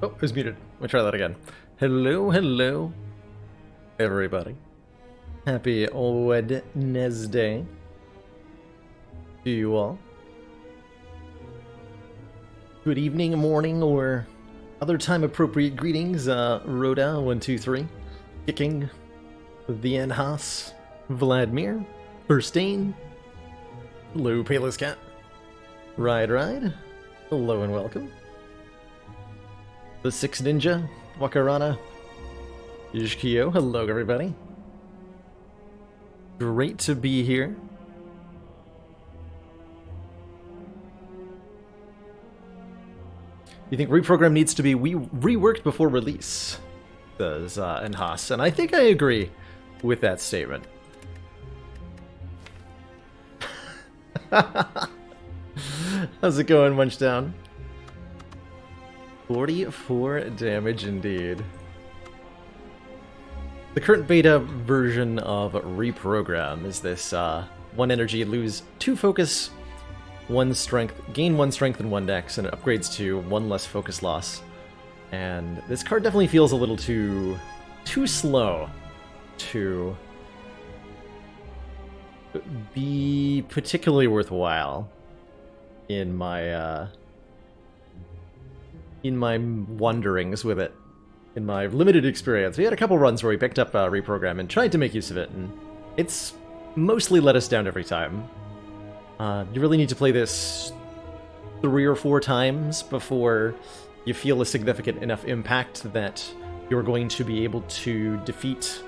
Oh, it was muted. Let me try that again. Hello, hello, everybody. Happy Wednesday to you all. Good evening, morning, or other time-appropriate greetings. Rhoda123, Kicking, the Enhas, Vladimir, Burstein, hello, Payless Cat, Ride, hello and welcome. The Six Ninja, Wakarana, Ishkio, hello everybody. Great to be here. You think reprogram needs to be reworked before release, says Enhas, and I think I agree with that statement. How's it going, Munchdown? 44 damage indeed. The current beta version of Reprogram is this 1 energy, lose 2 focus, 1 strength, gain 1 strength and 1 dex, and it upgrades to 1 less focus loss. And this card definitely feels a little too slow to be particularly worthwhile in my wanderings with it, in my limited experience. We had a couple runs where we picked up Reprogram and tried to make use of it, and it's mostly let us down every time. You really need to play this 3 or 4 times before you feel a significant enough impact that you're going to be able to defeat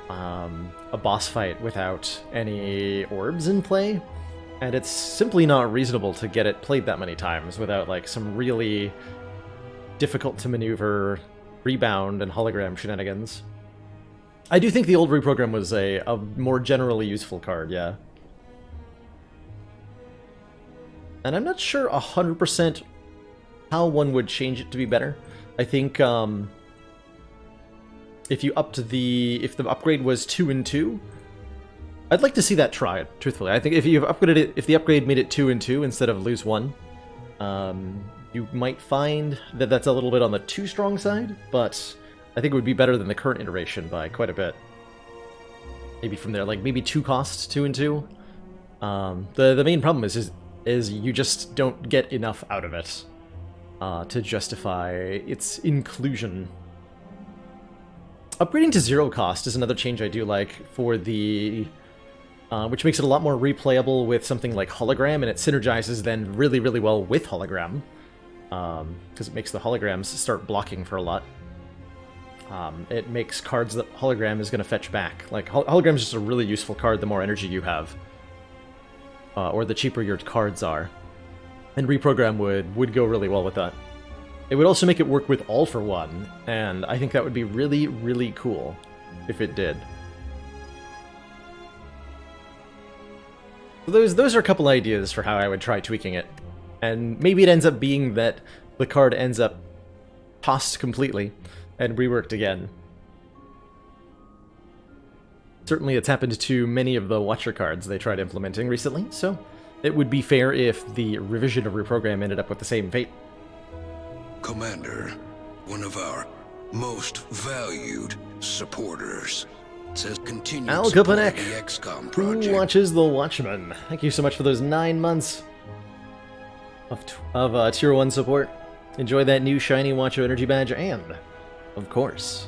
a boss fight without any orbs in play. And it's simply not reasonable to get it played that many times without like some really difficult to maneuver rebound and hologram shenanigans. I do think the old reprogram was a more generally useful card, yeah. And I'm not sure 100% how one would change it to be better. I think if you upped if the upgrade was 2 and 2, I'd like to see that tried, truthfully. I think if you've upgraded it, if the upgrade made it 2 and 2 instead of lose 1, you might find that that's a little bit on the too strong side, but I think it would be better than the current iteration by quite a bit. Maybe from there, like maybe 2 costs, 2 and 2. The main problem is you just don't get enough out of it to justify its inclusion. Upgrading to 0 cost is another change I do like for the... which makes it a lot more replayable with something like Hologram, and it synergizes then really, really well with Hologram. Because it makes the holograms start blocking for a lot. It makes cards that Hologram is going to fetch back. Like, Hologram is just a really useful card the more energy you have. Or the cheaper your cards are. And Reprogram would go really well with that. It would also make it work with All for One, and I think that would be really, really cool if it did. So those are a couple ideas for how I would try tweaking it. And maybe it ends up being that the card ends up tossed completely and reworked again. Certainly it's happened to many of the Watcher cards they tried implementing recently, so it would be fair if the revision of Reprogram ended up with the same fate. Commander, one of our most valued supporters, says continued Al support of Kapanek, the XCOM who project. watches The Watchmen. Thank you so much for those 9 months of Tier 1 support. Enjoy that new shiny Watcher energy badge and, of course,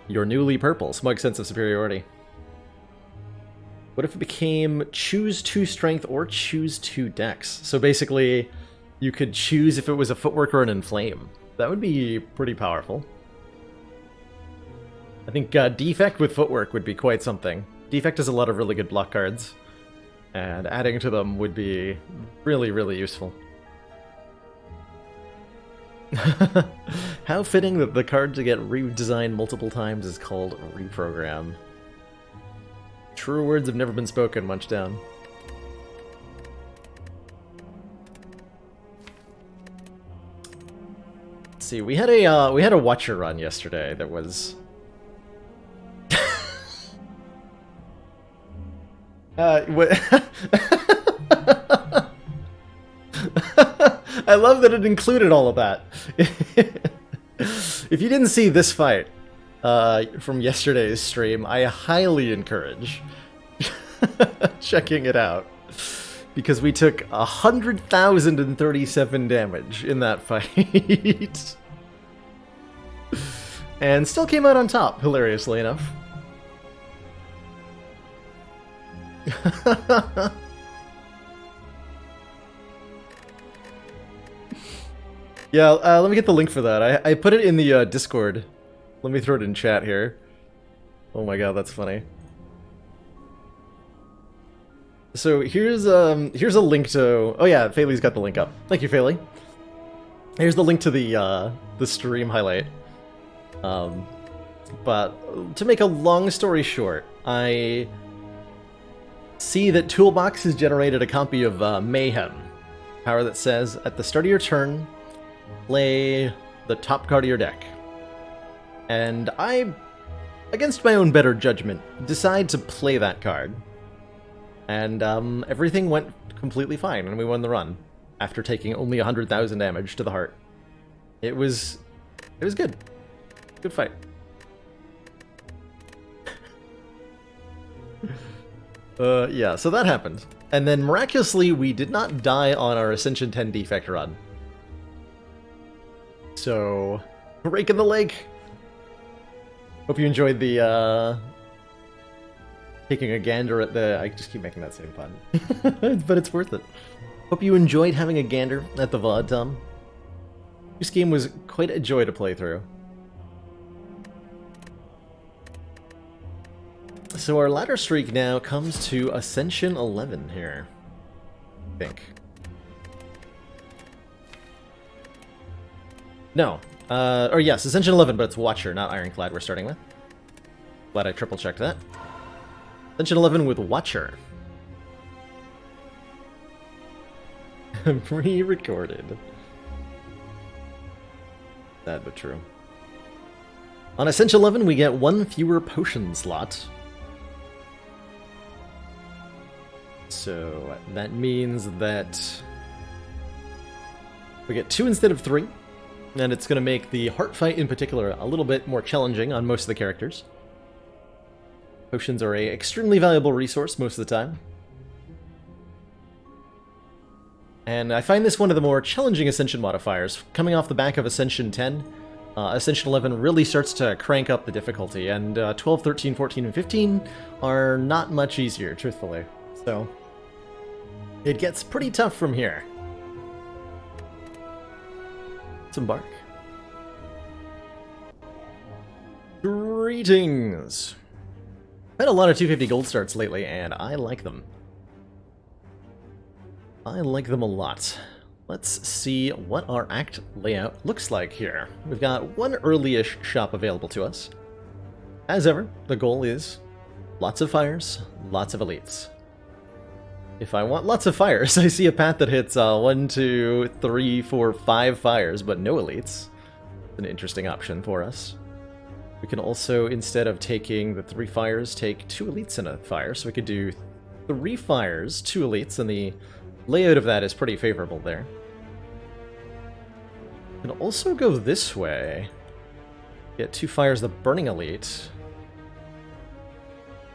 your newly purple smug sense of superiority. What if it became choose 2 strength or choose 2 dex? So basically, you could choose if it was a footwork or an inflame. That would be pretty powerful. I think Defect with footwork would be quite something. Defect has a lot of really good block cards, and adding to them would be really, really useful. How fitting that the card to get redesigned multiple times is called Reprogram. True words have never been spoken, Munchdown. Let's see, we had a Watcher run yesterday that was what I love that it included all of that. If you didn't see this fight from yesterday's stream, I highly encourage checking it out. Because we took 100,037 damage in that fight. And still came out on top, hilariously enough. Yeah, let me get the link for that. I put it in the Discord. Let me throw it in chat here. Oh my god, that's funny. So here's a link to... Oh yeah, Faylee's got the link up. Thank you, Faylee. Here's the link to the stream highlight. But to make a long story short, I see that Toolbox has generated a copy of Mayhem. Power that says, at the start of your turn, play the top card of your deck. And I, against my own better judgment, decide to play that card. And everything went completely fine, and we won the run after taking only 100,000 damage to the heart. It was good. Good fight. Yeah, so that happened. And then miraculously, we did not die on our Ascension 10 defect run. So, rake in the leg. Hope you enjoyed the taking a gander at the... I just keep making that same pun. But it's worth it. Hope you enjoyed having a gander at the VOD, Tom. This game was quite a joy to play through. So our ladder streak now comes to Ascension 11 here. I think. No. Or yes, Ascension 11, but it's Watcher, not Ironclad we're starting with. Glad I triple checked that. Ascension 11 with Watcher. Pre-recorded. Sad but true. On Ascension 11, we get one fewer potion slot. So that means that we get 2 instead of 3, and it's going to make the heart fight in particular a little bit more challenging on most of the characters. Potions are a extremely valuable resource most of the time. And I find this one of the more challenging Ascension modifiers. Coming off the back of Ascension 10, Ascension 11 really starts to crank up the difficulty, and 12, 13, 14, and 15 are not much easier, truthfully. So it gets pretty tough from here. Let's embark. Greetings! I've had a lot of 250 gold starts lately, and I like them. I like them a lot. Let's see what our act layout looks like here. We've got one early-ish shop available to us. As ever, the goal is lots of fires, lots of elites. If I want lots of fires, I see a path that hits 1, 2, 3, 4, 5 fires, but no elites. An interesting option for us. We can also, instead of taking the 3 fires, take 2 elites in a fire. So we could do 3 fires, 2 elites, and the layout of that is pretty favorable there. We can also go this way. Get 2 fires, the Burning Elite.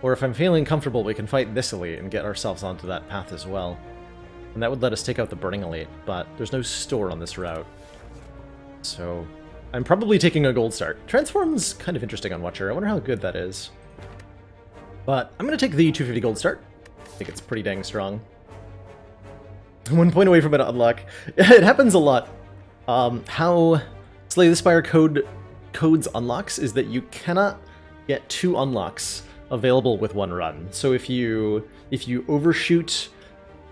Or if I'm feeling comfortable, we can fight this elite and get ourselves onto that path as well. And that would let us take out the Burning Elite, but there's no store on this route. So I'm probably taking a gold start. Transform's kind of interesting on Watcher. I wonder how good that is. But I'm going to take the 250 gold start. I think it's pretty dang strong. 1 point away from an unlock. It happens a lot. How Slay the Spire codes unlocks is that you cannot get 2 unlocks available with 1 run. So if you overshoot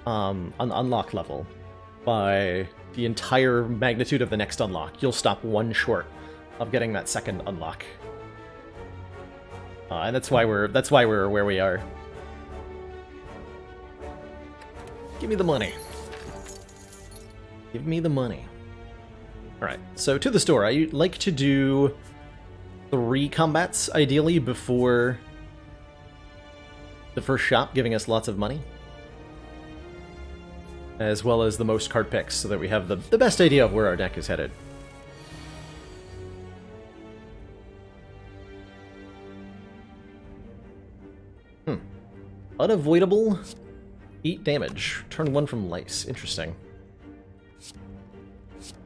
an unlock level by the entire magnitude of the next unlock, you'll stop 1 short of getting that second unlock. And that's why we're where we are. Give me the money. Give me the money. Alright, so to the store. I like to do 3 combats, ideally, before the first shop, giving us lots of money. As well as the most card picks, so that we have the best idea of where our deck is headed. unavoidable. Eat damage. Turn 1 from lice. Interesting.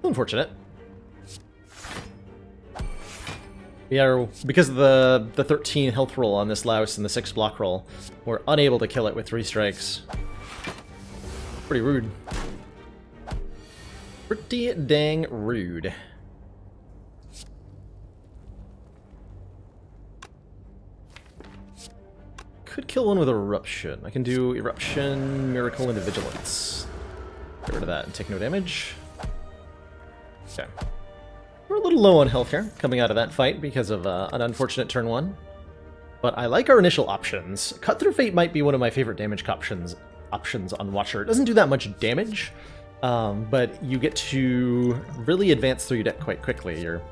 Unfortunate. Yeah, because of the 13 health roll on this louse and the 6 block roll, we're unable to kill it with 3 strikes. Pretty rude. Pretty dang rude. Could kill one with Eruption. I can do Eruption, Miracle, and Vigilance. Get rid of that and take no damage. Okay. We're a little low on health here, coming out of that fight because of an unfortunate turn 1. But I like our initial options. Cut Through Fate might be one of my favorite damage options on Watcher. It doesn't do that much damage, but you get to really advance through your deck quite quickly. You're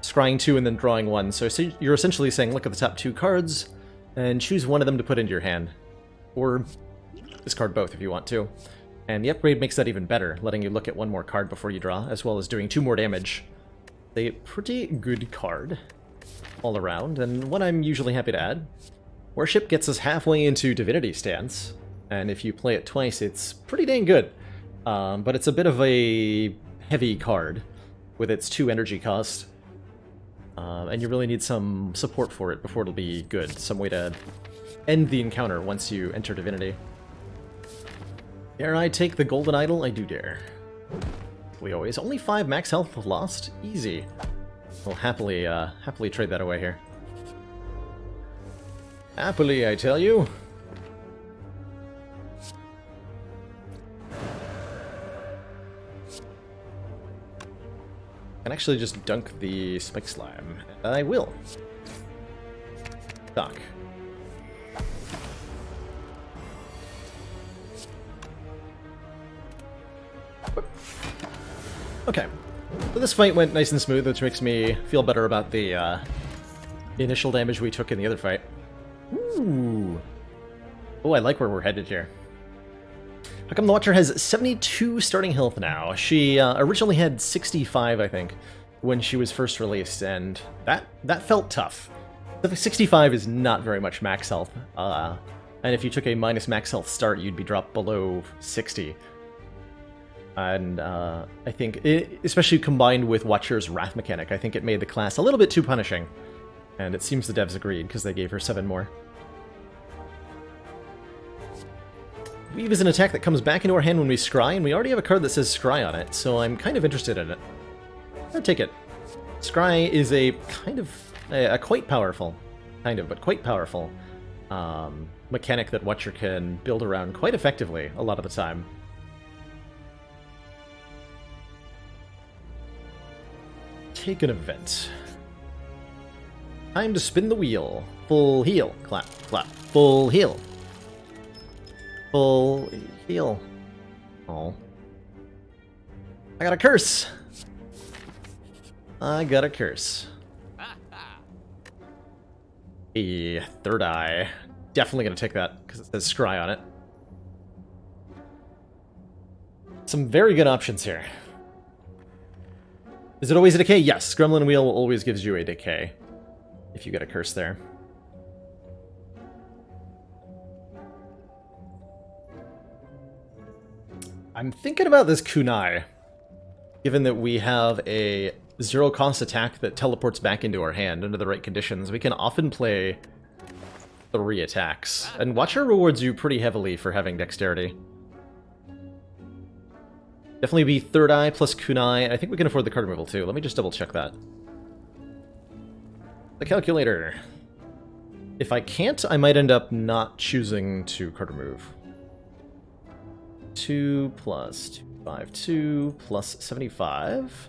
scrying 2 and then drawing 1, so you're essentially saying, look at the top 2 cards, and choose one of them to put into your hand. Or discard both if you want to. And the upgrade makes that even better, letting you look at 1 more card before you draw, as well as doing 2 more damage. A pretty good card all around, and one I'm usually happy to add. Worship gets us halfway into Divinity Stance, and if you play it twice, it's pretty dang good. But it's a bit of a heavy card with its 2 energy cost. And you really need some support for it before it'll be good. Some way to end the encounter once you enter Divinity. Dare I take the Golden Idol? I do dare. We always. Only 5 max health lost? Easy. We'll happily trade that away here. Happily, I tell you. I can actually just dunk the Spike Slime. I will. Doc. Okay. So this fight went nice and smooth, which makes me feel better about the initial damage we took in the other fight. Ooh. Oh, I like where we're headed here. How come the Watcher has 72 starting health now? She originally had 65, I think, when she was first released, and that felt tough. The 65 is not very much max health, and if you took a minus max health start, you'd be dropped below 60. And I think, especially combined with Watcher's Wrath mechanic, I think it made the class a little bit too punishing. And it seems the devs agreed, because they gave her 7 more. Weave is an attack that comes back into our hand when we scry, and we already have a card that says scry on it, so I'm kind of interested in it. I'll take it. Scry is a kind of, a quite powerful, but quite powerful mechanic that Watcher can build around quite effectively a lot of the time. Take an event. Time to spin the wheel. Full heal. Clap, clap. Full heal. Full heal. Oh. I got a curse. I got a curse. A third eye. Definitely gonna take that, because it says scry on it. Some very good options here. Is it always a decay? Yes, Gremlin Wheel always gives you a decay if you get a curse there. I'm thinking about this kunai, given that we have a 0-cost attack that teleports back into our hand under the right conditions. We can often play 3 attacks, and Watcher rewards you pretty heavily for having Dexterity. Definitely be Third Eye plus Kunai. I think we can afford the card removal too. Let me just double check that. The calculator. If I can't, I might end up not choosing to card remove. 2 plus 252 plus 75.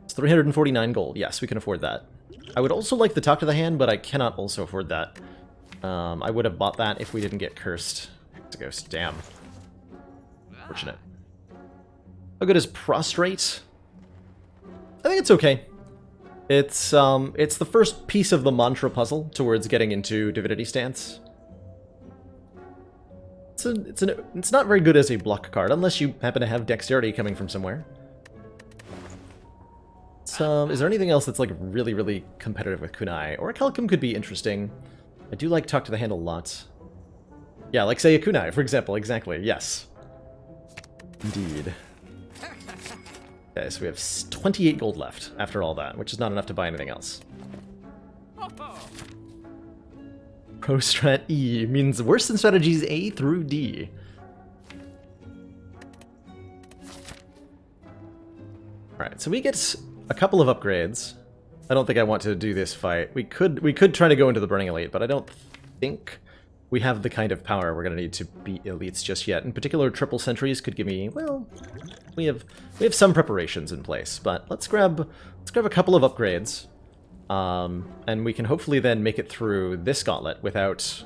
It's 349 gold. Yes, we can afford that. I would also like the Talk to the Hand, but I cannot also afford that. I would have bought that if we didn't get cursed. It's a ghost. Damn. Fortunate. How good is Prostrate? I think it's okay. It's the first piece of the mantra puzzle towards getting into Divinity Stance. It's not very good as a block card, unless you happen to have Dexterity coming from somewhere. Is there anything else that's like really, really competitive with Kunai? Or Calcum could be interesting. I do like Talk to the Hand a lot. Yeah, like say a kunai, for example, exactly, yes. Indeed. Okay, so we have 28 gold left after all that, which is not enough to buy anything else. Pro strat E means worse than strategies A through D. Alright, so we get a couple of upgrades. I don't think I want to do this fight. We could try to go into the Burning Elite, but I don't think we have the kind of power we're going to need to beat elites just yet. In particular, triple sentries could give me, well, we have some preparations in place, but let's grab a couple of upgrades. And we can hopefully then make it through this gauntlet without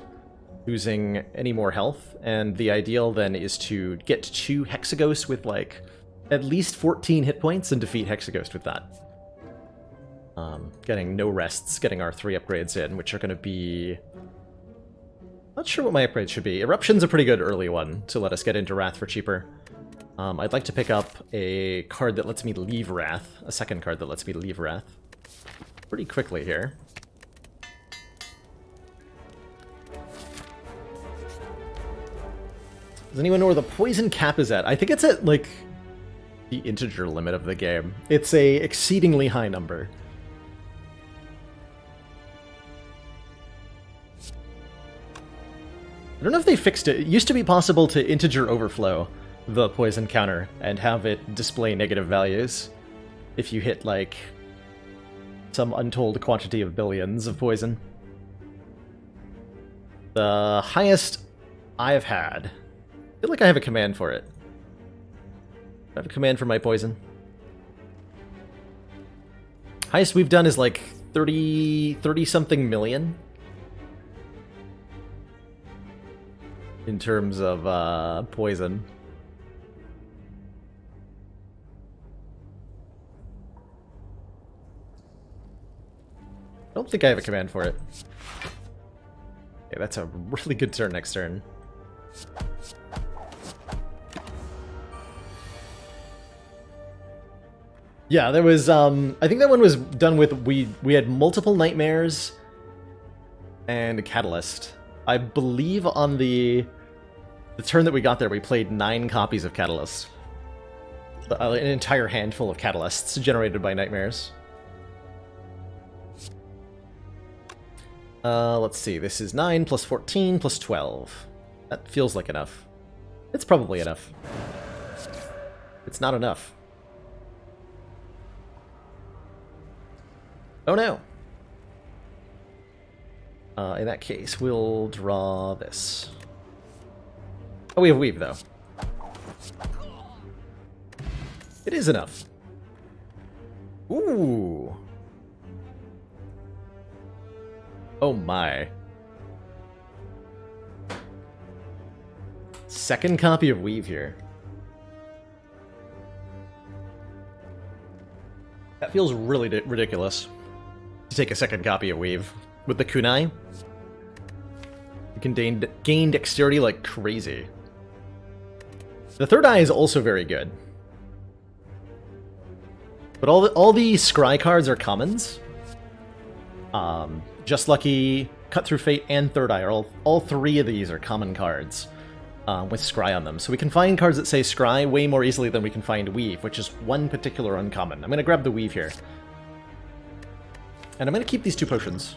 losing any more health. And the ideal then is to get 2 Hexaghosts with like at least 14 hit points and defeat Hexaghost with that. Getting no rests, getting our 3 upgrades in, which are going to be... Not sure what my upgrades should be. Eruption's a pretty good early one to let us get into Wrath for cheaper. I'd like to pick up a card that lets me leave Wrath, a second card that lets me leave Wrath, pretty quickly here. Does anyone know where the poison cap is at? I think it's at, like, the integer limit of the game. It's a exceedingly high number. I don't know if they fixed it. It used to be possible to integer overflow the poison counter and have it display negative values if you hit, like, some untold quantity of billions of poison. The highest I've had... I feel like I have a command for it. I have a command for my poison. Highest we've done is like 30-something million. In terms of poison. I don't think I have a command for it. Okay, that's a really good turn next turn. Yeah, there was, I think that one was done with, we had multiple nightmares and a catalyst. I believe on the turn that we got there, we played 9 copies of Catalyst. An entire handful of Catalysts generated by nightmares. Let's see, this is 9 plus 14 plus 12. That feels like enough. It's probably enough. It's not enough. Oh no! In that case, we'll draw this. Oh, we have Weave, though. It is enough. Ooh! Oh my. Second copy of Weave here. That feels really ridiculous. To take a second copy of Weave. With the kunai. You can gain dexterity like crazy. The third eye is also very good. But all the scry cards are commons. Just Lucky, Cut Through Fate, and Third Eye are all 3 of these are common cards with scry on them. So we can find cards that say scry way more easily than we can find Weave, which is one particular uncommon. I'm going to grab the Weave here. And I'm going to keep these 2 potions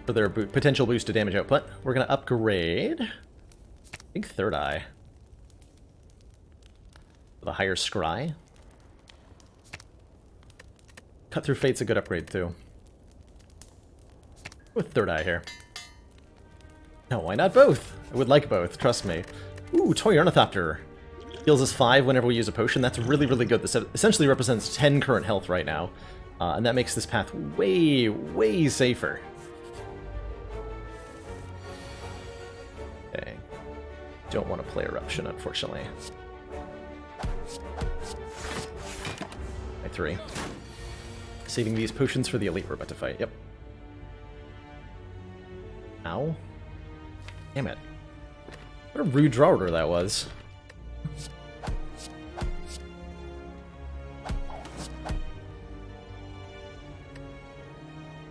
for their potential boost to damage output. We're going to upgrade, I think, Third Eye. With a higher scry. Cut Through Fate's a good upgrade, too. With Third Eye here. No, why not both? I would like both, trust me. Ooh, Toy Ornithopter. Heals us 5 whenever we use a potion. That's really, really good. This essentially represents 10 current health right now. And that makes this path way, way safer. Okay. Don't want to play Eruption, unfortunately. My 3. Saving these potions for the elite we're about to fight. Yep. Ow. Damn it. What a rude draw order that was.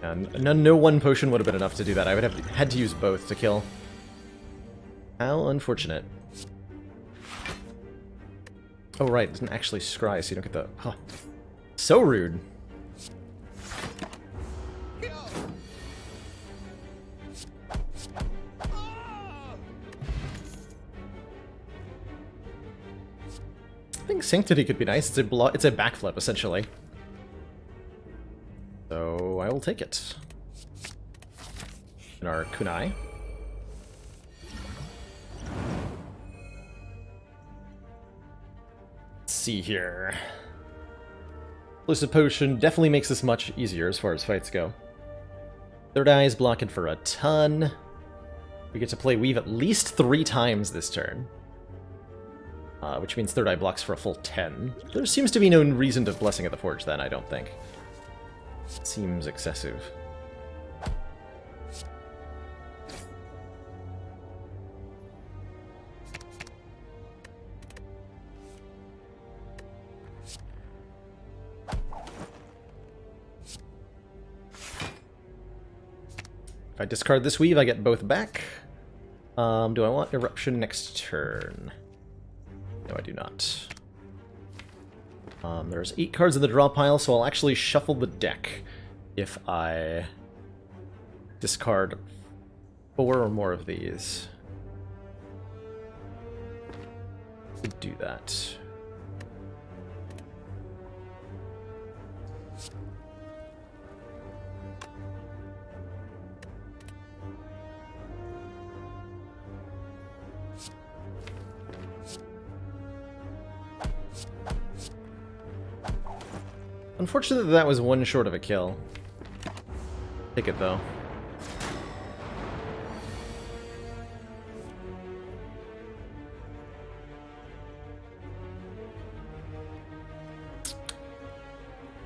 And no one potion would have been enough to do that. I would have had to use both to kill. How unfortunate. Oh right, it doesn't actually scry, so you don't get the... Huh. So rude. I think Sanctity could be nice. It's a backflip, essentially. So I will take it. In our kunai. Let's see here. Elusive Potion definitely makes this much easier as far as fights go. Third Eye is blocking for a ton. We get to play Weave at least 3 times this turn. Which means Third Eye blocks for a full 10. There seems to be no reason to Blessing of the Forge then, I don't think. Seems excessive. If I discard this Weave, I get both back. Do I want Eruption next turn? No, I do not. There's 8 cards in the draw pile, so I'll actually shuffle the deck if I discard 4 or more of these. Could do that. Unfortunately, that was 1 short of a kill. Take it, though.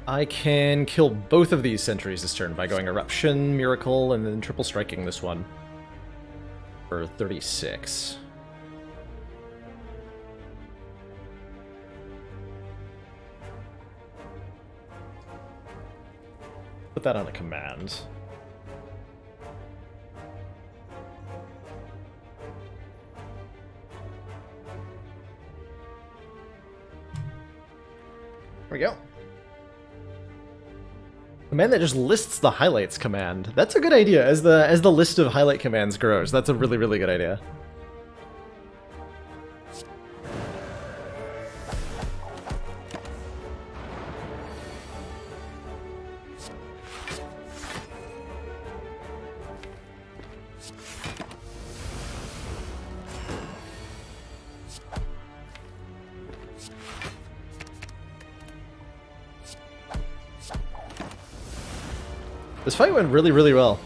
I can kill both of these sentries this turn by going Eruption, Miracle, and then triple striking this one for 36. Put that on a command. There we go. Command that just lists the highlights command. That's a good idea. As the list of highlight commands grows, that's a really, really good idea. This fight went really, really well.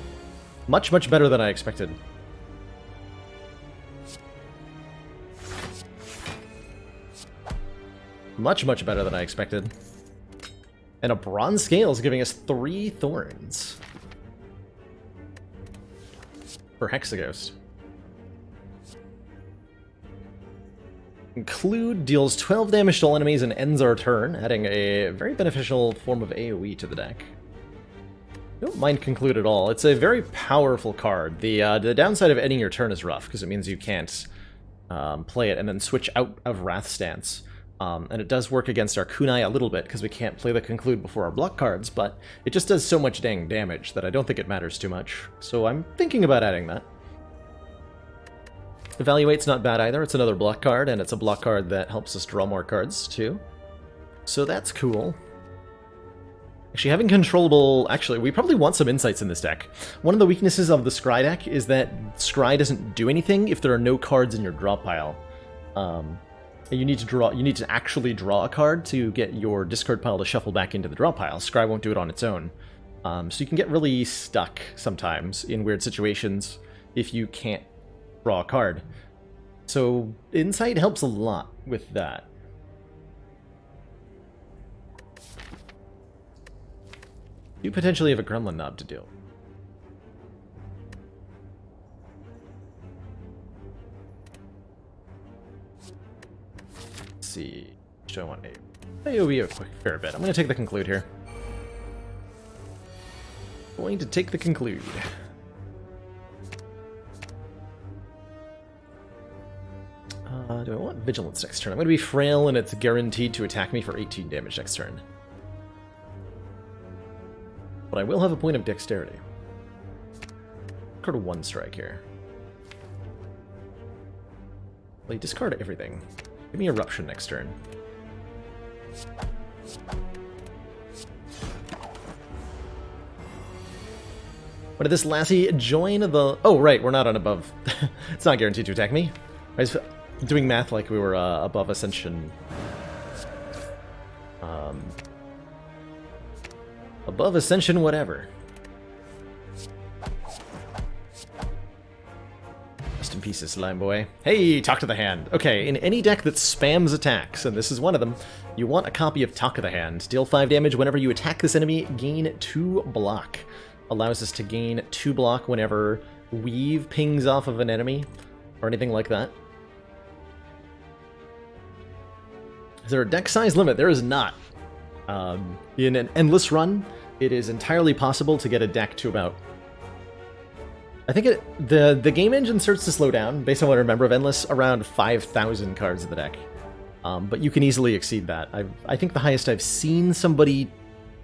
Much, much better than I expected. Much, much better than I expected. And a bronze scale is giving us 3 thorns. For Hexaghost. Include deals 12 damage to all enemies and ends our turn, adding a very beneficial form of AoE to the deck. I don't mind Conclude at all. It's a very powerful card. The downside of ending your turn is rough, because it means you can't play it and then switch out of Wrath stance. And it does work against our kunai a little bit, because we can't play the Conclude before our block cards, but it just does so much dang damage that I don't think it matters too much. So I'm thinking about adding that. Evaluate's not bad either. It's another block card, and it's a block card that helps us draw more cards, too. So that's cool. Actually, having controllable... Actually, we probably want some insights in this deck. One of the weaknesses of the Scry deck is that Scry doesn't do anything if there are no cards in your draw pile. You need to actually draw a card to get your discard pile to shuffle back into the draw pile. Scry won't do it on its own. So you can get really stuck sometimes in weird situations if you can't draw a card. So Insight helps a lot with that. You potentially have a Gremlin Knob to deal. Let's see. Do I want a AoE a quick fair bit? I'm going to take the Conclude here. Going to take the Conclude. Do I want Vigilance next turn? I'm going to be frail, and it's guaranteed to attack me for 18 damage next turn. But I will have a point of Dexterity. Discard a 1 strike here. Well, you discard everything. Give me Eruption next turn. What did this lassie join the... Oh, right, we're not on above. It's not guaranteed to attack me. I was doing math like we were above Ascension. Above Ascension, whatever. Rest in pieces, slime boy. Hey, Talk to the Hand. Okay, in any deck that spams attacks, and this is one of them, you want a copy of Talk to the Hand. Deal 5 damage whenever you attack this enemy, gain 2 block. Allows us to gain 2 block whenever Weave pings off of an enemy, or anything like that. Is there a deck size limit? There is not. In an endless run, it is entirely possible to get a deck to about... I think the game engine starts to slow down, based on what I remember of Endless, around 5,000 cards in the deck. But you can easily exceed that. I think the highest I've seen somebody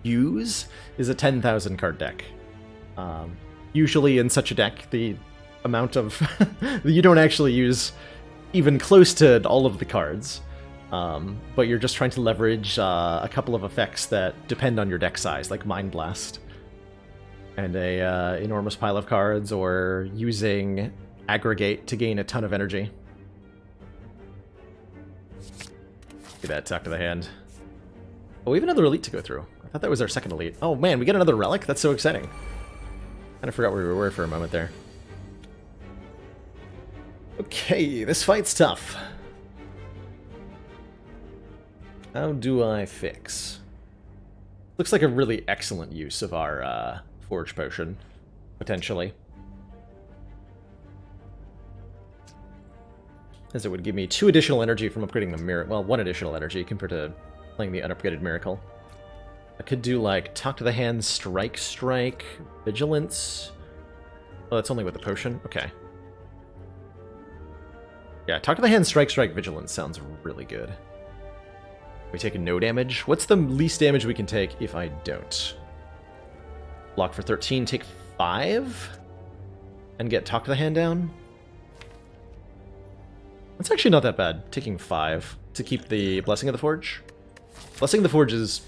use is a 10,000 card deck. Usually in such a deck, the amount of... you don't actually use even close to all of the cards. But you're just trying to leverage a couple of effects that depend on your deck size, like Mind Blast, and a enormous pile of cards, or using Aggregate to gain a ton of energy. Look at that, Talk to the Hand. Oh, we have another elite to go through. I thought that was our second elite. Oh man, we got another relic? That's so exciting. Kind of forgot where we were for a moment there. Okay, this fight's tough. How do I fix? Looks like a really excellent use of our Forge Potion, potentially. As it would give me 2 additional energy from upgrading the Miracle. Well, 1 additional energy compared to playing the unupgraded Miracle. I could do, like, Talk to the Hand, Strike, Vigilance. Oh, that's only with the potion? Okay. Yeah, Talk to the Hand, Strike, Vigilance sounds really good. We take no damage. What's the least damage we can take if I don't? Block for 13, take 5? And get Talk to the Hand down? That's actually not that bad, taking 5 to keep the Blessing of the Forge. Blessing of the Forge is,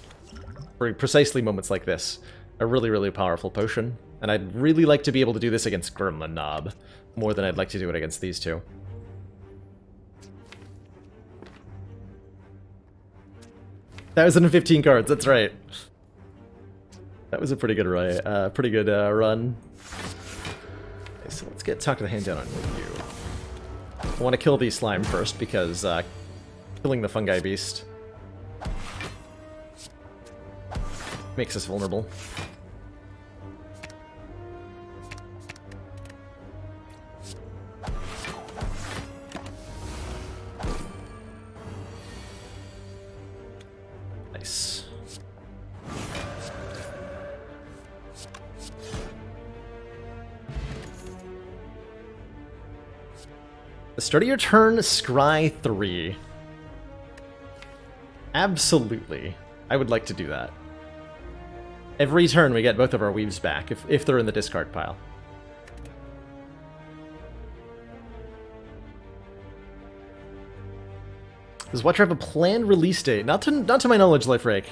for precisely moments like this, a really, really powerful potion. And I'd really like to be able to do this against Gremlin Knob, more than I'd like to do it against these two. Thousand and 15 cards, that's right. That was a pretty good run. Run. Okay, so let's get Talk to the Hand down on you. I want to kill the slime first because killing the fungi beast makes us vulnerable. Nice. The start of your turn, scry 3. Absolutely. I would like to do that. Every turn we get both of our weaves back, if they're in the discard pile. Does Watcher have a planned release date? Not to my knowledge, Life Rake.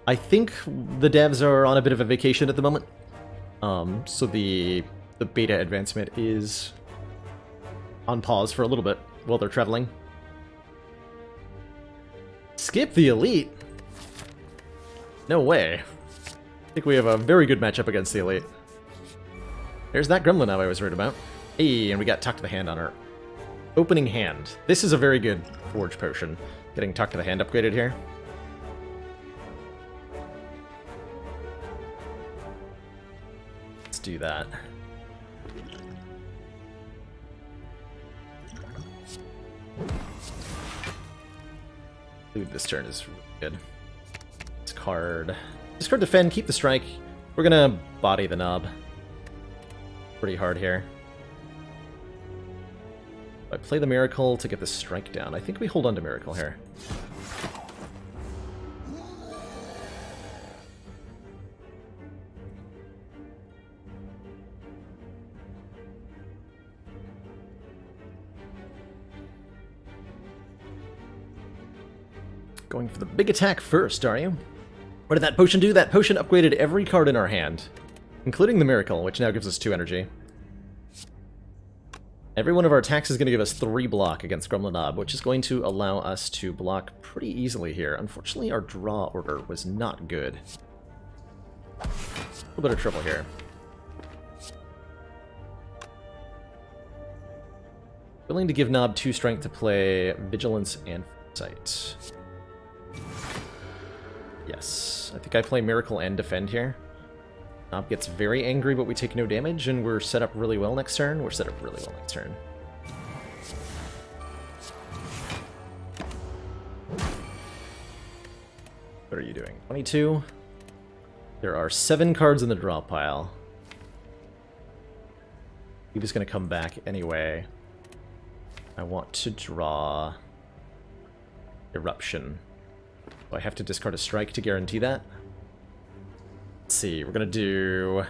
I think the devs are on a bit of a vacation at the moment. So the beta advancement is on pause for a little bit while they're traveling. Skip the Elite? No way. I think we have a very good matchup against the Elite. There's that Gremlin Knob I was worried about. Hey, and we got Talk to the Hand on our opening hand. This is a very good Forge Potion. Getting Talk to the Hand upgraded here. Let's do that. Dude, this turn is really good. Discard. Discard Defend, keep the strike. We're gonna body the knob. Pretty hard here. I play the Miracle to get the strike down. I think we hold on to Miracle here. Going for the big attack first, are you? What did that potion do? That potion upgraded every card in our hand, including the Miracle, which now gives us 2 energy. Every one of our attacks is going to give us 3 block against Gremlinob, which is going to allow us to block pretty easily here. Unfortunately, our draw order was not good. A little bit of trouble here. Willing to give Nob 2 strength to play Vigilance and Foresight. Yes, I think I play Miracle and Defend here. Nob gets very angry, but we take no damage, and we're set up really well next turn. We're set up really well next turn. What are you doing? 22. There are 7 cards in the draw pile. He was going to come back anyway. I want to draw Eruption. Do I have to discard a strike to guarantee that? Let's see, we're gonna do...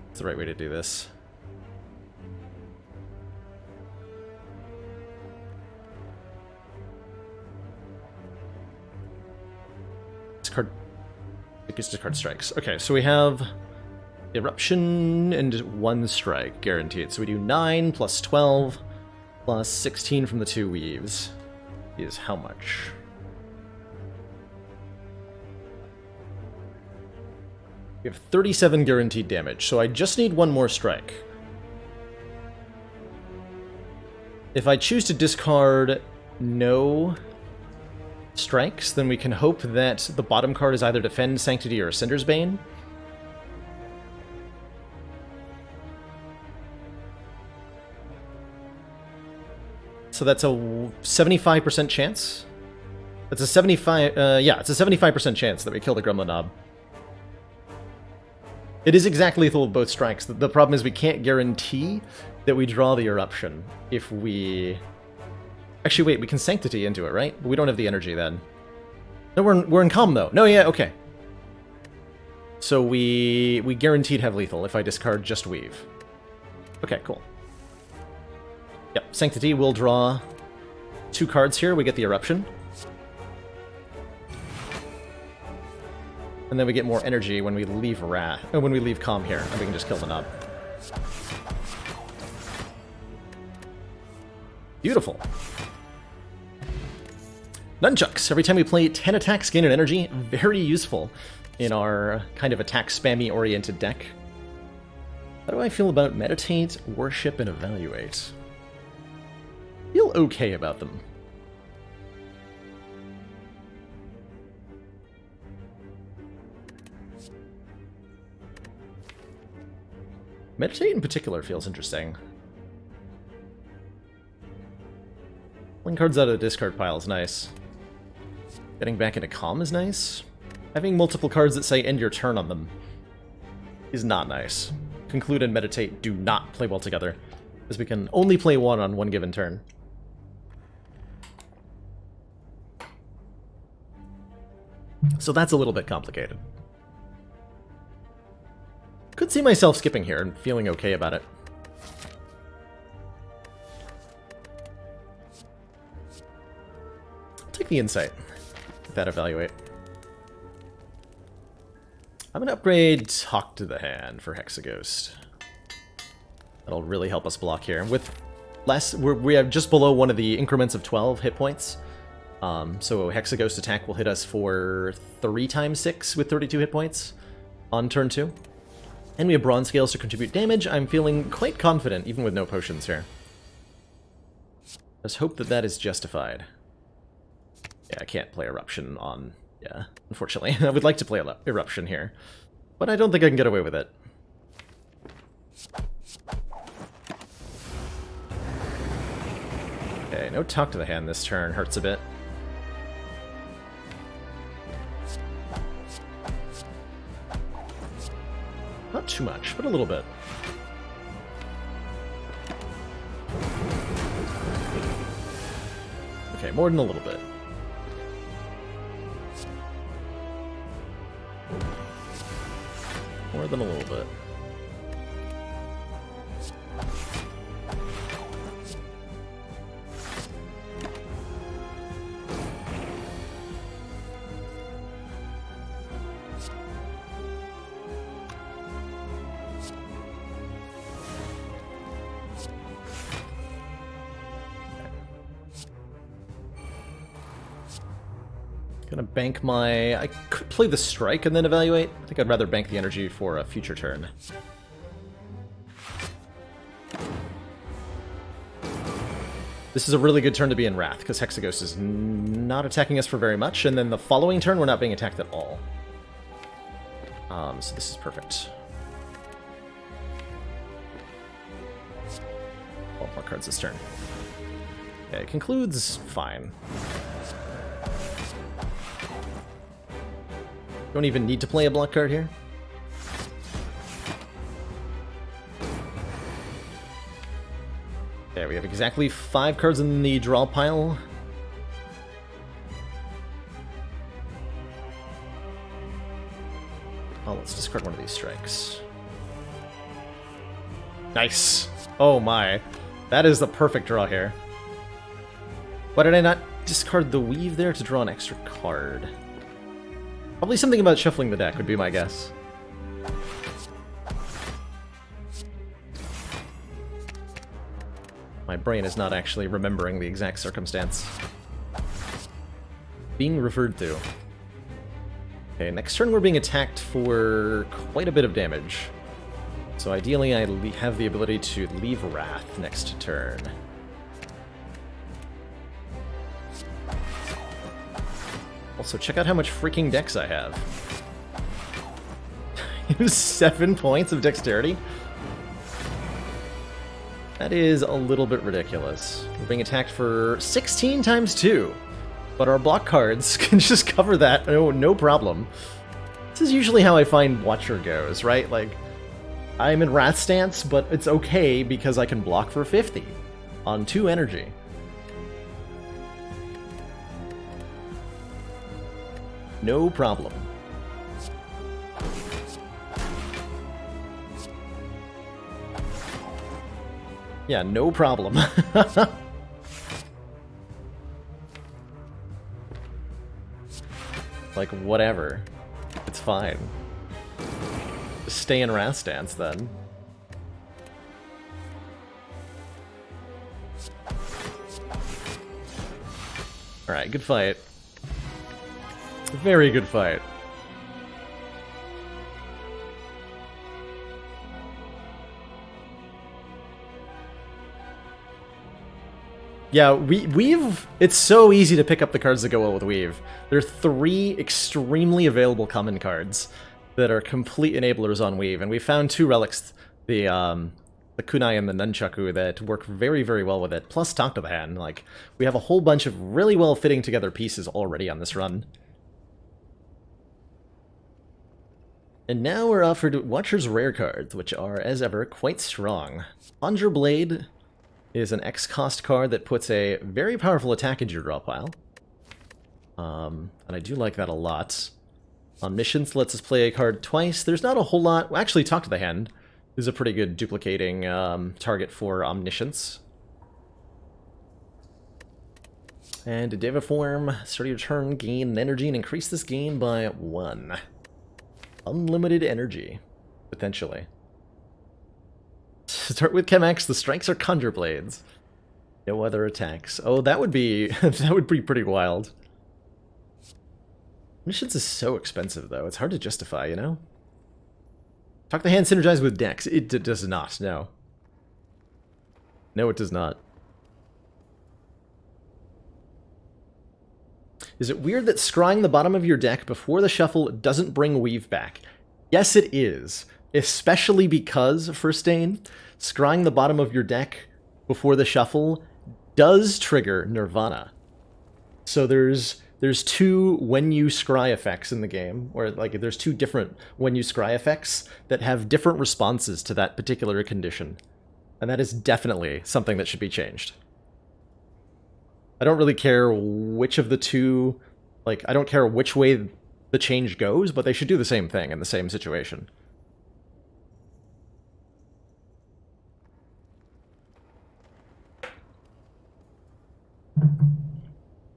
What's the right way to do this? Discard... I guess discard strikes. Okay, so we have Eruption and 1 strike guaranteed. So we do 9 plus 12 plus 16 from the 2 weaves. Is how much? We have 37 guaranteed damage, so I just need 1 more strike. If I choose to discard no strikes, then we can hope that the bottom card is either Defend, Sanctity, or Cinder's Bane. So that's a 75% chance? That's a 75, yeah, it's a 75% chance that we kill the Gremlinob. It is exactly lethal with both strikes. The problem is we can't guarantee that we draw the Eruption if we... Actually, wait, we can Sanctity into it, right? But we don't have the energy then. No, we're in Calm, though. No, yeah, okay. So we guaranteed have lethal if I discard just Weave. Okay, cool. Yep, Sanctity will draw 2 cards here. We get the Eruption. And then we get more energy when we leave when we leave Calm here, and we can just kill the Nob. Beautiful. Nunchucks. Every time we play 10 attacks, gain an energy. Very useful in our kind of attack spammy-oriented deck. How do I feel about Meditate, Worship, and Evaluate? Feel okay about them. Meditate in particular feels interesting. Pulling cards out of the discard pile is nice. Getting back into Calm is nice. Having multiple cards that say end your turn on them is not nice. Conclude and Meditate do not play well together, as we can only play one on one given turn. So that's a little bit complicated. Could see myself skipping here and feeling okay about it. Take the Insight with that Evaluate. I'm gonna upgrade Talk to the Hand for Hexaghost. That'll really help us block here. With less, we have just below one of the increments of 12 hit points. So Hexaghost attack will hit us for 3 times 6 with 32 hit points on turn 2. And we have Bronze Scales to contribute damage. I'm feeling quite confident, even with no potions here. Let's hope that that is justified. Yeah, I can't play Eruption on... Yeah, unfortunately. I would like to play Eruption here, but I don't think I can get away with it. Okay, no Talk to the Hand this turn. Hurts a bit. Not too much, but a little bit. Okay, more than a little bit. More than a little bit. Gonna bank my... I could play the strike and then evaluate. I think I'd rather bank the energy for a future turn. This is a really good turn to be in Wrath, because Hexaghost is not attacking us for very much, and then the following turn we're not being attacked at all. So this is perfect. Oh, more cards this turn. Okay, it concludes fine. Don't even need to play a block card here. Okay, we have exactly 5 cards in the draw pile. Oh, let's discard one of these strikes. Nice! Oh my. That is the perfect draw here. Why did I not discard the weave there to draw an extra card? Probably something about shuffling the deck would be my guess. My brain is not actually remembering the exact circumstance. Being referred to. Okay, next turn we're being attacked for quite a bit of damage. So ideally I have the ability to leave Wrath next turn. Also, check out how much freaking dex I have. It was 7 points of dexterity? That is a little bit ridiculous. We're being attacked for 16 times 2, but our block cards can just cover that, no problem. This is usually how I find Watcher goes, right? Like, I'm in Wrath stance, but it's okay because I can block for 50 on 2 energy. No problem. Yeah, no problem. Like, whatever. It's fine. Just stay in Wrath stance, then. Alright, good fight. Very good fight. Yeah, Weave... It's so easy to pick up the cards that go well with Weave. There are 3 extremely available common cards that are complete enablers on Weave, and we found 2 relics, the Kunai and the Nunchaku, that work very, very well with it, plus Talk to the Hand. Like, we have a whole bunch of really well fitting together pieces already on this run. And now we're offered Watcher's rare cards, which are, as ever, quite strong. Conjure Blade is an X-cost card that puts a very powerful attack into your draw pile. And I do like that a lot. Omniscience lets us play a card twice. There's not a whole lot... Well, actually, Talk to the Hand is a pretty good duplicating target for Omniscience. And Deviform, start your turn, gain an energy, and increase this gain by 1. Unlimited energy, potentially. Start with Chem-X, the strikes are Conjure Blades. No other attacks. Oh, that would be that would be pretty wild. Omniscience is so expensive, though. It's hard to justify, you know? Talk the Hand synergize with Dex. It does not, no. No, it does not. Is it weird that scrying the bottom of your deck before the shuffle doesn't bring Weave back? Yes, it is. Especially because, Firstane, scrying the bottom of your deck before the shuffle does trigger Nirvana. So there's there's two when you scry effects in the game, or like there's two different when you scry effects that have different responses to that particular condition. And that is definitely something that should be changed. I don't really care which of the two, like, I don't care which way the change goes, but they should do the same thing in the same situation.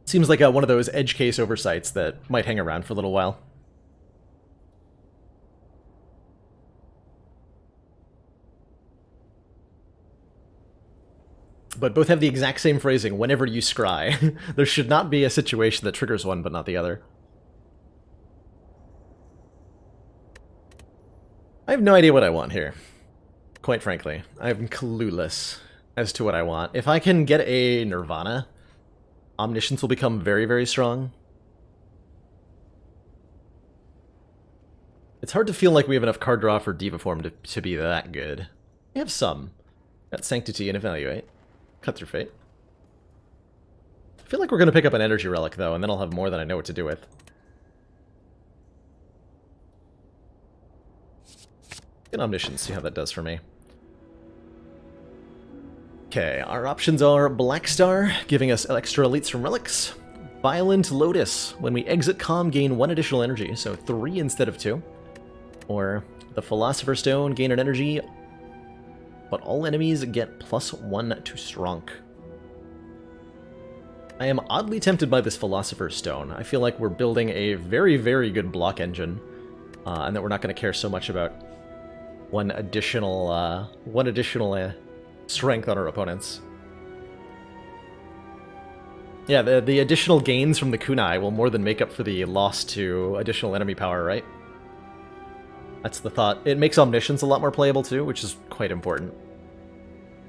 Seems like one of those edge case oversights that might hang around for a little while. But both have the exact same phrasing, whenever you scry. There should not be a situation that triggers one but not the other. I have no idea what I want here. Quite frankly, I'm clueless as to what I want. If I can get a Nirvana, Omniscience will become very, very strong. It's hard to feel like we have enough card draw for Diva Form to be that good. We have some. Got Sanctity and Evaluate. Cut Through Fate. I feel like we're going to pick up an Energy Relic, though, and then I'll have more than I know what to do with. Get Omniscience, see how that does for me. Okay, our options are Black Star, giving us extra elites from relics. Violent Lotus, when we exit Calm, gain 1 additional energy, so 3 instead of 2. Or the Philosopher's Stone, gain an energy, but all enemies get +1 to Strong. I am oddly tempted by this Philosopher's Stone. I feel like we're building a very, very good block engine, and that we're not going to care so much about one additional strength on our opponents. Yeah, the additional gains from the kunai will more than make up for the loss to additional enemy power, right? That's the thought. It makes Omniscience a lot more playable too, which is quite important.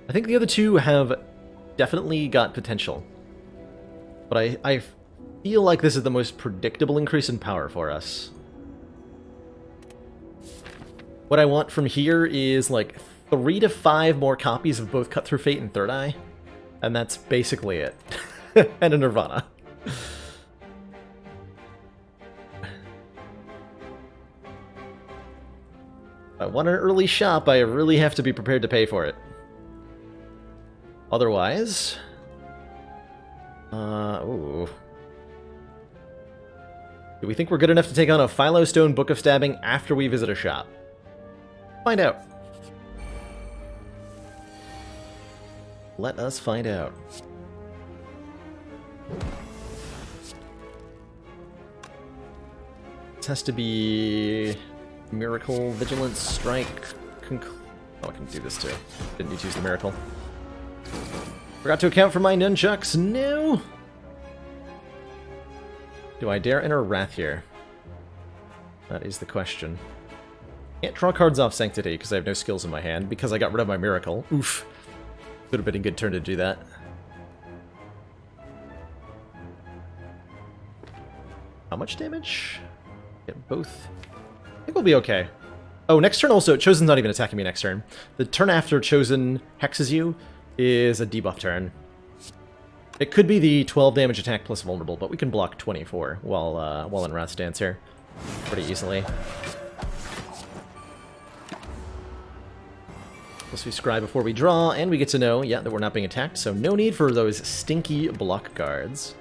I think the other two have definitely got potential. But I feel like this is the most predictable increase in power for us. What I want from here is like 3 to 5 more copies of both Cut Through Fate and Third Eye. And that's basically it. And a Nirvana. If I want an early shop, I really have to be prepared to pay for it. Otherwise... ooh. Do we think we're good enough to take on a Philostone Book of Stabbing after we visit a shop? Find out. Let us find out. This has to be Miracle, Vigilance, Strike, oh, I can do this too. Didn't need to use the Miracle. Forgot to account for my nunchucks. No! Do I dare enter Wrath here? That is the question. Can't draw cards off Sanctity because I have no skills in my hand because I got rid of my Miracle. Oof. Would have been a good turn to do that. How much damage? Get both. I think we'll be okay. Oh, next turn also, Chosen's not even attacking me next turn. The turn after Chosen hexes you is a debuff turn. It could be the 12 damage attack plus vulnerable, but we can block 24 while in Wrath Stance here pretty easily. Plus we scry before we draw, and we get to know, yeah, that we're not being attacked, so no need for those stinky block guards.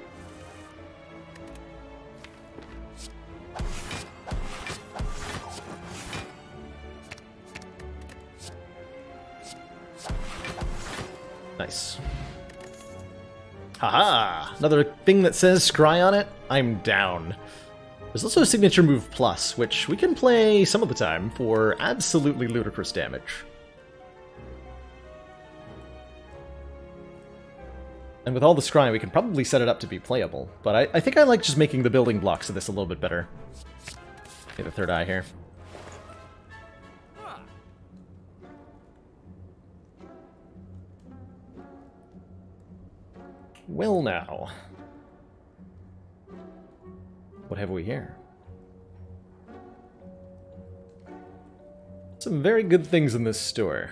Nice. Haha! Another thing that says scry on it? I'm down. There's also a signature move plus, which we can play some of the time for absolutely ludicrous damage. And with all the scry, we can probably set it up to be playable, but I think I like just making the building blocks of this a little bit better. Get the Third Eye here. Well now. What have we here? Some very good things in this store.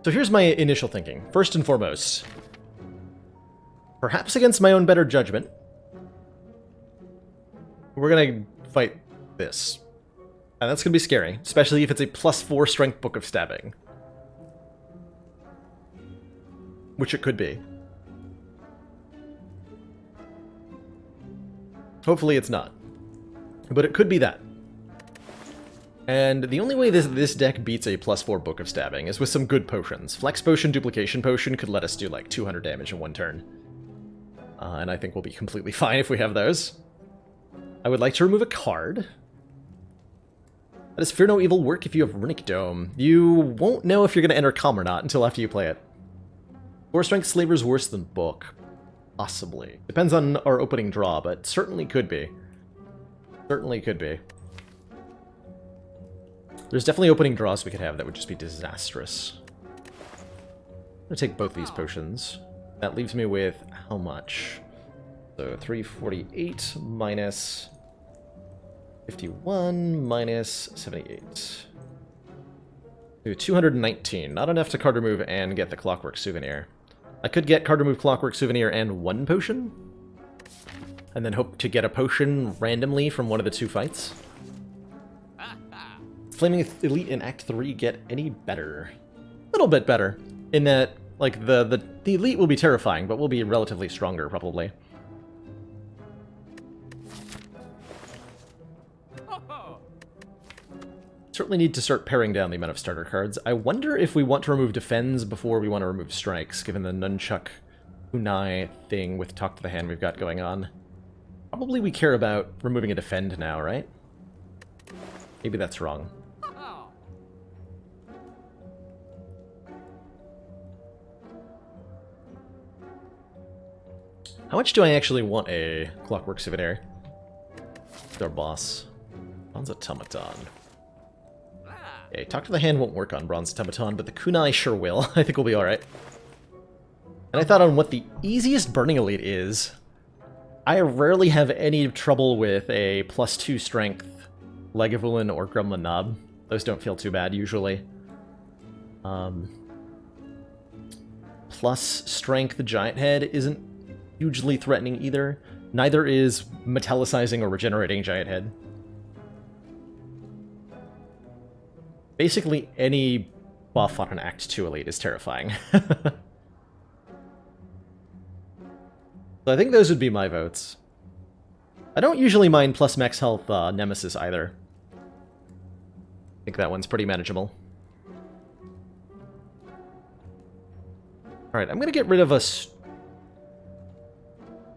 So here's my initial thinking. First and foremost, perhaps against my own better judgment, we're gonna fight this. And that's gonna be scary, especially if it's a +4 strength book of stabbing. Which it could be. Hopefully it's not. But it could be that. And the only way this deck beats a +4 book of stabbing is with some good potions. Flex Potion, Duplication Potion could let us do like 200 damage in one turn. And I think we'll be completely fine if we have those. I would like to remove a card. That is Fear No Evil work if you have Runic Dome. You won't know if you're going to enter Calm or not until after you play it. 4 Strength Slaver's worse than Book. Possibly. Depends on our opening draw, but certainly could be. Certainly could be. There's definitely opening draws we could have that would just be disastrous. I'm going to take both these potions. That leaves me with how much? So 348 minus 51 minus 78. Ooh, 219. Not enough to card remove and get the Clockwork Souvenir. I could get card remove, Clockwork Souvenir, and 1 potion. And then hope to get a potion randomly from one of the 2 fights. Flaming Elite in Act 3 get any better? A little bit better. In that, like, the Elite will be terrifying, but will be relatively stronger, probably. Certainly need to start paring down the amount of starter cards. I wonder if we want to remove Defends before we want to remove Strikes, given the Nunchuck Kunai thing with Talk to the Hand we've got going on. Probably we care about removing a Defend now, right? Maybe that's wrong. How much do I actually want a Clockwork Souvenir? Our boss. Bronze Automaton. Okay, Talk to the Hand won't work on Bronze Automaton, but the Kunai sure will. I think we'll be alright. And I thought on what the easiest Burning Elite is, I rarely have any trouble with a +2 strength Legavulin or Gremlin Knob. Those don't feel too bad, usually. Plus strength Giant Head isn't hugely threatening either. Neither is Metallicizing or Regenerating Giant Head. Basically, any buff on an Act 2 Elite is terrifying. So I think those would be my votes. I don't usually mind plus max health Nemesis either. I think that one's pretty manageable. Alright, I'm going to get rid of a...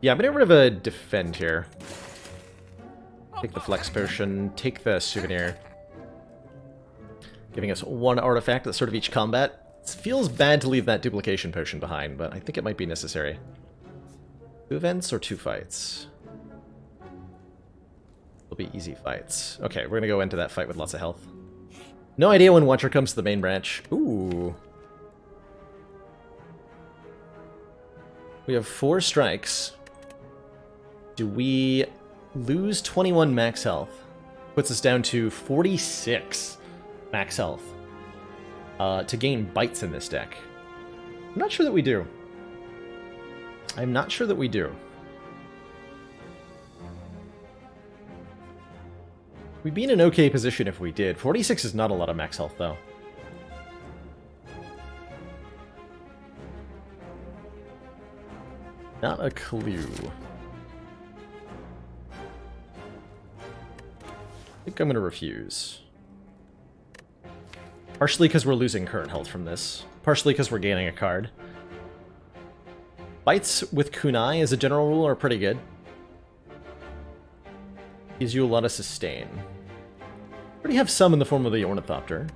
Yeah, I'm going to get rid of a Defend here. Take the Flex Potion, take the Souvenir. Giving us 1 artifact at the start of each combat. It feels bad to leave that Duplication Potion behind, but I think it might be necessary. 2 events or 2 fights? Will be easy fights. Okay, we're gonna go into that fight with lots of health. No idea when Watcher comes to the main branch. Ooh. We have 4 strikes. Do we lose 21 max health? Puts us down to 46 max health. To gain bites in this deck. I'm not sure that we do. I'm not sure that we do. We'd be in an okay position if we did. 46 is not a lot of max health, though. Not a clue. I think I'm going to refuse. Partially because we're losing current health from this. Partially because we're gaining a card. Bites with Kunai, as a general rule, are pretty good. Gives you a lot of sustain. Already have some in the form of the Ornithopter.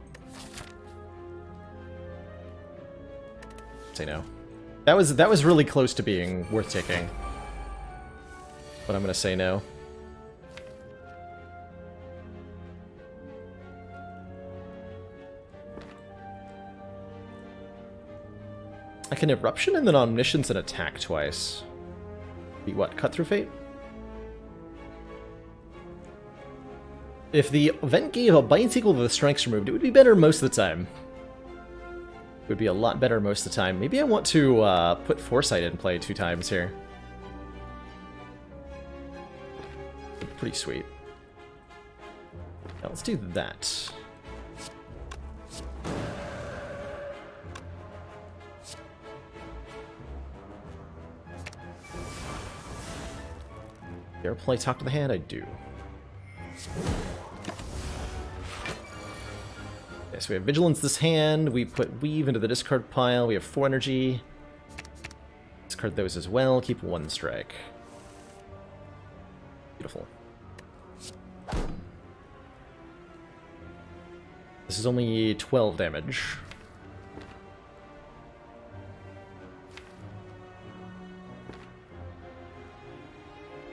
Say no. That was really close to being worth taking. But I'm gonna say no. I can Eruption and then Omniscience and attack twice. Be what? Cut Through Fate? If the event gave a bites equal to the strikes removed, it would be better most of the time. would be a lot better most of the time. Maybe I want to put Foresight in play 2 times here. Pretty sweet. Now let's do that. Dare play Talk to the Hand? I do. Okay, so we have Vigilance this hand. We put Weave into the discard pile. We have 4 energy. Discard those as well. Keep 1 strike. Beautiful. This is only 12 damage.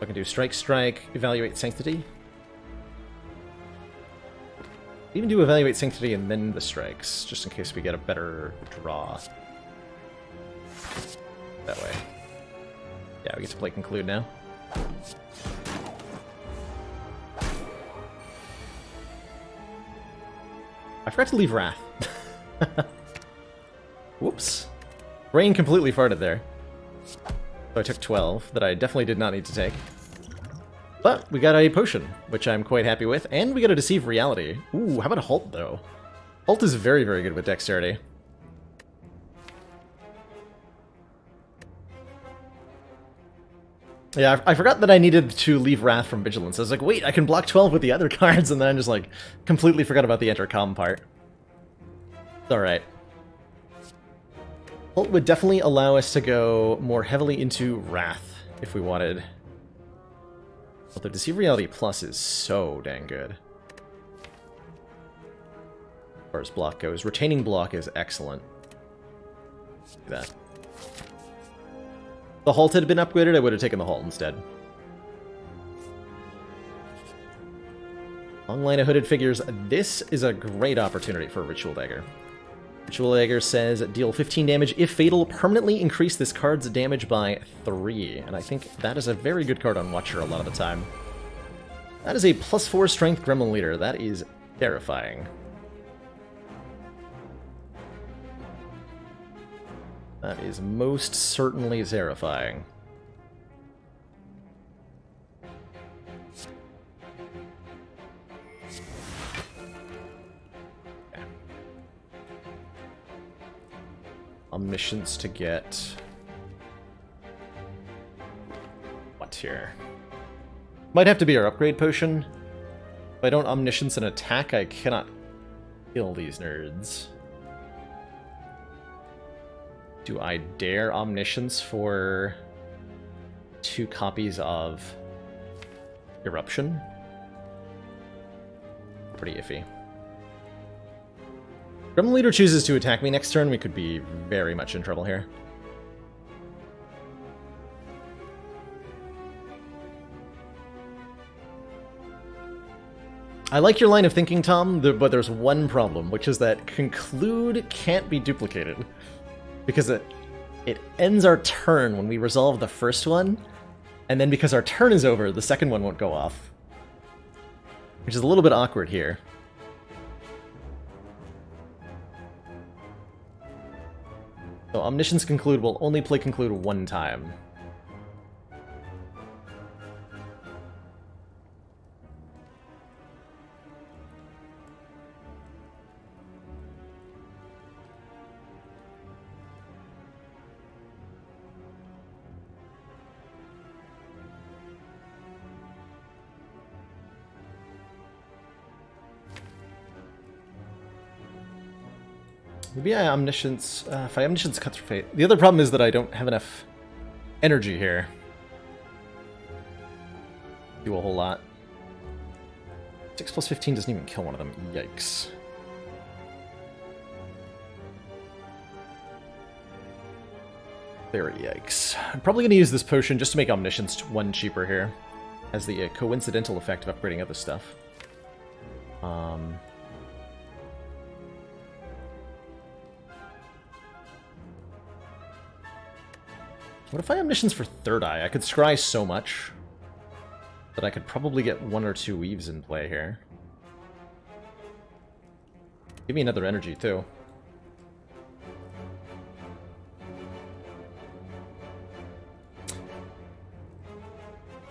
I can do Strike, Strike, Evaluate Sanctity. Even do Evaluate Sanctity and then the strikes, just in case we get a better draw. That way. Yeah, we get to play Conclude now. I forgot to leave Wrath. Whoops. Brain completely farted there. So I took 12, that I definitely did not need to take. But we got a potion, which I'm quite happy with, and we got a Deceive Reality. Ooh, how about a Halt, though? Halt is very, very good with Dexterity. Yeah, I forgot that I needed to leave Wrath from Vigilance. I was like, wait, I can block 12 with the other cards, and then I just, like, completely forgot about the Intercom part. It's alright. Halt would definitely allow us to go more heavily into Wrath, if we wanted. Although Deceive Reality Plus is so dang good. As far as block goes. Retaining block is excellent. Do that. If the Halt had been upgraded, I would have taken the Halt instead. Long line of hooded figures. This is a great opportunity for a Ritual Dagger. Ritual Dagger says, deal 15 damage. If fatal, permanently increase this card's damage by 3. And I think that is a very good card on Watcher a lot of the time. That is a +4 strength Gremlin Leader. That is terrifying. That is most certainly terrifying. Okay. Omniscience to get... what here? Might have to be our upgrade potion. If I don't Omniscience and attack, I cannot kill these nerds. Do I dare Omniscience for 2 copies of Eruption? Pretty iffy. Gremlin Leader chooses to attack me next turn, we could be very much in trouble here. I like your line of thinking, Tom, but there's one problem, which is that Conclude can't be duplicated. Because it ends our turn when we resolve the first one, and then because our turn is over, the second one won't go off. Which is a little bit awkward here. So Omniscience Conclude will only play Conclude 1 time. Maybe I Omniscience... if I Omniscience Cut Through Fate... The other problem is that I don't have enough energy here. Do a whole lot. 6 + 15 doesn't even kill one of them. Yikes. Very yikes. I'm probably going to use this potion just to make Omniscience 1 cheaper here. Has the coincidental effect of upgrading other stuff. What if I Omniscience for Third Eye? I could scry so much that I could probably get 1 or 2 Weaves in play here. Give me another energy, too.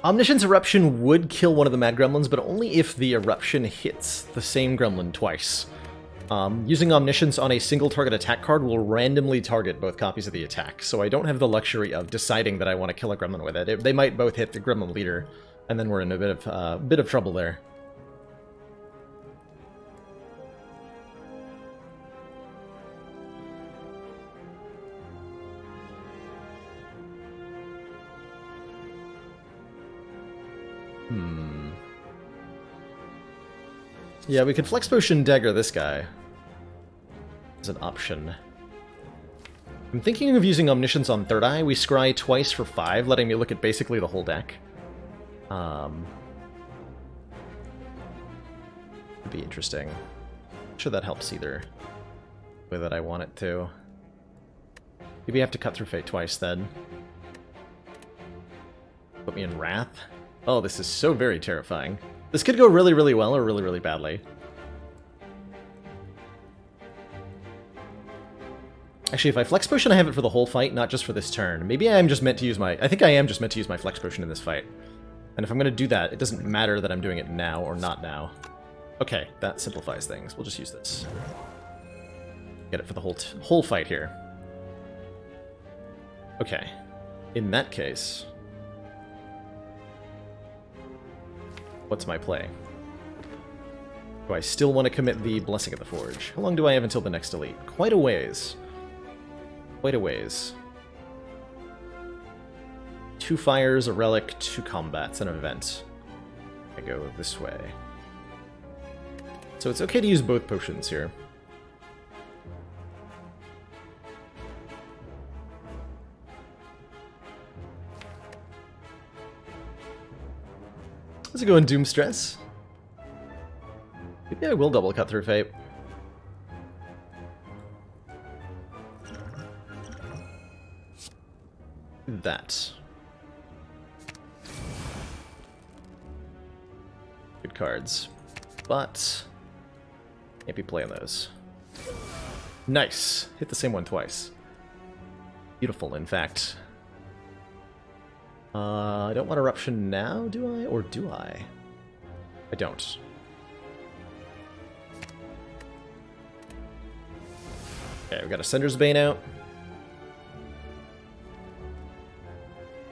Omniscience Eruption would kill one of the Mad Gremlins, but only if the Eruption hits the same Gremlin twice. Using Omniscience on a single target attack card will randomly target both copies of the attack, so I don't have the luxury of deciding that I want to kill a Gremlin with it. They might both hit the Gremlin leader, and then we're in a bit of trouble there. Yeah, we could Flex Potion Dagger this guy as an option. I'm thinking of using Omniscience on Third Eye. We scry twice for 5, letting me look at basically the whole deck. Would be interesting. Not sure that helps either, the way that I want it to. Maybe I have to cut through Fate twice then. Put me in Wrath. Oh, this is so very terrifying. This could go really, really well or really, really badly. Actually, if I Flex Potion, I have it for the whole fight, not just for this turn. Maybe I am just meant to use my... I think I am just meant to use my Flex Potion in this fight. And if I'm going to do that, it doesn't matter that I'm doing it now or not now. Okay, that simplifies things. We'll just use this. Get it for the whole fight here. Okay. In that case... what's my play? Do I still want to commit the Blessing of the Forge? How long do I have until the next elite? Quite a ways. Quite a ways. 2 fires, a relic, 2 combats, an event. I go this way. So it's okay to use both potions here. Let's go in Doom Stress. Maybe I will double cut through Fate. That. Good cards. But can't be playing those. Nice. Hit the same one twice. Beautiful, in fact. I don't want Eruption now, do I? Or do I? I don't. Okay, we got a Sender's Bane out.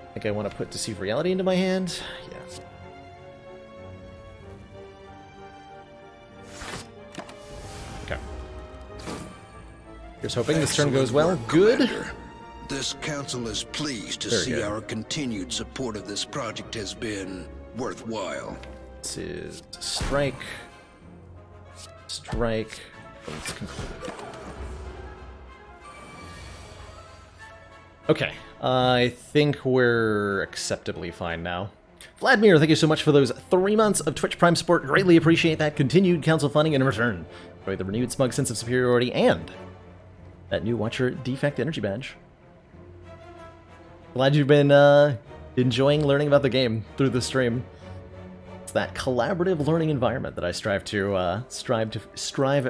I think I want to put Deceive Reality into my hand. Yeah. Okay. Here's hoping this turn goes well. Good. Commander. This council is pleased to see our continued support of this project has been worthwhile. This is strike. Strike. Let's conclude. Okay. I think we're acceptably fine now. Vladimir, thank you so much for those 3 months of Twitch Prime support. Greatly appreciate that. Continued council funding in return. Enjoy the renewed smug sense of superiority and that new Watcher Defect Energy Badge. Glad you've been enjoying learning about the game through the stream. It's that collaborative learning environment that I strive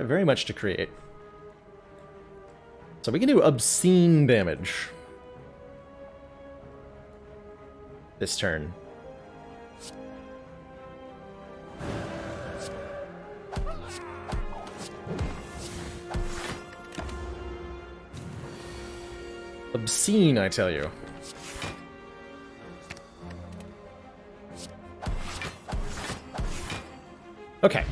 very much to create. So we can do obscene damage this turn. Obscene, I tell you. Okay.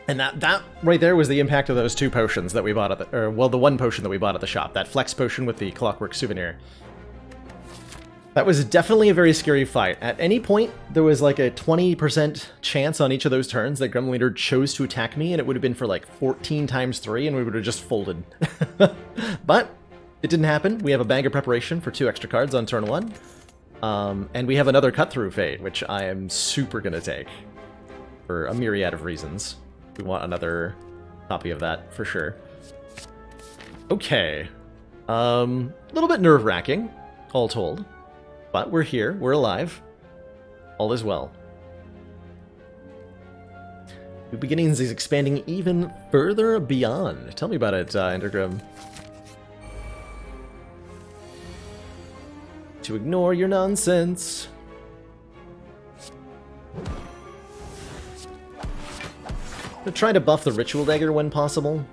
And that right there was the impact of those 2 potions that we bought at the... well, the 1 potion that we bought at the shop. That Flex Potion with the Clockwork Souvenir. That was definitely a very scary fight. At any point, there was like a 20% chance on each of those turns that Gremlin Leader chose to attack me, and it would have been for like 14 times 3, and we would have just folded. But it didn't happen. We have a bag of preparation for 2 extra cards on turn 1. And we have another Cut-Through Fate, which I am super gonna take. For a myriad of reasons. We want another copy of that, for sure. Okay. A little bit nerve-wracking, all told. But we're here, we're alive. All is well. New Beginnings is expanding even further beyond. Tell me about it, Endergrim. To ignore your nonsense. I'm trying to buff the Ritual Dagger when possible.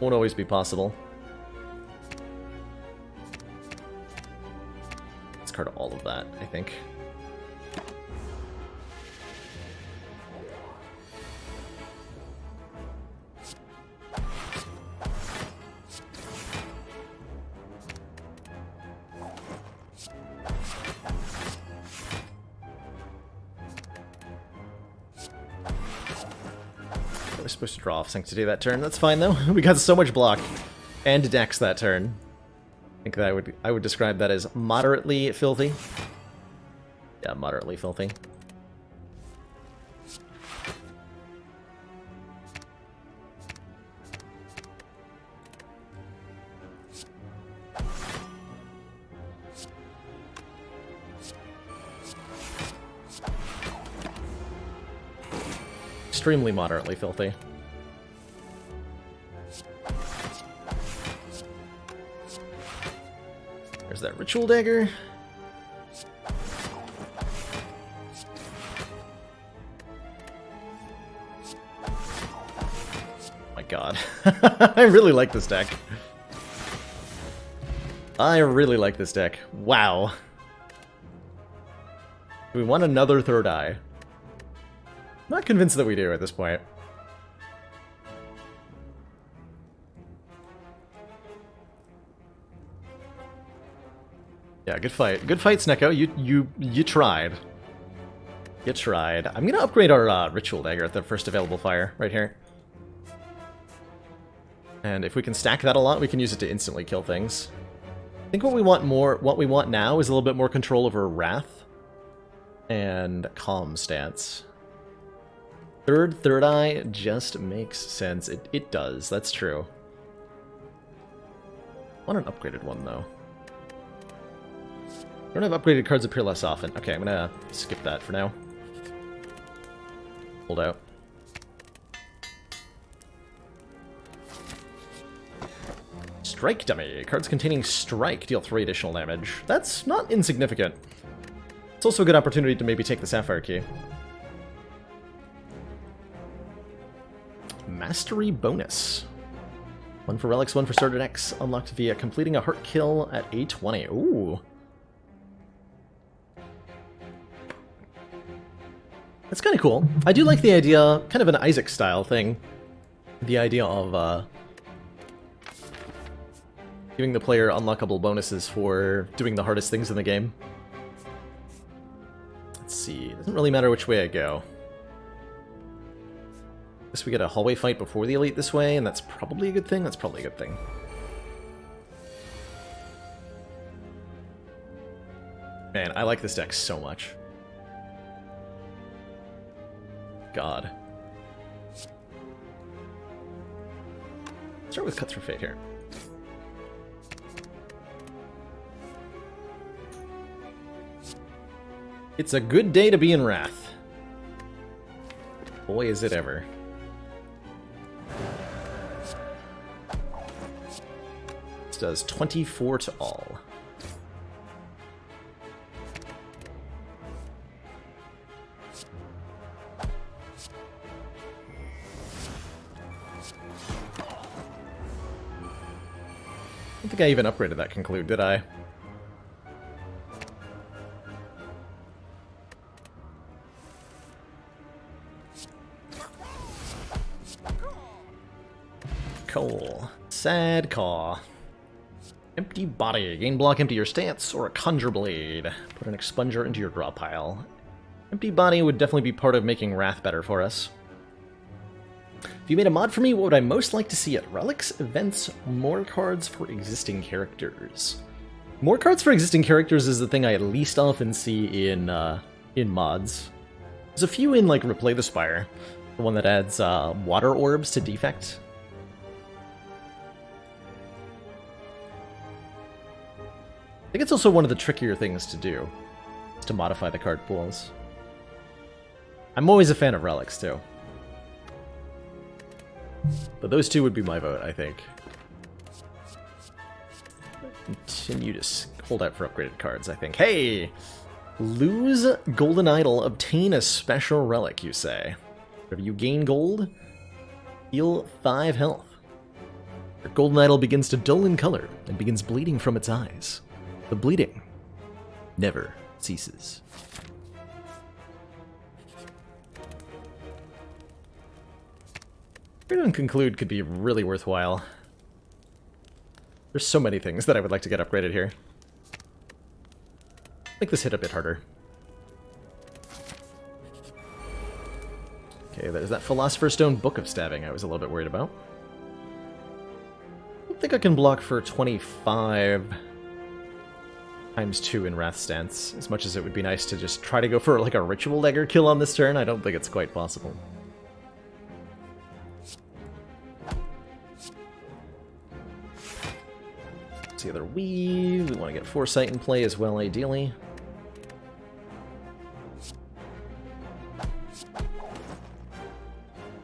Won't always be possible. Discard all of that, I think. We're supposed to draw off Sanctity that turn. That's fine though. We got so much block and Dex that turn. I think that I would describe that as moderately filthy. Yeah, moderately filthy. Extremely moderately filthy. There's that Ritual Dagger. My god. I really like this deck. I really like this deck. Wow. We want another third eye. Not convinced that we do at this point. Yeah, good fight. Good fight, Snecko. You tried. You tried. I'm gonna upgrade our Ritual Dagger at the first available fire right here. And if we can stack that a lot, we can use it to instantly kill things. I think what we want now is a little bit more control over Wrath and Calm stance. Third eye just makes sense. It does, that's true. I want an upgraded one, though. I don't have upgraded cards appear less often. Okay, I'm gonna skip that for now. Hold out. Strike Dummy. Cards containing Strike deal 3 additional damage. That's not insignificant. It's also a good opportunity to maybe take the Sapphire Key. Mastery bonus. 1 for relics, 1 for starter decks, unlocked via completing a heart kill at A20. Ooh. That's kind of cool. I do like the idea, kind of an Isaac style thing. The idea of giving the player unlockable bonuses for doing the hardest things in the game. Let's see. It doesn't really matter which way I go. Guess we get a hallway fight before the elite this way, and that's probably a good thing. That's probably a good thing. Man, I like this deck so much. God. Start with Cut Through Fate here. It's a good day to be in Wrath. Boy, is it ever. This does 24 to all. I don't think I even upgraded that conclude, did I? Coal. Sad Caw. Empty Body. Gain block, empty your stance, or a Conjure Blade. Put an Expunger into your draw pile. Empty Body would definitely be part of making Wrath better for us. If you made a mod for me, what would I most like to see at Relics, Events, more cards for existing characters? More cards for existing characters is the thing I least often see in mods. There's a few in, like, Replay the Spire. The one that adds water orbs to defect. I think it's also one of the trickier things to do, is to modify the card pools. I'm always a fan of Relics, too. But those two would be my vote, I think. Continue to hold out for upgraded cards, I think. Hey! Lose Golden Idol, obtain a special relic, you say. Whenever you gain gold, Heal 5 health. Your golden idol begins to dull in color and begins bleeding from its eyes. The bleeding never ceases. Freedom and Conclude could be really worthwhile. There's so many things that I would like to get upgraded here. Make this hit a bit harder. Okay, there's that Philosopher's Stone Book of Stabbing I was a little bit worried about. I don't think I can block for 25 times 2 in Wrath Stance. As much as it would be nice to just try to go for like a Ritual Dagger kill on this turn, I don't think it's quite possible. The other weave. We want to get Foresight in play as well, ideally.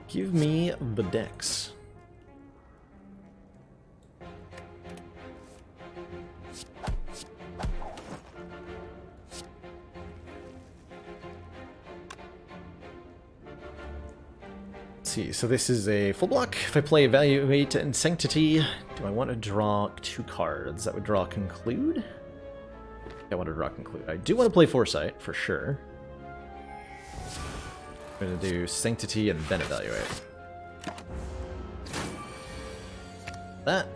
Give me the Dex. See, so this is a full block. If I play Evaluate and Sanctity, do I want to draw 2 cards? That would draw Conclude? I want to draw Conclude. I do want to play Foresight, for sure. I'm going to do Sanctity and then Evaluate. That.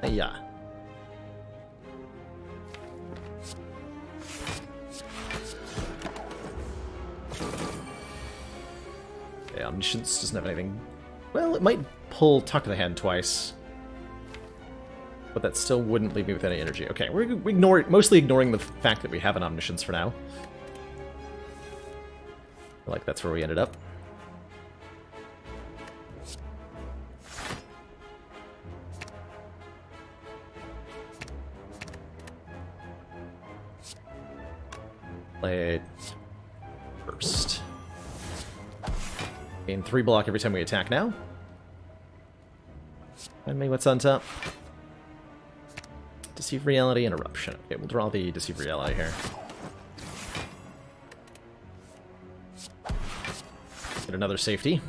Yeah. Omniscience doesn't have anything. Well, it might pull Talk to the Hand twice. But that still wouldn't leave me with any energy. Okay, we're mostly ignoring the fact that we have an Omniscience for now. I feel like that's where we ended up. Play first. Gain 3 block every time we attack now. Find me what's on top. Deceive Reality and Eruption. Okay, we'll draw the Deceive Reality here. Get another safety.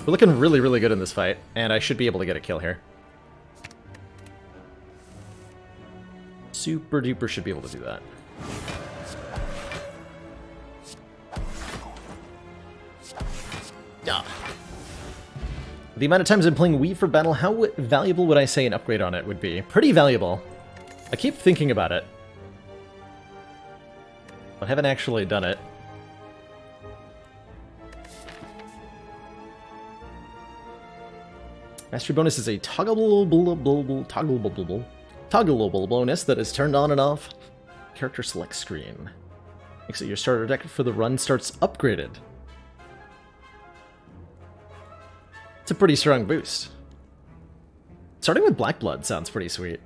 We're looking really, really good in this fight, and I should be able to get a kill here. Super duper should be able to do that. Yeah. The amount of times I'm playing Weave for battle, how valuable would I say an upgrade on it would be? Pretty valuable. I keep thinking about it. I haven't actually done it. Mastery bonus is a toggleable bonus that is turned on and off. Character select screen. Makes it your starter deck for the run starts upgraded. It's a pretty strong boost. Starting with Black Blood sounds pretty sweet.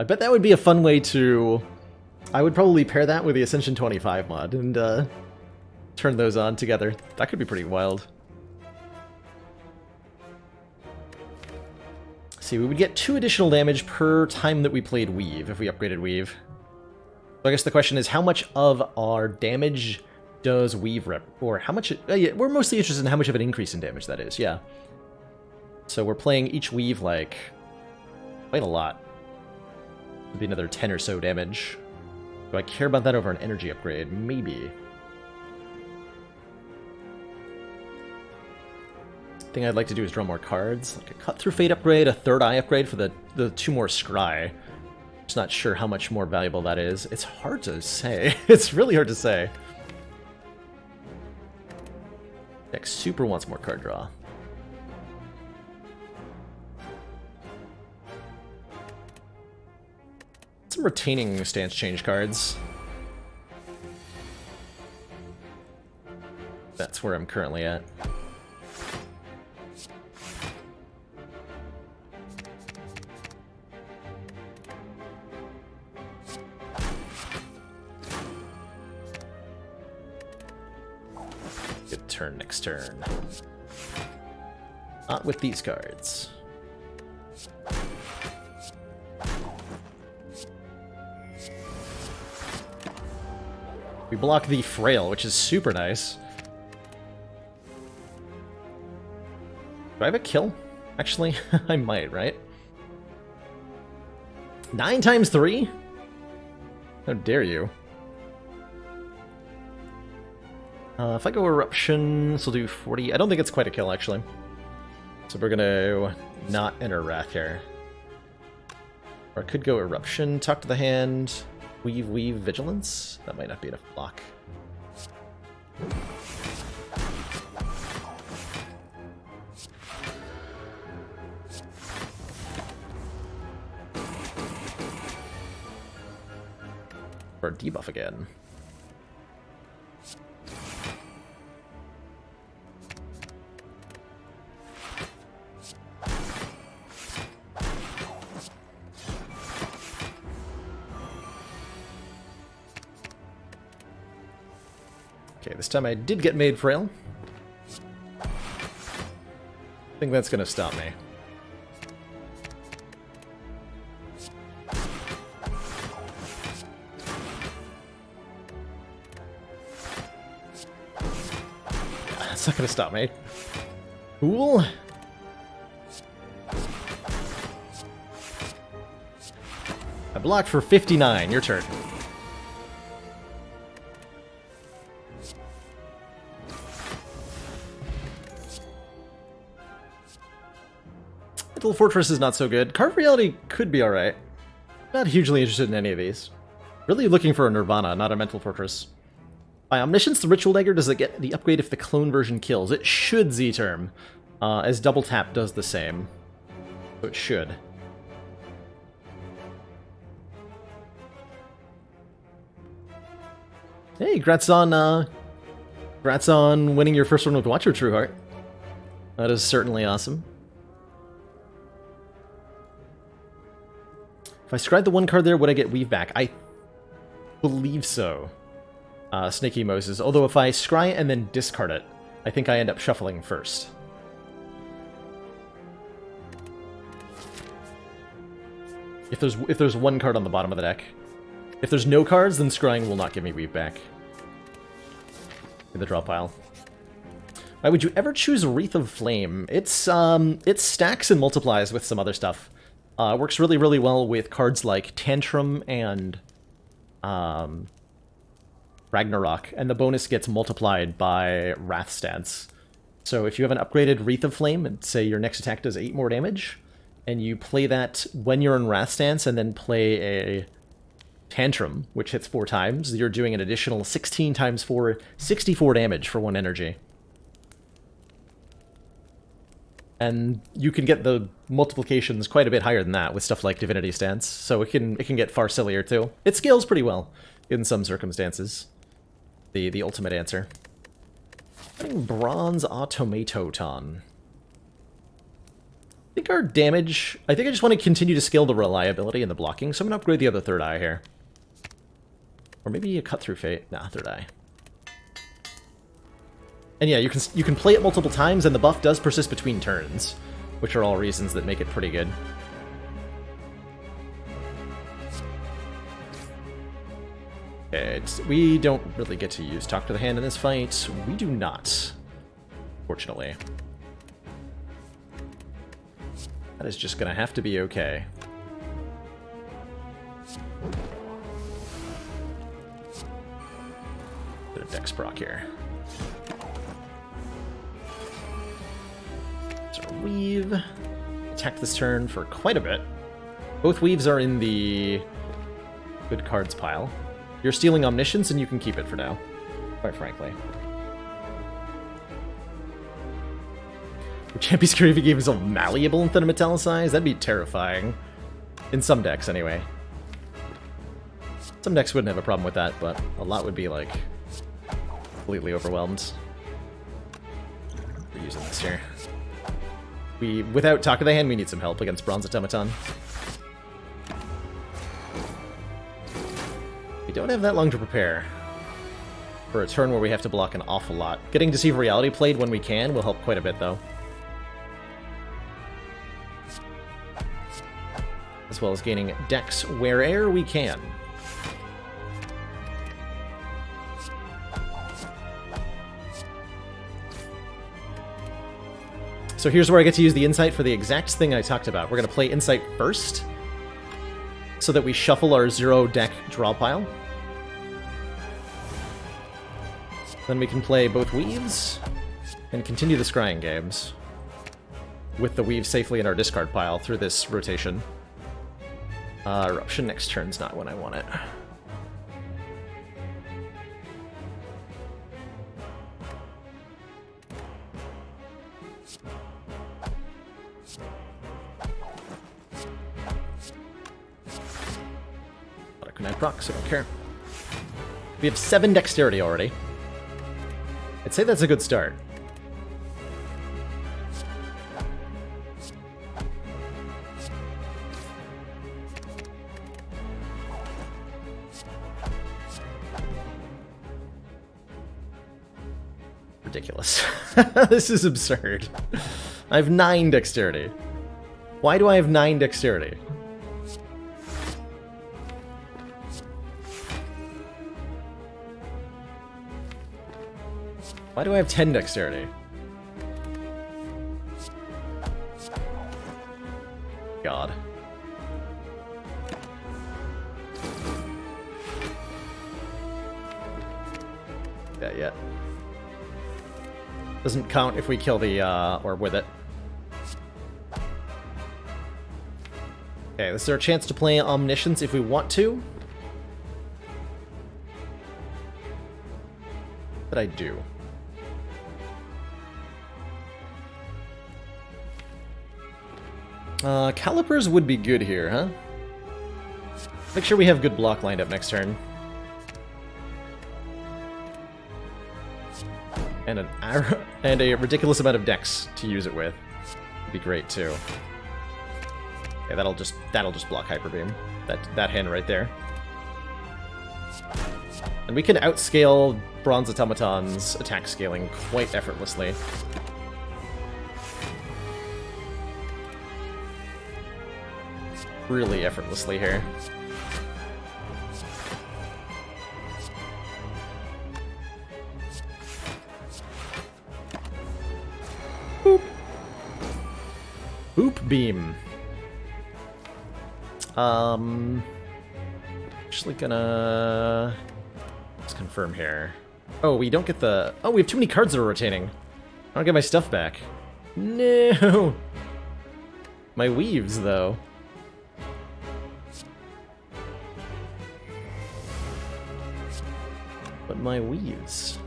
I bet that would be a fun way to... I would probably pair that with the Ascension 25 mod and turn those on together. That could be pretty wild. See, we would get 2 additional damage per time that we played Weave if we upgraded Weave. So I guess the question is, how much of our damage does Weave rep, or how much... yeah, we're mostly interested in how much of an increase in damage that is, yeah. So we're playing each Weave, like, quite a lot. It'd be another 10 or so damage. Do I care about that over an energy upgrade? Maybe. Thing I'd like to do is draw more cards. Like a Cut Through Fate upgrade, a Third Eye upgrade for the 2 more Scry. Just not sure how much more valuable that is. It's hard to say. It's really hard to say. Deck super wants more card draw. Some retaining stance change cards. That's where I'm currently at. Good turn next turn. Not with these cards. We block the Frail, which is super nice. Do I have a kill? Actually, I might, right? 9 times 3? How dare you? If I go Eruption, this will do 40. I don't think it's quite a kill, actually. So we're gonna not enter Wrath here. Or I could go Eruption, Talk to the Hand, Weave, Vigilance. That might not be enough block. Or debuff again. Okay, this time I did get made frail. I think that's gonna stop me. It's not gonna stop me. Cool. I blocked for 59. Your turn. Mental Fortress is not so good. Carved Reality could be alright. Not hugely interested in any of these. Really looking for a Nirvana, not a Mental Fortress. By Omniscience, the Ritual Dagger does it get the upgrade if the clone version kills. It should Z-term, as Double Tap does the same. So it should. Hey, congrats on winning your first one with Watcher True Heart. That is certainly awesome. If I scryed the one card there, would I get Weave back? I believe so. Snaky Moses. Although if I scry and then discard it, I think I end up shuffling first. If there's one card on the bottom of the deck. If there's no cards, then scrying will not give me Weave back. In the draw pile. Why would you ever choose Wreath of Flame? It stacks and multiplies with some other stuff. Works really, really well with cards like Tantrum and Ragnarok, and the bonus gets multiplied by Wrath Stance. So if you have an upgraded Wreath of Flame, and say your next attack does 8 more damage, and you play that when you're in Wrath Stance, and then play a Tantrum, which hits 4 times, you're doing an additional 16 times 4, 64 damage for 1 energy. And you can get the multiplications quite a bit higher than that with stuff like Divinity Stance, so it can get far sillier too. It scales pretty well in some circumstances. The ultimate answer. Bronze Automatoton. I think our damage... I think I just want to continue to scale the reliability and the blocking, so I'm going to upgrade the other third eye here. Or maybe a Cut Through Fate. Nah, third eye. And yeah, you can play it multiple times, and the buff does persist between turns, which are all reasons that make it pretty good. Okay, we don't really get to use Talk to the Hand in this fight. We do not, fortunately. That is just gonna have to be okay. Bit of Dex proc here. So Weave. Attack this turn for quite a bit. Both Weaves are in the good cards pile. You're stealing Omniscience, and you can keep it for now, quite frankly. Would Champy scary if he gave himself malleable instead of metallicized? That'd be terrifying. In some decks, anyway. Some decks wouldn't have a problem with that, but a lot would be, like, completely overwhelmed. We're using this here. Without Talk of the Hand, we need some help against Bronze Automaton. We don't have that long to prepare for a turn where we have to block an awful lot. Getting Deceive Reality played when we can will help quite a bit, though. As well as gaining Dex where'er we can. So here's where I get to use the insight for the exact thing I talked about. We're going to play insight first, so that we shuffle our 0 deck draw pile. Then we can play both weaves, and continue the scrying games, with the weave safely in our discard pile through this rotation. Eruption next turn's not when I want it. Kunai procs, I don't care. We have 7 dexterity already. I'd say that's a good start. Ridiculous. This is absurd. I have 9 dexterity. Why do I have 9 dexterity? Why do I have 10 dexterity? God. Yeah, yeah. Doesn't count if we kill the orb with it. Okay, this is our chance to play Omniscience if we want to. But I do. Calipers would be good here, huh? Make sure we have good block lined up next turn. And an arrow, and a ridiculous amount of dex to use it with. Would be great too. Okay, that'll just block Hyper Beam. That hand right there. And we can outscale Bronze Automaton's attack scaling quite effortlessly. Really effortlessly here. Boop. Boop beam. Actually gonna... Let's confirm here. Oh, we don't get the... Oh, we have too many cards that are rotating. I don't get my stuff back. No! My weaves, though. But my weaves.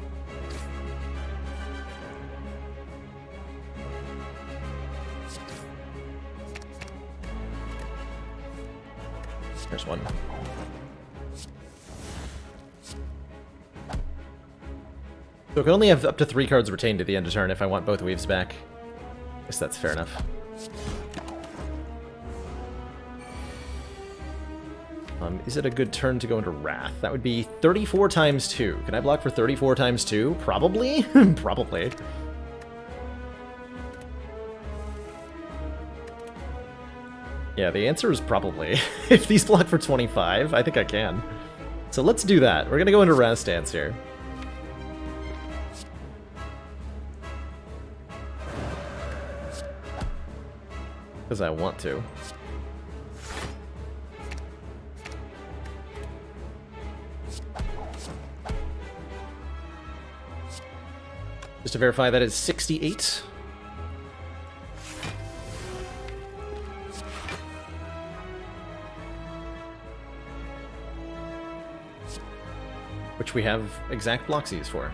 There's one. So I can only have up to 3 cards retained at the end of turn if I want both weaves back. Guess that's fair enough. Is it a good turn to go into Wrath? That would be 34 times 2. Can I block for 34 times 2? Probably? Probably. Yeah, the answer is probably. If these block for 25, I think I can. So let's do that. We're gonna go into Wrath stance here. Because I want to. Just to verify, that is 68. Which we have exact Bloxies for.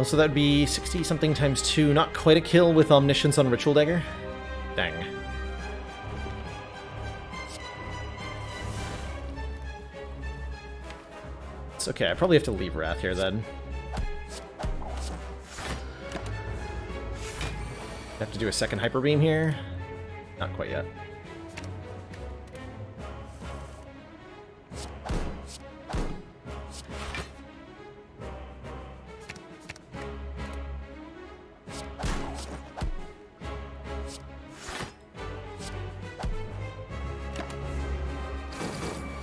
So that'd be 60-something times 2. Not quite a kill with Omniscience on Ritual Dagger. Dang. It's okay, I probably have to leave Wrath here then. Have to do a second Hyper Beam here. Not quite yet.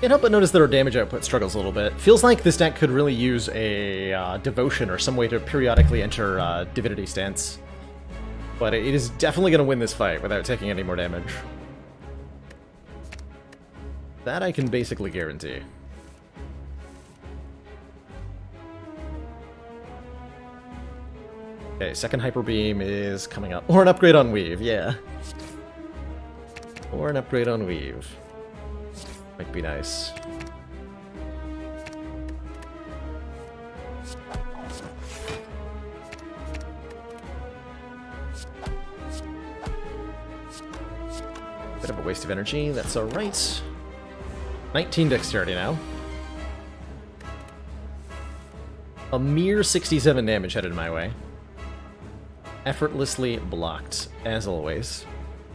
Can't help but notice that our damage output struggles a little bit. Feels like this deck could really use a devotion or some way to periodically enter divinity stance. But it is definitely going to win this fight without taking any more damage. That I can basically guarantee. Okay, second Hyper Beam is coming up. Or an upgrade on Weave, yeah. Or an upgrade on Weave. Might be nice. Bit of a waste of energy, that's alright. 19 Dexterity now. A mere 67 damage headed my way. Effortlessly blocked, as always.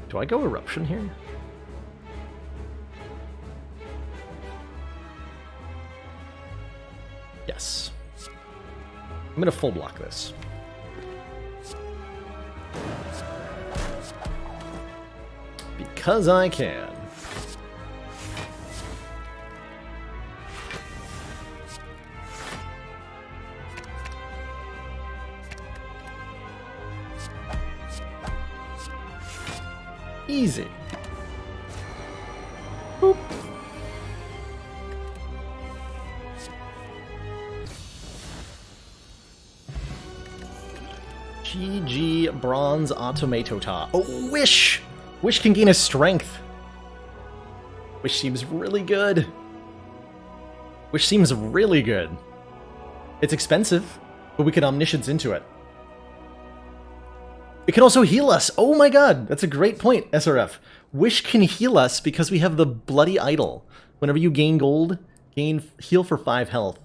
Do I go Eruption here? Yes. I'm gonna full block this. Because I can. Easy. Boop. GG Bronze Automatota. Oh, Wish! Wish can gain a strength. Wish seems really good. Wish seems really good. It's expensive, but we can Omniscience into it. It can also heal us. Oh my god, that's a great point, SRF. Wish can heal us because we have the Bloody Idol. Whenever you gain gold, heal for 5 health.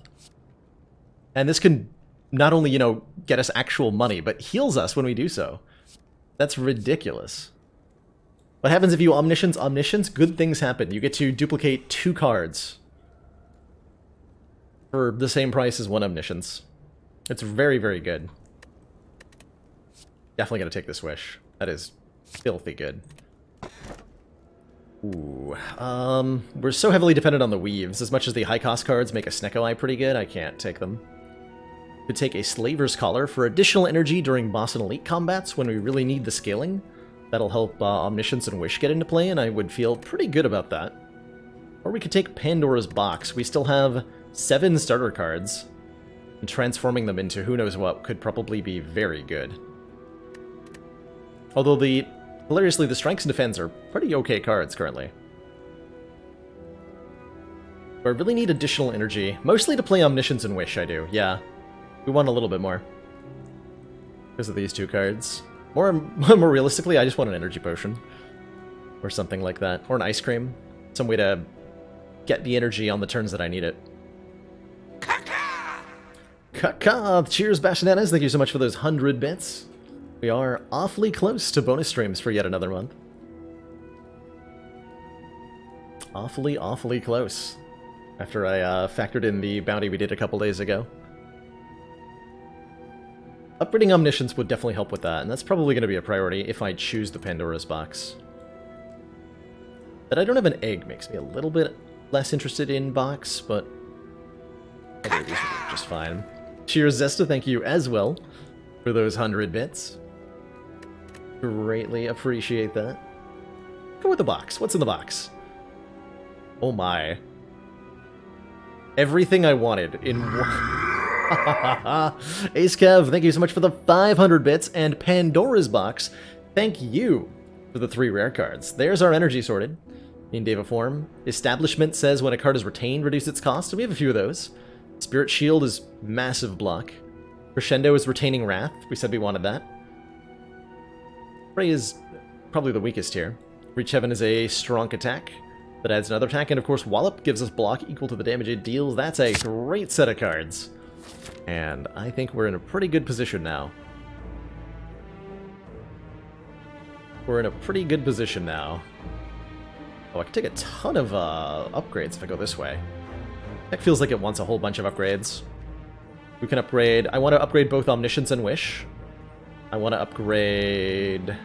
And this can not only, you know, get us actual money, but heals us when we do so. That's ridiculous. What happens if you Omniscience? Good things happen. You get to duplicate 2 cards for the same price as 1 Omniscience. It's very, very good. Definitely gonna take this Wish. That is filthy good. Ooh. We're so heavily dependent on the Weaves. As much as the high-cost cards make a Snecko Eye pretty good, I can't take them. Could take a Slaver's Collar for additional energy during boss and elite combats when we really need the scaling. That'll help Omniscience and Wish get into play, and I would feel pretty good about that. Or we could take Pandora's Box. We still have 7 starter cards, and transforming them into who knows what could probably be very good. Although hilariously, the Strengths and Defense are pretty okay cards currently. But I really need additional energy, mostly to play Omniscience and Wish, I do, yeah. We want a little bit more. Because of these 2 cards. More realistically, I just want an energy potion. Or something like that. Or an ice cream. Some way to get the energy on the turns that I need it. Kaka! Cheers, Bashananas. Thank you so much for those 100 bits. We are awfully close to bonus streams for yet another month. Awfully, awfully close. After I factored in the bounty we did a couple days ago. Upgrading Omniscience would definitely help with that, and that's probably going to be a priority if I choose the Pandora's Box. That I don't have an egg makes me a little bit less interested in Box, but other these will work just fine. Cheers, Zesta, thank you as well for those 100 bits. Greatly appreciate that. Go with the box. What's in the box? Oh my. Everything I wanted in one... Ace Kev, thank you so much for the 500 bits, and Pandora's Box, thank you for the 3 rare cards. There's our energy sorted in Deva form. Establishment says when a card is retained, reduce its cost, so we have a few of those. Spirit Shield is massive block. Crescendo is retaining Wrath, we said we wanted that. Prey is probably the weakest here. Reach Heaven is a strong attack that adds another attack, and of course Wallop gives us block equal to the damage it deals. That's a great set of cards. And I think we're in a pretty good position now. We're in a pretty good position now. Oh, I can take a ton of upgrades if I go this way. That feels like it wants a whole bunch of upgrades. We can upgrade... I want to upgrade both Omniscience and Wish. I want to upgrade...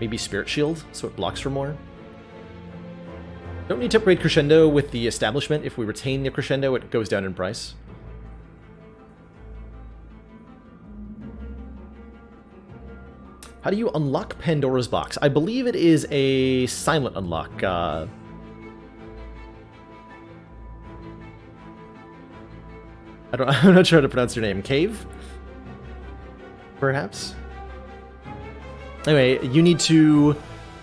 maybe Spirit Shield, so it blocks for more. Don't need to upgrade Crescendo with the establishment. If we retain the Crescendo, it goes down in price. How do you unlock Pandora's box? I believe it is a silent unlock. I'm not sure how to pronounce your name. Cave? Perhaps? Anyway, you need to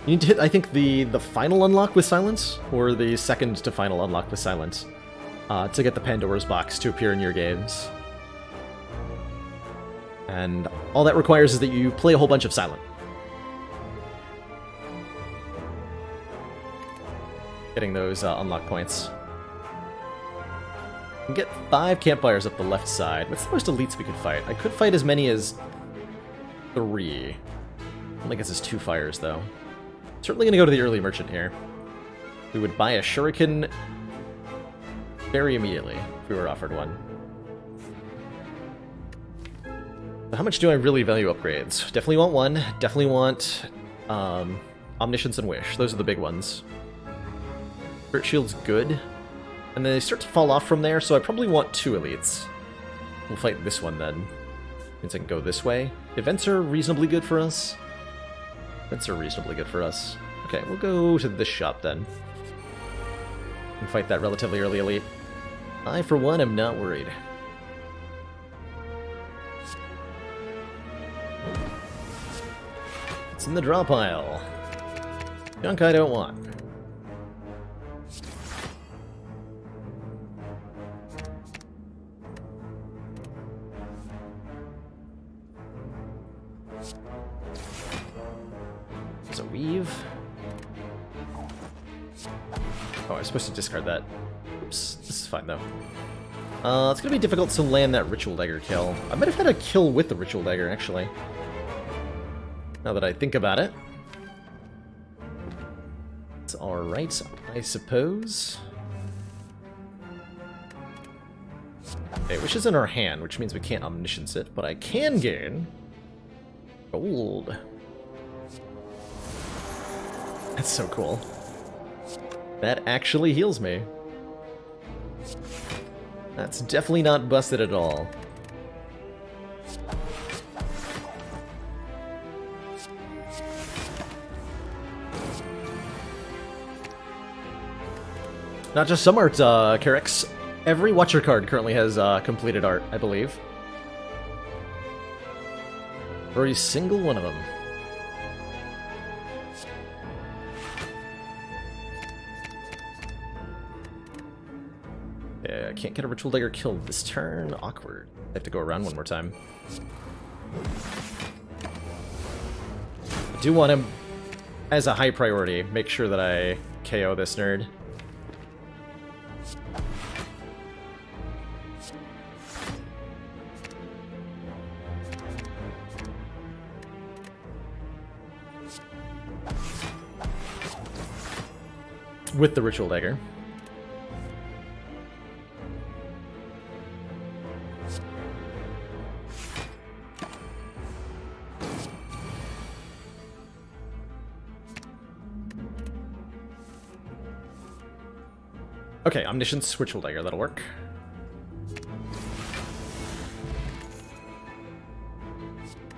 hit, I think, the final unlock with silence, or the second to final unlock with silence, to get the Pandora's box to appear in your games. And all that requires is that you play a whole bunch of silent. Getting those unlock points. We can get 5 campfires up the left side. What's the most elites we could fight? I could fight as many as 3. Only gets us 2 fires, though. Certainly going to go to the early merchant here. We would buy a shuriken very immediately if we were offered one. But how much do I really value upgrades? Definitely want 1. Definitely want Omniscience and Wish. Those are the big ones. Spirit Shield's good. And then they start to fall off from there, so I probably want 2 elites. We'll fight this one then. Means I can go this way. Events are reasonably good for us. Events are reasonably good for us. Okay, we'll go to this shop then. And fight that relatively early elite. I, for one, am not worried. It's in the draw pile. Junk I don't want. There's a weave. Oh, I was supposed to discard that. Oops, this is fine though. It's gonna be difficult to land that Ritual Dagger kill. I might have had a kill with the Ritual Dagger, actually. Now that I think about it. It's alright, I suppose. Okay, which is in our hand, which means we can't Omniscience it, but I can gain gold. That's so cool. That actually heals me. That's definitely not busted at all. Not just some art, Carix. Every Watcher card currently has completed art, I believe. Every single one of them. Yeah, I can't get a Ritual Dagger killed this turn. Awkward. I have to go around one more time. I do want him as a high priority. Make sure that I KO this nerd. With the Ritual Dagger. Okay, Omniscience, Ritual Dagger, that'll work.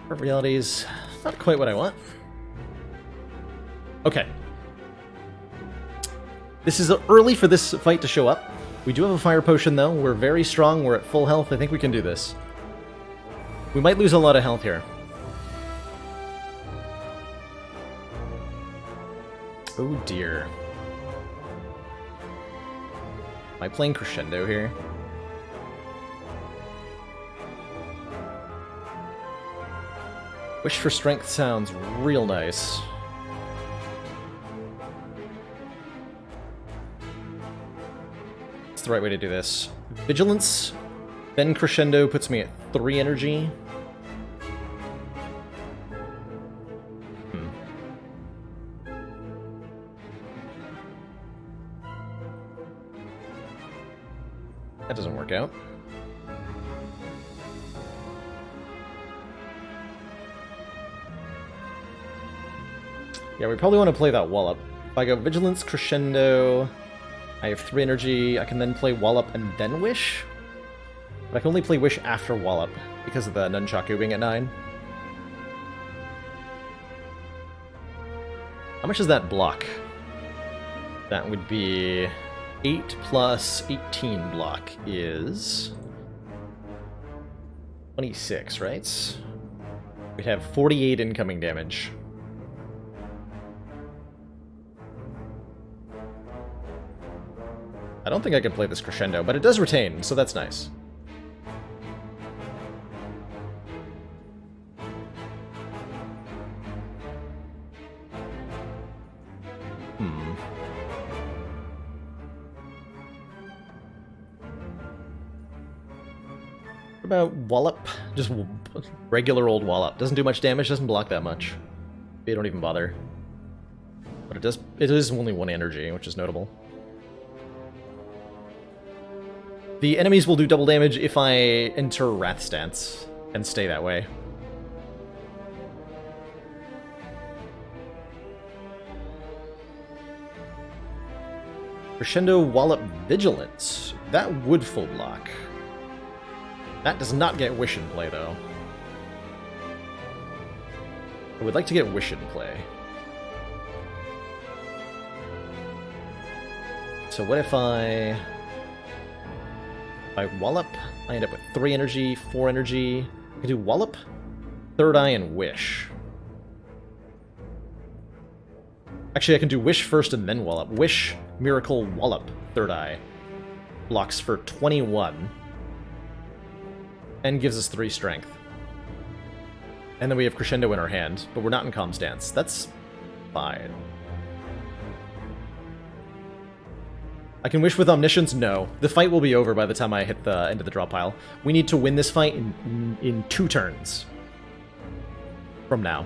Reality's not quite what I want. Okay. This is early for this fight to show up. We do have a fire potion, though. We're very strong. We're at full health. I think we can do this. We might lose a lot of health here. Oh, dear. Am I playing Crescendo here? Wish for Strength sounds real nice. That's the right way to do this. Vigilance, then Crescendo puts me at 3 energy. That doesn't work out. Yeah, we probably want to play that Wallop. If I go Vigilance, Crescendo, I have 3 energy. I can then play Wallop and then Wish. But I can only play Wish after Wallop because of the Nunchaku being at 9. How much does that block? That would be 8 plus 18 block is 26, right? We'd have 48 incoming damage. I don't think I could play this Crescendo, but it does retain, so that's nice. What about Wallop? Just regular old Wallop. Doesn't do much damage, doesn't block that much. They don't even bother. But it does. It is only 1 energy, which is notable. The enemies will do double damage if I enter Wrath stance and stay that way. Crescendo Wallop Vigilance. That would full block. That does not get Wish in play, though. I would like to get Wish in play. So what if I Wallop? I end up with 3 energy, 4 energy. I can do Wallop, Third Eye, and Wish. Actually, I can do Wish first and then Wallop. Wish, Miracle, Wallop, Third Eye. Blocks for 21. And gives us 3 strength. And then we have Crescendo in our hand, but we're not in Calm Stance. That's fine. I can Wish with Omniscience? No. The fight will be over by the time I hit the end of the draw pile. We need to win this fight in 2 turns. From now.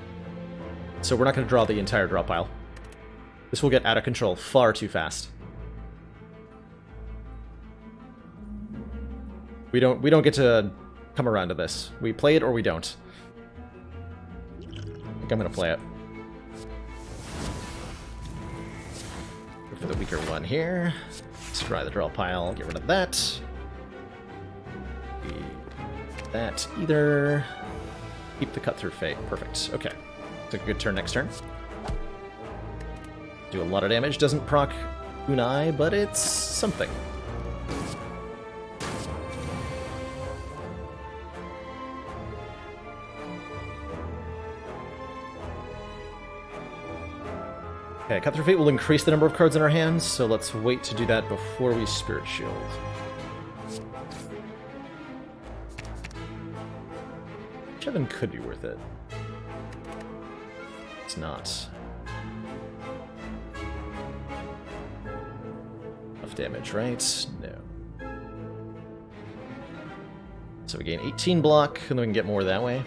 So we're not going to draw the entire draw pile. This will get out of control far too fast. We don't get to come around to this. We play it or we don't. I think I'm going to play it. Go for the weaker one here. Scry the draw pile, get rid of that. That either. Keep the Cut Through Fate. Perfect. Okay. Took a good turn next turn. Do a lot of damage. Doesn't proc Unai, but it's something. Okay, Cut Through Fate will increase the number of cards in our hands, so let's wait to do that before we Spirit Shield. Chevin could be worth it. It's not. Enough damage, right? No. So we gain 18 block, and then we can get more that way.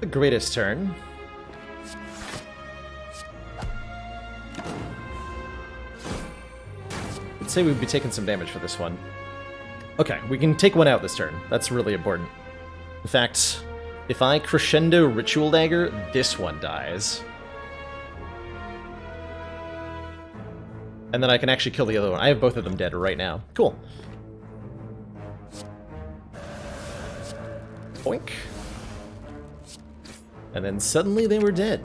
The greatest turn. I'd say we'd be taking some damage for this one. Okay, we can take one out this turn. That's really important. In fact, if I Crescendo Ritual Dagger, this one dies. And then I can actually kill the other one. I have both of them dead right now. Cool. Boink. And then suddenly they were dead.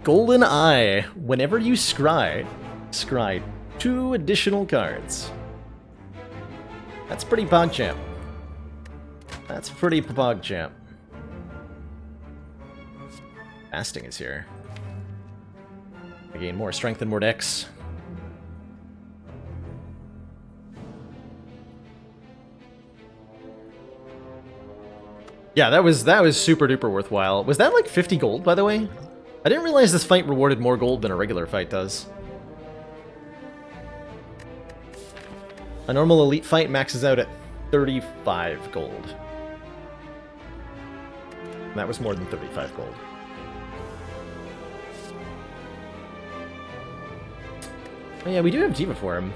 Golden Eye. Whenever you scry 2 additional cards. That's pretty PogChamp. That's pretty PogChamp. Fasting is here. I gain more strength and more dex. Yeah, that was super duper worthwhile. Was that like 50 gold, by the way? I didn't realize this fight rewarded more gold than a regular fight does. A normal elite fight maxes out at 35 gold. And that was more than 35 gold. Oh yeah, we do have Diva Form.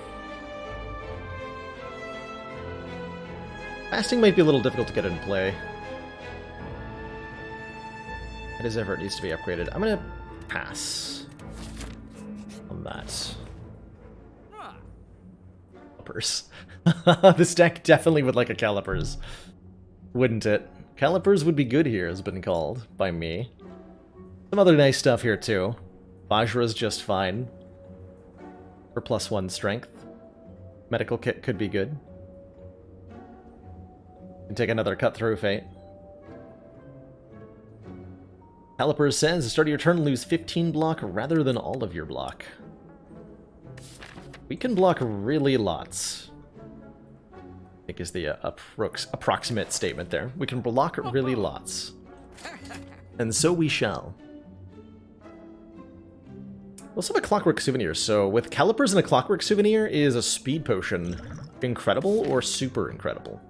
Fasting might be a little difficult to get in play. It is ever, it needs to be upgraded. I'm gonna pass on that. Calipers. This deck definitely would like a Calipers, wouldn't it? Calipers would be good here, has been called by me. Some other nice stuff here too. Vajra's just fine for +1 strength. Medical kit could be good. Can take another cut through fate. Calipers says, start of your turn, lose 15 block rather than all of your block. We can block really lots, I think is the approximate statement there. We can block really lots. And so we shall. We also have a Clockwork Souvenir, so with Calipers and a Clockwork Souvenir, is a Speed Potion incredible or super incredible?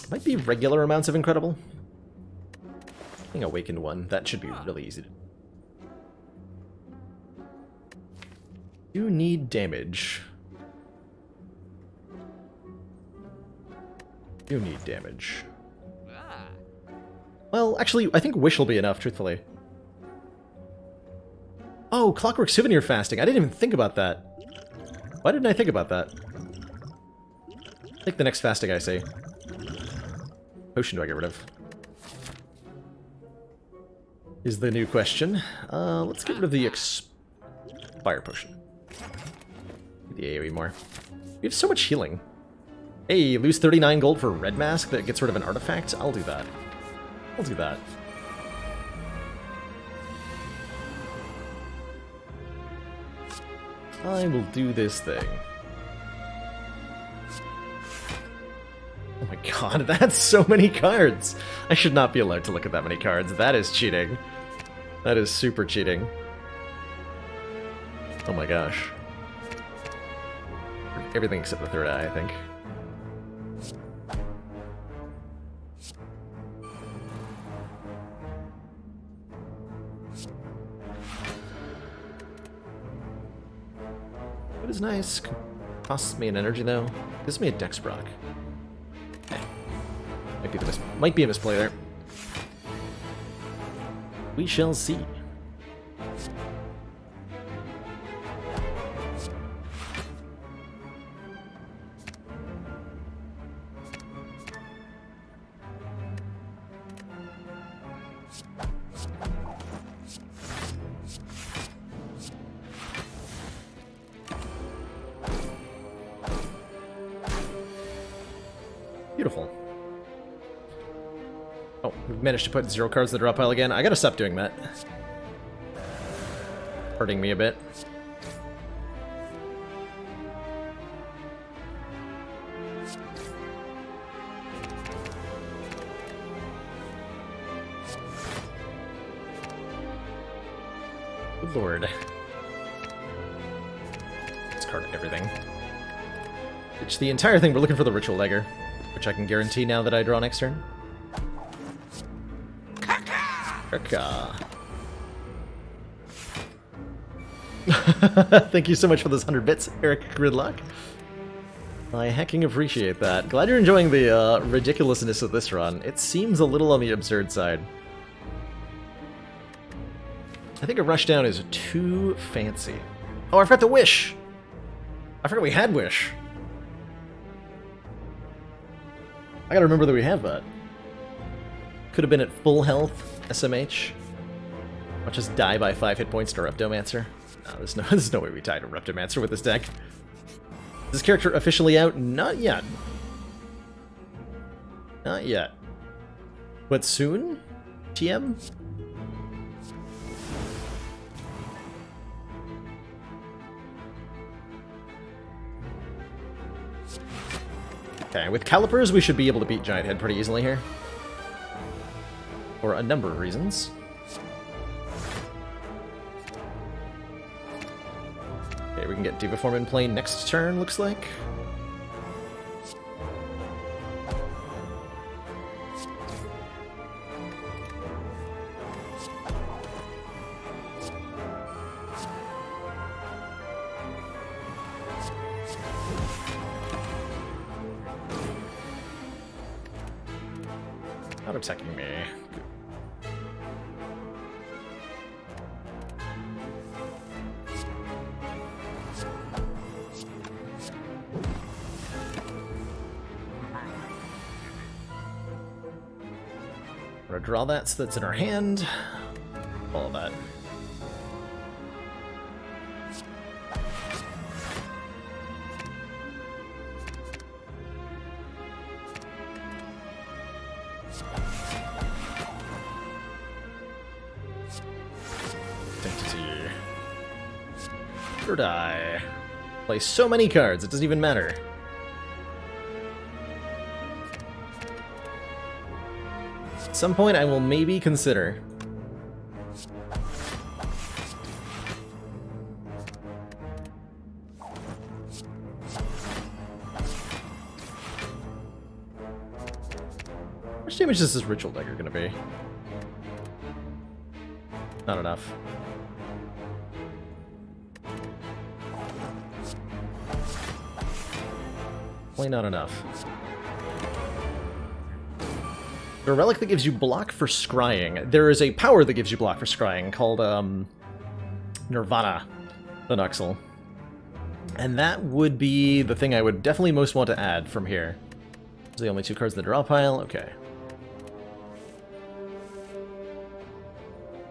Might be regular amounts of incredible. I think Awakened one. That should be really easy to... You need damage. You need damage. Well, actually, I think Wish will be enough, truthfully. Oh, Clockwork Souvenir fasting. I didn't even think about that. Why didn't I think about that? Like the next fasting I see. Potion do I get rid of? Is the new question. Let's get rid of the Spire Potion. The AoE more. We have so much healing. Hey, lose 39 gold for Red Mask that gets rid of an artifact? I'll do that. I'll do that. I will do this thing. Oh my god, that's so many cards! I should not be allowed to look at that many cards. That is cheating. That is super cheating. Oh my gosh. Everything except the third eye, I think. It is nice. Costs me an energy though. Gives me a Dex proc. Might be a misplay there. We shall see. Beautiful. Oh, we've managed to put 0 cards in the draw pile again. I gotta stop doing that. Hurting me a bit. Good lord. Discard everything. It's the entire thing. We're looking for the Ritual Dagger, which I can guarantee now that I draw next turn. Kaka. Thank you so much for those 100 bits, Eric Gridlock. I hecking appreciate that. Glad you're enjoying the ridiculousness of this run. It seems a little on the absurd side. I think a rushdown is too fancy. Oh, I forgot the Wish! I forgot we had Wish. I gotta remember that we have that. Could have been at full health, SMH. I'll just die by 5 hit points to Reptomancer. No, there's no way we tied a Reptomancer with this deck. Is this character officially out? Not yet. Not yet. But soon? TM? Okay, with Calipers we should be able to beat Giant Head pretty easily here. For a number of reasons. Okay, we can get Diva Form in play next turn, looks like. Not attacking me. I'm gonna draw that so that's in our hand. All that. Identity. Third eye. Play so many cards, it doesn't even matter. At some point I will maybe consider how much damage is this ritual dagger gonna be? Not enough. Probably not enough. The relic that gives you block for scrying. There is a power that gives you block for scrying called Nirvana, the Nuxel. And that would be the thing I would definitely most want to add from here. Those are the only two cards in the draw pile. Okay.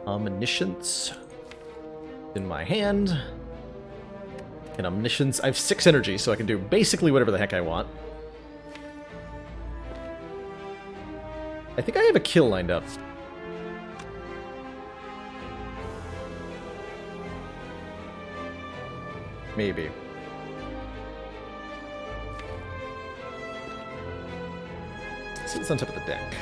Omniscience in my hand. And Omniscience, I have 6 energy, so I can do basically whatever the heck I want. I think I have a kill lined up. Maybe. Let's see what's on top of the deck.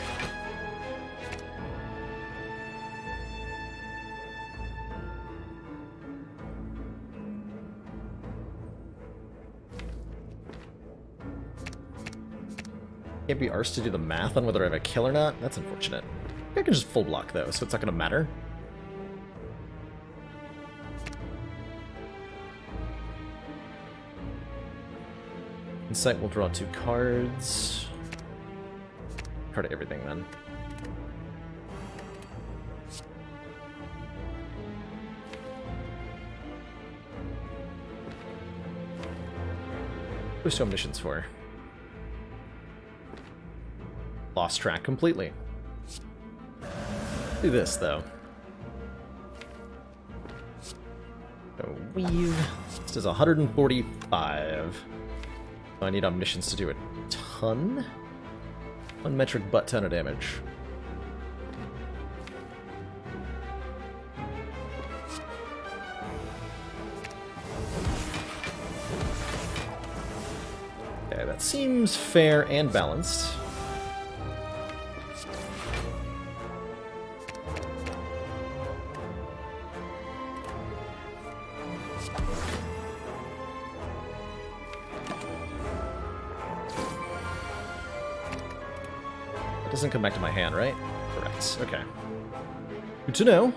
Can't be arsed to do the math on whether I have a kill or not. That's unfortunate. I can just full block though, so it's not going to matter. Insight will draw 2 cards. Card everything then. Who's Omniscience for? Lost track completely. Do this, though. So weave. This does 145. So I need Omniscience to do a ton. 1 metric butt ton of damage. Okay, that seems fair and balanced. Doesn't come back to my hand, right? Correct. Okay. Good to know.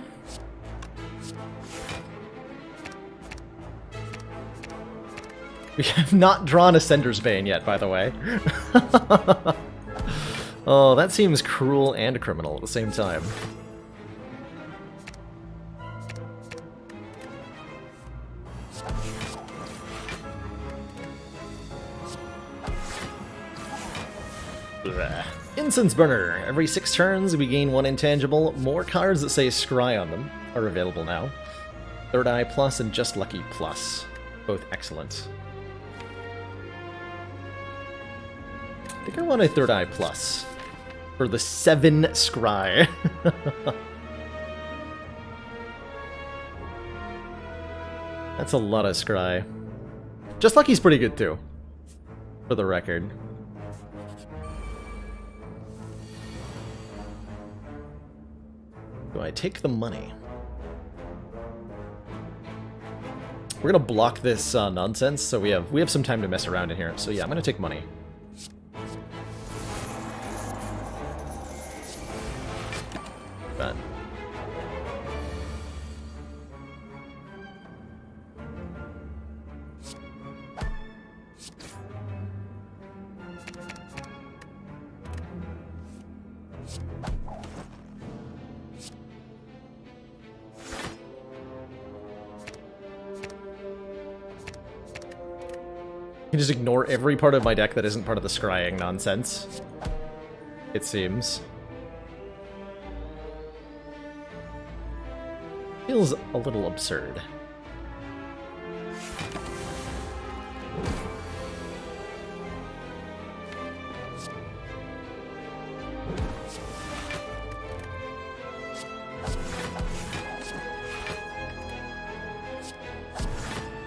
We have not drawn a Sender's Bane yet, by the way. Oh, that seems cruel and criminal at the same time. Incense Burner. Every 6 turns, we gain 1 intangible. More cards that say Scry on them are available now. Third Eye Plus and Just Lucky Plus. Both excellent. I think I want a Third Eye Plus for the 7 Scry. That's a lot of Scry. Just Lucky's pretty good too, for the record. Do I take the money? We're gonna block this nonsense, so we have some time to mess around in here. So yeah, I'm gonna take money. That. can just ignore every part of my deck that isn't part of the scrying nonsense. It seems. Feels a little absurd.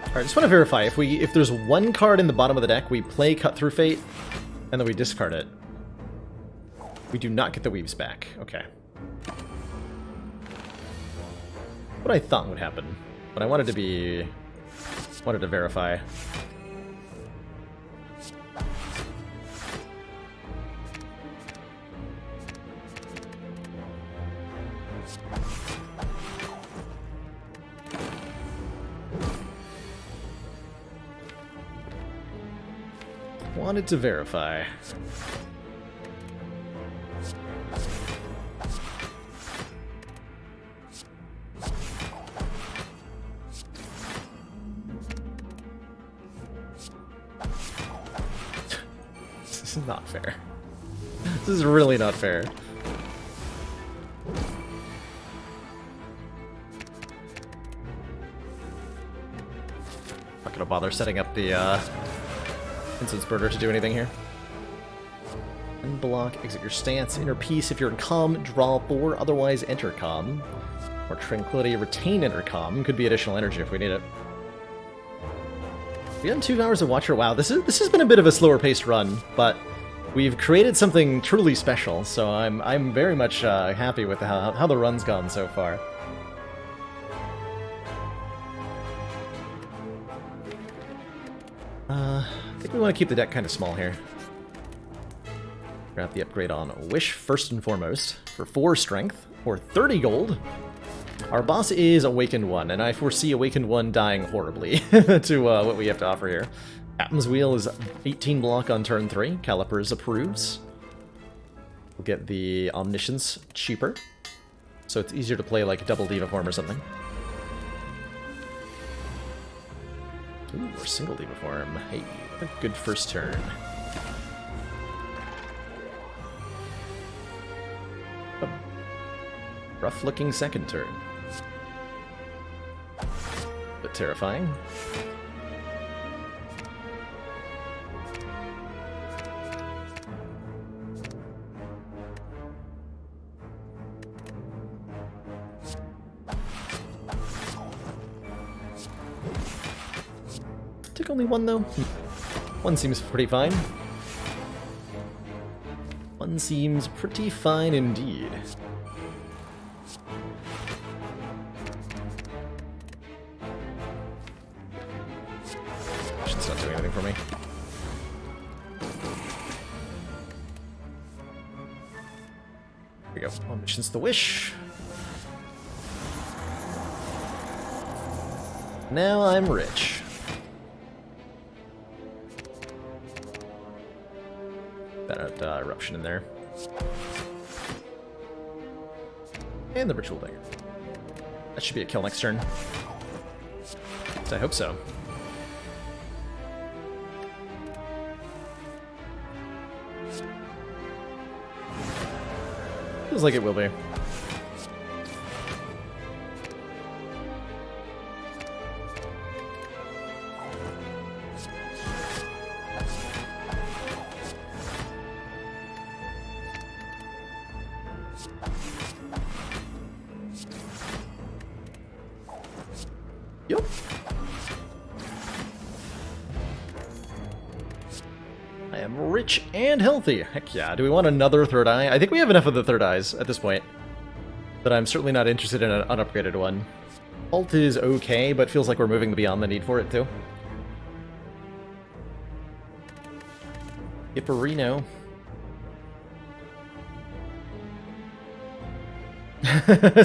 Alright, just want to verify, if there's one card in the bottom of the deck, we play Cut Through Fate, and then we discard it. We do not get the Weaves back. Okay. What I thought would happen, but I wanted to verify. Wanted to verify. This is not fair. This is really not fair. Not gonna bother setting up the Incense Burner to do anything here. Unblock, exit your stance, enter peace if you're in calm, draw 4, otherwise enter calm. Or tranquility, retain enter calm. Could be additional energy if we need it. We got 2 hours of Watcher. Wow, this has been a bit of a slower paced run, but we've created something truly special, so I'm very much happy with how the run's gone so far. I think we want to keep the deck kind of small here. Grab the upgrade on Wish first and foremost for 4 strength or 30 gold. Our boss is Awakened 1, and I foresee Awakened 1 dying horribly to what we have to offer here. Captain's Wheel is 18 block on turn 3. Calipers approves. We'll get the Omniscience cheaper, so it's easier to play like double Diva form or something. Ooh, or single Diva form. Hey, a good first turn. A rough-looking second turn. But terrifying. Took only 1 though. 1 seems pretty fine. 1 seems pretty fine indeed. It's not doing anything for me. Here we go. Omniscience the Wish. Now I'm rich. That eruption in there. And the Ritual Dagger. That should be a kill next turn. I hope so. Feels like it will be. Yep. I am rich and healthy. Heck yeah. Do we want another third eye? I think we have enough of the third eyes at this point. But I'm certainly not interested in an unupgraded one. Alt is okay, but feels like we're moving beyond the need for it too. Hipperino.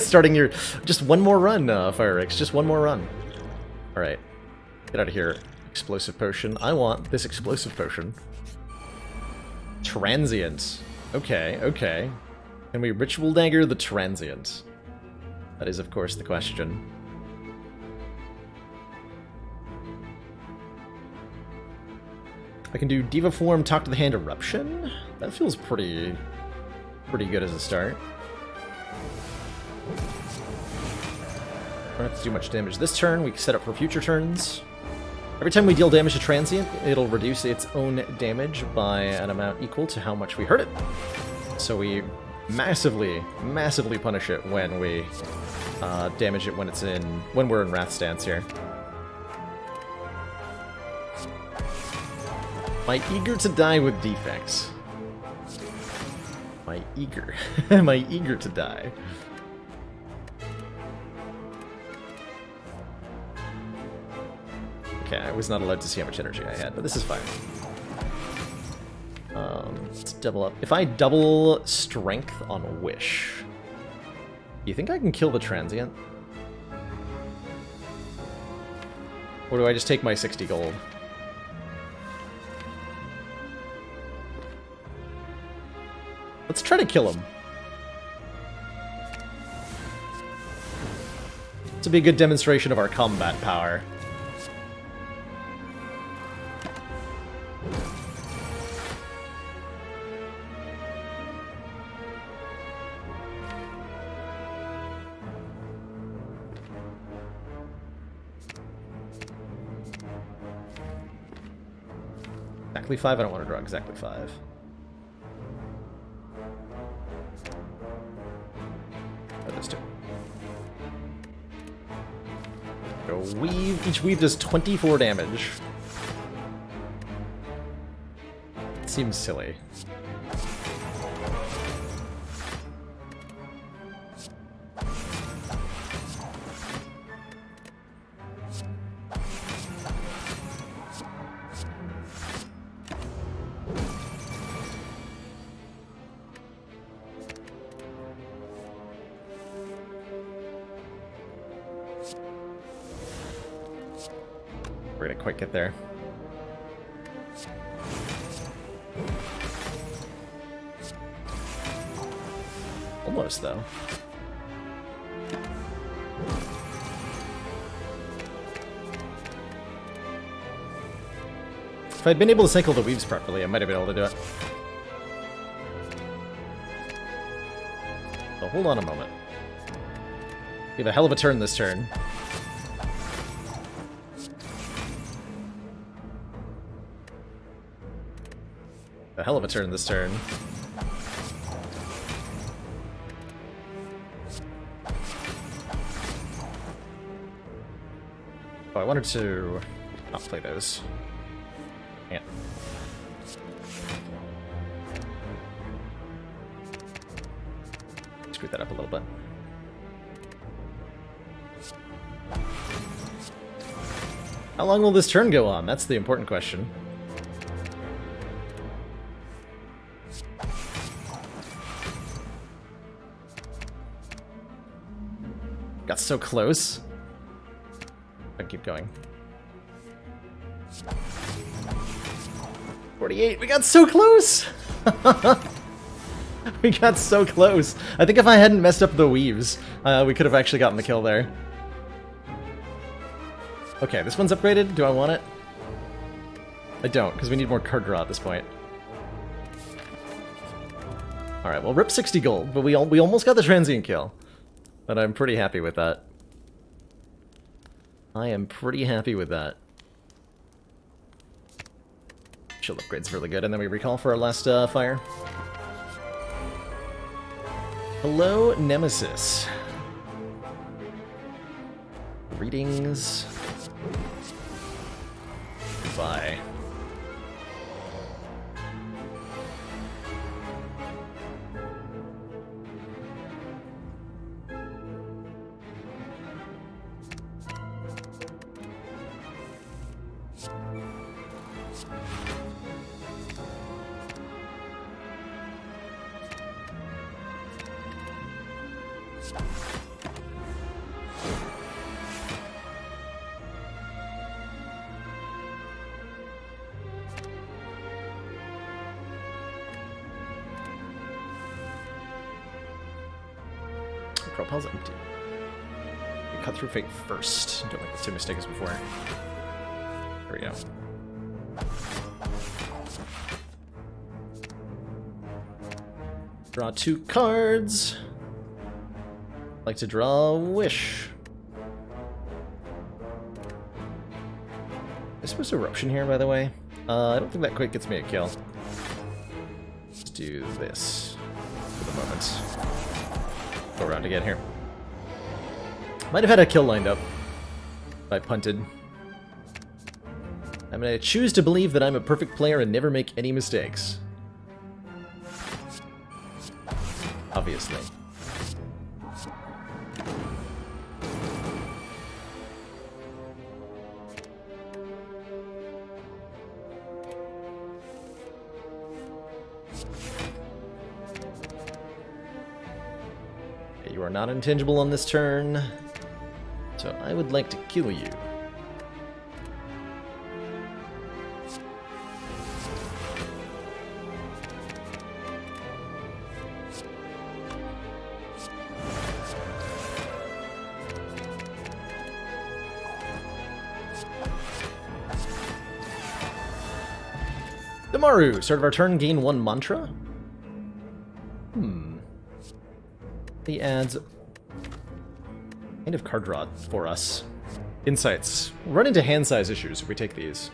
Starting your... Just one more run, Firerix. Just one more run. Alright. Get out of here. Explosive Potion. I want this Explosive Potion. Transient. Okay, okay. Can we Ritual Dagger the Transient? That is, of course, the question. I can do Diva Form, Talk to the Hand, Eruption. That feels pretty good as a start. Don't have to do much damage this turn. We can set up for future turns. Every time we deal damage to Transient, it'll reduce its own damage by an amount equal to how much we hurt it. So we massively punish it when we damage it when we're in Wrath stance here. My eager to die with defects. My eager to die. Okay, I was not allowed to see how much energy I had, but this is fine. Let's double up. If I double strength on Wish, do you think I can kill the Transient? Or do I just take my 60 gold? Let's try to kill him. This will be a good demonstration of our combat power. Exactly 5? I don't want to draw exactly 5. That is 2. Go weave. Each weave does 24 damage. Seems silly. We're gonna quite get there. Almost, though. If I'd been able to cycle the weaves properly, I might have been able to do it. So hold on a moment. We have a hell of a turn this turn. A hell of a turn this turn. Oh, I wanted to not play those. Yeah. Screw that up a little bit. How long will this turn go on? That's the important question. Got so close. I keep going. 48. We got so close. We got so close. I think if I hadn't messed up the weaves, we could have actually gotten the kill there. Okay, this one's upgraded. Do I want it? I don't, because we need more card draw at this point. Alright, well, rip 60 gold, but we almost got the transient kill. But I'm pretty happy with that. I am pretty happy with that. Shield upgrade's really good, and then we recall for our last fire. Hello, Nemesis. Greetings. Goodbye. Propel's empty. We cut through fate first. Don't make the same mistake as before. There we go. Draw 2 cards. Like to draw Wish. Is supposed to Eruption here, by the way? I don't think that quite gets me a kill. Let's do this for the moment. Go around again here. Might have had a kill lined up. I punted. I'm gonna choose to believe that I'm a perfect player and never make any mistakes. Obviously. Okay, you are not intangible on this turn, so I would like to kill you. Damaru, start of our turn, gain 1 mantra. He adds kind of card draw for us. Insights. We'll run into hand size issues if we take these,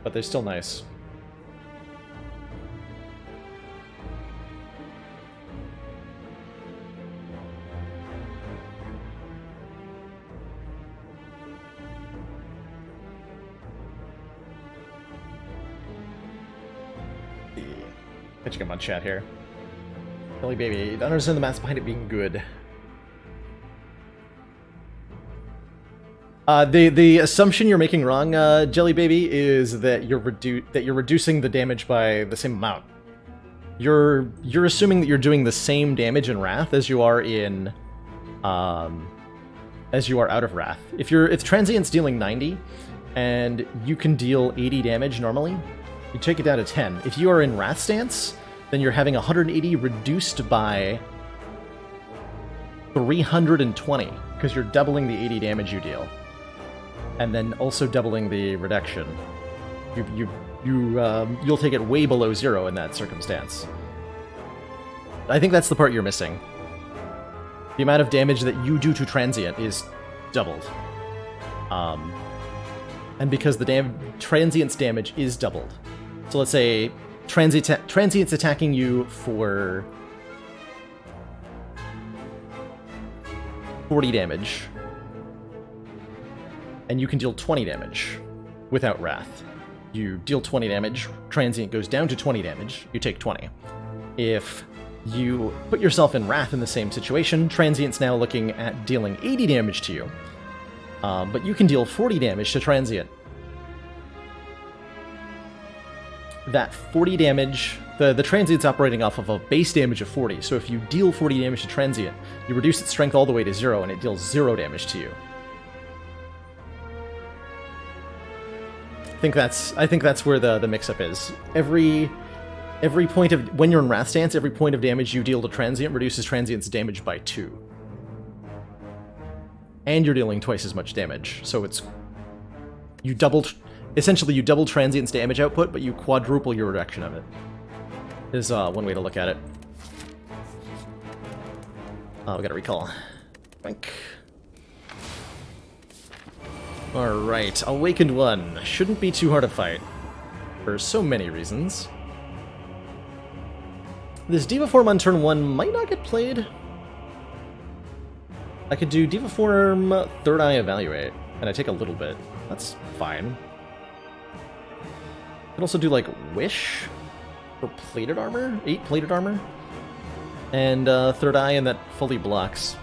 but they're still nice. Catching up on chat here. Jelly Baby, don't understand the maths behind it being good. The assumption you're making wrong, Jelly Baby, is that you're reducing the damage by the same amount. You're assuming that you're doing the same damage in Wrath as you are in as you are out of Wrath. If Transient's dealing 90 and you can deal 80 damage normally, you take it down to 10. If you are in Wrath stance, then you're having 180 reduced by 320, because you're doubling the 80 damage you deal. And then also doubling the reduction. You'll take it way below 0 in that circumstance. I think that's the part you're missing. The amount of damage that you do to Transient is doubled. And because the Transient's damage is doubled. So let's say Transient's attacking you for 40 damage, and you can deal 20 damage without Wrath. You deal 20 damage, Transient goes down to 20 damage, you take 20. If you put yourself in Wrath in the same situation, Transient's now looking at dealing 80 damage to you, but you can deal 40 damage to Transient. That 40 damage, the Transient's operating off of a base damage of 40, so if you deal 40 damage to Transient, you reduce its strength all the way to 0, and it deals 0 damage to you. I think that's where the mix-up is. Every point of, when you're in Wrath stance, every point of damage you deal to Transient reduces Transient's damage by 2. And you're dealing twice as much damage, so it's... Essentially, you double Transient's damage output, but you quadruple your reduction of it. Is one way to look at it. Oh, we gotta recall. Boink. Alright, Awakened One. Shouldn't be too hard to fight. For so many reasons. This Diva Form on turn 1 might not get played. I could do Diva Form, Third Eye Evaluate, and I take a little bit. That's fine. I could also do, like, Wish for Plated Armor? 8 Plated Armor? And Third Eye, and that fully blocks.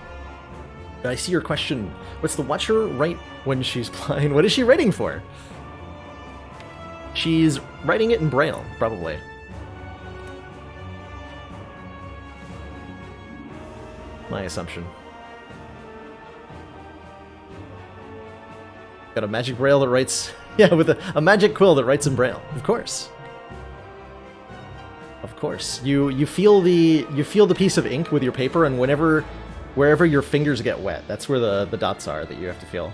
I see your question. What's the Watcher write when she's blind? What is she writing for? She's writing it in Braille, probably. My assumption. Got a magic Braille that writes... Yeah, with a magic quill that writes in Braille. Of course. Of course. You feel the piece of ink with your paper, and wherever your fingers get wet, that's where the dots are that you have to feel.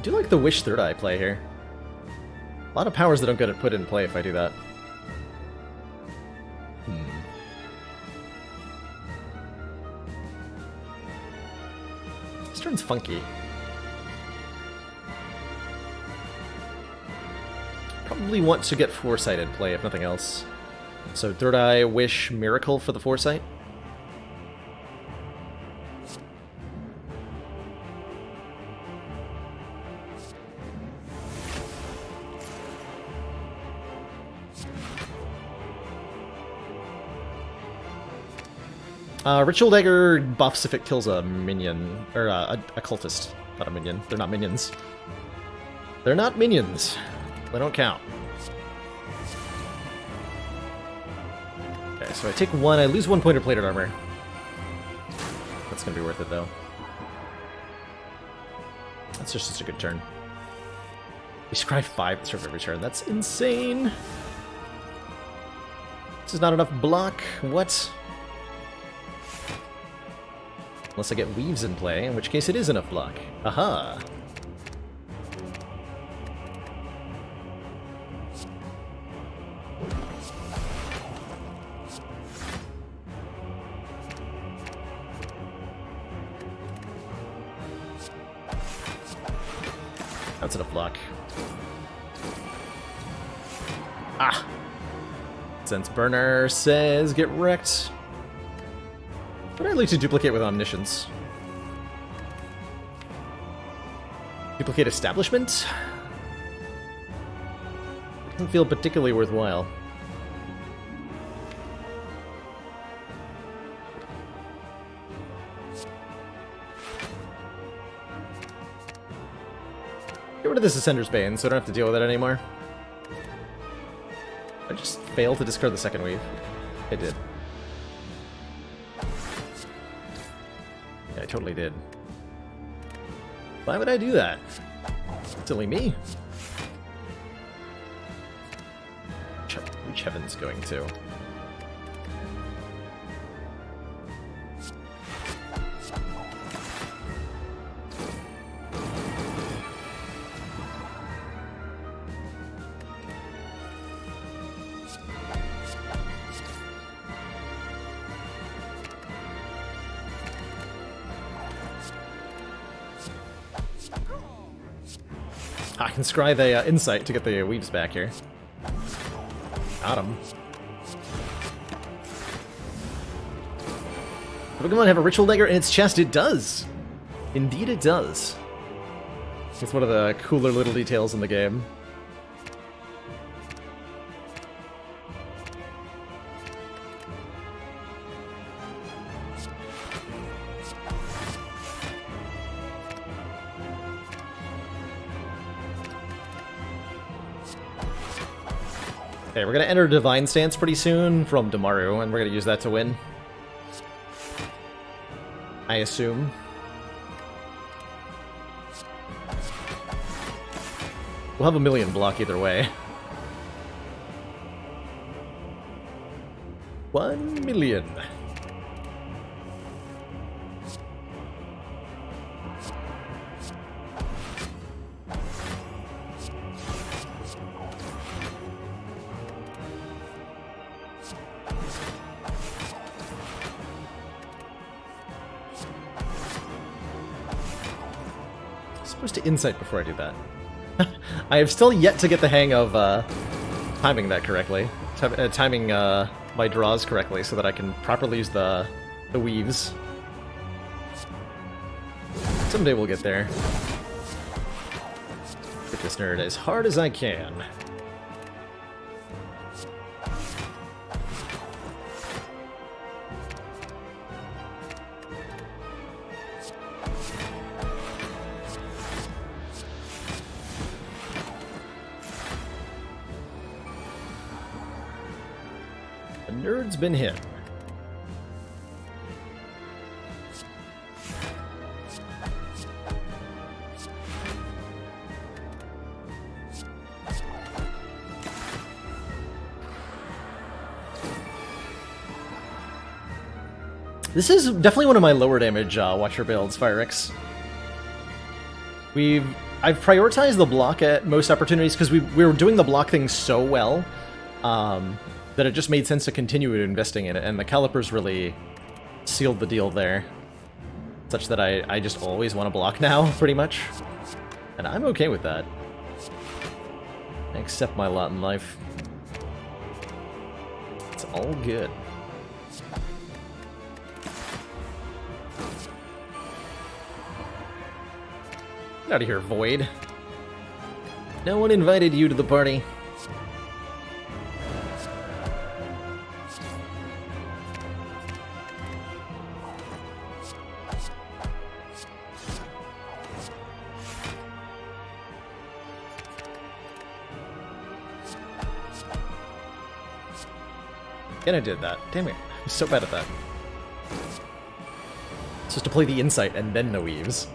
I do like the Wish Third Eye play here. A lot of powers that don't get put in play if I do that. This turn's funky. Probably want to get Foresight in play, if nothing else. So Third Eye, Wish, Miracle for the Foresight. Ritual Dagger buffs if it kills a minion, or a cultist, not a minion. They're not minions. They're not minions. They don't count. Okay, so I take one, I lose 1 point of plated armor. That's gonna be worth it though. That's just such a good turn. We scry 5 at the start of every turn. That's insane. This is not enough block. What? Unless I get Weaves in play, in which case it is enough block. Aha! That's enough block. Ah! Sense Burner says get wrecked. But I'd like to duplicate with Omniscience. Duplicate Establishment? Doesn't feel particularly worthwhile. Get rid of this Ascender's Bane so I don't have to deal with it anymore. I just failed to discard the second weave. I did. Yeah, I totally did. Why would I do that? Silly me. Which heaven's going to? I can scry the Insight to get the Weaves back here. Got him. Pokemon have a Ritual Dagger in its chest? It does! Indeed it does. It's one of the cooler little details in the game. Okay, we're gonna enter Divine Stance pretty soon from Damaru, and we're gonna use that to win. I assume. We'll have a million block either way. 1 million. Supposed to Insight before I do that. I have still yet to get the hang of timing that correctly. Timing my draws correctly so that I can properly use the Weaves. Someday we'll get there. Hit this nerd as hard as I can. Nerd's been hit. This is definitely one of my lower damage Watcher builds, Firex. We've I've prioritized the block at most opportunities because we were doing the block thing so well that it just made sense to continue investing in it, and the calipers really sealed the deal there, such that I just always want to block now, pretty much. And I'm okay with that. I accept my lot in life. It's all good. Get out of here, Void. No one invited you to the party. And I did that. Damn it. I'm so bad at that. It's just to play the insight and then the weaves.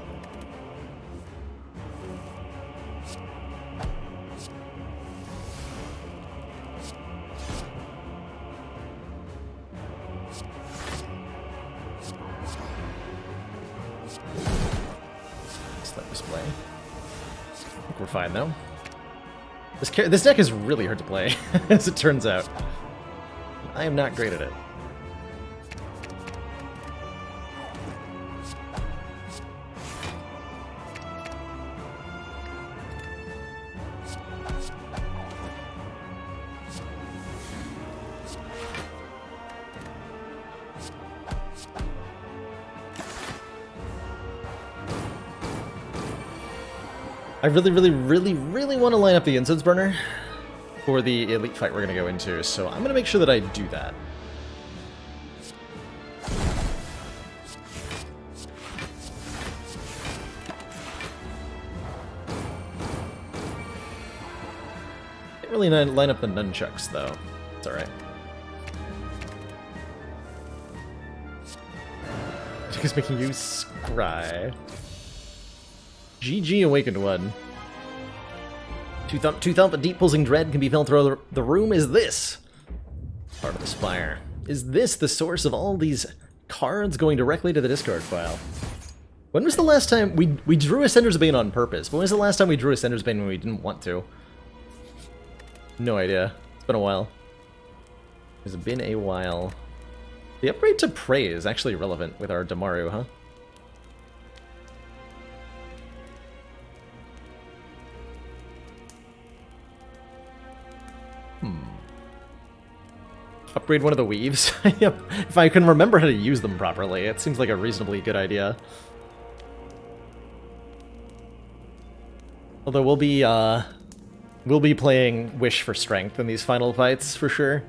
Let display. I think we're fine though. This deck is really hard to play, as it turns out. I am not great at it. I really want to line up the incense burner for the elite fight we're going to go into, so I'm going to make sure that I do that. Can't really line up the nunchucks, though. It's alright. Just making you scry. GG Awakened One. Two thump, the deep pulsing dread can be felt through the room. Is this part of the Spire? Is this the source of all these cards going directly to the discard file? When was the last time we drew a Sender's Bane on purpose? When was the last time we drew a Sender's Bane when we didn't want to? No idea. It's been a while. It's been a while. The upgrade to Prey is actually relevant with our Damaru, huh? Upgrade one of the weaves? Yep. If I can remember how to use them properly, it seems like a reasonably good idea. Although we'll be playing Wish for Strength in these final fights, for sure.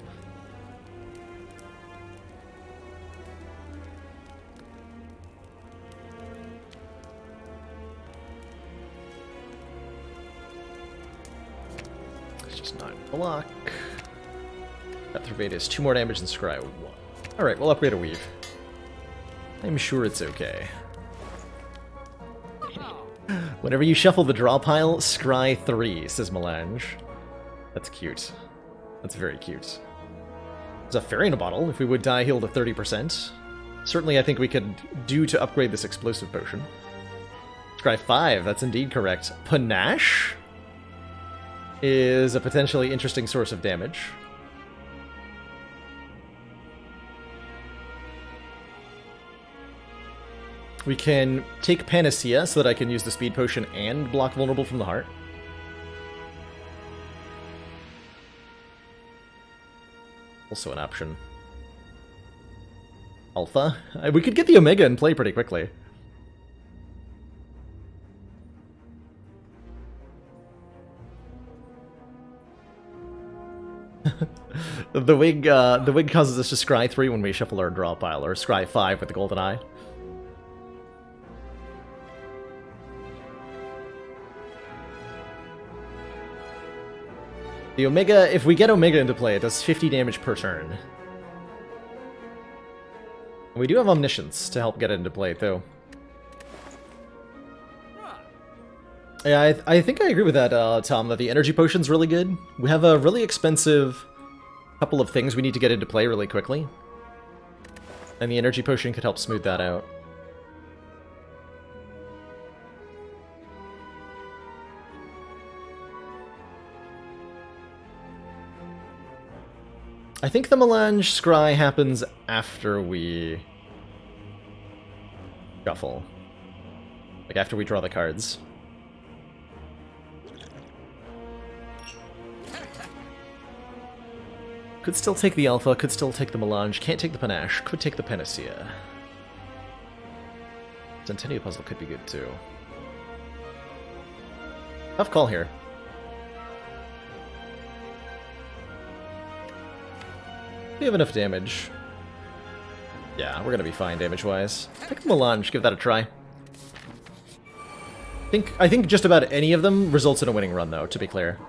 It's just not block. Through is 2 more damage than Scry 1. Alright, we'll upgrade a weave. I'm sure it's okay. Whenever you shuffle the draw pile, scry 3, says Melange. That's cute. That's very cute. There's a fairy in a bottle. If we would die, heal to 30%. Certainly I think we could do to upgrade this explosive potion. Scry 5, that's indeed correct. Panache is a potentially interesting source of damage. We can take Panacea so that I can use the speed potion and block vulnerable from the heart. Also an option. Alpha. We could get the Omega in play pretty quickly. The wig causes us to scry 3 when we shuffle our draw pile, or scry 5 with the golden eye. The Omega, if we get Omega into play, it does 50 damage per turn. And we do have Omniscience to help get it into play, too. Yeah, I think I agree with that, Tom, that the Energy Potion's really good. We have a really expensive couple of things we need to get into play really quickly. And the Energy Potion could help smooth that out. I think the Melange Scry happens after we shuffle. Like, after we draw the cards. Could still take the Alpha, could still take the Melange, can't take the Panache, could take the Panacea. Centennial Puzzle could be good, too. Tough call here. We have enough damage. Yeah, we're gonna be fine damage-wise. Pick the Melange, give that a try. I think just about any of them results in a winning run, though, to be clear.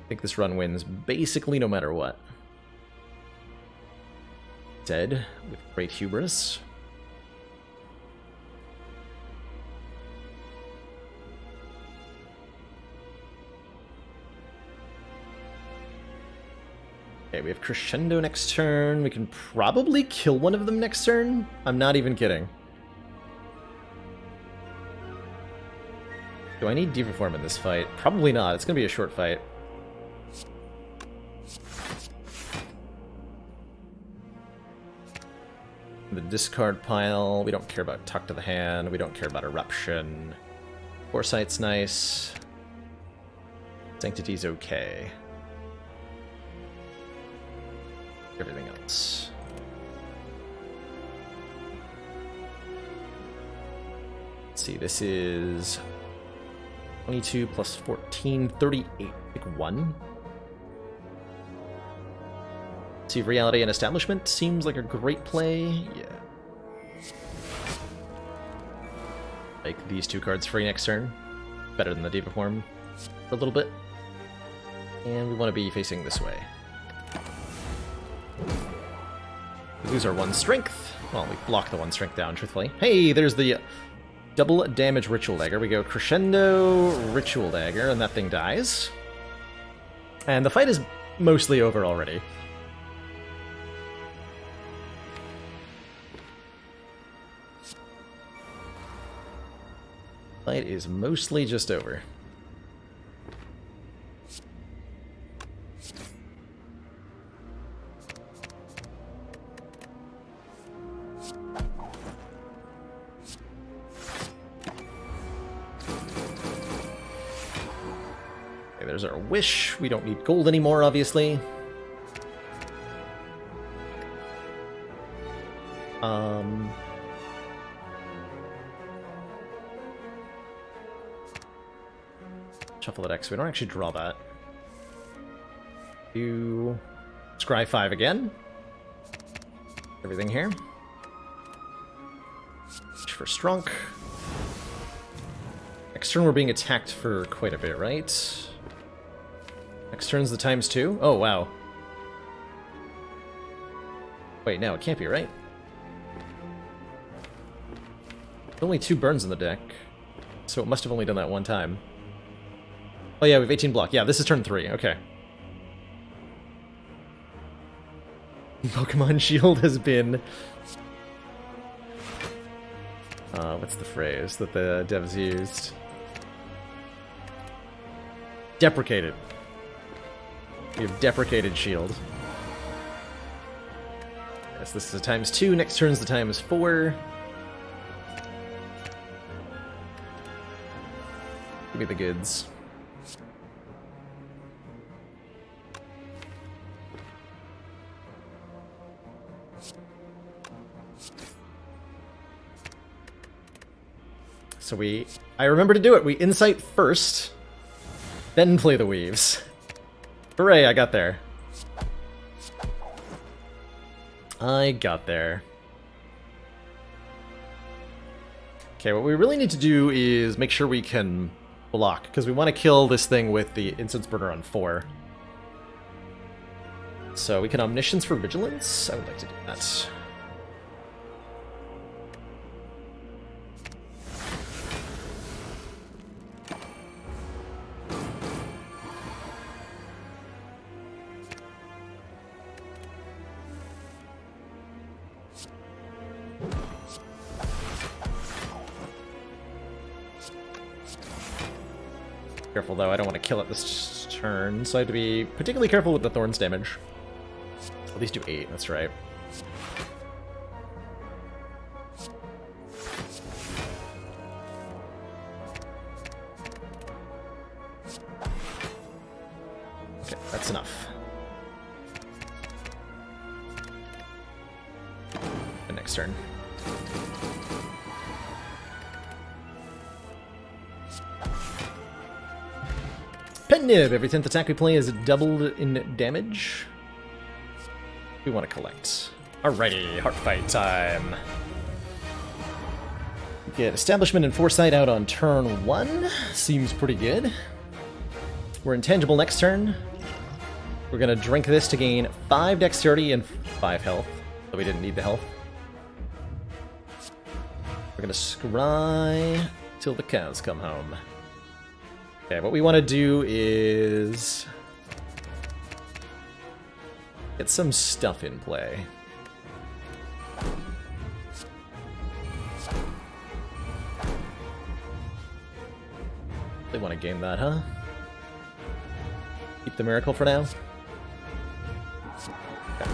I think this run wins basically no matter what. Dead, with great hubris. Okay, we have Crescendo next turn. We can probably kill one of them next turn. I'm not even kidding. Do I need Diva Form in this fight? Probably not. It's going to be a short fight. The discard pile. We don't care about Tuck to the Hand. We don't care about Eruption. Foresight's nice. Sanctity's okay. Everything else. Let's see, this is 22 plus 14, 38. Pick one. See, Reality and Establishment seems like a great play. Yeah. Like these two cards free next turn. Better than the Diva Form for a little bit. And we want to be facing this way. We lose our one strength. Well, we block the one strength down, truthfully. Hey, there's the double damage Ritual Dagger. We go Crescendo, Ritual Dagger, and that thing dies. And the fight is mostly over already. Fight is mostly just over. Okay, there's our wish. We don't need gold anymore, obviously. Shuffle the deck, so we don't actually draw that. Do Scry 5 again. Everything here. Reach for Strunk. Next turn we're being attacked for quite a bit, right? Next turn's the ×2? Oh, wow. Wait, no, it can't be, right? There's only 2 burns in the deck, so it must have only done that one time. Oh yeah, we have 18 block. Yeah, this is turn 3. Okay. Pokemon Shield has been... what's the phrase that the devs used? Deprecated. We have deprecated Shield. Yes, this is a ×2. Next turn's the ×4. Give me the goods. So I remember to do it. We insight first, then play the Weaves. Hooray, I got there. I got there. Okay, what we really need to do is make sure we can block, because we want to kill this thing with the Instance Burner on 4. So we can Omniscience for Vigilance. I would like to do that. Careful though, I don't want to kill it this turn, so I have to be particularly careful with the Thorns damage. At least do 8, that's right. Okay, that's enough. The next turn. Pet Nib, every 10th attack we play is doubled in damage. We want to collect. Alrighty, heart fight time. Get Establishment and Foresight out on turn 1. Seems pretty good. We're intangible next turn. We're going to drink this to gain 5 Dexterity and 5 health. So we didn't need the health. We're going to scry till the cows come home. Okay, what we want to do is get some stuff in play. They want to game that, huh? Keep the miracle for now. Okay.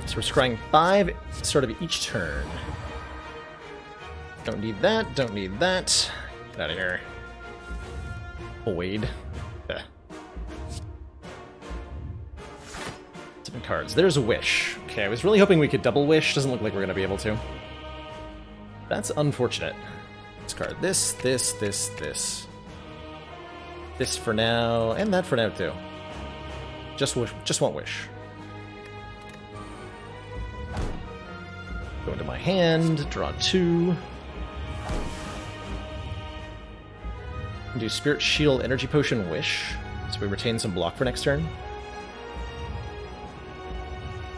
So we're scrying 5 sort of each turn. Don't need that, don't need that. Get out of here. Void. Yeah. 7 cards. There's a wish. Okay, I was really hoping we could double wish. Doesn't look like we're going to be able to. That's unfortunate. Discard this, this, this, this. This for now, and that for now too. Just wish, just want wish. Go into my hand, draw 2. Do Spirit Shield, Energy Potion, Wish. So we retain some block for next turn.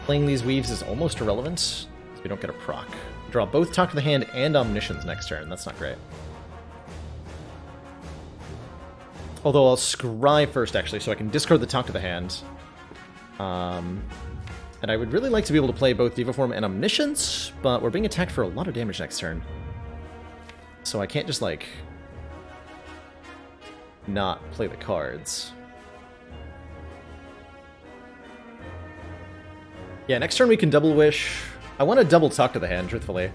Playing these weaves is almost irrelevant, so we don't get a proc. Draw both Talk to the Hand and Omniscience next turn. That's not great. Although I'll scry first, actually, so I can discard the Talk to the Hand. And I would really like to be able to play both Diva Form and Omniscience, but we're being attacked for a lot of damage next turn. So I can't just, like, not play the cards. Yeah, next turn we can double wish. I want to double Talk to the Hand, truthfully.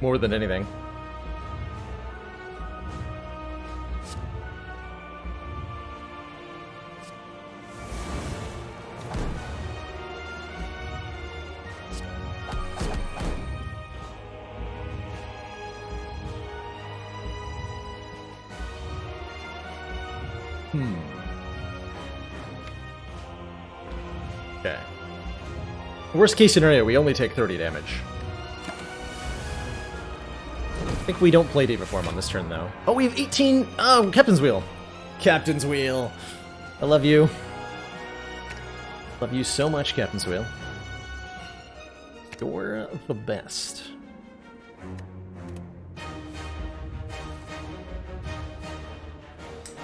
More than anything. Okay. Worst case scenario, we only take 30 damage. I think we don't play Diva Form on this turn, though. Oh, we have 18! Oh, Captain's Wheel! Captain's Wheel! I love you. Love you so much, Captain's Wheel. You're the best.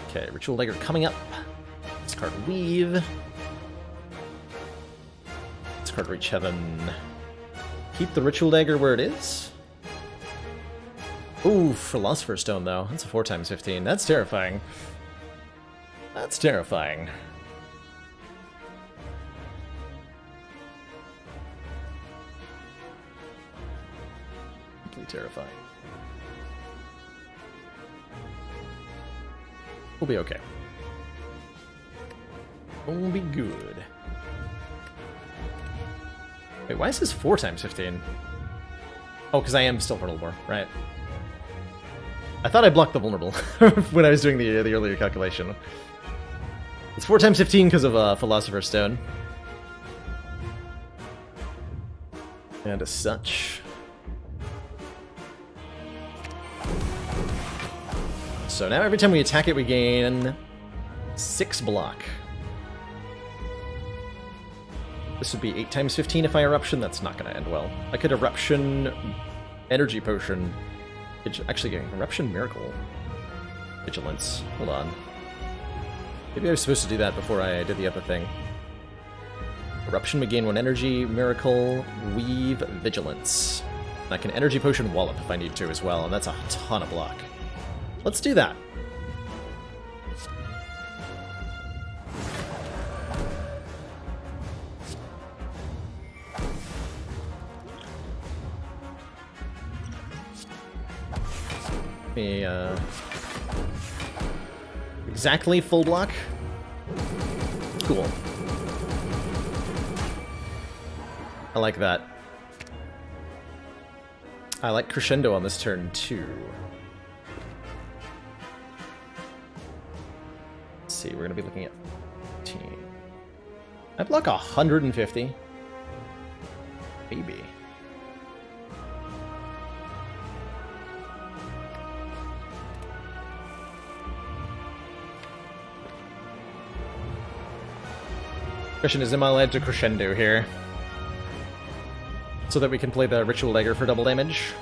Okay, Ritual Dagger coming up. Discard Weave. Discard Reach Heaven. Keep the Ritual Dagger where it is. Ooh, Philosopher's Stone, though. That's a 4x15. That's terrifying. That's terrifying. Completely terrifying. We'll be okay. We'll be good. Wait, why is this 4x15? Oh, because I am still vulnerable, right? I thought I blocked the vulnerable when I was doing the earlier calculation. It's 4x15 because of Philosopher's Stone. And as such... So now every time we attack it, we gain 6 block. This would be 8x15 if I Eruption. That's not going to end well. I could Eruption Energy Potion. Actually, getting Eruption Miracle. Vigilance. Hold on. Maybe I was supposed to do that before I did the other thing. Eruption, we gain 1 energy, Miracle, Weave, Vigilance. And I can Energy Potion Wallop if I need to as well, and that's a ton of block. Let's do that. Exactly full block. Cool. I like that. I like Crescendo on this turn too. Let's see, we're gonna be looking at 15. I block 150. Maybe. Question is, am I allowed to Crescendo here? So that we can play the Ritual Dagger for double damage?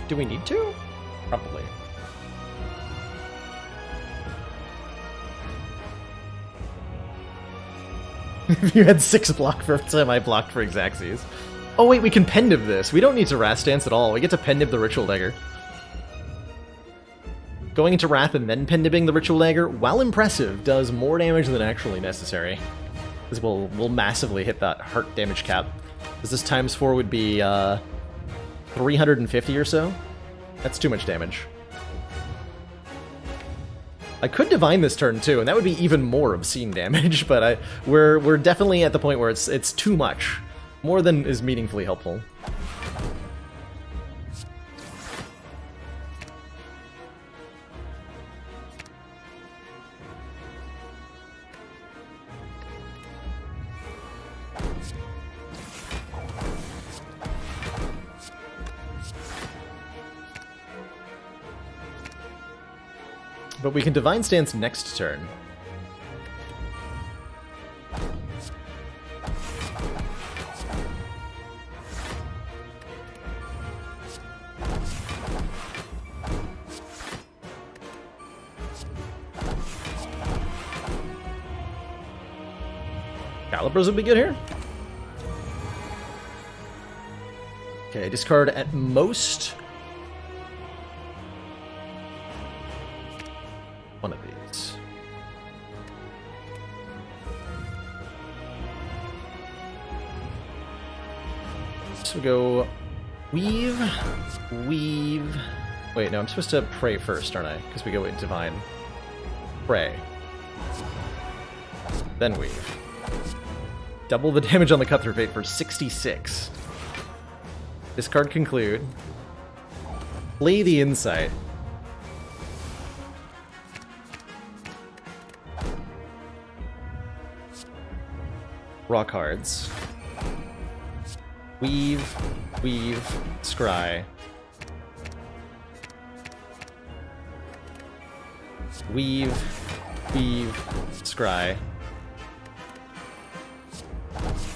Do we need to? Probably. If you had 6 block for every time I blocked for Xaxes. Oh wait, we can Pendib this. We don't need to Wrath Dance at all. We get to Pendib the Ritual Dagger. Going into Wrath and then Pendibbing the Ritual Dagger, while impressive, does more damage than actually necessary. Because we'll massively hit that heart damage cap. Because this times 4 would be 350 or so. That's too much damage. I could Divine this turn too, and that would be even more obscene damage, but we're definitely at the point where it's too much. More than is meaningfully helpful. But we can Divine Stance next turn. Calibers would be good here. Okay, discard at most one of these. So we go weave, weave. Wait, no, I'm supposed to pray first, aren't I? Because we go with divine. Pray. Then weave. Double the damage on the cut through fate for 66. Discard conclude. Play the insight. Raw cards. Weave, weave, scry. Weave, weave, scry.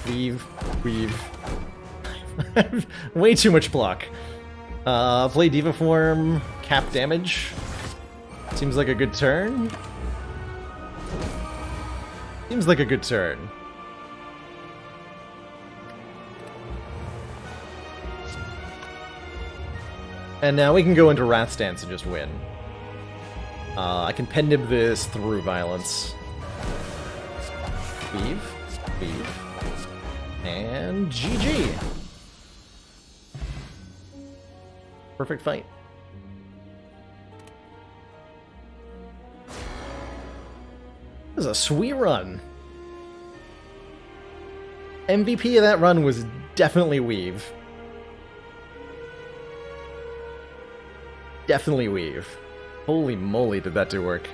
Weave, weave. Way too much block. Play Diva Form, cap damage. Seems like a good turn. Seems like a good turn. And now we can go into Wrath Stance and just win. I can Pendib this through violence. Weave, weave. And GG. Perfect fight. This is a sweet run. MVP of that run was definitely Weave. Definitely Weave. Holy moly, did that do work.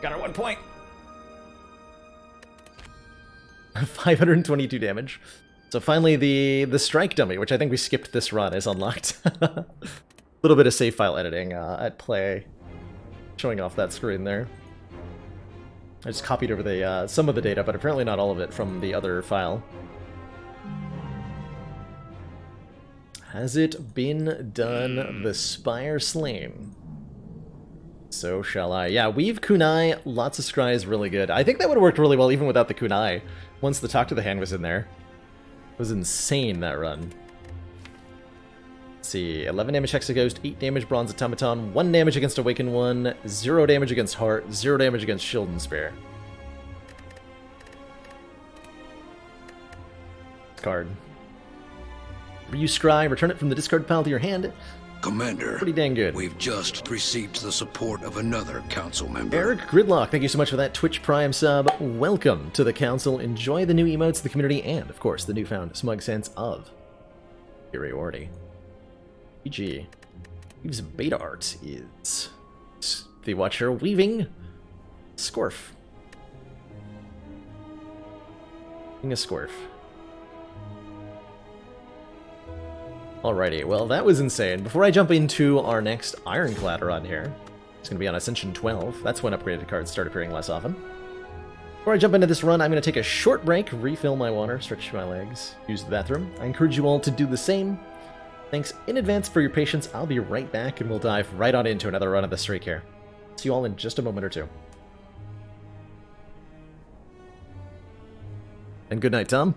Got our 1 point. 522 damage. So finally the strike dummy, which I think we skipped this run, is unlocked. A little bit of save file editing at play. Showing off that screen there. I just copied over the some of the data, but apparently not all of it from the other file. Has it been done? The Spire slain. So shall I. Yeah, weave kunai, lots of scry is really good. I think that would have worked really well even without the kunai, once the Talk to the Hand was in there. It was insane, that run. Let's see, 11 damage Hexaghost, 8 damage Bronze Automaton, 1 damage against Awakened One, 0 damage against Heart, 0 damage against Shield and Spear. Card. You scry, return it from the discard pile to your hand. Commander, pretty dang good. We've just received the support of another council member. Eric Gridlock, thank you so much for that Twitch Prime sub. Welcome to the council. Enjoy the new emotes, the community, and, of course, the newfound smug sense of superiority. GG. Weave's beta art is the Watcher weaving Scorf. Weaving a Scorf. Alrighty, well that was insane. Before I jump into our next Ironclad run here, it's going to be on Ascension 12. That's when upgraded cards start appearing less often. Before I jump into this run, I'm going to take a short break, refill my water, stretch my legs, use the bathroom. I encourage you all to do the same. Thanks in advance for your patience. I'll be right back and we'll dive right on into another run of the streak here. See you all in just a moment or two. And good night, Tom.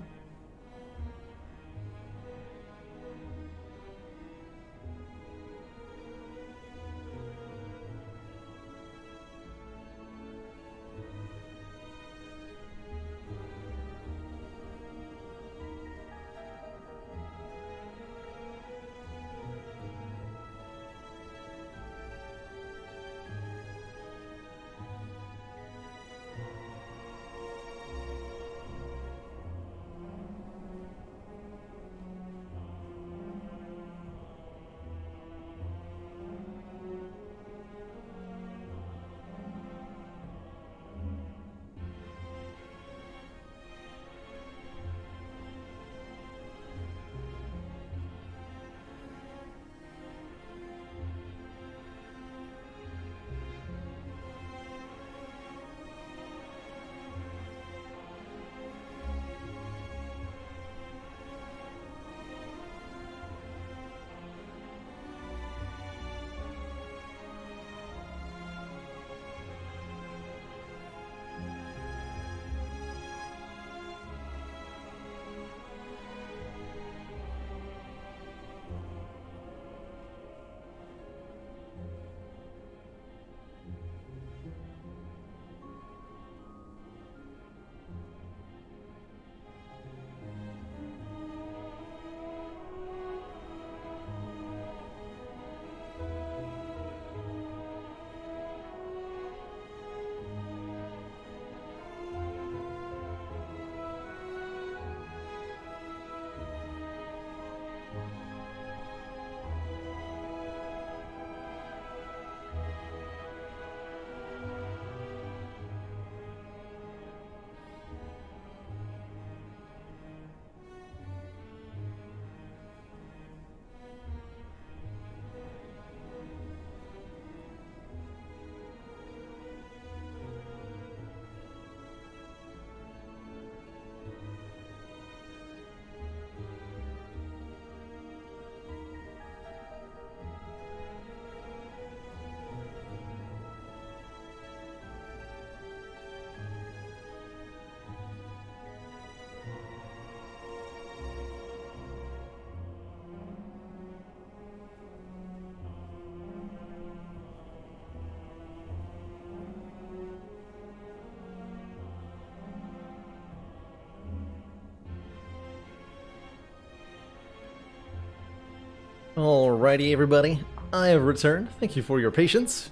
Alrighty, everybody. I have returned. Thank you for your patience.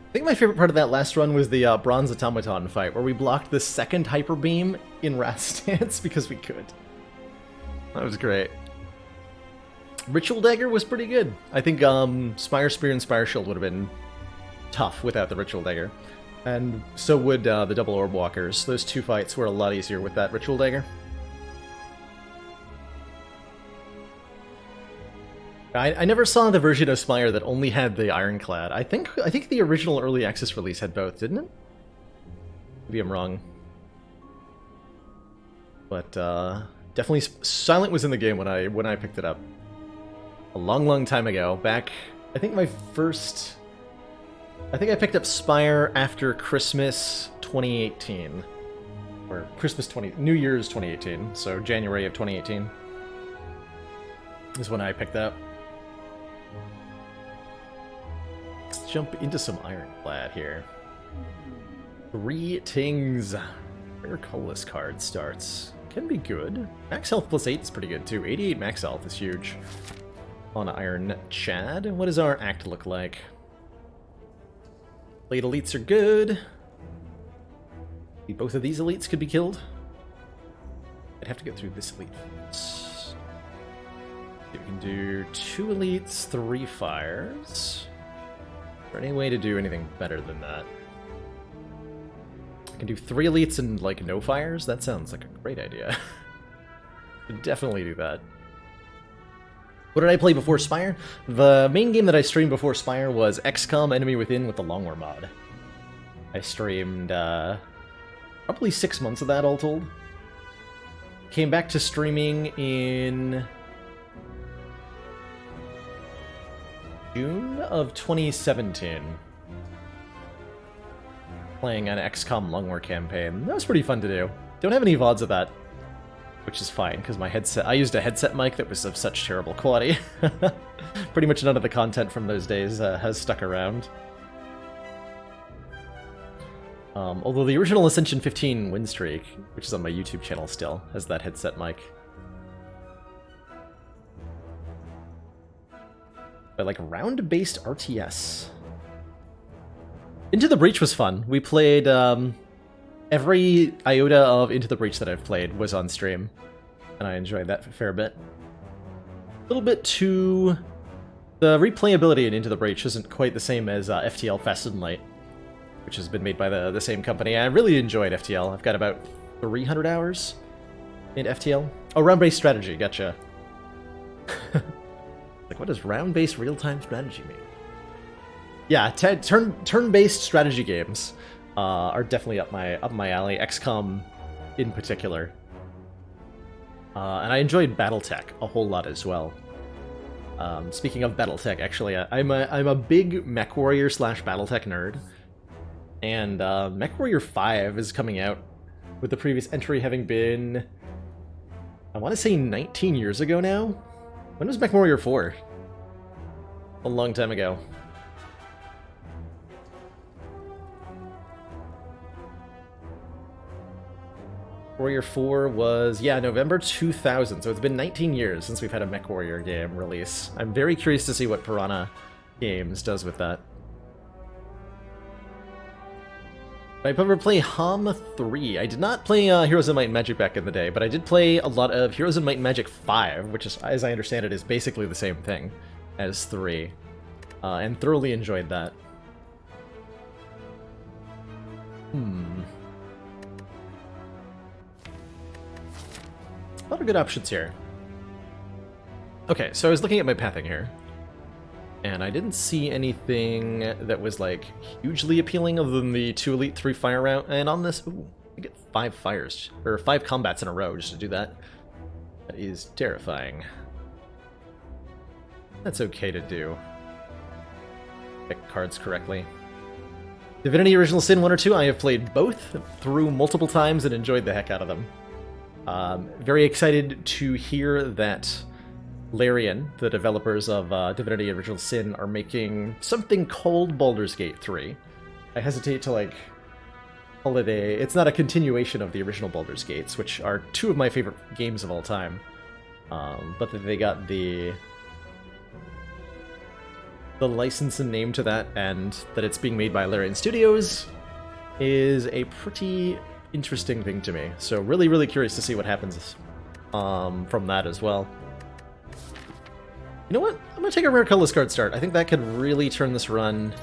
I think my favorite part of that last run was the Bronze Automaton fight, where we blocked the second Hyper Beam in Rat Stance because we could. That was great. Ritual Dagger was pretty good. I think Spire Spear and Spire Shield would have been tough without the Ritual Dagger. And so would the Double Orb Walkers. Those two fights were a lot easier with that Ritual Dagger. I never saw the version of Spire that only had the Ironclad. I think the original early access release had both, didn't it? Maybe I'm wrong. But definitely Silent was in the game when I picked it up. A long time ago. Back, I think I picked up Spire after Christmas 2018. Or New Year's 2018, so January of 2018 is when I picked that up. Let's jump into some Ironclad here. Greetings. Rare colorless card starts. Can be good. Max health plus 8 is pretty good too. 88 max health is huge on Iron Chad. What does our act look like? Late elites are good. Both of these elites could be killed. I'd have to get through this elite first. We can do 2 elites, 3 fires. Is there any way to do anything better than that? I can do 3 elites and, like, no fires? That sounds like a great idea. Could definitely do that. What did I play before Spire? The main game that I streamed before Spire was XCOM Enemy Within with the Long War mod. I streamed, probably 6 months of that all told. Came back to streaming in June of 2017. Playing an XCOM Long War campaign. That was pretty fun to do. Don't have any VODs of that, which is fine, because my headset... I used a headset mic that was of such terrible quality. Pretty much none of the content from those days has stuck around. Although the original Ascension 15 win streak, which is on my YouTube channel still, has that headset mic. But like round-based RTS. Into the Breach was fun. We played every iota of Into the Breach that I've played was on stream, and I enjoyed that a fair bit. A little bit too... The replayability in Into the Breach isn't quite the same as FTL Fast and Light, which has been made by the same company. I really enjoyed FTL. I've got about 300 hours in FTL. Oh, round-based strategy, gotcha. Like, what does round-based real-time strategy mean? Yeah, turn-based strategy games are definitely up my alley. XCOM in particular, and I enjoyed BattleTech a whole lot as well. Speaking of BattleTech, actually, I'm a big MechWarrior / BattleTech nerd, and MechWarrior 5 is coming out, with the previous entry having been, I want to say 19 years ago now. When was MechWarrior 4? A long time ago. Warrior 4 was, yeah, November 2000, so it's been 19 years since we've had a MechWarrior game release. I'm very curious to see what Piranha Games does with that. Did I ever play HOM 3? I did not play Heroes of Might and Magic back in the day, but I did play a lot of Heroes of Might and Magic 5, which is, as I understand it, is basically the same thing as 3, and thoroughly enjoyed that. A lot of good options here. Okay, so I was looking at my pathing here, and I didn't see anything that was, like, hugely appealing other than the 2 Elite 3 Fire route, and on this, ooh, I get 5 fires, or 5 combats in a row just to do that. That is terrifying. That's okay to do. Pick cards correctly. Divinity Original Sin 1 or 2, I have played both through multiple times and enjoyed the heck out of them. Very excited to hear that Larian, the developers of Divinity Original Sin, are making something called Baldur's Gate 3. I hesitate to, like, call it a... It's not a continuation of the original Baldur's Gates, which are 2 of my favorite games of all time. But that they got the license and name to that, and that it's being made by Larian Studios, is a pretty interesting thing to me. So really, really curious to see what happens from that as well. You know what? I'm going to take a rare colorless card start. I think that could really turn this run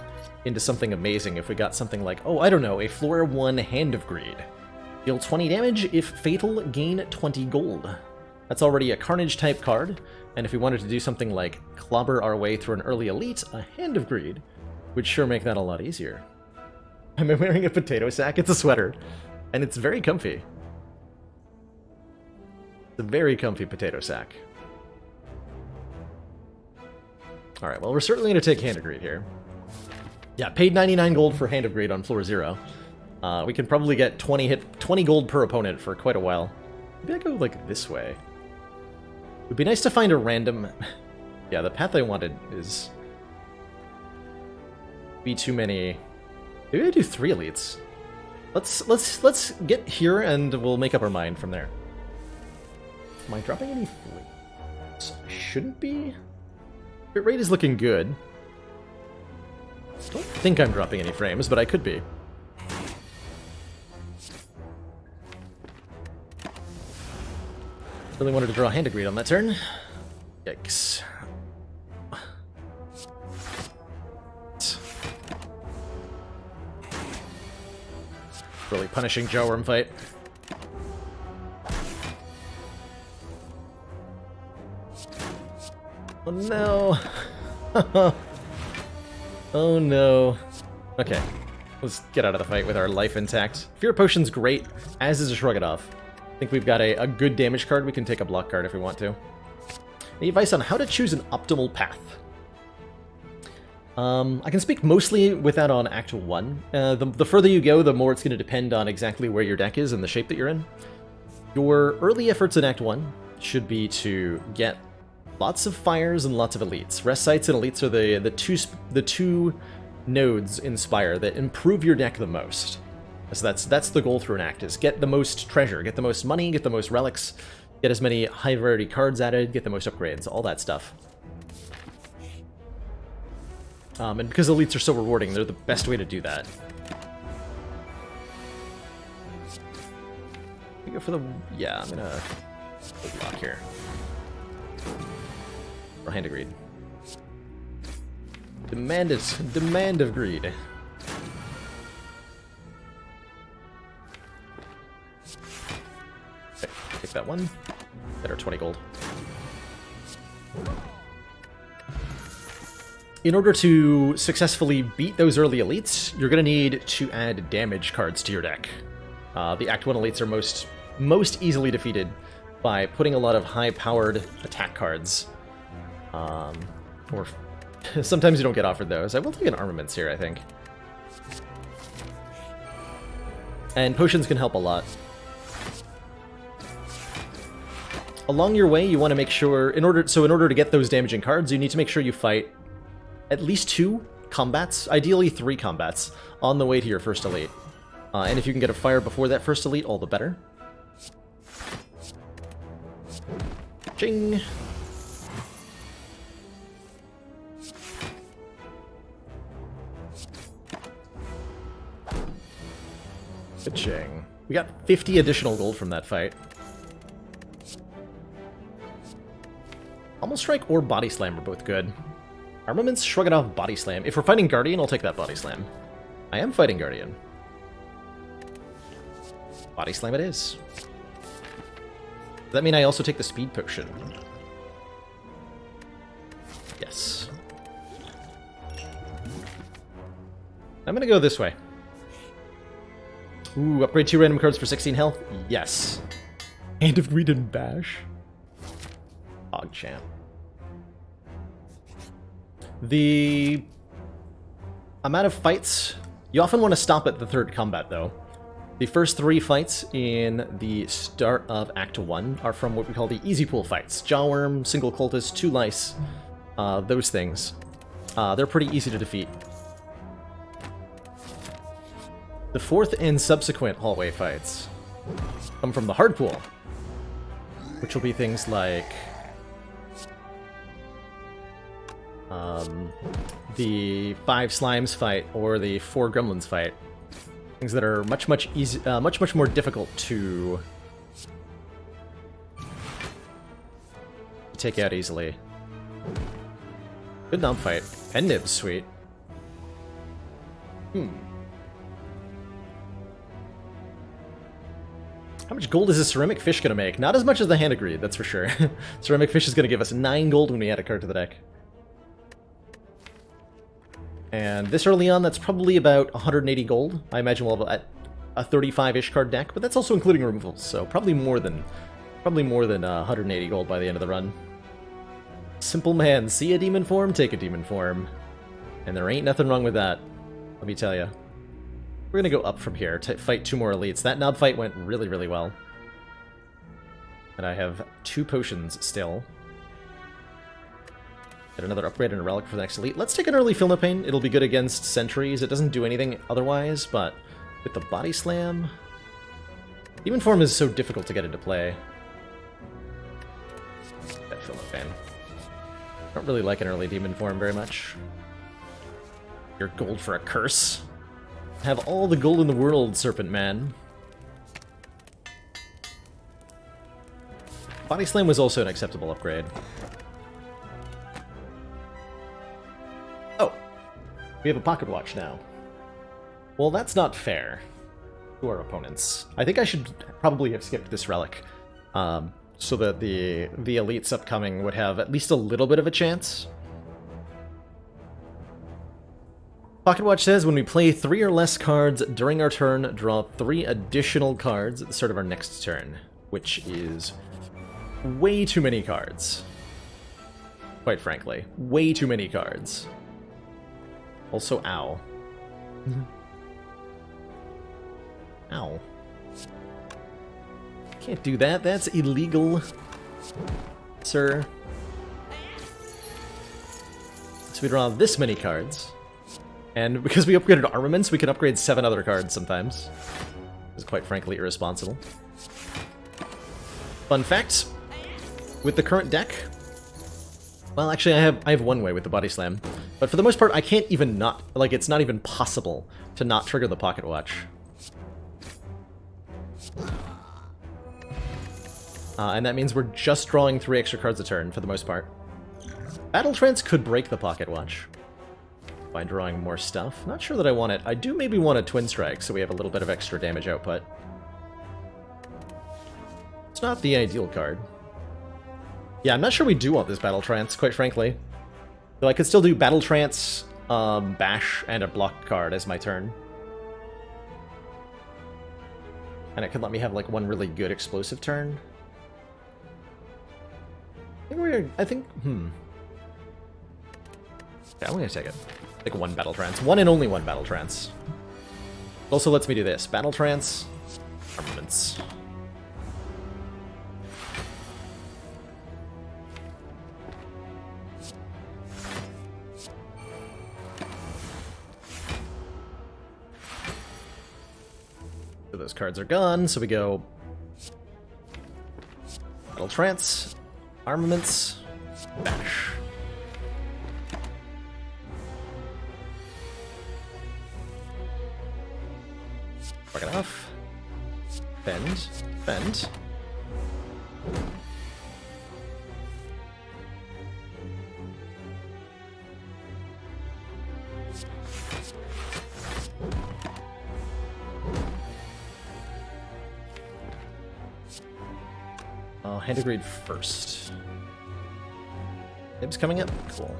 into something amazing if we got something like, oh, I don't know, a Flora 1 Hand of Greed. Deal 20 damage, if fatal, gain 20 gold. That's already a Carnage type card, and if we wanted to do something like clobber our way through an early elite, a Hand of Greed would sure make that a lot easier. I'm wearing a potato sack. It's a sweater. And it's very comfy. It's a very comfy potato sack. Alright, well, we're certainly going to take Hand of Greed here. Yeah, paid 99 gold for Hand of Greed on floor 0. We can probably get 20 gold per opponent for quite a while. Maybe I go, like, this way. It would be nice to find a random... Yeah, the path I wanted is... be too many... Maybe I do 3 elites. Let's get here and we'll make up our mind from there. Am I dropping any flames? I shouldn't be. Hit rate is looking good. I don't think I'm dropping any frames, but I could be. Really wanted to draw Hand of Greed on that turn. Yikes. Really punishing Jawworm fight. Oh no! Oh no. Okay, let's get out of the fight with our life intact. Fear Potion's great, as is a Shrug It Off. I think we've got a good damage card. We can take a block card if we want to. Any advice on how to choose an optimal path? I can speak mostly with that on Act 1. The further you go, the more it's going to depend on exactly where your deck is and the shape that you're in. Your early efforts in Act 1 should be to get lots of fires and lots of elites. Rest sites and elites are the two nodes in Spire that improve your deck the most. So that's the goal through an act, is get the most treasure, get the most money, get the most relics, get as many high rarity cards added, get the most upgrades, all that stuff. And because elites are so rewarding, they're the best way to do that. We go for the... Yeah, I'm gonna block here. Or Hand of Greed. Demand it. Demand of Greed. Okay, take that one. Get our 20 gold. In order to successfully beat those early elites, you're going to need to add damage cards to your deck. The Act 1 elites are most easily defeated by putting a lot of high-powered attack cards. Or sometimes you don't get offered those. I will take an armaments here, I think. And potions can help a lot. Along your way, you want to make sure, in order to get those damaging cards, you need to make sure you fight at least 2 combats, ideally 3 combats, on the way to your first elite. And if you can get a fire before that first elite, all the better. Ching! Ching. We got 50 additional gold from that fight. Almost Strike or Body Slam are both good. Armaments, Shrug It Off, Body Slam. If we're fighting Guardian, I'll take that Body Slam. I am fighting Guardian. Body Slam it is. Does that mean I also take the Speed Potion? Yes. I'm gonna go this way. Ooh, upgrade 2 random cards for 16 health? Yes. Hand of Greed and Bash. PogChamp. The amount of fights... You often want to stop at the 3rd combat, though. The first 3 fights in the start of Act 1 are from what we call the easy pool fights. Jawworm, Single Cultist, 2 Lice, those things. They're pretty easy to defeat. The 4th and subsequent hallway fights come from the hard pool, which will be things like the 5 Slimes fight or the 4 Gremlins fight. Things that are much more difficult to take out easily. Good knob fight. Pen Nib's sweet. How much gold is a Ceramic Fish going to make? Not as much as the Hand of Greed, that's for sure. Ceramic Fish is going to give us 9 gold when we add a card to the deck. And this early on, that's probably about 180 gold. I imagine we'll have a 35-ish card deck, but that's also including removals, so probably more than 180 gold by the end of the run. Simple man, see a demon form, take a demon form. And there ain't nothing wrong with that, let me tell you. We're gonna go up from here to fight 2 more elites. That knob fight went really, really well. And I have 2 potions still. Get another upgrade and a relic for the next elite. Let's take an early Feel No Pain. It'll be good against sentries. It doesn't do anything otherwise, but with the body slam... Demon form is so difficult to get into play. That Feel No Pain. I don't really like an early demon form very much. Your gold for a curse. Have all the gold in the world, Serpent Man. Body Slam was also an acceptable upgrade. Oh, we have a pocket watch now. Well, that's not fair to our opponents. I think I should probably have skipped this relic, so that the elites upcoming would have at least a little bit of a chance. Pocket Watch says, when we play 3 or less cards during our turn, draw 3 additional cards at the start of our next turn, which is way too many cards. Quite frankly. Way too many cards. Also, ow. Ow. Can't do that. That's illegal, sir. So we draw this many cards. And because we upgraded armaments, we can upgrade 7 other cards sometimes. This is quite frankly irresponsible. Fun fact, with the current deck... Well, actually, I have one way with the Body Slam. But for the most part, I can't even not... Like, it's not even possible to not trigger the Pocket Watch. And that means we're just drawing 3 extra cards a turn, for the most part. Battle Trance could break the Pocket Watch by drawing more stuff. Not sure that I want it. I do maybe want a Twin Strike, so we have a little bit of extra damage output. It's not the ideal card. Yeah, I'm not sure we do want this Battle Trance, quite frankly. Though I could still do Battle Trance, Bash, and a block card as my turn. And it could let me have, like, one really good explosive turn. Yeah, I'm gonna take it. Like 1 Battle Trance. 1 and only 1 Battle Trance. It also lets me do this. Battle Trance, Armaments. So those cards are gone, so we go Battle Trance, Armaments, Bash. Fuck it off. Bend. Bend. I'll hand a grade first. Nib's coming up? Cool.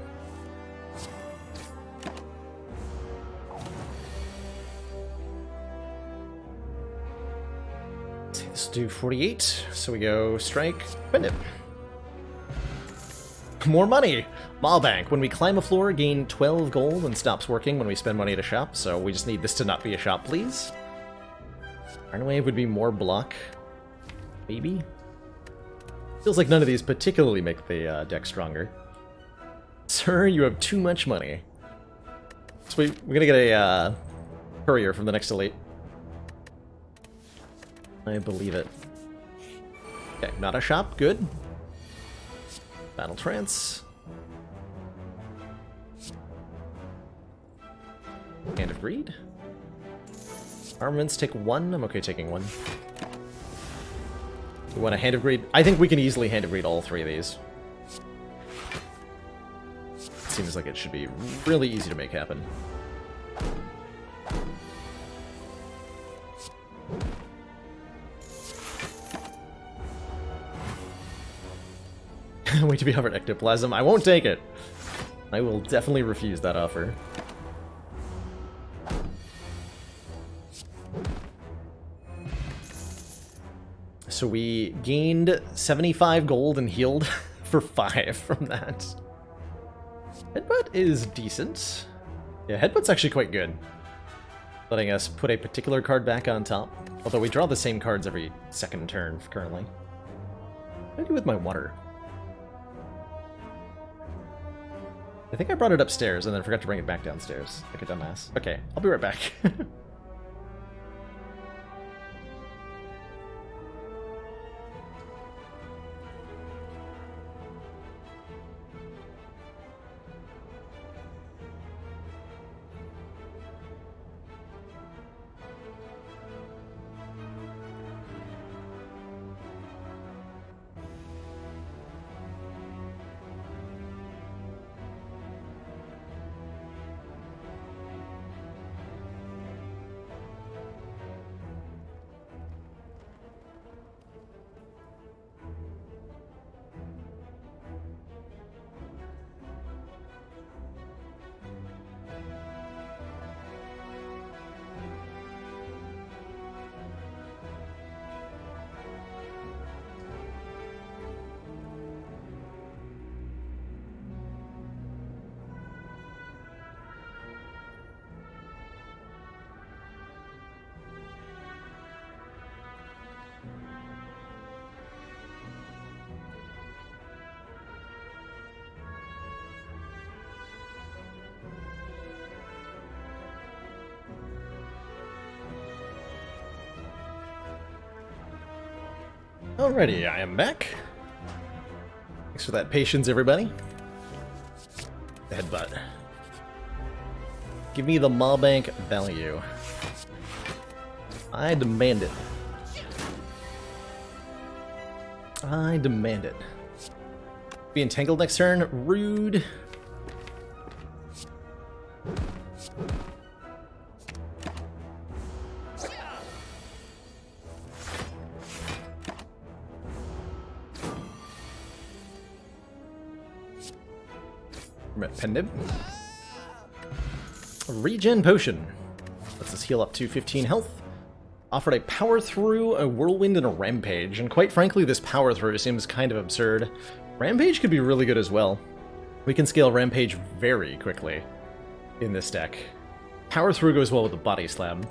Let's do 48, so we go strike, spend it. More money! Mallbank. When we climb a floor, gain 12 gold and stops working when we spend money at a shop, so we just need this to not be a shop, please. Iron Wave would be more block. Maybe? Feels like none of these particularly make the deck stronger. Sir, you have too much money. Sweet, we're gonna get a courier from the next elite. I believe it. Okay, not a shop, good. Battle Trance. Hand of Greed. Armaments take 1, I'm okay taking 1. We want a Hand of Greed. I think we can easily Hand of Greed all 3 of these. Seems like it should be really easy to make happen. Wait to be offered ectoplasm. I won't take it. I will definitely refuse that offer. So we gained 75 gold and healed for 5 from that. Headbutt is decent. Yeah, Headbutt's actually quite good. Letting us put a particular card back on top. Although we draw the same cards every second turn currently. What do I do with my water? I think I brought it upstairs and then forgot to bring it back downstairs. Like a dumbass. Okay, I'll be right back. Alrighty, I am back. Thanks for that patience, everybody. The headbutt. Give me the Maw Bank value. I demand it. I demand it. Be entangled next turn. Rude. Pendib. Regen Potion. Lets us heal up to 15 health. Offered a Power Through, a Whirlwind, and a Rampage. And quite frankly, this Power Through seems kind of absurd. Rampage could be really good as well. We can scale Rampage very quickly in this deck. Power Through goes well with the Body Slam.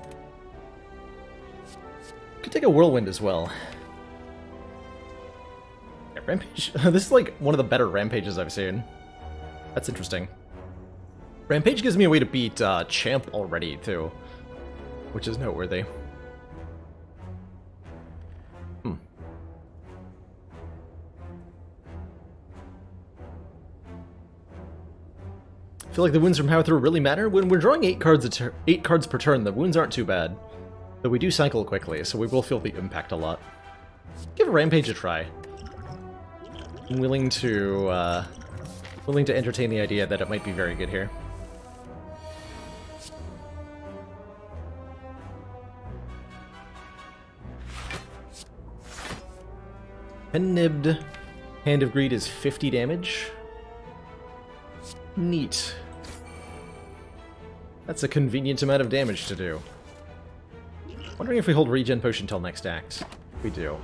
Could take a Whirlwind as well. Yeah, Rampage. This is like one of the better Rampages I've seen. That's interesting. Rampage gives me a way to beat Champ already, too. Which is noteworthy. I feel like the wounds from Power Through really matter. When we're drawing 8 cards per turn, the wounds aren't too bad. Though we do cycle quickly, so we will feel the impact a lot. Give Rampage a try. I'm willing to entertain the idea that it might be very good here. Pennibbed. Hand of Greed is 50 damage. Neat. That's a convenient amount of damage to do. Wondering if we hold Regen Potion till next act. We do.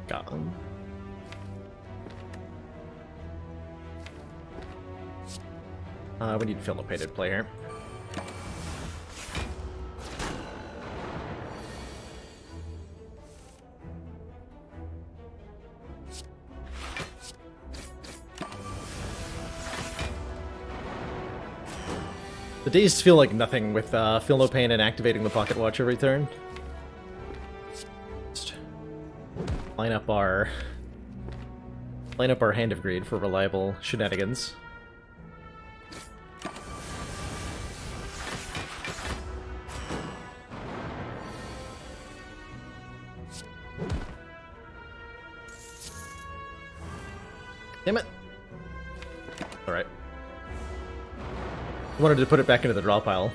Got him. We need Philippated play here. The days feel like nothing with Feel No Pain and activating the Pocket Watch every turn. Just line up our Hand of Greed for reliable shenanigans. Damn it. Alright. I wanted to put it back into the draw pile.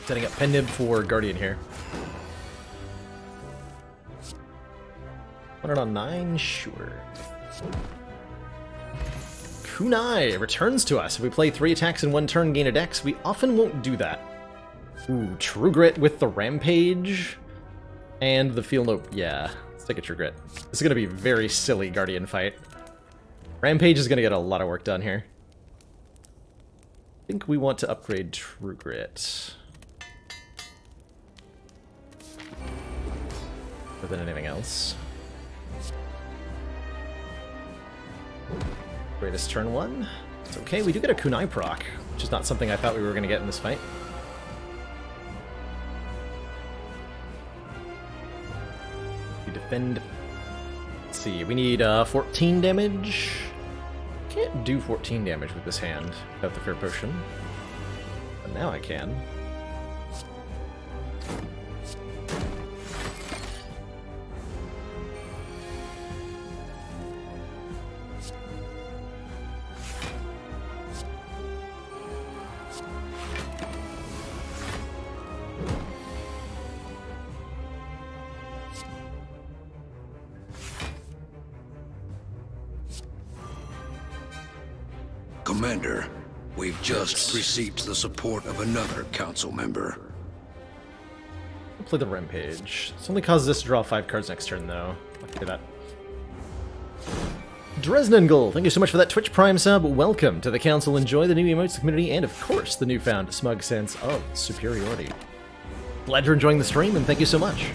Setting up Pendib for Guardian here. Want it on 9? Sure. Kunai returns to us. If we play 3 attacks in 1 turn, gain a dex, we often won't do that. Ooh, True Grit with the Rampage and the Feel Note. Yeah, let's take a True Grit. This is going to be a very silly Guardian fight. Rampage is going to get a lot of work done here. I think we want to upgrade True Grit more than anything else. Greatest turn 1. It's okay, we do get a Kunai proc, which is not something I thought we were going to get in this fight. We defend. Let's see, we need 14 damage. Can't do 14 damage with this hand without the Fair Potion. But now I can. Commander, we've just received the support of another council member. I'll play the Rampage. This only causes us to draw 5 cards next turn, though. I can do that. Dresnengel, thank you so much for that Twitch Prime sub. Welcome to the council. Enjoy the new emotes, the community, and of course, the newfound smug sense of superiority. Glad you're enjoying the stream, and thank you so much.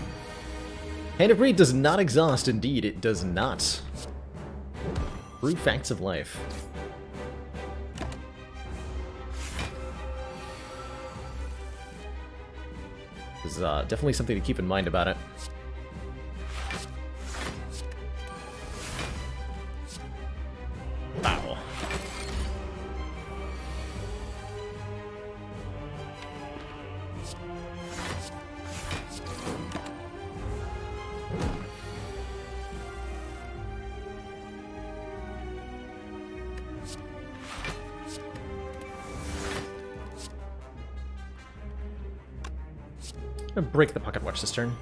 Hand of Greed does not exhaust. Indeed, it does not. True facts of life. Is definitely something to keep in mind about it. Wow. I'm gonna break the Pocket Watch this turn.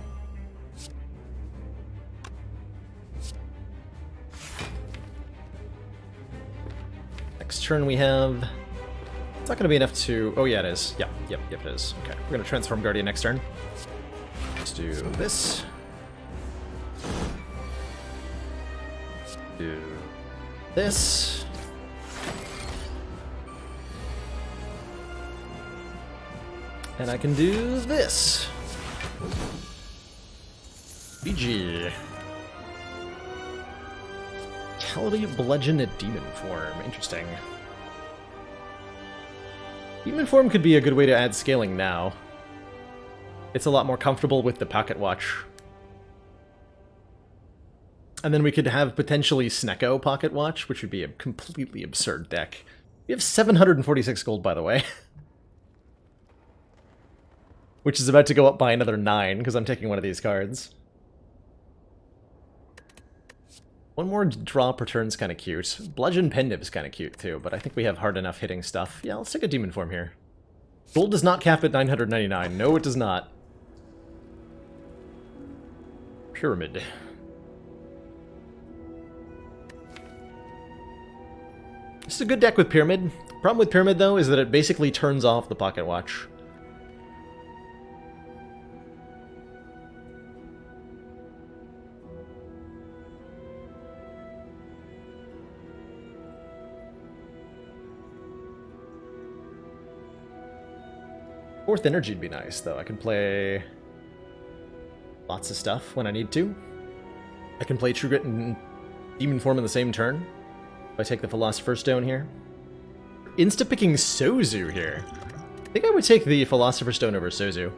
Next turn we have... It's not gonna be enough to... Oh yeah, it is. Yep, it is. Okay, we're gonna transform Guardian next turn. Let's do this. Do this. And I can do this. BG. Vitality Bludgeon at Demon Form. Interesting. Demon Form could be a good way to add scaling now. It's a lot more comfortable with the Pocket Watch. And then we could have potentially Snecko Pocket Watch, which would be a completely absurd deck. We have 746 gold, by the way. Which is about to go up by another 9, because I'm taking one of these cards. One more draw per turn's kind of cute. Bludgeon Pendib's kind of cute, too, but I think we have hard enough hitting stuff. Yeah, let's take a Demon Form here. Gold does not cap at 999. No, it does not. Pyramid. This is a good deck with Pyramid. Problem with Pyramid, though, is that it basically turns off the Pocket Watch. Fourth Energy would be nice, though. I can play lots of stuff when I need to. I can play True Grit and Demon Form in the same turn. If I take the Philosopher's Stone here. Insta-picking Sozu here. I think I would take the Philosopher's Stone over Sozu.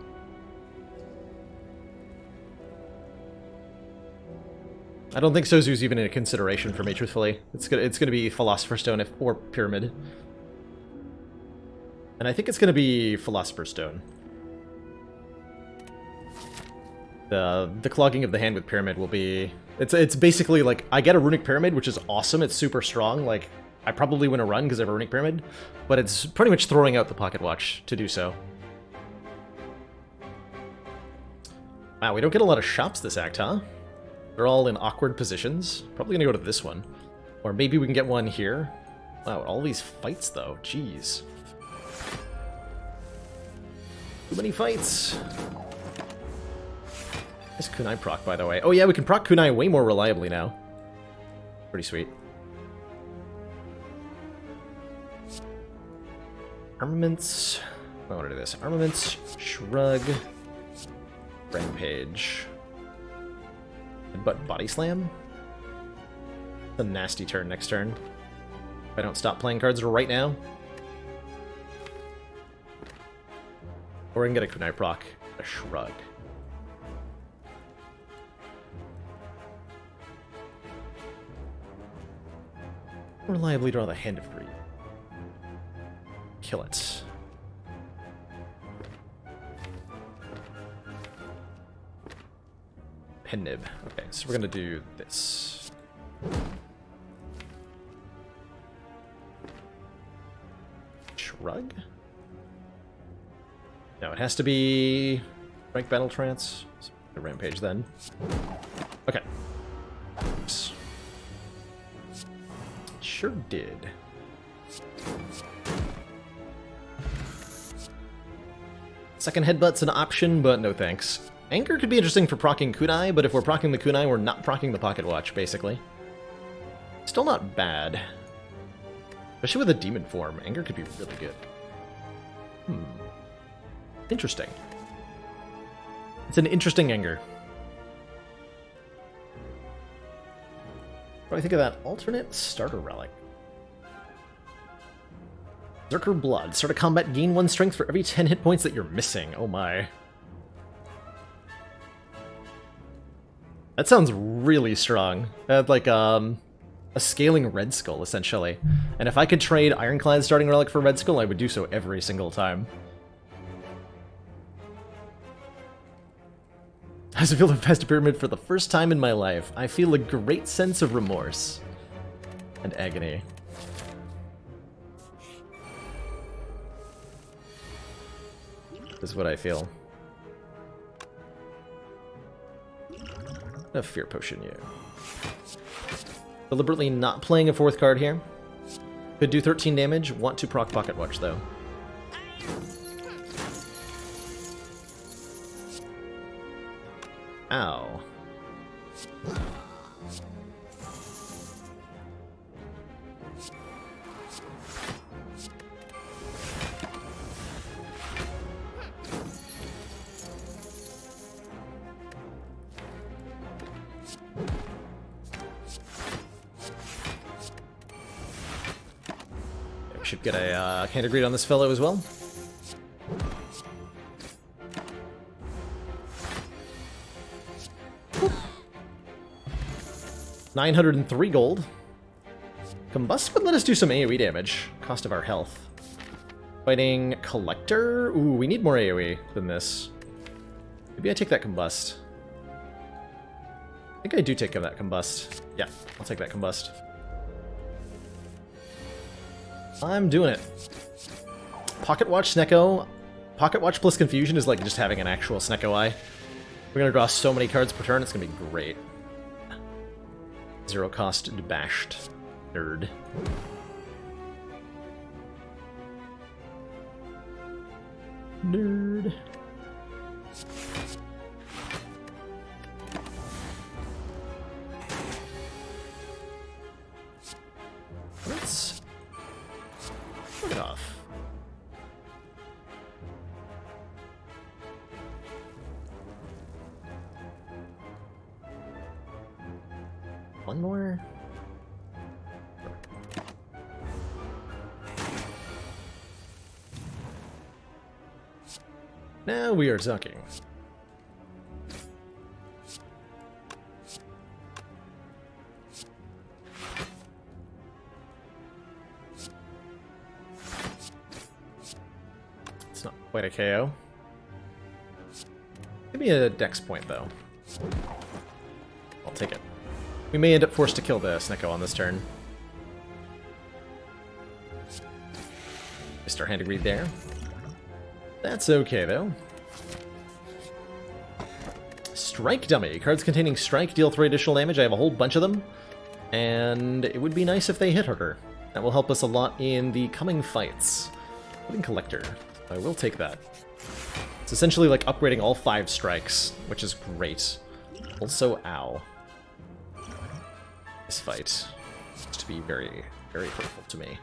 I don't think Sozu's even in a consideration for me, truthfully. It's gonna be Philosopher's Stone or Pyramid. And I think it's going to be Philosopher's Stone. The clogging of the hand with Pyramid will be... It's basically like, I get a Runic Pyramid, which is awesome, it's super strong, like, I probably win a run because I have a Runic Pyramid, but it's pretty much throwing out the Pocket Watch to do so. Wow, we don't get a lot of shops this act, huh? They're all in awkward positions. Probably going to go to this one. Or maybe we can get one here. Wow, all these fights though, jeez. Too many fights. Nice kunai proc, by the way. Oh yeah, we can proc kunai way more reliably now. Pretty sweet. Armaments. I want to do this. Armaments, shrug, rampage. But body slam? A nasty turn next turn. If I don't stop playing cards right now. Or I can get a kunai proc, a shrug. Reliably draw the Hand of Greed. Kill it. Pen nib. Okay, so we're gonna do this. Shrug? No, it has to be Rank Battle Trance. So the Rampage then. Okay. Oops. Sure did. Second headbutt's an option, but no thanks. Anger could be interesting for proccing kunai, but if we're proccing the kunai, we're not proccing the pocket watch, basically. Still not bad. Especially with a demon form, anger could be really good. Interesting. It's an interesting anger. What do I think of that alternate starter relic? Zerker Blood. Start a combat, gain 1 strength for every 10 hit points that you're missing. Oh my. That sounds really strong. That's like a scaling Red Skull, essentially. And if I could trade Ironclad starting relic for Red Skull, I would do so every single time. As I feel the Past Pyramid for the first time in my life, I feel a great sense of remorse and agony. Is what I feel. A Fear Potion, you. Deliberately not playing a 4th card here. Could do 13 damage. Want to proc Pocket Watch, though. Ow. Should get a Hand of Greed on this fellow as well. Whew. 903 gold. Combust would let us do some AoE damage. Cost of our health. Fighting Collector? Ooh, we need more AoE than this. Maybe I take that Combust. I think I do take that Combust. Yeah, I'll take that Combust. I'm doing it. Pocket Watch Snecko. Pocket Watch plus Confusion is like just having an actual Snecko Eye. We're gonna draw so many cards per turn, it's gonna be great. 0 cost bashed. Nerd. Nerd. Let's put it off. One more. Now we are talking. It's not quite a KO. Give me a dex point, though. I'll take it. We may end up forced to kill the Snecko on this turn. Mr. Hand of Greed there. That's okay, though. Strike Dummy. Cards containing Strike deal 3 additional damage. I have a whole bunch of them. And it would be nice if they hit harder. That will help us a lot in the coming fights. Living Collector. I will take that. It's essentially like upgrading all 5 strikes, which is great. Also, ow. This fight seems to be very, very hurtful to me.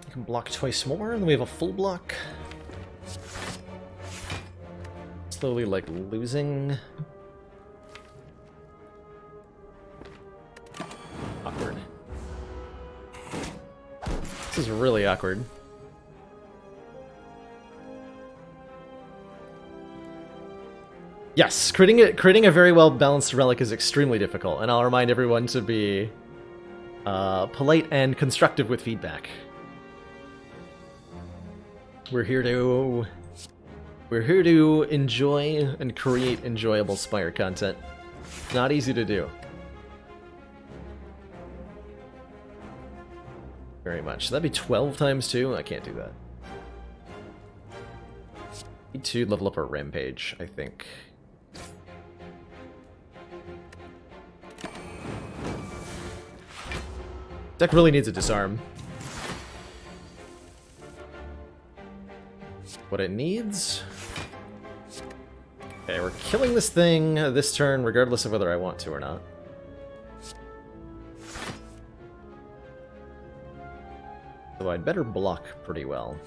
You can block twice more, and then we have a full block. Slowly, like, losing. Awkward. This is really awkward. Yes, creating a very well-balanced relic is extremely difficult, and I'll remind everyone to be polite and constructive with feedback. We're here to enjoy and create enjoyable Spire content. Not easy to do. Very much. So that'd be 12 times 2? I can't do that. Need to level up our Rampage, I think. Deck really needs a disarm. What it needs... Okay, we're killing this thing this turn, regardless of whether I want to or not. So I'd better block pretty well.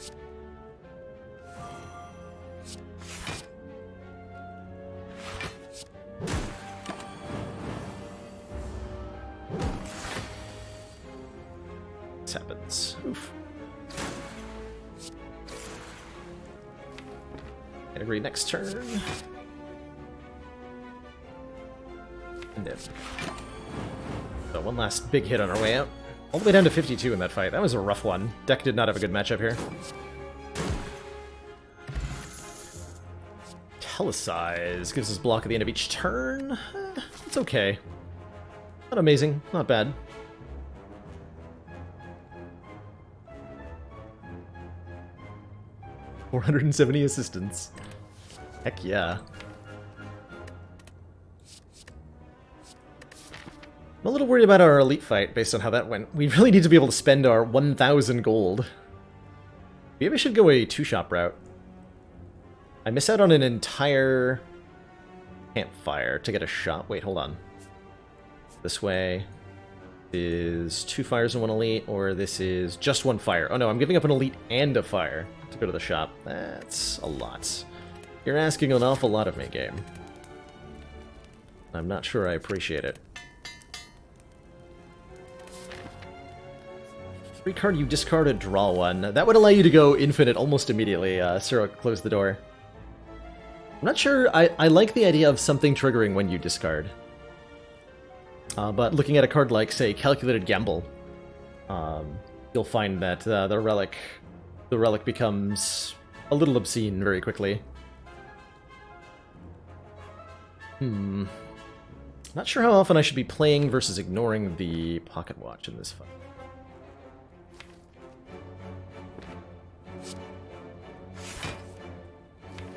This happens. Oof. Agree next turn. And then. So one last big hit on our way out. All the way down to 52 in that fight. That was a rough one. Deck did not have a good matchup here. Telesize gives us block at the end of each turn. It's okay. Not amazing. Not bad. $470 assistance. Heck yeah. I'm a little worried about our elite fight based on how that went. We really need to be able to spend our 1,000 gold. Maybe we should go a 2-shop route. I miss out on an entire campfire to get a shot. Wait, hold on. This way is 2 fires and 1 elite, or this is just 1 fire. Oh no, I'm giving up an elite and a fire to go to the shop. That's a lot. You're asking an awful lot of me, game. I'm not sure I appreciate it. 3 card you discarded, draw 1. That would allow you to go infinite almost immediately. Siro, close the door. I'm not sure. I like the idea of something triggering when you discard. But looking at a card like, say, Calculated Gamble, you'll find that the relic becomes a little obscene very quickly. Not sure how often I should be playing versus ignoring the Pocket Watch in this fight.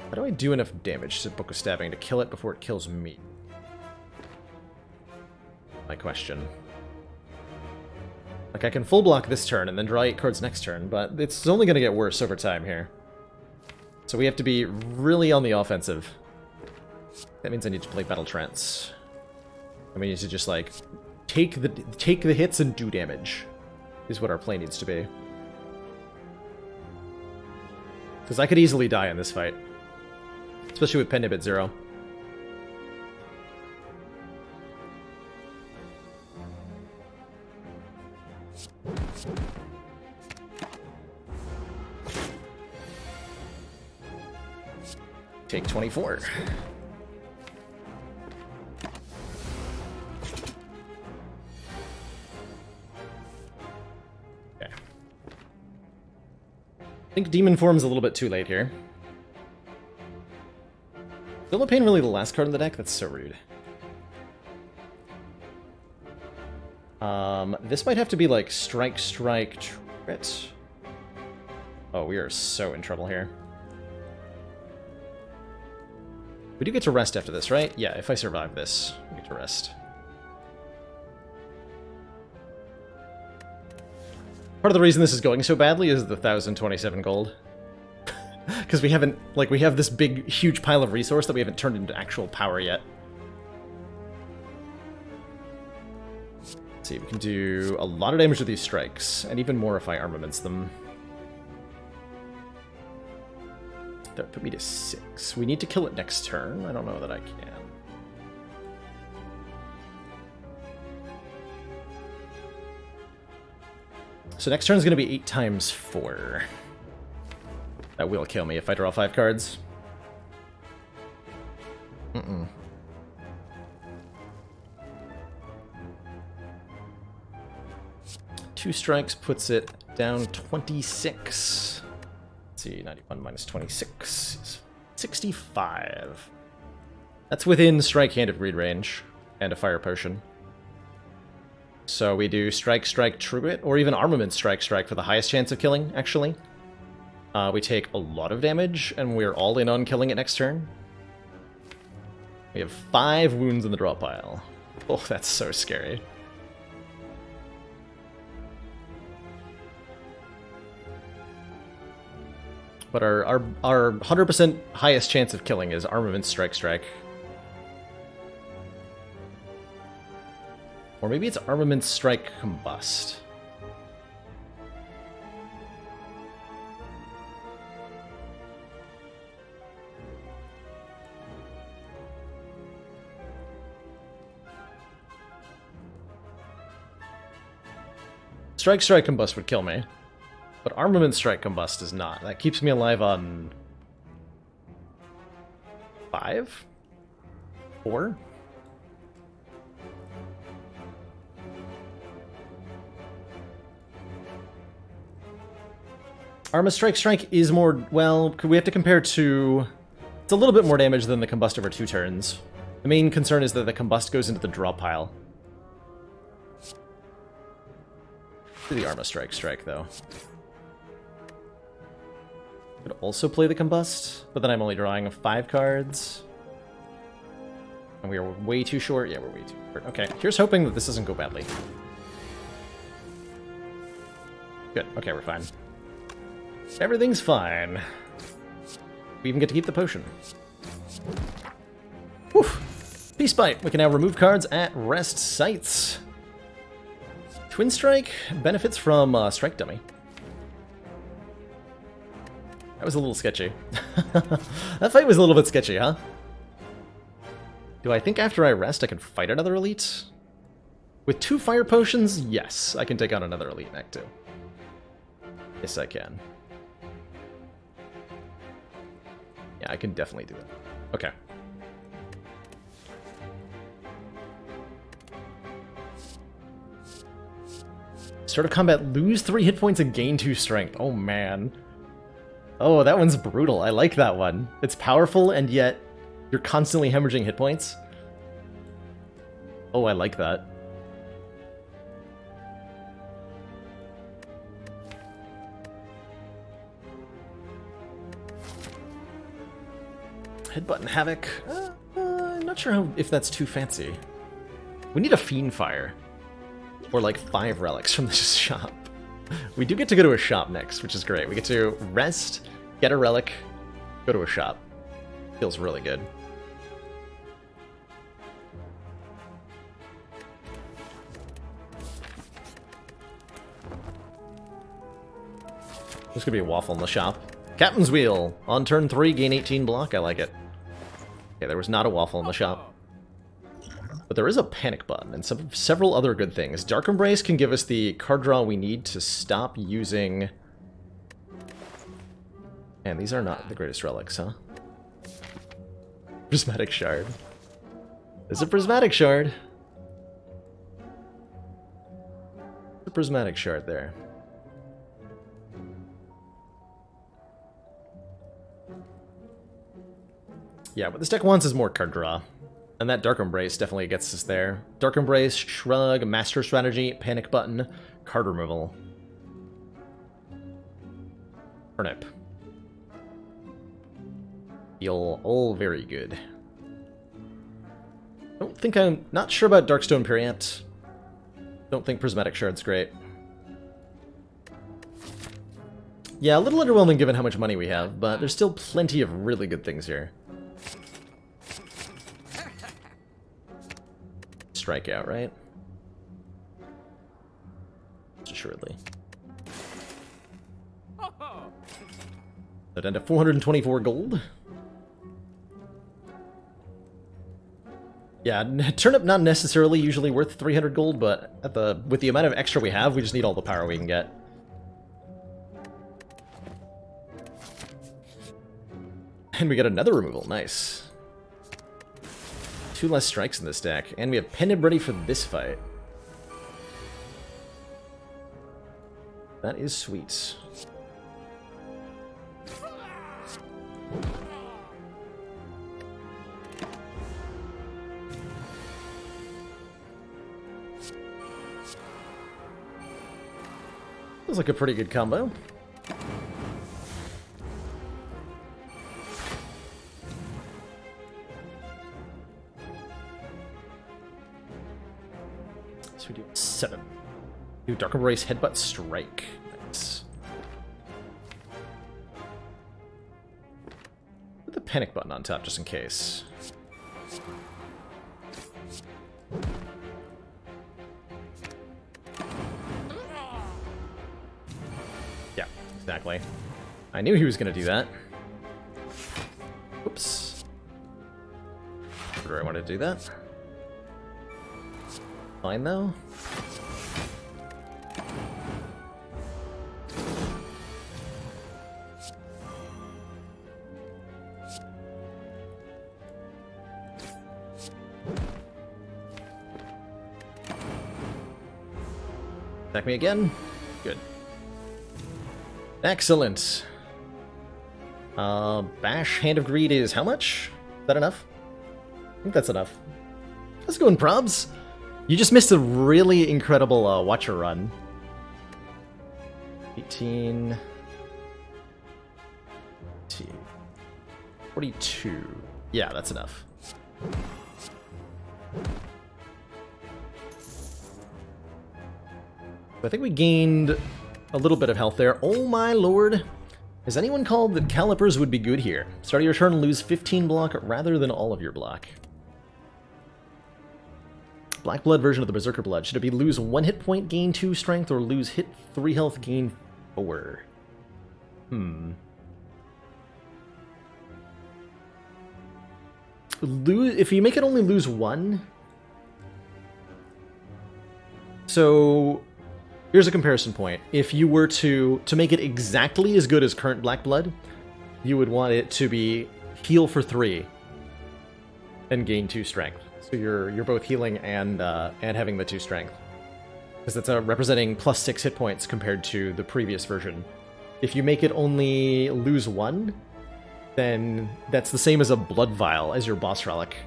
How do I do enough damage to Book of Stabbing to kill it before it kills me? My question. Like, I can full block this turn and then draw 8 cards next turn, but it's only going to get worse over time here. So we have to be really on the offensive. That means I need to play Battle Trance. And we need to just, like, take the hits and do damage, is what our play needs to be. Because I could easily die in this fight. Especially with Pen Nib at 0. Take 24. Okay. I think Demon Form's a little bit too late here. Philippine really the last card in the deck? That's so rude. This might have to be like strike, strike, crit. Oh, we are so in trouble here. We do get to rest after this, right? Yeah, if I survive this, we get to rest. Part of the reason this is going so badly is the 1,027 gold. Because we haven't, like, we have this big, huge pile of resource that we haven't turned into actual power yet. Let's see, we can do a lot of damage with these strikes, and even more if I armaments them. That would put me to 6. We need to kill it next turn. I don't know that I can. So next turn is going to be 8 times 4. That will kill me if I draw 5 cards. 2 strikes puts it down 26. Let's see, 91 minus 26 is 65. That's within strike-handed read range and a fire potion. So we do strike, strike, true it, or even armament strike, strike for the highest chance of killing, actually. We take a lot of damage, and we're all in on killing it next turn. We have 5 wounds in the draw pile. Oh, that's so scary. But our 100% highest chance of killing is armament strike, strike. Or maybe it's armament strike, combust. Strike, strike, combust would kill me. But armament strike, combust does not. That keeps me alive on 5? 4? Arma strike, strike is more, well, we have to compare to... It's a little bit more damage than the combust over 2 turns. The main concern is that the combust goes into the draw pile. Do the Arma strike, strike, though. Could also play the combust, but then I'm only drawing 5 cards. And we are way too short. Yeah, we're way too short. Okay, here's hoping that this doesn't go badly. Good, okay, we're fine. Everything's fine. We even get to keep the potion. Whew. Peace Bite. We can now remove cards at rest sites. Twin Strike benefits from Strike Dummy. That was a little sketchy. That fight was a little bit sketchy, huh? Do I think after I rest I can fight another elite? With 2 fire potions, yes, I can take on another elite in Act 2. Yes, I can. Yeah, I can definitely do it. Okay. Start of combat, lose 3 hit points and gain 2 strength. Oh, man. Oh, that one's brutal. I like that one. It's powerful, and yet you're constantly hemorrhaging hit points. Oh, I like that. Headbutt and Havoc. I'm not sure if that's too fancy. We need a Fiend Fire. Or like 5 relics from this shop. We do get to go to a shop next, which is great. We get to rest, get a relic, go to a shop. Feels really good. There's gonna be a waffle in the shop. Captain's Wheel! On turn 3, gain 18 block. I like it. Okay, there was not a waffle in the shop. But there is a panic button and several other good things. Dark Embrace can give us the card draw we need to stop using... And these are not the greatest relics, huh? Prismatic Shard. There's a Prismatic Shard. A Prismatic Shard there. Yeah, what this deck wants is more card draw. And that Dark Embrace definitely gets us there. Dark Embrace, Shrug, Master Strategy, Panic Button, Card Removal. Turnip. Feel all very good. I'm not sure about Darkstone Periant. Don't think Prismatic Shard's great. Yeah, a little underwhelming given how much money we have, but there's still plenty of really good things here. Strikeout, right? Assuredly. So down to 424 gold. Yeah, Turnip not necessarily usually worth 300 gold, but with the amount of extra we have, we just need all the power we can get. And we get another removal, nice. 2 less strikes in this deck, and we have Penib ready for this fight. That is sweet. Feels like a pretty good combo. So we do 7. Do Dark Embrace, Headbutt, Strike. Nice. Put the Panic Button on top just in case. Yeah, exactly. I knew he was going to do that. Oops. Where do I want to do that? Fine, though. Attack me again. Good. Excellent. Bash, Hand of Greed is how much? Is that enough? I think that's enough. Let's go in probs. You just missed a really incredible Watcher run. 18... 42. Yeah, that's enough. I think we gained a little bit of health there. Oh my lord. Has anyone called that Calipers would be good here? Start of your turn, lose 15 block rather than all of your block. Black Blood version of the Berserker Blood. Should it be lose 1 hit point, gain 2 strength, or lose hit 3 health, gain 4? If you make it only lose 1... So... Here's a comparison point. If you were to make it exactly as good as current Black Blood, you would want it to be heal for 3 and gain 2 strength. So you're both healing and having the 2 strength. Because that's representing plus 6 hit points compared to the previous version. If you make it only lose 1, then that's the same as a Blood Vial as your boss relic.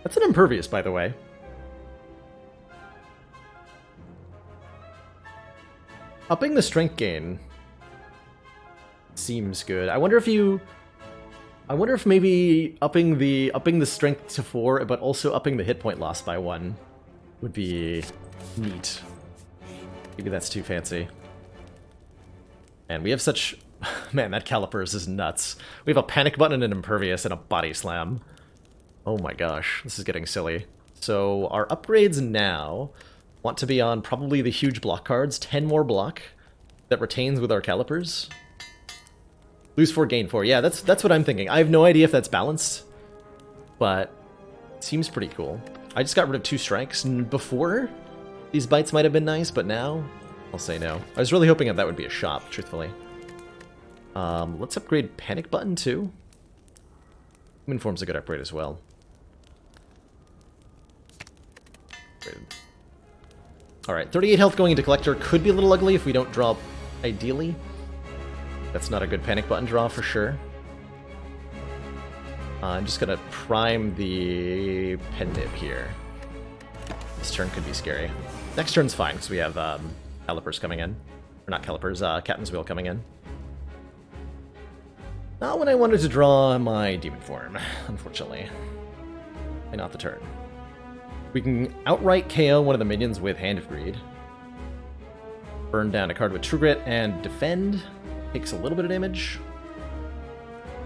That's an Impervious, by the way. Upping the strength gain seems good. I wonder if maybe upping the strength to 4, but also upping the hit point loss by 1 would be neat. Maybe that's too fancy. And we have such... Man, that Calipers is nuts. We have a Panic Button and an Impervious and a Body Slam. Oh my gosh, this is getting silly. So our upgrades now... want to be on probably the huge block cards. 10 more block that retains with our Calipers. Lose 4, gain 4. Yeah, that's what I'm thinking. I have no idea if that's balanced, but it seems pretty cool. I just got rid of 2 strikes, and before, these bites might have been nice, but now, I'll say no. I was really hoping that would be a shop, truthfully. Let's upgrade Panic Button, too. Human Form's a good upgrade as well. Alright, 38 health going into Collector could be a little ugly if we don't draw ideally. That's not a good Panic Button draw for sure. I'm just gonna prime the pen nib here. This turn could be scary. Next turn's fine, because we have calipers coming in. Or not calipers, Captain's Wheel coming in. Not when I wanted to draw my demon form, unfortunately. And not the turn. We can outright KO one of the minions with Hand of Greed. Burn down a card with True Grit and defend. Takes a little bit of damage.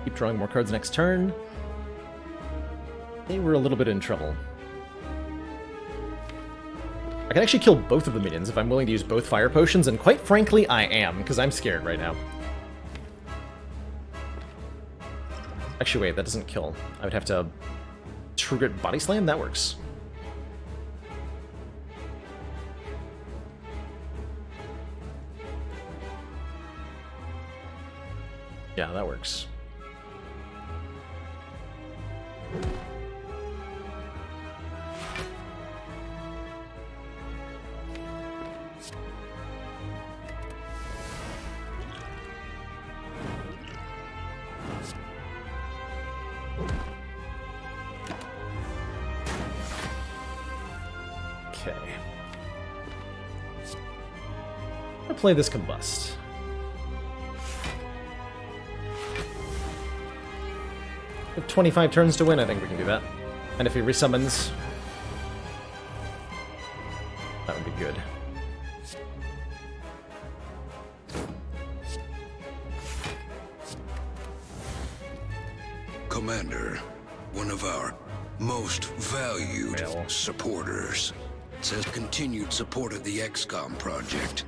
Keep drawing more cards next turn. They were a little bit in trouble. I can actually kill both of the minions if I'm willing to use both fire potions, and quite frankly, I am, because I'm scared right now. Actually, wait, that doesn't kill. I would have to True Grit Body Slam? That works. Yeah, that works. Okay. I'll play this Combust. We have 25 turns to win, I think we can do that. And if he resummons, that would be good. Commander, one of our most valued Well. supporters, says continued support of the XCOM project.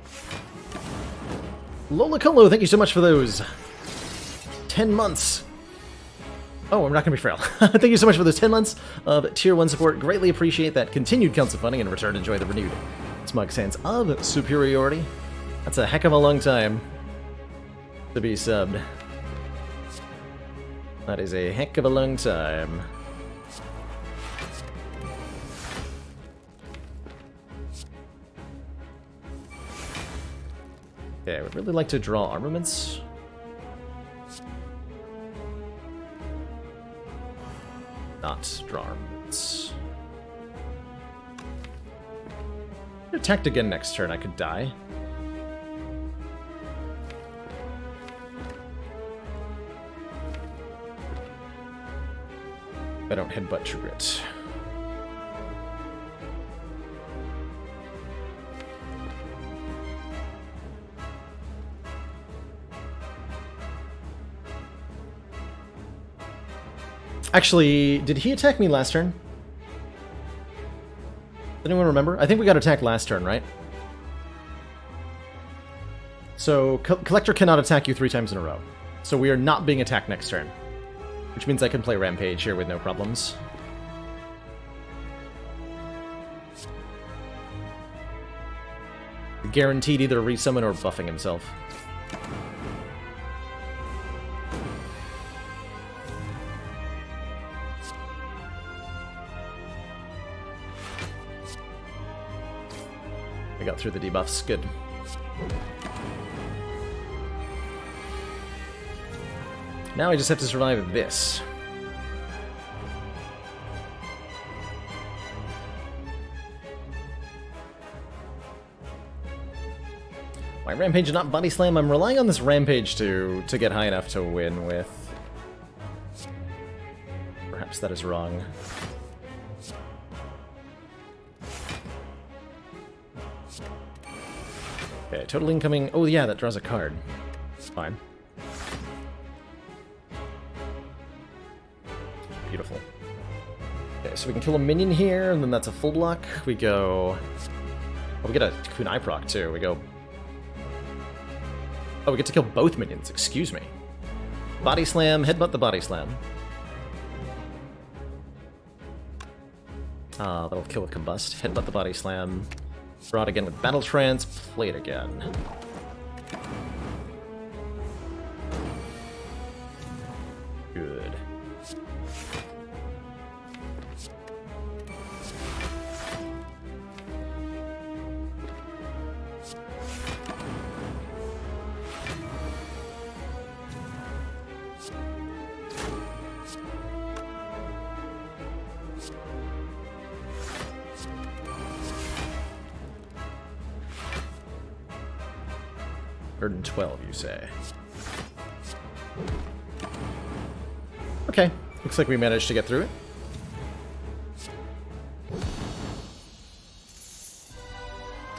Lola Colo, thank you so much for those 10 months. Oh, I'm not going to be frail. Thank you so much for those 10 months of Tier 1 support. Greatly appreciate that continued council funding, and in return enjoy the renewed smug sense of superiority. That's a heck of a long time to be subbed. That is a heck of a long time. Okay, I would really like to draw armaments. Not draw armaments. If I attacked again next turn, I could die. I don't headbutt True Grit. Actually, did he attack me last turn? Does anyone remember? I think we got attacked last turn, right? So, Collector cannot attack you 3 times in a row. So we are not being attacked next turn. Which means I can play Rampage here with no problems. Guaranteed either resummon or buffing himself. I got through the debuffs, good. Now I just have to survive this. My Rampage and not Body Slam. I'm relying on this Rampage to get high enough to win with. Perhaps that is wrong. Okay, total incoming. Oh yeah, that draws a card. It's fine. Beautiful. Okay, so we can kill a minion here, and then that's a full block. We go... Oh, we get a Kunai proc, too. We go... Oh, we get to kill both minions. Excuse me. Body Slam, headbutt the Body Slam. That'll kill with Combust. Headbutt the Body Slam. Draw it again with Battle Trance. Play it again. Good. 112, you say? Okay, looks like we managed to get through it.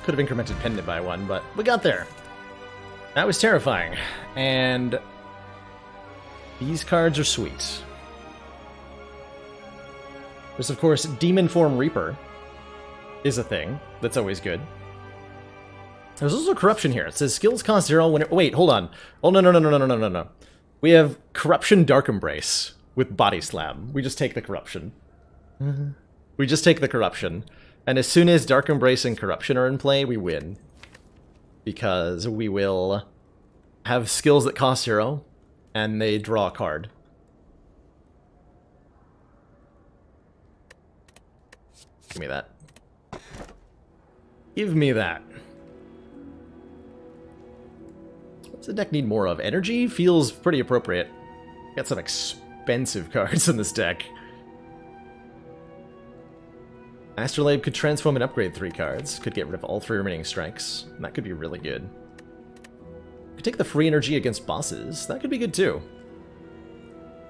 Could have incremented Pendant by 1, but we got there. That was terrifying. And these cards are sweet. There's, of course, Demon Form Reaper is a thing. That's always good. There's also Corruption here. It says skills cost 0 when... Wait, hold on. Oh, no. We have Corruption Dark Embrace with Body Slam. We just take the Corruption. We just take the Corruption. And as soon as Dark Embrace and Corruption are in play, we win. Because we will have skills that cost 0, and they draw a card. Give me that. Give me that. What's the deck need more of? Energy feels pretty appropriate. Got some expensive cards in this deck. Astrolabe could transform and upgrade 3 cards. Could get rid of all 3 remaining strikes. And that could be really good. Could take the free energy against bosses. That could be good too.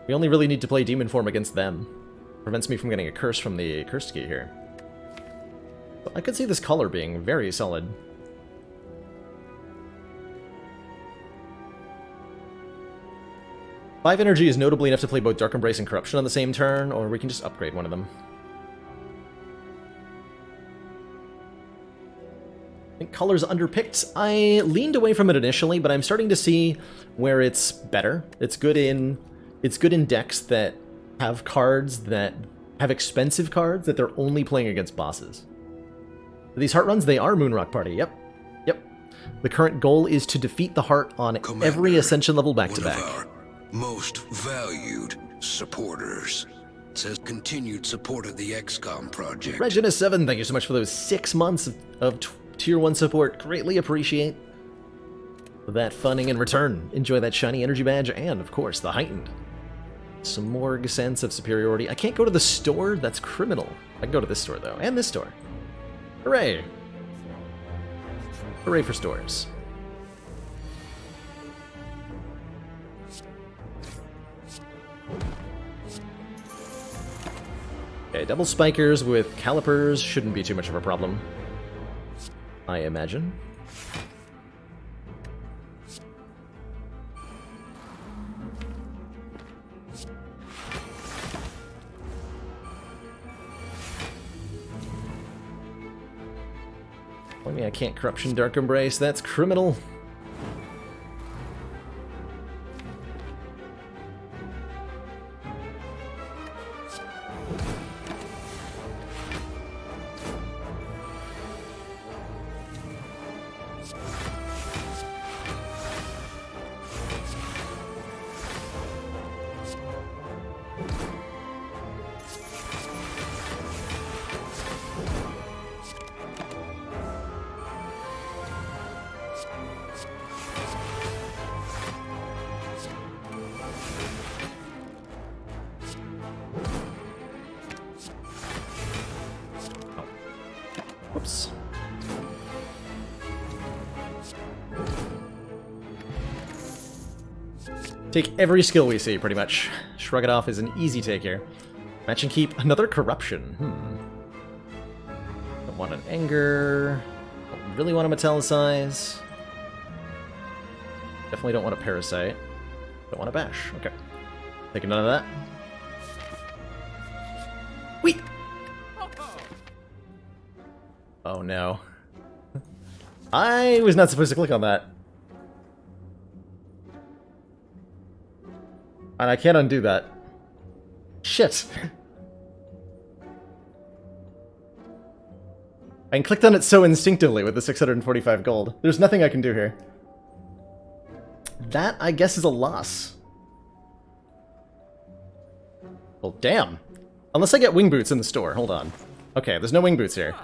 We only really need to play Demon Form against them. Prevents me from getting a curse from the Cursed Key here. But I could see this color being very solid. Five energy is notably enough to play both Dark Embrace and Corruption on the same turn, or we can just upgrade one of them. I think color's underpicked. I leaned away from it initially, but I'm starting to see where it's better. It's good in decks that have cards that have expensive cards that they're only playing against bosses. These heart runs, they are Moonrock Party. Yep. The current goal is to defeat the heart on Commander, every Ascension level back-to-back. One of our most valued supporters says continued support of the XCOM project. Regina7, thank you so much for those 6 months of Tier 1 support. Greatly appreciate that funding in return. Enjoy that shiny energy badge and, of course, the heightened. Some more sense of superiority. I can't go to the store? That's criminal. I can go to this store, though, and this store. Hooray! Hooray for stores. Okay, double spikers with calipers shouldn't be too much of a problem, I imagine. I mean, I can't Corruption Dark Embrace, that's criminal. Whoops. Take every skill we see, pretty much. Shrug it off is an easy take here. Match and keep. Another Corruption. Don't want an Anger. Don't really want a Metallicize. Definitely don't want a Parasite. Don't want a Bash. Okay. Taking none of that. Wait! Oh no. I was not supposed to click on that. And I can't undo that. Shit. I clicked on it so instinctively with the 645 gold. There's nothing I can do here. That, I guess, is a loss. Well, damn. Unless I get wing boots in the store. Hold on. Okay, there's no wing boots here.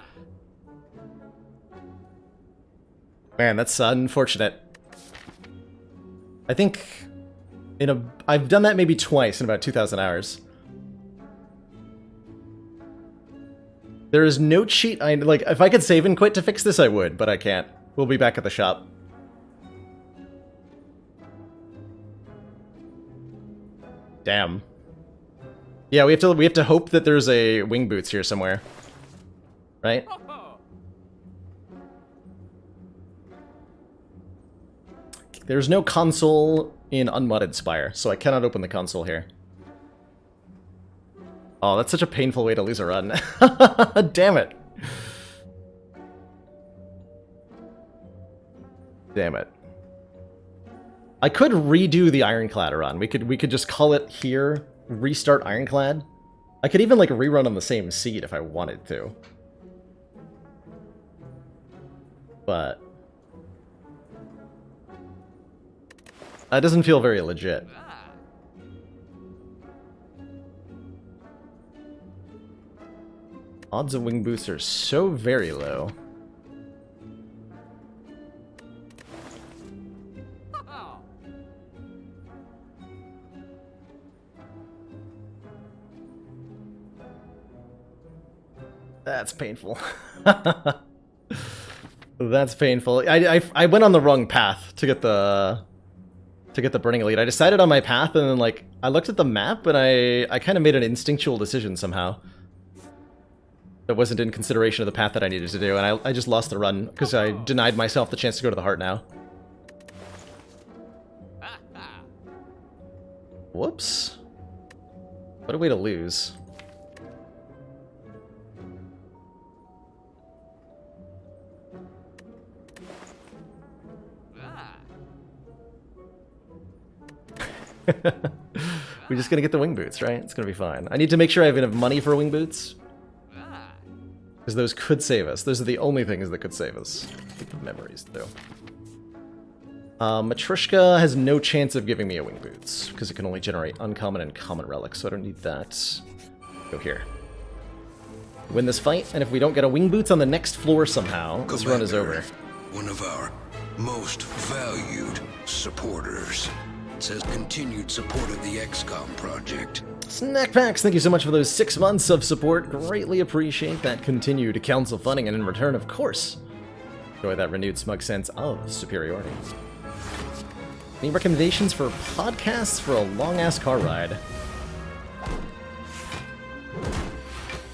Man, that's unfortunate. I think I've done that maybe twice in about 2,000 hours. There is no cheat. Like, if I could save and quit to fix this, I would, but I can't. We'll be back at the shop. Damn. Yeah, we have to hope that there's a wing boots here somewhere. Right? There's no console in unmodded Spire, so I cannot open the console here. Oh, that's such a painful way to lose a run. Damn it. Damn it. I could redo the Ironclad run. We could just call it here, restart Ironclad. I could even like rerun on the same seed if I wanted to. But that doesn't feel very legit. Odds of wing boots are so very low. That's painful. That's painful. I went on the wrong path to get the Burning Elite. I decided on my path, and then like I looked at the map, and I kind of made an instinctual decision somehow. That wasn't in consideration of the path that I needed to do, and I just lost the run because I denied myself the chance to go to the heart now. Whoops. What a way to lose. We're just gonna get the wing boots, right? It's gonna be fine. I need to make sure I have enough money for wing boots. Because those could save us. Those are the only things that could save us. Memories, though. Matryoshka has no chance of giving me a wing boots, because it can only generate uncommon and common relics, so I don't need that. Go here. Win this fight, and if we don't get a wing boots on the next floor somehow, this run is over. One of our most valued supporters says continued support of the XCOM project. Snack Packs, thank you so much for those 6 months of support. Greatly appreciate that continued council funding, and in return, of course, enjoy that renewed smug sense of superiority. Any recommendations for podcasts for a long-ass car ride?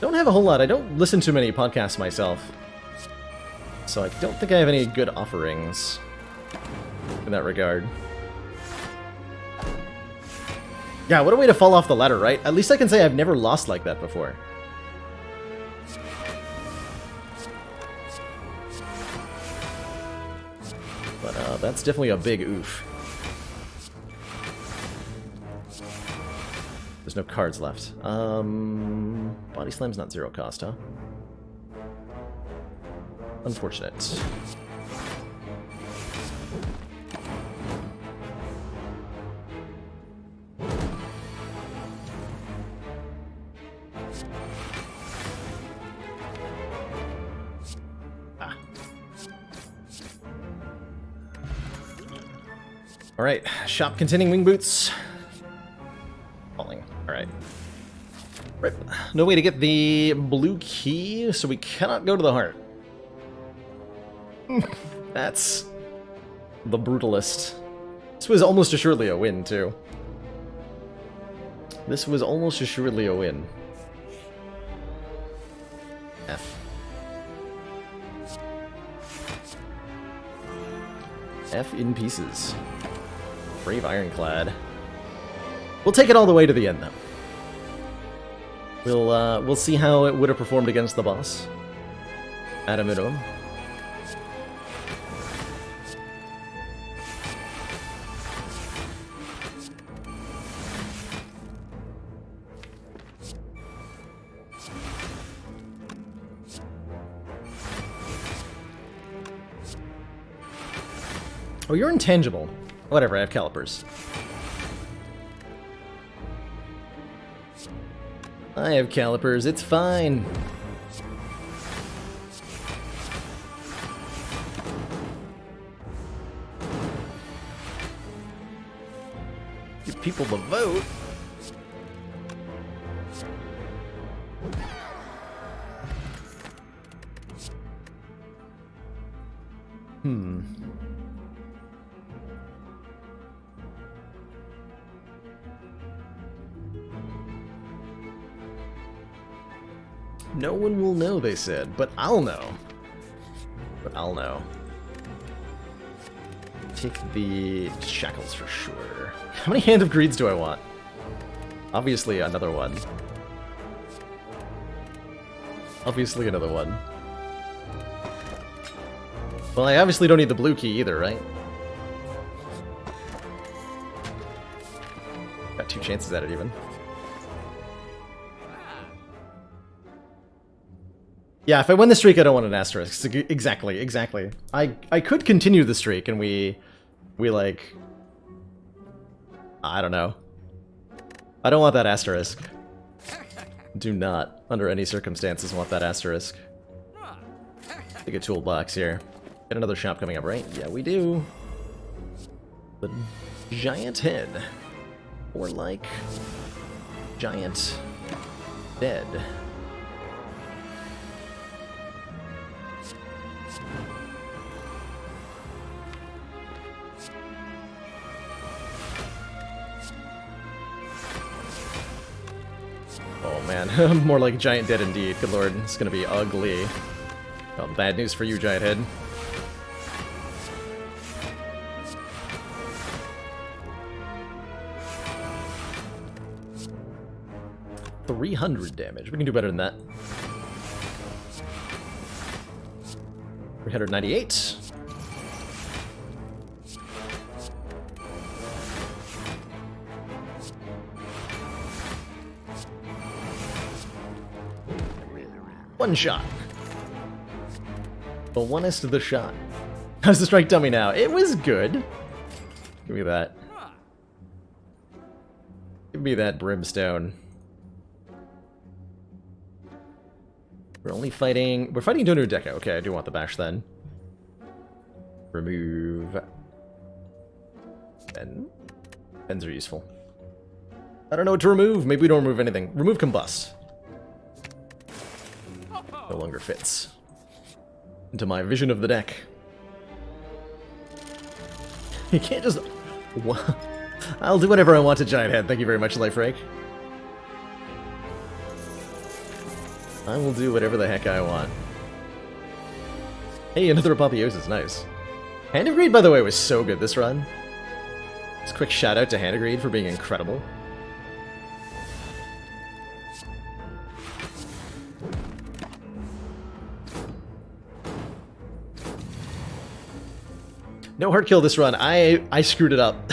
Don't have a whole lot. I don't listen to many podcasts myself, so I don't think I have any good offerings in that regard. Yeah, what a way to fall off the ladder, right? At least I can say I've never lost like that before. But that's definitely a big oof. There's no cards left. Body Slam's not 0 cost, huh? Unfortunate. Alright, shop containing wing boots. Falling. Alright. Right. No way to get the blue key, so we cannot go to the heart. That's the brutalist. This was almost assuredly a win, too. This was almost assuredly a win. F. F in pieces. Brave Ironclad. We'll take it all the way to the end, though. We'll see how it would have performed against the boss. At a minimum. Oh, you're intangible. Whatever, I have calipers. I have calipers, it's fine. Give people the vote. No one will know, they said, but I'll know. But I'll know. Take the shackles for sure. How many Hand of Greeds do I want? Obviously another one. Obviously another one. Well, I obviously don't need the blue key either, right? Got 2 chances at it even. Yeah, if I win the streak, I don't want an asterisk. Exactly, exactly. I could continue the streak and we like... I don't know. I don't want that asterisk. Do not, under any circumstances, want that asterisk. Take a toolbox here. Get another shop coming up, right? Yeah, we do. The giant head. Or like... giant... dead. Oh man, more like giant dead indeed. Good lord, it's gonna be ugly. Oh, bad news for you, giant head. $300 damage. We can do better than that. 398. One shot. The onest of the shot. How's the strike dummy now? It was good. Give me that. Give me that brimstone. We're only fighting... We're fighting Donor Deca. Okay, I do want the bash then. Remove... Ben? Bens are useful. I don't know what to remove. Maybe we don't remove anything. Remove Combust. No longer fits into my vision of the deck. You can't just... I'll do whatever I want to Giant Head. Thank you very much, Life Rake. I will do whatever the heck I want. Hey, another Apotheosis, nice. Hand of Greed, by the way, was so good this run. Just quick shout out to Hand of Greed for being incredible. No hard kill this run. I screwed it up.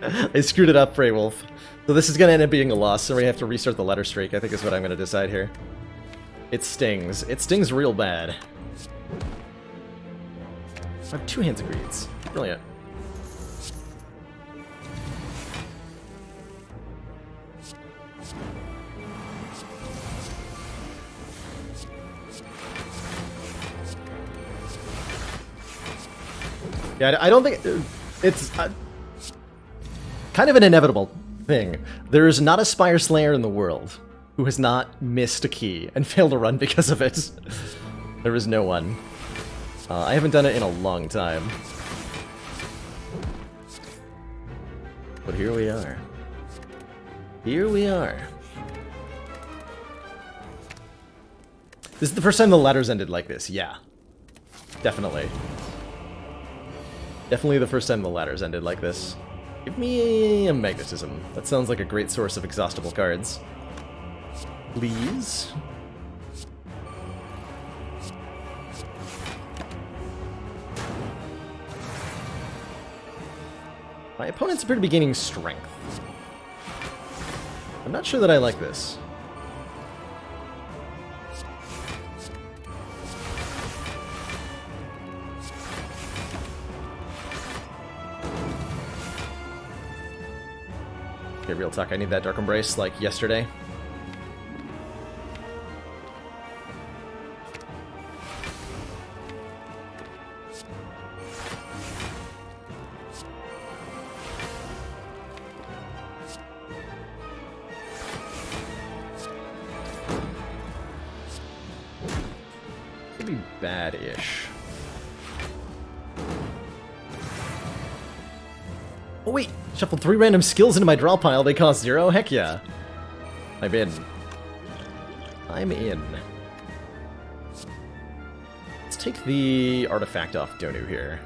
I screwed it up, Frey Wolf. So this is going to end up being a loss, so we have to restart the letter streak, I think is what I'm going to decide here. It stings. It stings real bad. I have 2 Hands of Greeds. Brilliant. Yeah, I don't think... It's kind of an inevitable thing. There's not a Spire Slayer in the world who has not missed a key and failed to run because of it. There is no one. I haven't done it in a long time. But here we are. Here we are. This is the first time the ladders ended like this, yeah. Definitely. Definitely the first time the ladders ended like this. Give me a Magnetism. That sounds like a great source of exhaustible cards. Please? My opponents appear to be gaining strength. I'm not sure that I like this. Okay, real talk, I need that Dark Embrace like yesterday. Could be bad-ish. Oh wait! Shuffled 3 random skills into my draw pile, they cost 0? Heck yeah. I'm in. I'm in. Let's take the artifact off Donu here.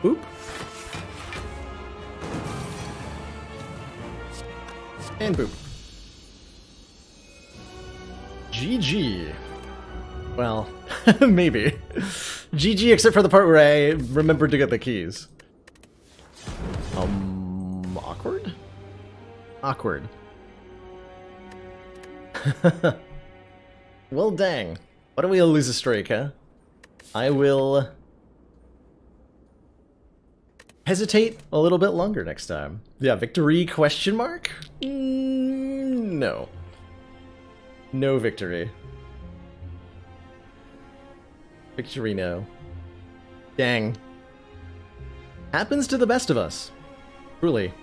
Boop. And boop. GG. Well, maybe. GG except for the part where I remembered to get the keys. Awkward? Awkward. Well, dang. Why don't we lose a streak, huh? I will hesitate a little bit longer next time. Yeah, victory question mark? No. No victory. Victory no. Dang. Happens to the best of us. Truly.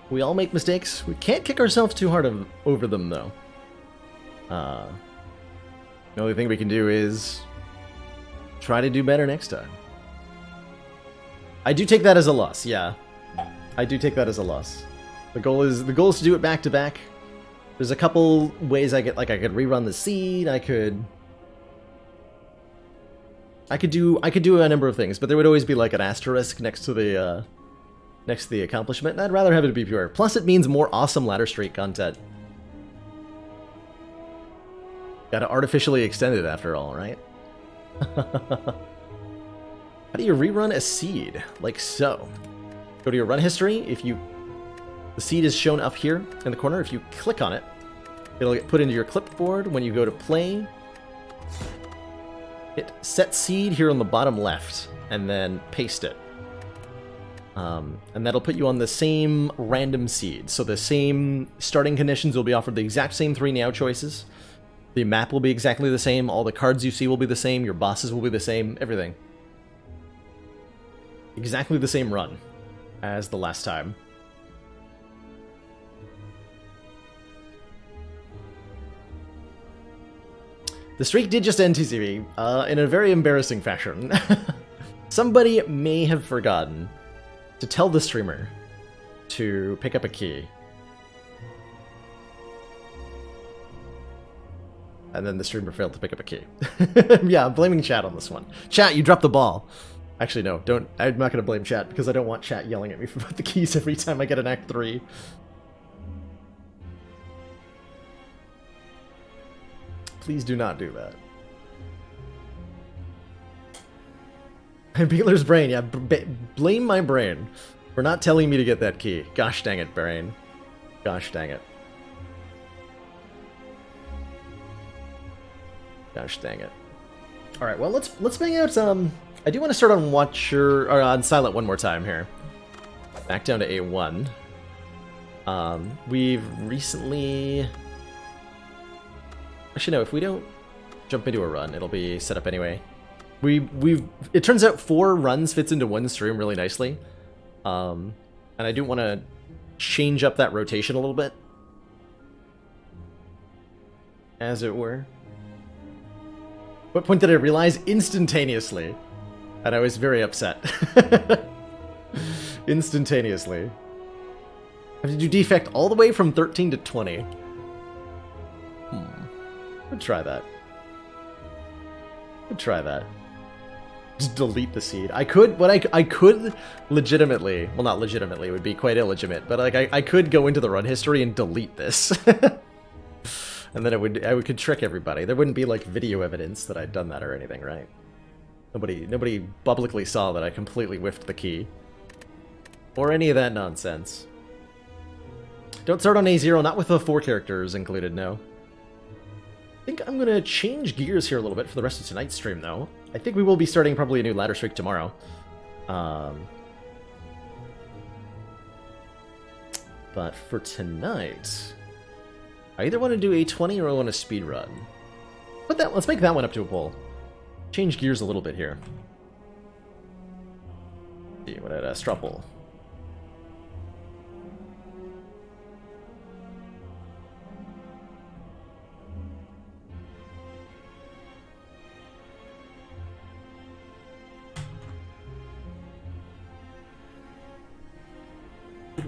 We all make mistakes. We can't kick ourselves too hard over them, though. The only thing we can do is try to do better next time. I do take that as a loss, yeah. I do take that as a loss. The goal is to do it back to back. There's a couple ways I could rerun the seed, I could do a number of things, but there would always be like an asterisk next to the accomplishment, and I'd rather have it be pure. Plus it means more awesome ladder streak content. Gotta artificially extend it after all, right? How do you rerun a seed? Like so. Go to your run history. The seed is shown up here in the corner. If you click on it, it'll get put into your clipboard. When you go to play, hit set seed here on the bottom left, and then paste it. And that'll put you on the same random seed. So the same starting conditions will be offered, the exact same 3 now choices. The map will be exactly the same. All the cards you see will be the same. Your bosses will be the same. Everything. Exactly the same run as the last time. The streak did just end TCV, in a very embarrassing fashion. Somebody may have forgotten to tell the streamer to pick up a key. And then the streamer failed to pick up a key. Yeah, I'm blaming chat on this one. Chat, you dropped the ball. Actually, no, don't. I'm not going to blame chat, because I don't want chat yelling at me about the keys every time I get an Act 3. Please do not do that. Beetler's brain, yeah, blame my brain for not telling me to get that key. Gosh dang it, brain. Gosh dang it. Gosh dang it. Alright, well, let's bang out I do want to start on Watcher, or on Silent one more time here. Back down to A1. We've recently... Actually, no, if we don't jump into a run, it'll be set up anyway. It turns out 4 runs fits into one stream really nicely. And I do want to change up that rotation a little bit. As it were. What point did I realize? Instantaneously. And I was very upset. Instantaneously. Did you defect all the way from 13 to 20? I'd try that. I'd try that. Just delete the seed. I could, I could legitimately, well, not legitimately, it would be quite illegitimate, but like I could go into the run history and delete this. And then I could trick everybody. There wouldn't be like video evidence that I'd done that or anything, right? Nobody publicly saw that I completely whiffed the key. Or any of that nonsense. Don't start on A0, not with the 4 characters included, no. I think I'm gonna change gears here a little bit for the rest of tonight's stream, though. I think we will be starting probably a new ladder streak tomorrow. But for tonight, I either want to do a 20 or I want to speed run. Let's make that one up to a poll. Change gears a little bit here. Let's see what at straw poll.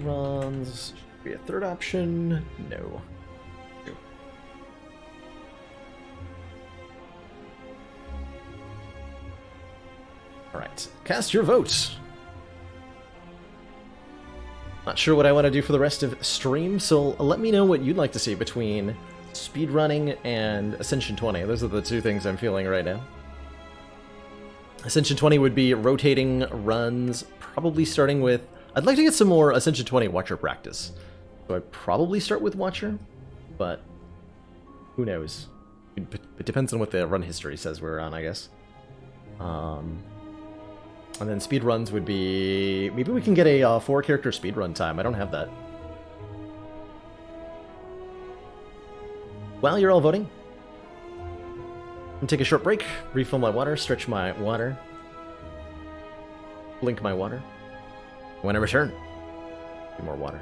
Runs should be a third option. No. Alright, cast your vote. Not sure what I want to do for the rest of stream, so let me know what you'd like to see between speedrunning and Ascension 20. Those are the two things I'm feeling right now. Ascension 20 would be rotating runs, probably starting with... I'd like to get some more Ascension 20 Watcher practice. So I'd probably start with Watcher, but who knows? It depends on what the run history says we're on, I guess. And then speed runs would be... Maybe we can get a 4-character speed run time. I don't have that. While you're all voting, I'm gonna take a short break, refill my water, stretch my water, blink my water. When I return, get more water.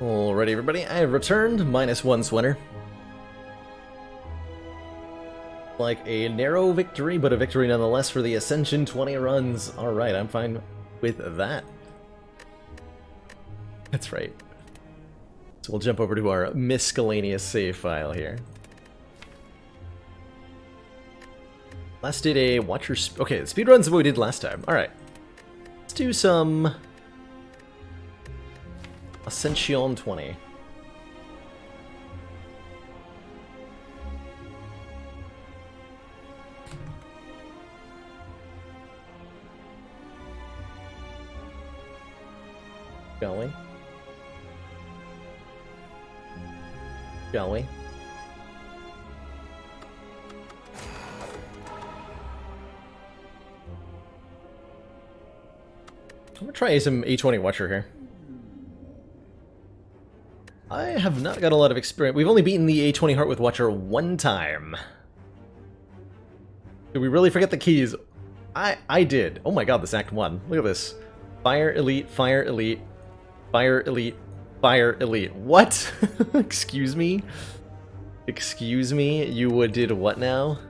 Alrighty, everybody, I have returned, -1 Swinner. Like a narrow victory, but a victory nonetheless for the Ascension 20 runs. Alright, I'm fine with that. That's right. So we'll jump over to our miscellaneous save file here. Last did a Watcher... Okay, speedruns what we did last time. Alright. Let's do some... Ascension 20. Shall we? Shall we? I'm gonna try some A20 Watcher here. I have not got a lot of experience. We've only beaten the A20 Heart with Watcher one time. Did we really forget the keys? I did. Oh my god, this Act 1. Look at this. Fire Elite, Fire Elite, Fire Elite, Fire Elite. What? Excuse me? Excuse me? You did what now?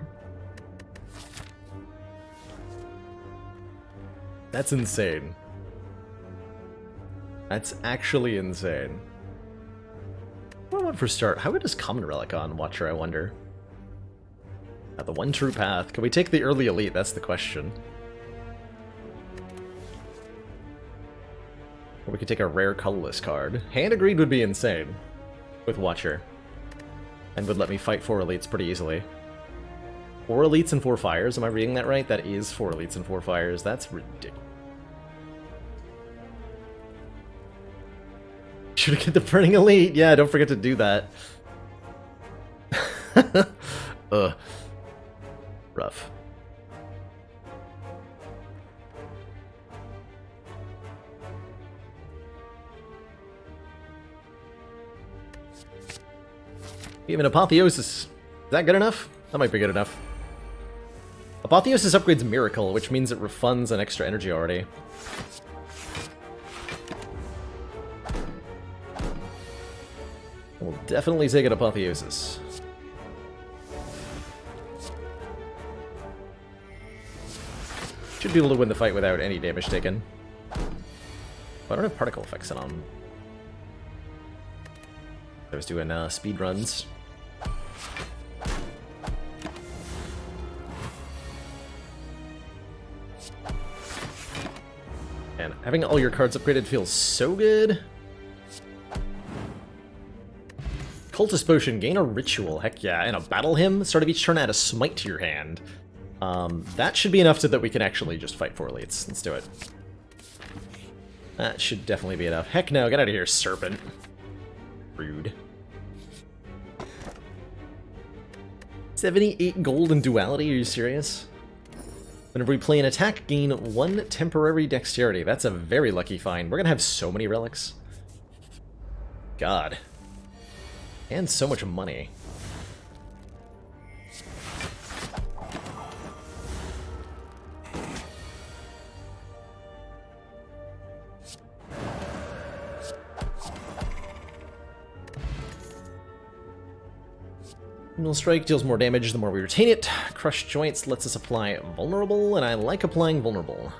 That's insane. That's actually insane. What do I want for start? How good is Common Relic on Watcher, I wonder? The one true path. Can we take the early elite? That's the question. Or we could take a rare colorless card. Hand Agreed would be insane with Watcher. And would let me fight 4 elites pretty easily. 4 elites and 4 fires. Am I reading that right? That is 4 elites and 4 fires. That's ridiculous. Should get the Burning Elite. Yeah, don't forget to do that. Ugh. Rough. Even Apotheosis. Is that good enough? That might be good enough. Apotheosis upgrades Miracle, which means it refunds an extra energy already. We'll definitely take an Apotheosis. Should be able to win the fight without any damage taken. But I don't have particle effects on. I was doing speed runs. And having all your cards upgraded feels so good. Cultist Potion, gain a ritual, heck yeah, and a battle hymn. Start of each turn, add a smite to your hand. That should be enough so that we can actually just fight 4 elites. Let's do it. That should definitely be enough. Heck no, get out of here, Serpent. Rude. 78 gold in Duality, are you serious? Whenever we play an attack, gain 1 temporary Dexterity. That's a very lucky find. We're gonna have so many relics. God. And so much money. Middle Strike deals more damage the more we retain it. Crush Joints lets us apply Vulnerable, and I like applying Vulnerable.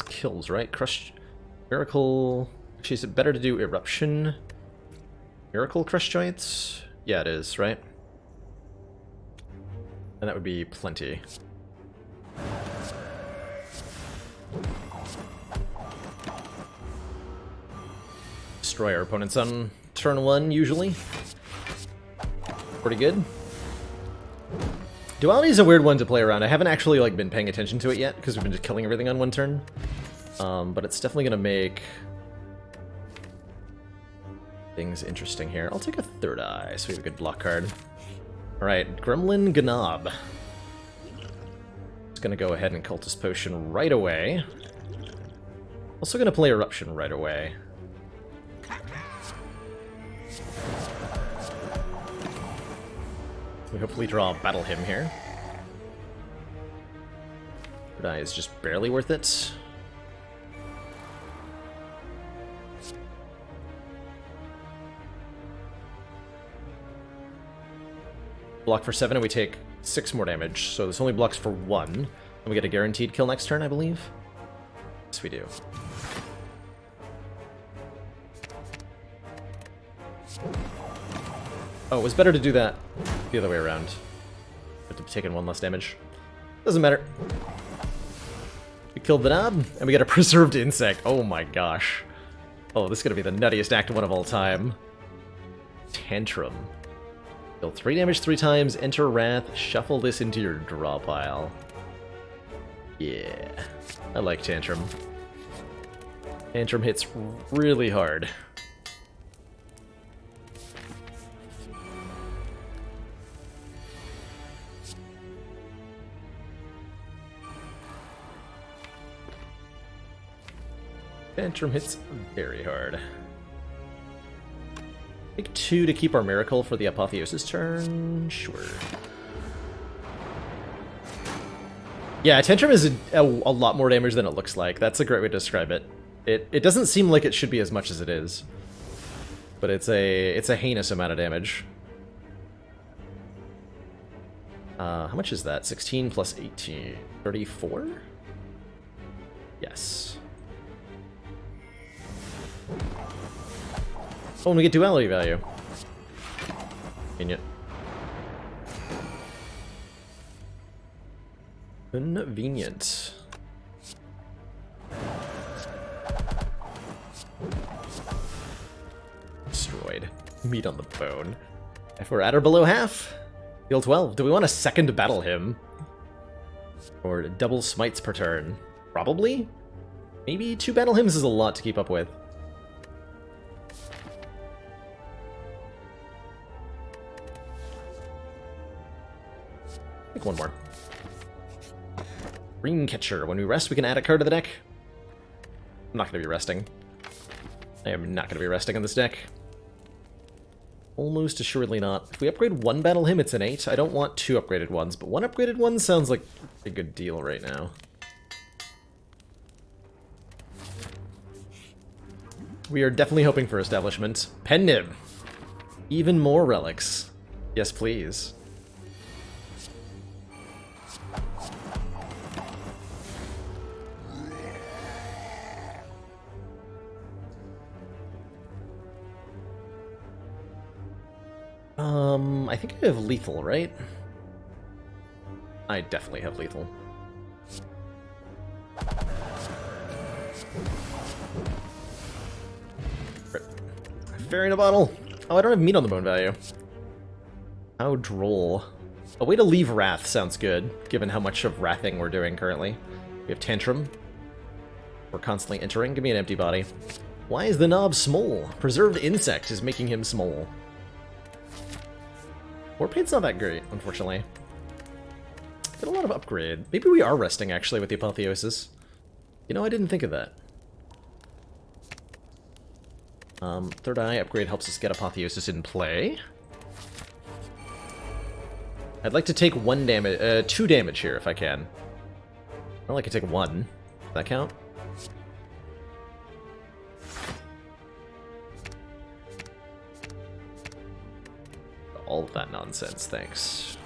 Kills, right? Crush... Miracle... Actually, is it better to do Eruption? Miracle Crush Joints? Yeah, it is, right? And that would be plenty. Destroy our opponents on turn 1, usually. Pretty good. Duality is a weird one to play around. I haven't actually been paying attention to it yet, because we've been just killing everything on 1 turn. But it's definitely going to make things interesting here. I'll take a Third Eye, so we have a good block card. Alright, Gremlin Gnob. Just gonna go ahead and Cultist Potion right away. Also gonna play Eruption right away. We hopefully draw a Battle Hymn here. Third Eye is just barely worth it. Block for 7 and we take 6 more damage, so this only blocks for 1. And we get a guaranteed kill next turn, I believe? Yes, we do. Oh, it was better to do that the other way around. But to be taking 1 less damage. Doesn't matter. We killed the knob, and we get a preserved insect. Oh my gosh. Oh, this is gonna be the nuttiest Act 1 of all time. Tantrum. Deal 3 damage 3 times, enter Wrath, shuffle this into your draw pile. Yeah, I like Tantrum. Tantrum hits really hard. Tantrum hits very hard. Take 2 to keep our Miracle for the Apotheosis turn. Sure. Yeah, Tantrum is a lot more damage than it looks like. That's a great way to describe it. It doesn't seem like it should be as much as it is. but it's a heinous amount of damage. How much is that? 16 plus 18. 34? Yes. Oh, and we get duality value. Convenient. Convenient. Destroyed. Meat on the bone. If we're at or below half, heal 12. Do we want a second battle hymn? Or double smites per turn? Probably? Maybe 2 battle hymns is a lot to keep up with. I think one more. Dreamcatcher. When we rest, we can add a card to the deck. I'm not going to be resting. I am not going to be resting on this deck. Almost assuredly not. If we upgrade 1 battle hymn, it's an 8. I don't want 2 upgraded ones, but 1 upgraded one sounds like a good deal right now. We are definitely hoping for establishment. Pen nib. Even more relics. Yes, please. I think I have lethal, right? I definitely have lethal. Fairy in a bottle! Oh, I don't have meat on the bone value. How droll. A way to leave Wrath sounds good, given how much of Wrathing we're doing currently. We have Tantrum. We're constantly entering. Give me an empty body. Why is the knob small? Preserved Insect is making him small. Warpaint's not that great, unfortunately. Get a lot of upgrade. Maybe we are resting, actually, with the Apotheosis. You know, I didn't think of that. Third Eye upgrade helps us get Apotheosis in play. I'd like to take 2 damage here, if I can. I'd like to take 1. Does that count? All of that nonsense, thanks.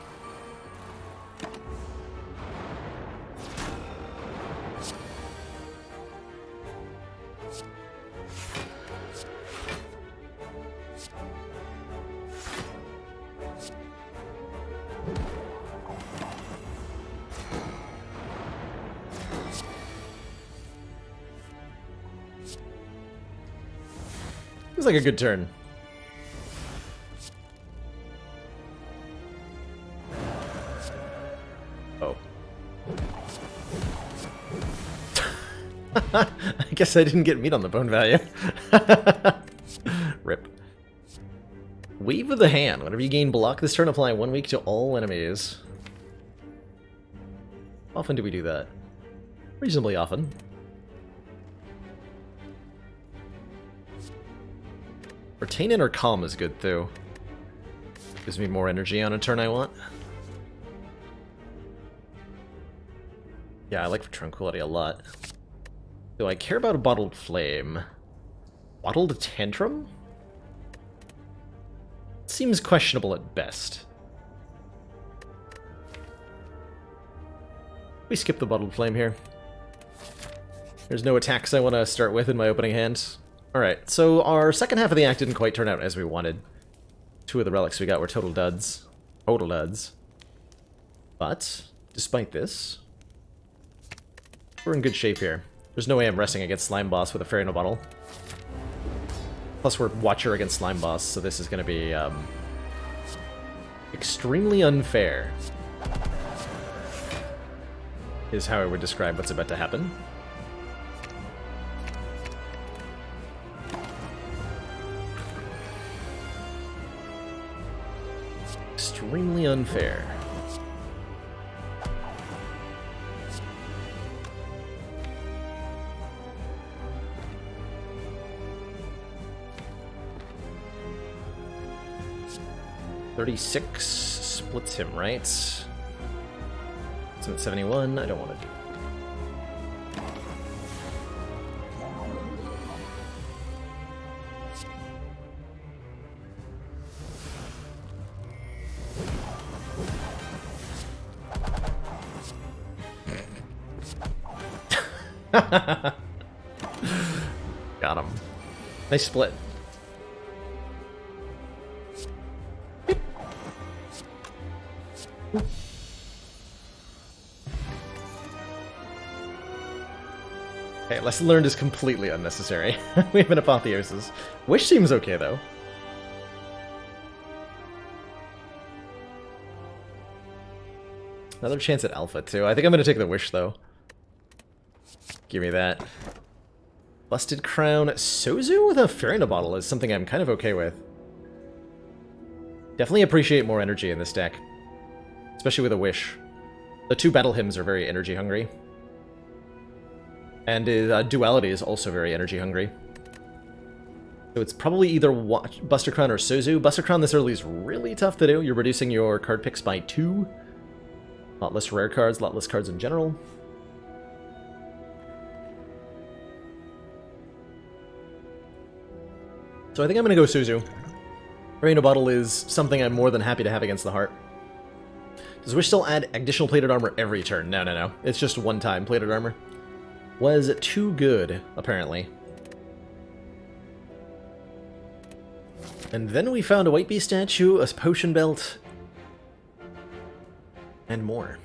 Feels like a good turn. I guess I didn't get meat on the bone value. Rip. Wave of the Hand. Whenever you gain block this turn, apply 1 week to all enemies. How often do we do that? Reasonably often. Retain Inner Calm is good, too. Gives me more energy on a turn I want. Yeah, I like Tranquility a lot. Do I care about a Bottled Flame? Bottled Tantrum? Seems questionable at best. We skip the Bottled Flame here. There's no attacks I want to start with in my opening hand. Alright, so our second half of the act didn't quite turn out as we wanted. 2 of the relics we got were total duds. Total duds. But, despite this, we're in good shape here. There's no way I'm resting against Slime Boss with a Fairy in a Bottle. Plus we're Watcher against Slime Boss, so this is going to be extremely unfair. Is how I would describe what's about to happen. Extremely unfair. $36 splits him, right? It's at 71. I don't want to do it. Got him. Nice split. Okay, lesson learned is completely unnecessary. We have an apotheosis. Wish seems okay, though. Another chance at alpha, too. I think I'm going to take the wish, though. Give me that. Busted Crown. Sozu with a Farina bottle is something I'm kind of okay with. Definitely appreciate more energy in this deck. Especially with a wish. The 2 battle hymns are very energy hungry. And Duality is also very energy hungry. So it's probably either Buster Crown or Sozu. Buster Crown this early is really tough to do. You're reducing your card picks by 2. A lot less rare cards, a lot less cards in general. So I think I'm going to go Suzu. Arena Bottle is something I'm more than happy to have against the heart. Does Wish still add additional plated armor every turn? No, no, no. It's just one time plated armor. Was too good, apparently. And then we found a White Beast statue, a potion belt, and more.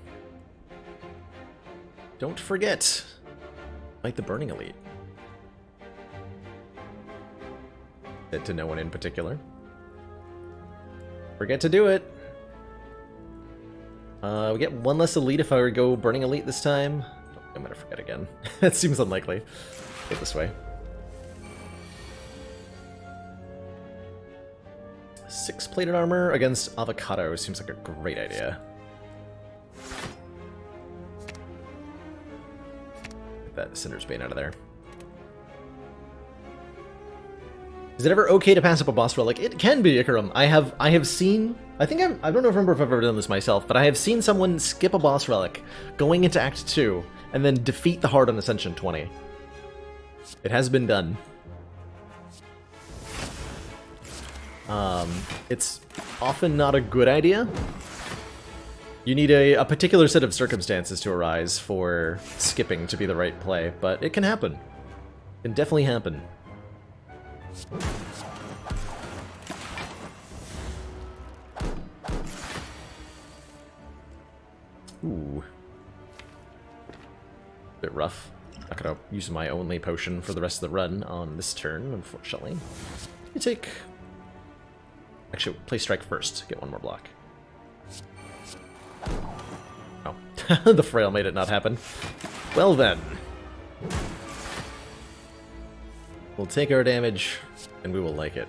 Don't forget, fight the Burning Elite. Said to no one in particular. Forget to do it. We get one less Elite if I go Burning Elite this time. I'm gonna forget again. It seems unlikely. Go this way. 6 plated armor against Avocado seems like a great idea. Get that Cinder's Bane out of there. Is it ever okay to pass up a boss relic? It can be, Ikarum. I have seen... I don't remember if I've ever done this myself, but I have seen someone skip a boss relic going into Act 2 and then defeat the Heart on Ascension 20. It has been done. It's often not a good idea. You need a particular set of circumstances to arise for skipping to be the right play, but it can happen. It can definitely happen. Ooh. Bit rough. Not gonna use my only potion for the rest of the run on this turn, unfortunately. You take... Actually, play strike first. Get one more block. Oh. The frail made it not happen. Well then. We'll take our damage, and we will like it.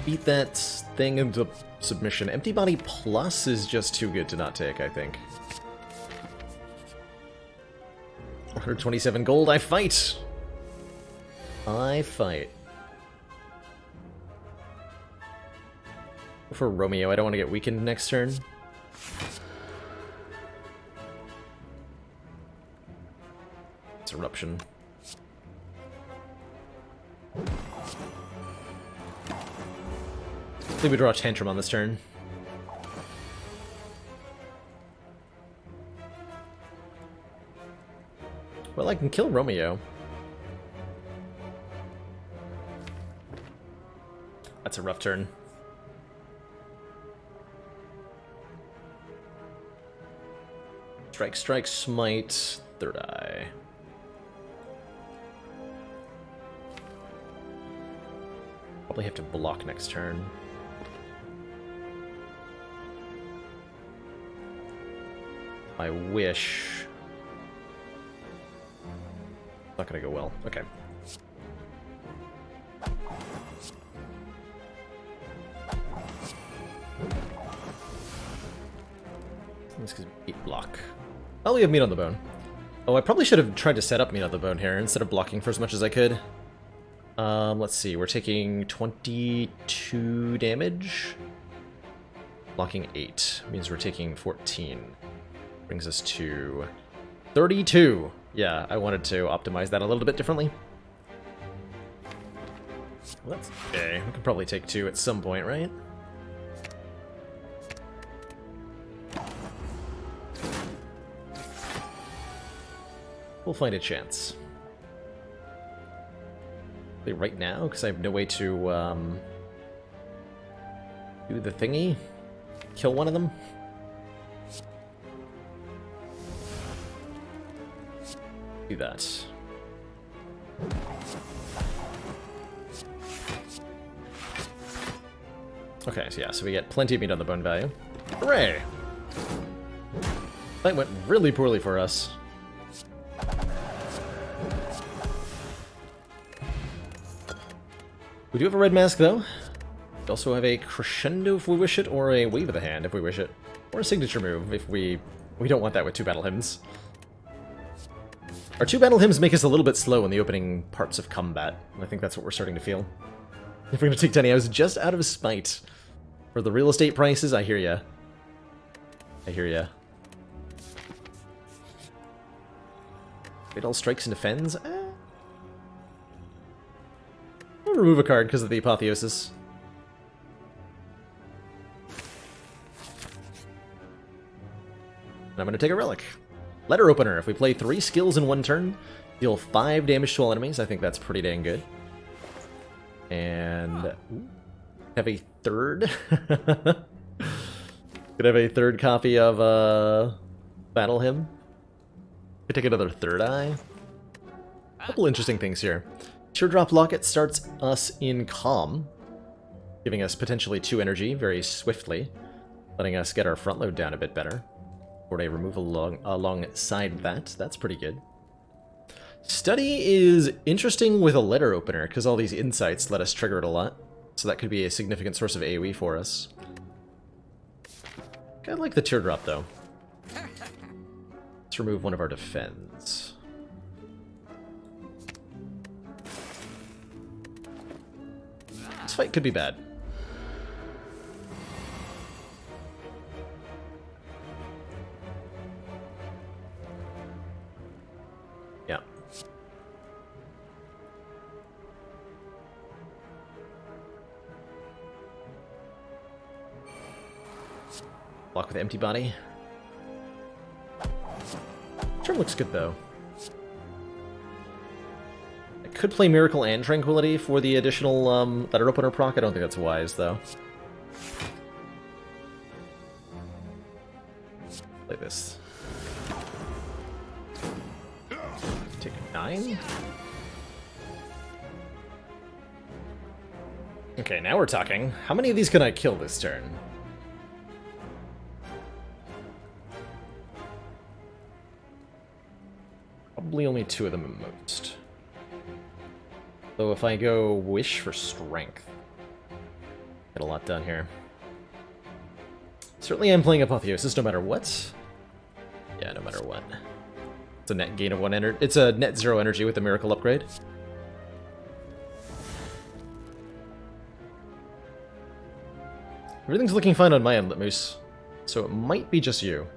Beat that thing into submission. Empty Body Plus is just too good to not take, I think. 127 gold, I fight! I fight. For Romeo, I don't want to get weakened next turn. It's Eruption. I think we draw a Tantrum on this turn. Well, I can kill Romeo. That's a rough turn. Strike, strike, smite, third eye. Probably have to block next turn. I wish. Not gonna go well. Okay. This is 8 block. Oh, we have Meat on the Bone. Oh, I probably should have tried to set up Meat on the Bone here instead of blocking for as much as I could. Let's see. We're taking 22 damage. Blocking 8 means we're taking 14. Brings us to 32. Yeah, I wanted to optimize that a little bit differently. Well, that's okay. We can probably take 2 at some point, right? We'll find a chance. Play right now, because I have no way to do the thingy. Kill one of them. Do that. Okay, so yeah, so we get plenty of meat on the bone value. Hooray! That went really poorly for us. We do have a red mask, though. We also have a crescendo if we wish it, or a wave of the hand if we wish it. Or a signature move if we don't want that with 2 battle hymns. Our 2 battle hymns make us a little bit slow in the opening parts of combat. I think that's what we're starting to feel. If we're going to take tiny, I was just out of spite. For the real estate prices, I hear ya. I hear ya. It all strikes and defends. I'll remove a card because of the apotheosis. And I'm going to take a relic. Letter opener. If we play 3 skills in 1 turn, deal 5 damage to all enemies. I think that's pretty dang good. And have a third. Could have a third copy of Battle Hymn. Could take another third eye. A couple interesting things here. Teardrop Locket starts us in Calm, giving us potentially 2 energy very swiftly, letting us get our front load down a bit better. Or a removal alongside that. That's pretty good. Study is interesting with a letter opener, because all these insights let us trigger it a lot. So that could be a significant source of AoE for us. I like the teardrop, though. Let's remove one of our defense. This fight could be bad. Yeah. Block with empty body. Sure looks good, though. I could play Miracle and Tranquility for the additional letter opener proc. I don't think that's wise, though. Play this. Take 9. Okay, now we're talking. How many of these can I kill this turn? Probably only 2 of them at most. Though if I go Wish for Strength, get a lot done here. Certainly I'm playing Apotheosis no matter what. Yeah, no matter what. It's a net gain of 1 energy. It's a net 0 energy with the Miracle upgrade. Everything's looking fine on my end, Litmoose. So it might be just you.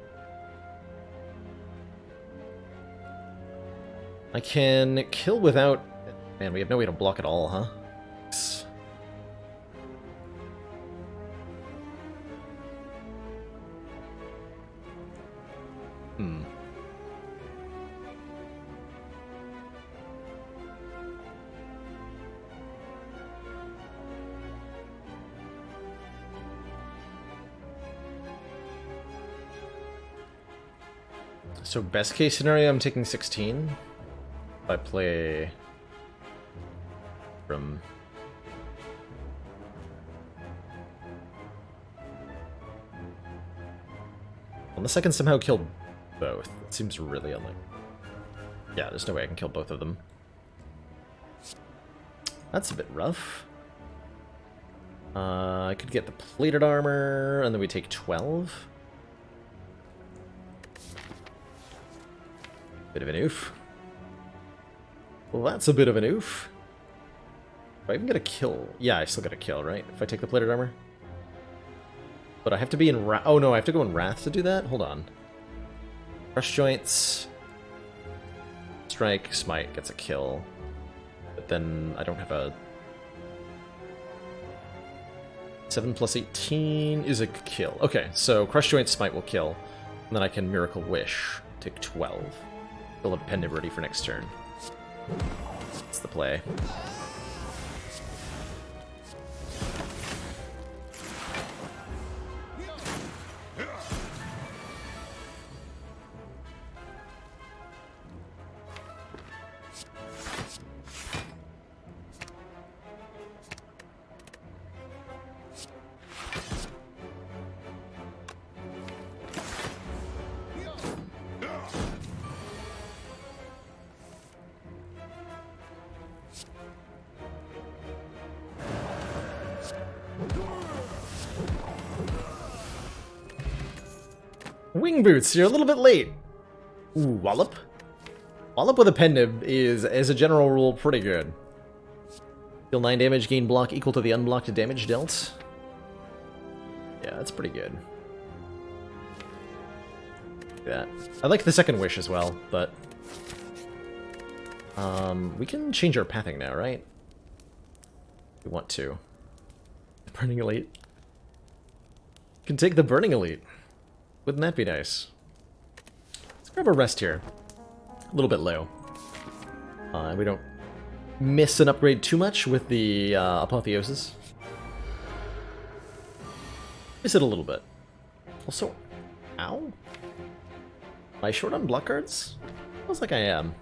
I can kill without... Man, we have no way to block at all, huh? Hmm. So best case scenario, I'm taking 16. If I play from... Unless I can somehow kill both. It seems really unlikely. Yeah, there's no way I can kill both of them. That's a bit rough. I could get the plated armor, and then we take 12. Bit of an oof. Well, that's a bit of an oof. Do I even get a kill? Yeah, I still get a kill, right? If I take the plated armor? But I have to be in Wrath. Oh no, I have to go in Wrath to do that? Hold on. Crush Joints. Strike, Smite gets a kill. But then I don't have a 7 plus 18 is a kill. Okay, so Crush Joint Smite will kill. And then I can Miracle Wish. Take 12. Build a Pendiv ready for next turn. That's the play. Wing Boots, you're a little bit late. Ooh, Wallop. Wallop with a Pendiv is, as a general rule, pretty good. Deal 9 damage, gain block equal to the unblocked damage dealt. Yeah, that's pretty good. Yeah, I like the second wish as well, but... we can change our pathing now, right? We want to. Burning Elite. We can take the Burning Elite. Wouldn't that be nice? Let's grab a rest here. A little bit low. We don't miss an upgrade too much with the Apotheosis. Miss it a little bit. Also, ow? Am I short on block cards? Feels like I am.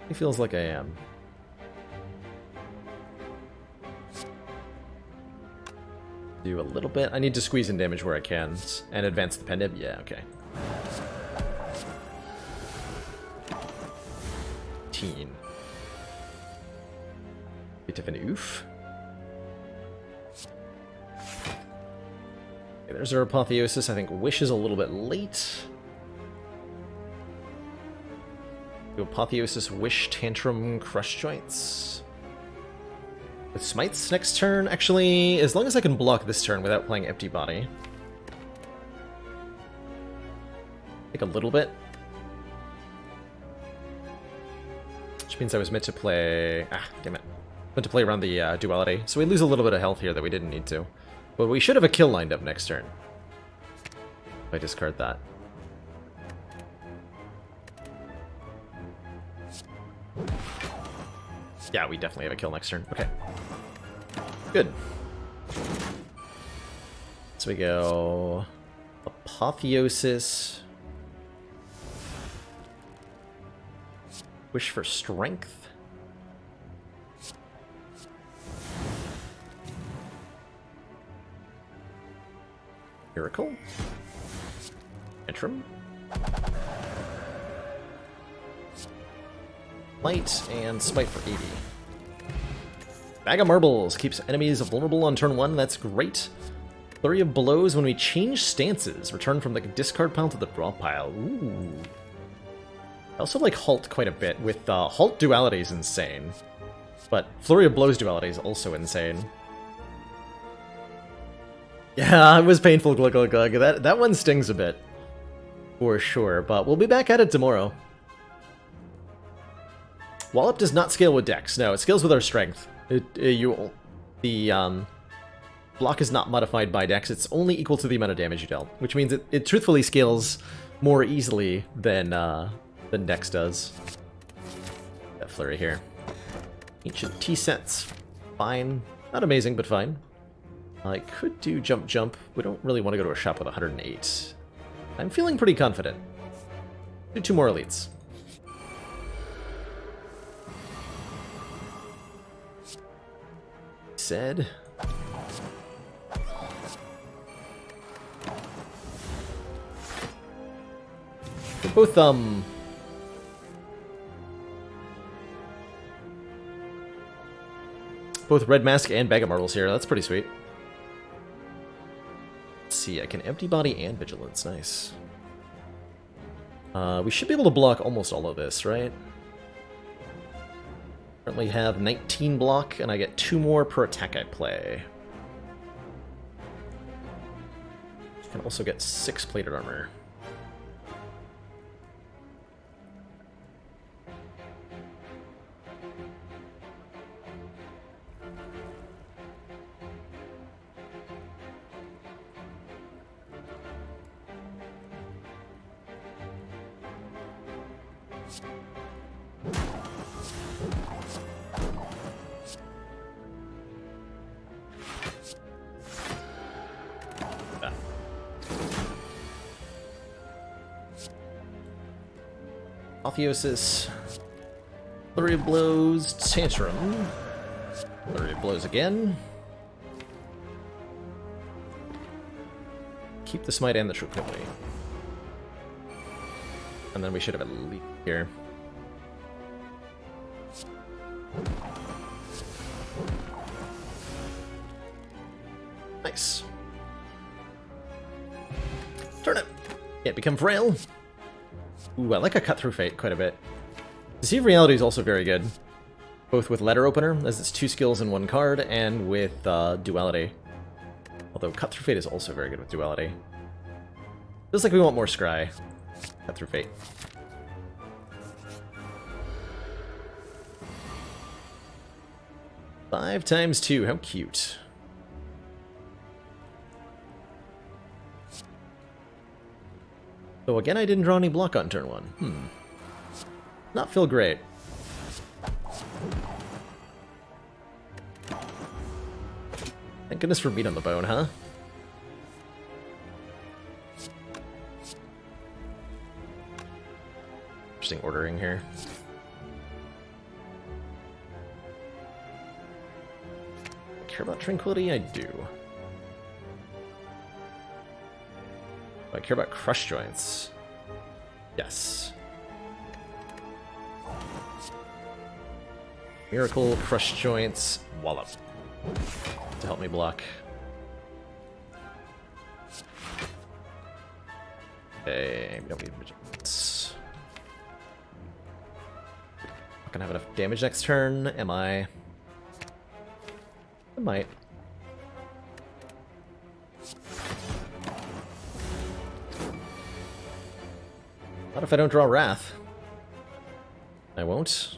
It feels like I am. Do a little bit. I need to squeeze in damage where I can and advance the Pendiv. Yeah, okay. 18. Bit of an oof. Okay, there's our Apotheosis. I think Wish is a little bit late. Do Apotheosis, Wish, Tantrum, Crush Joints. With Smites next turn, actually, as long as I can block this turn without playing Empty Body. Take a little bit. Which means I was meant to play... Ah, damn it. Meant to play around the Duality. So we lose a little bit of health here that we didn't need to. But we should have a kill lined up next turn. If I discard that. Yeah, we definitely have a kill next turn. Okay. Good. So we go... Apotheosis. Wish for Strength. Miracle. Tantrum. Light and Smite for 80. Bag of Marbles keeps enemies vulnerable on turn 1. That's great. Flurry of Blows when we change stances. Return from the discard pile to the draw pile. Ooh. I also like Halt quite a bit. With Halt duality is insane. But Flurry of Blows duality is also insane. Yeah, it was painful, glug glug glug. That one stings a bit. For sure, but we'll be back at it tomorrow. Wallop does not scale with Dex. No, it scales with our Strength. The block is not modified by Dex. It's only equal to the amount of damage you dealt, which means it truthfully scales more easily than Dex does. That flurry here. Ancient Tea sets. Fine. Not amazing, but fine. I could do jump jump. We don't really want to go to a shop with 108. I'm feeling pretty confident. Do 2 more elites. Said. They're both Red Mask and Bag of Marbles here. That's pretty sweet. Let's see, I can Empty Body and Vigilance. Nice. We should be able to block almost all of this, right? Currently have 19 block, and I get 2 more per attack I play. Can also get 6 plated armor. Apotheosis. Flurry of Blows, Tantrum. Flurry of Blows again. Keep the Smite and the Proclivity. And then we should have a leap here. Nice. Turn it. Can't become frail. Ooh, I like a Cut Through Fate quite a bit. Deceive Reality is also very good, both with Letter Opener, as it's 2 skills in 1 card, and with Duality. Although Cut Through Fate is also very good with Duality. Feels like we want more Scry. Cut Through Fate. Five times 2, how cute. So again, I didn't draw any block on turn 1. Not feel great. Thank goodness for meat on the bone, huh? Interesting ordering here. Care about Tranquility? I do. I care about Crush Joints. Yes. Miracle, Crush Joints, Wallop. To help me block. Okay, we don't need Vigilance. Not gonna have enough damage next turn, am I? I might. What if I don't draw Wrath? I won't.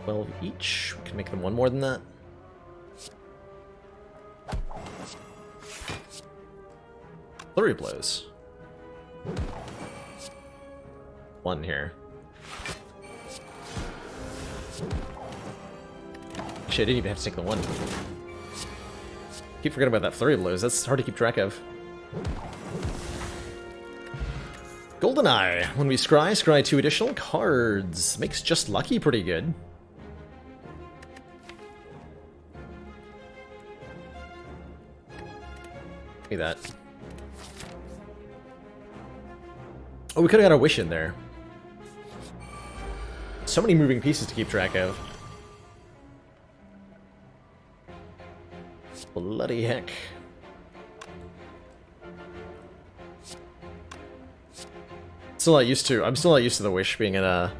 $12 each. We can make them one more than that. Flurry Blows. 1 here. Actually, I didn't even have to take the 1. Keep forgetting about that Flurry of Blows. That's hard to keep track of. Goldeneye. When we scry 2 additional cards. Makes Just Lucky pretty good. Give me that. Oh, we could have got a Wish in there. So many moving pieces to keep track of. Bloody heck. Still not used to. I'm still not used to the Wish being a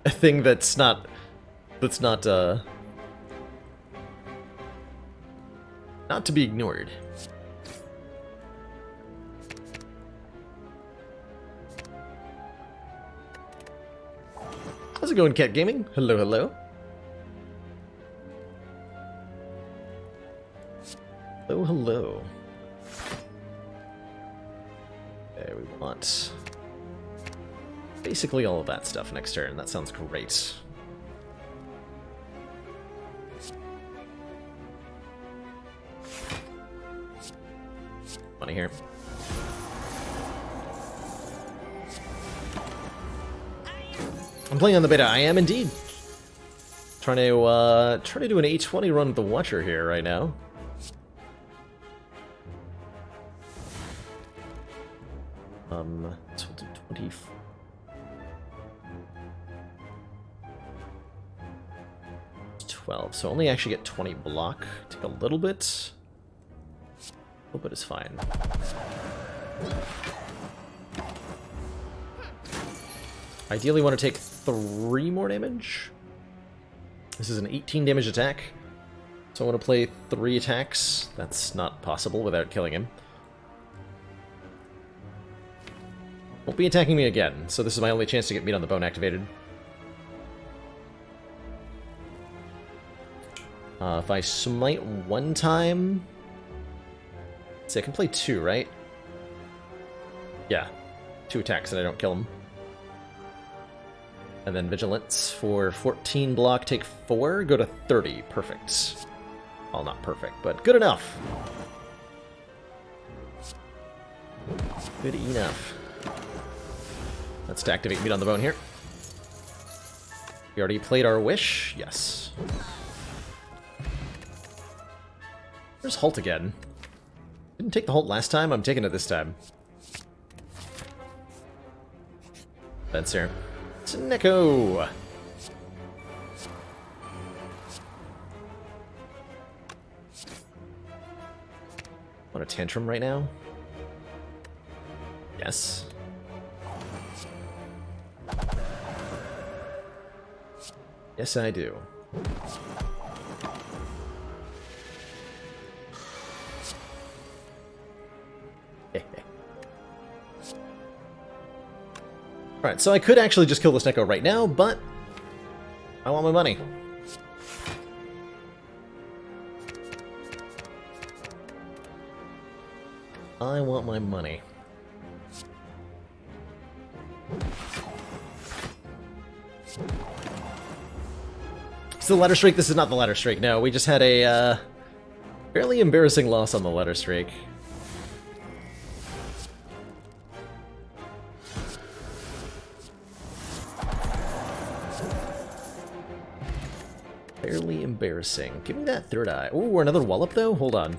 thing that's not not to be ignored. How's it going, Cat Gaming? Hello, hello. Hello, hello. Okay, we want basically all of that stuff next turn. That sounds great. Money here. I'm playing on the beta. I am indeed. Trying to do an 820 run with the Watcher here right now. So we'll do 20. 12. So only actually get 20 block. Take a little bit. A little bit is fine. Ideally want to take 3 more damage. This is an 18 damage attack. So I want to play 3 attacks. That's not possible without killing him. Won't be attacking me again, so this is my only chance to get Meat on the Bone activated. If I smite 1 time... See, I can play 2, right? Yeah, 2 attacks and I don't kill him. And then Vigilance for 14 block, take 4, go to 30. Perfect. Well, not perfect, but good enough. Good enough. Let's activate Meat on the Bone here. We already played our wish. Yes. Where's Halt again? Didn't take the Halt last time. I'm taking it this time. That's here. It's Neko. Want a tantrum right now? Yes. Yes, I do. Alright, so I could actually just kill this Neko right now, but I want my money. I want my money. So the ladder streak, this is not the ladder streak, no. We just had a fairly embarrassing loss on the ladder streak. Fairly embarrassing. Give me that third eye. Ooh, another wallop though? Hold on.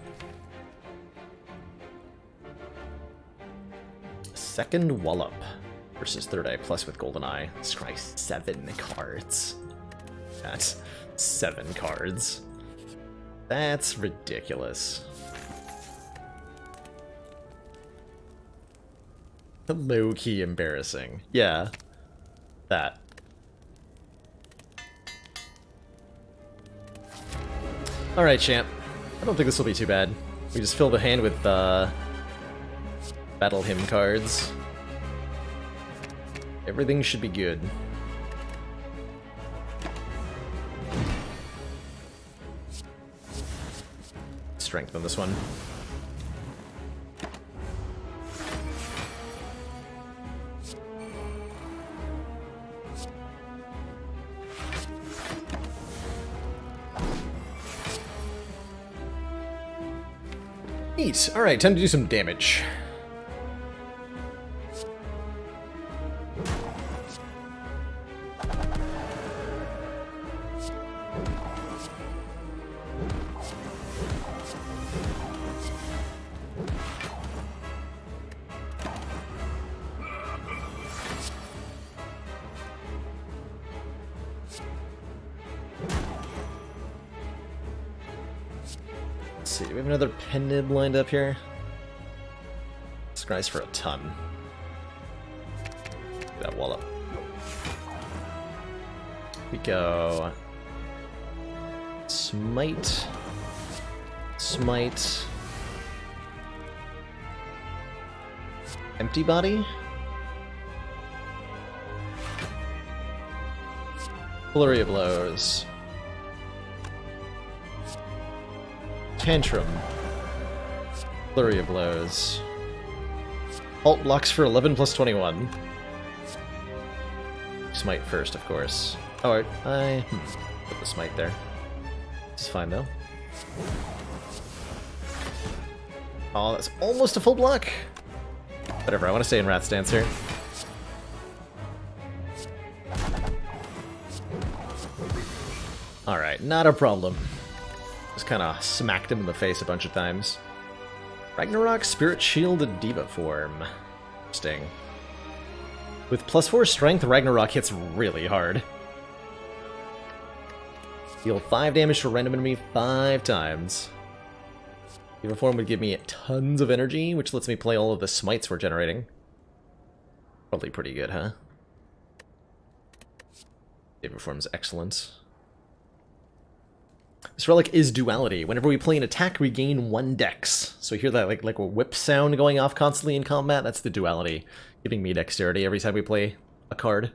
Second wallop versus third eye plus with golden eye. Scry 7 cards. That's 7 cards. That's ridiculous. Low-key embarrassing. Yeah. That. Alright, champ. I don't think this will be too bad. We just fill the hand with, Battle Hymn cards. Everything should be good. Strength on this one. Neat. Alright, time to do some damage. Let's see, do we have another pen nib lined up here? This guy's for a ton. That wallop. We go Smite, Smite, Empty Body, Flurry of Blows, Tantrum, Flurry of Blows, Alt blocks for 11 plus 21. Smite first, of course. Oh, I put the Smite there. It's fine, though. Oh, that's almost a full block! Whatever, I want to stay in Rat's Dance here. Alright, not a problem. Just kind of smacked him in the face a bunch of times. Ragnarok, Spirit Shield, and Diva Form. Interesting. With +4 strength, Ragnarok hits really hard. Deal 5 damage to a random enemy 5 times. Diva Form would give me tons of energy, which lets me play all of the smites we're generating. Probably pretty good, huh? Diva Form's excellent. This relic is duality. Whenever we play an attack, we gain 1 dex. So you hear that like a whip sound going off constantly in combat? That's the duality, giving me dexterity every time we play a card.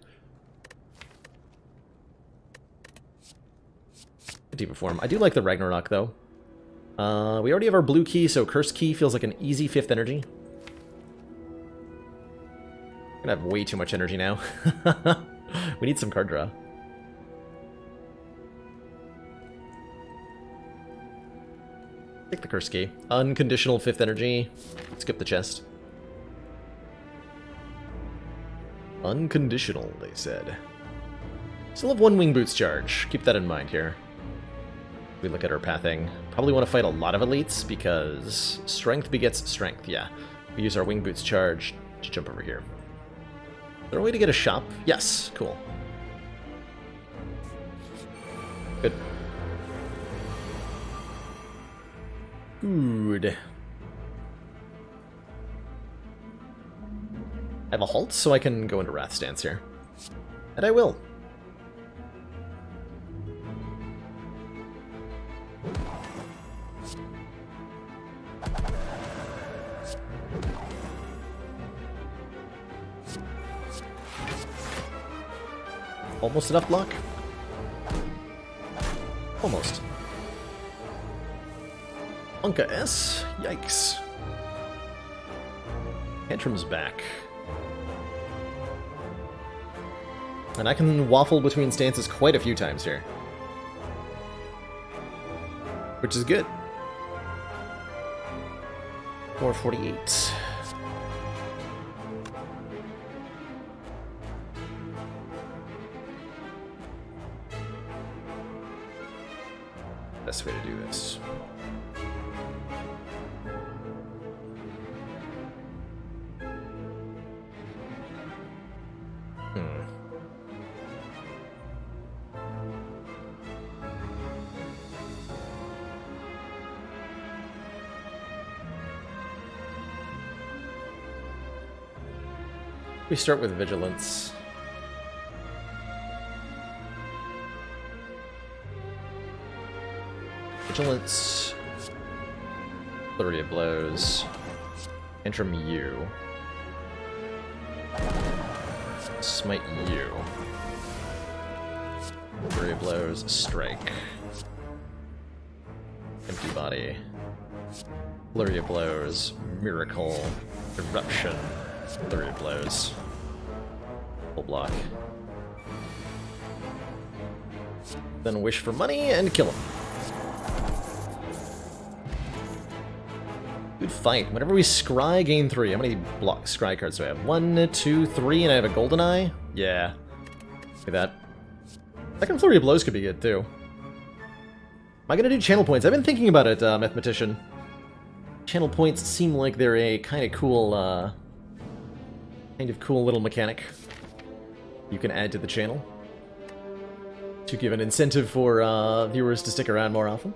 Diva Form. I do like the Ragnarok, though. We already have our blue key, so Curse Key feels like an easy 5th energy. gonna have way too much energy now. We need some card draw. Take the curse key. Unconditional 5th energy. Skip the chest. Unconditional, they said. Still have 1 wing boots charge. Keep that in mind here. We look at our pathing. Probably want to fight a lot of elites because strength begets strength. Yeah. We use our wing boots charge to jump over here. Is there a way to get a shop? Yes. Cool. Good. Good. I have a halt, so I can go into Wrath stance here. And I will. Almost enough block? Almost. Unka S? Yikes. Tantrum's back. And I can waffle between stances quite a few times here. Which is good. 448. Best way to do this. We start with Vigilance. Vigilance. Flurry of Blows. Tantrum U. Smite U. Flurry of Blows. Strike. Empty Body. Flurry of Blows. Miracle. Eruption. Flurry of Blows. Full block. Then wish for money and kill him. Good fight. Whenever we scry, gain 3. How many block scry cards do I have? 1, 2, 3, and I have a golden eye? Yeah. Look at that. Second Flurry of Blows could be good, too. Am I gonna do channel points? I've been thinking about it, Mathematician. Channel points seem like they're a kind of cool little mechanic you can add to the channel to give an incentive for viewers to stick around more often.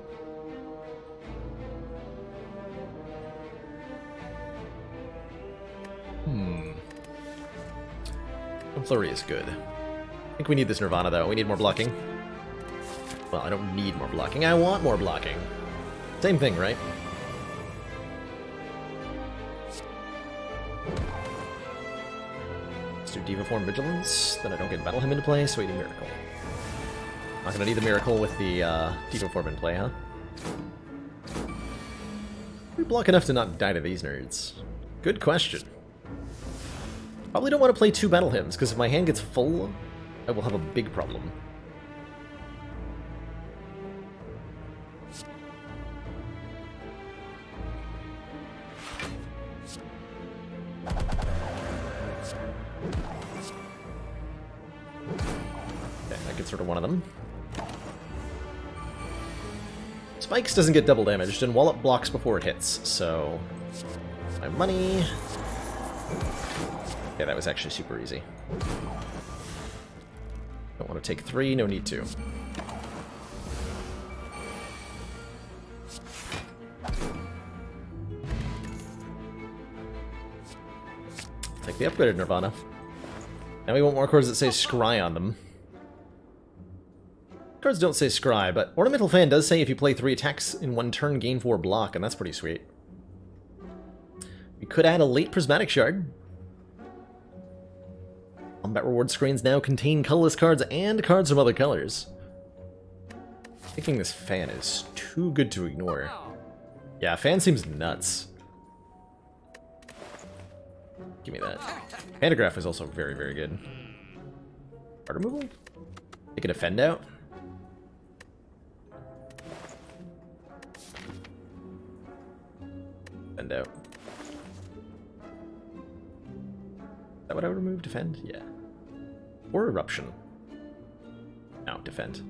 Flurry is good. I think we need this Nirvana, though. We need more blocking. Well, I don't need more blocking. I want more blocking. Same thing, right? Let's do Diva Form Vigilance. Then I don't get Battle Hymn into play, so we need Miracle. Not gonna need the Miracle with the Diva Form in play, huh? We block enough to not die to these nerds. Good question. Probably don't want to play 2 Battle Hymns, because if my hand gets full, I will have a big problem. Okay, I get sort of one of them. Spikes doesn't get double damaged, and Wallop blocks before it hits, so... my money... Okay, that was actually super easy. Don't want to take 3, no need to. Take the upgraded Nirvana. Now we want more cards that say Scry on them. Cards don't say Scry, but Ornamental Fan does say if you play 3 attacks in 1 turn, gain 4 block, and that's pretty sweet. We could add a late Prismatic Shard. Combat reward screens now contain colorless cards and cards from other colors. Thinking this Fan is too good to ignore. Yeah, Fan seems nuts. Give me that. Pantograph is also very, very good. Card removal? Take a defend out? Defend out. Is that what I would remove? Defend? Yeah. Or eruption. No, defend.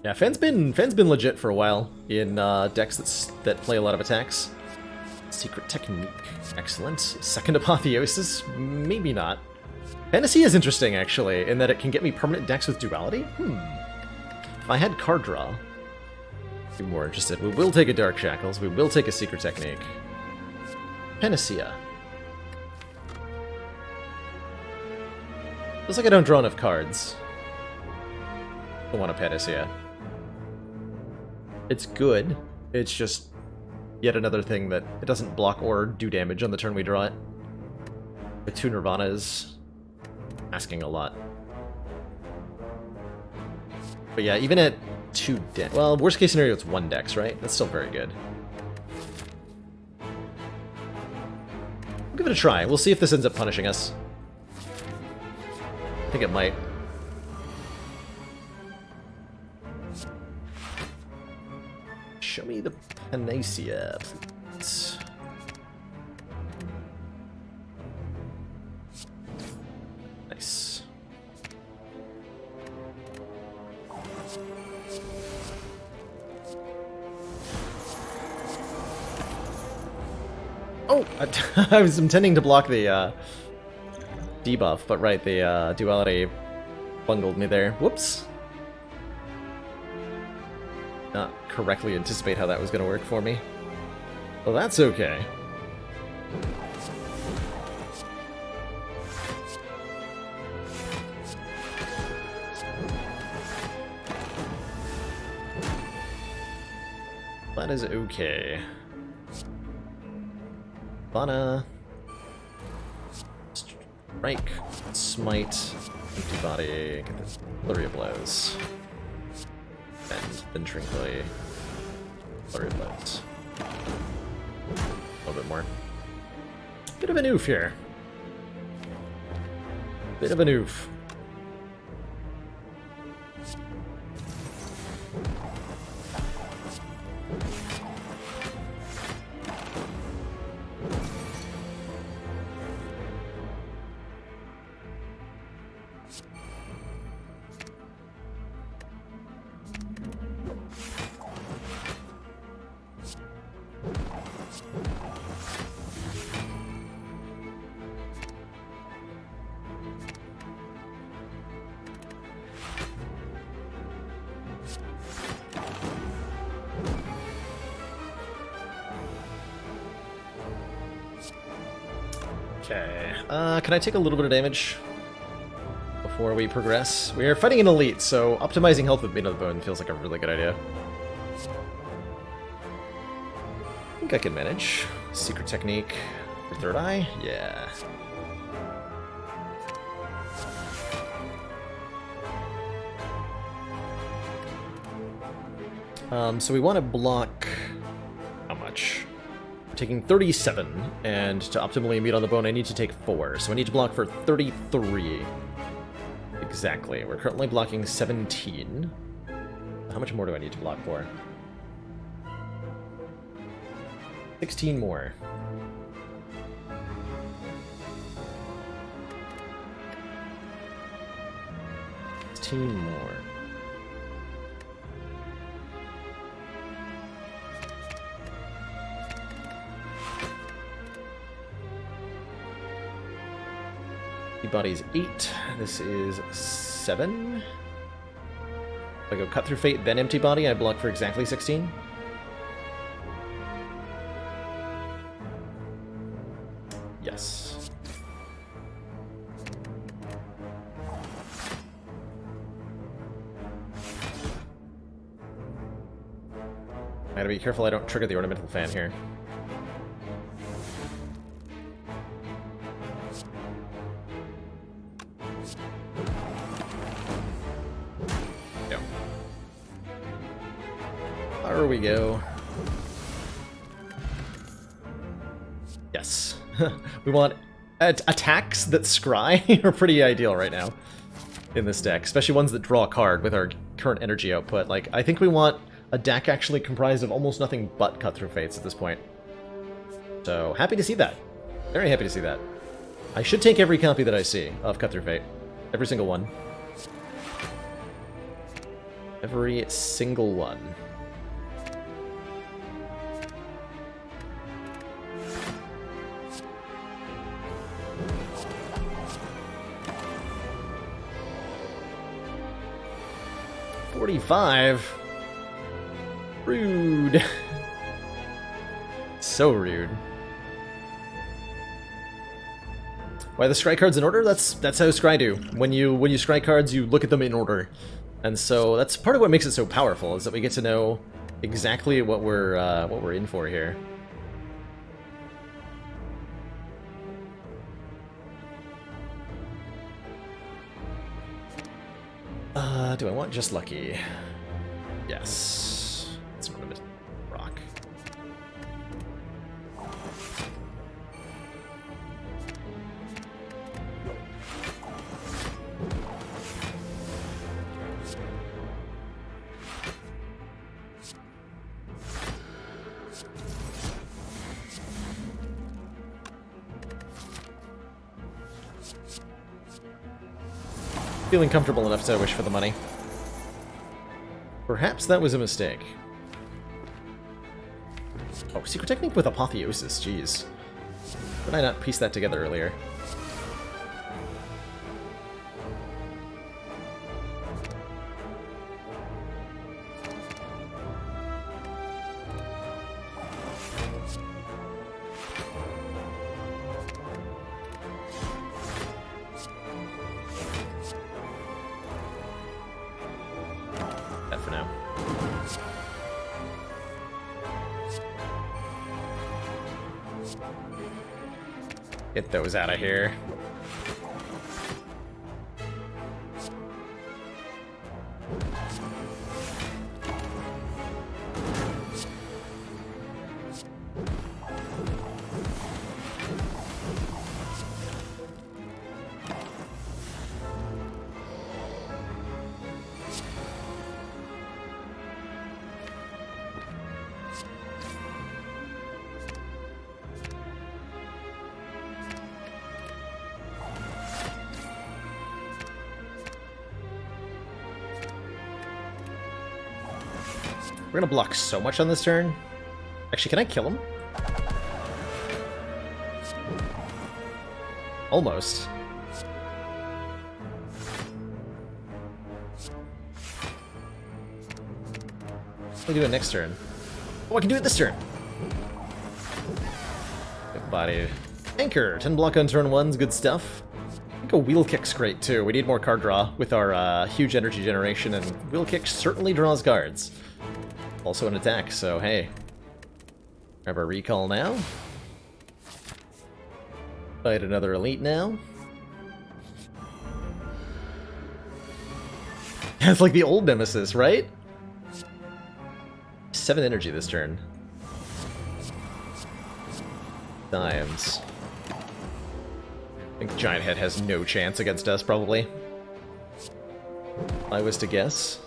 Yeah, Fen's been legit for a while in decks that play a lot of attacks. Secret Technique, excellent. Second Apotheosis, maybe not. Panacea is interesting, actually, in that it can get me permanent decks with duality. If I had card draw, I'd be more interested. We will take a Dark Shackles, we will take a Secret Technique. Panacea. Feels like I don't draw enough cards. I want a Panacea. It's good. It's just yet another thing that it doesn't block or do damage on the turn we draw it. The 2 Nirvana is asking a lot. But yeah, even at 2 dex, well, worst case scenario, it's 1 dex, right? That's still very good. We'll give it a try. We'll see if this ends up punishing us. I think it might. Show me the Panacea, please. Nice. Oh! I was intending to block the debuff, but right, the duality bungled me there. Whoops. Not correctly anticipate how that was going to work for me. Well, that's okay. That is okay. Bana. Strike. Smite. Empty body. Get this flurry of blows. And then Tranquilly. Flurry of blows. A little bit more. Bit of an oof here. Bit of an oof. Okay, can I take a little bit of damage before we progress? We are fighting an elite, so optimizing health with Bane of the Bone feels like a really good idea. I think I can manage. Secret Technique for Third Eye? Yeah. So we want to block... how much? Taking 37, and to optimally meet on the bone, I need to take 4. So I need to block for 33. Exactly. We're currently blocking 17. How much more do I need to block for? 16 more. 16 more. Body's 8. This is 7. If I go Cut Through Fate, then Empty Body, I block for exactly 16. Yes. I gotta be careful I don't trigger the Ornamental Fan here. There we go. We want attacks that scry are pretty ideal right now in this deck, especially ones that draw a card with our current energy output. Like, I think we want a deck actually comprised of almost nothing but Cut-Through Fates at this point. So, happy to see that. Very happy to see that. I should take every copy that I see of Cut-Through Fate. Every single one. Every single one. $45? Rude. So rude. Why the scry cards in order? That's how scry do. When you scry cards, you look at them in order. And so that's part of what makes it so powerful, is that we get to know exactly what we're in for here. Do I want just lucky? Yes. Let's run a bit rock. Feeling comfortable enough to wish for the money. Perhaps that was a mistake. Oh, secret technique with apotheosis, jeez. Did I not piece that together earlier? For now. Get those out of here. We're gonna block so much on this turn. Actually, can I kill him? Almost. What do we do it next turn? Oh, I can do it this turn! Good body. Anchor! 10 block on turn 1's good stuff. I think a Wheel Kick's great too. We need more card draw with our huge energy generation, and Wheel Kick certainly draws cards. Also an attack, so hey. Grab our recall now. Fight another elite now. It's like the old Nemesis, right? 7 energy this turn. Dimes. I think Giant Head has no chance against us, probably. If I was to guess.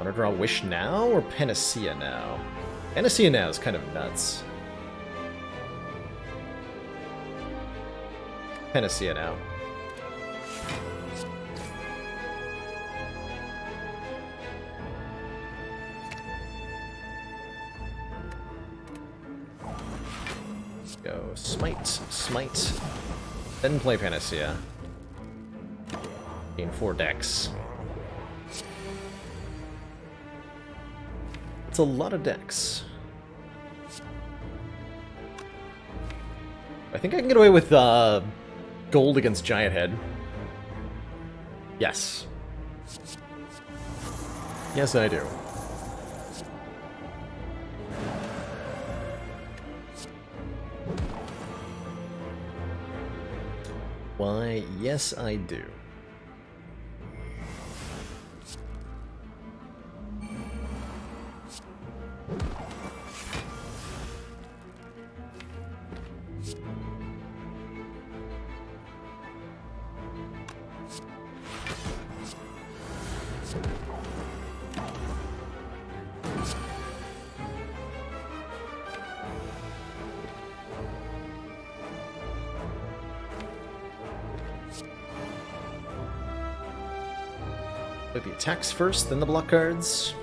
Want to draw Wish now or Panacea now? Panacea now is kind of nuts. Panacea now. Let's go Smite, Smite, then play Panacea. Gain 4 decks. It's a lot of decks. I think I can get away with gold against Giant Head. Yes. Yes, I do. Why, yes, I do. Put the attacks first, then the block cards.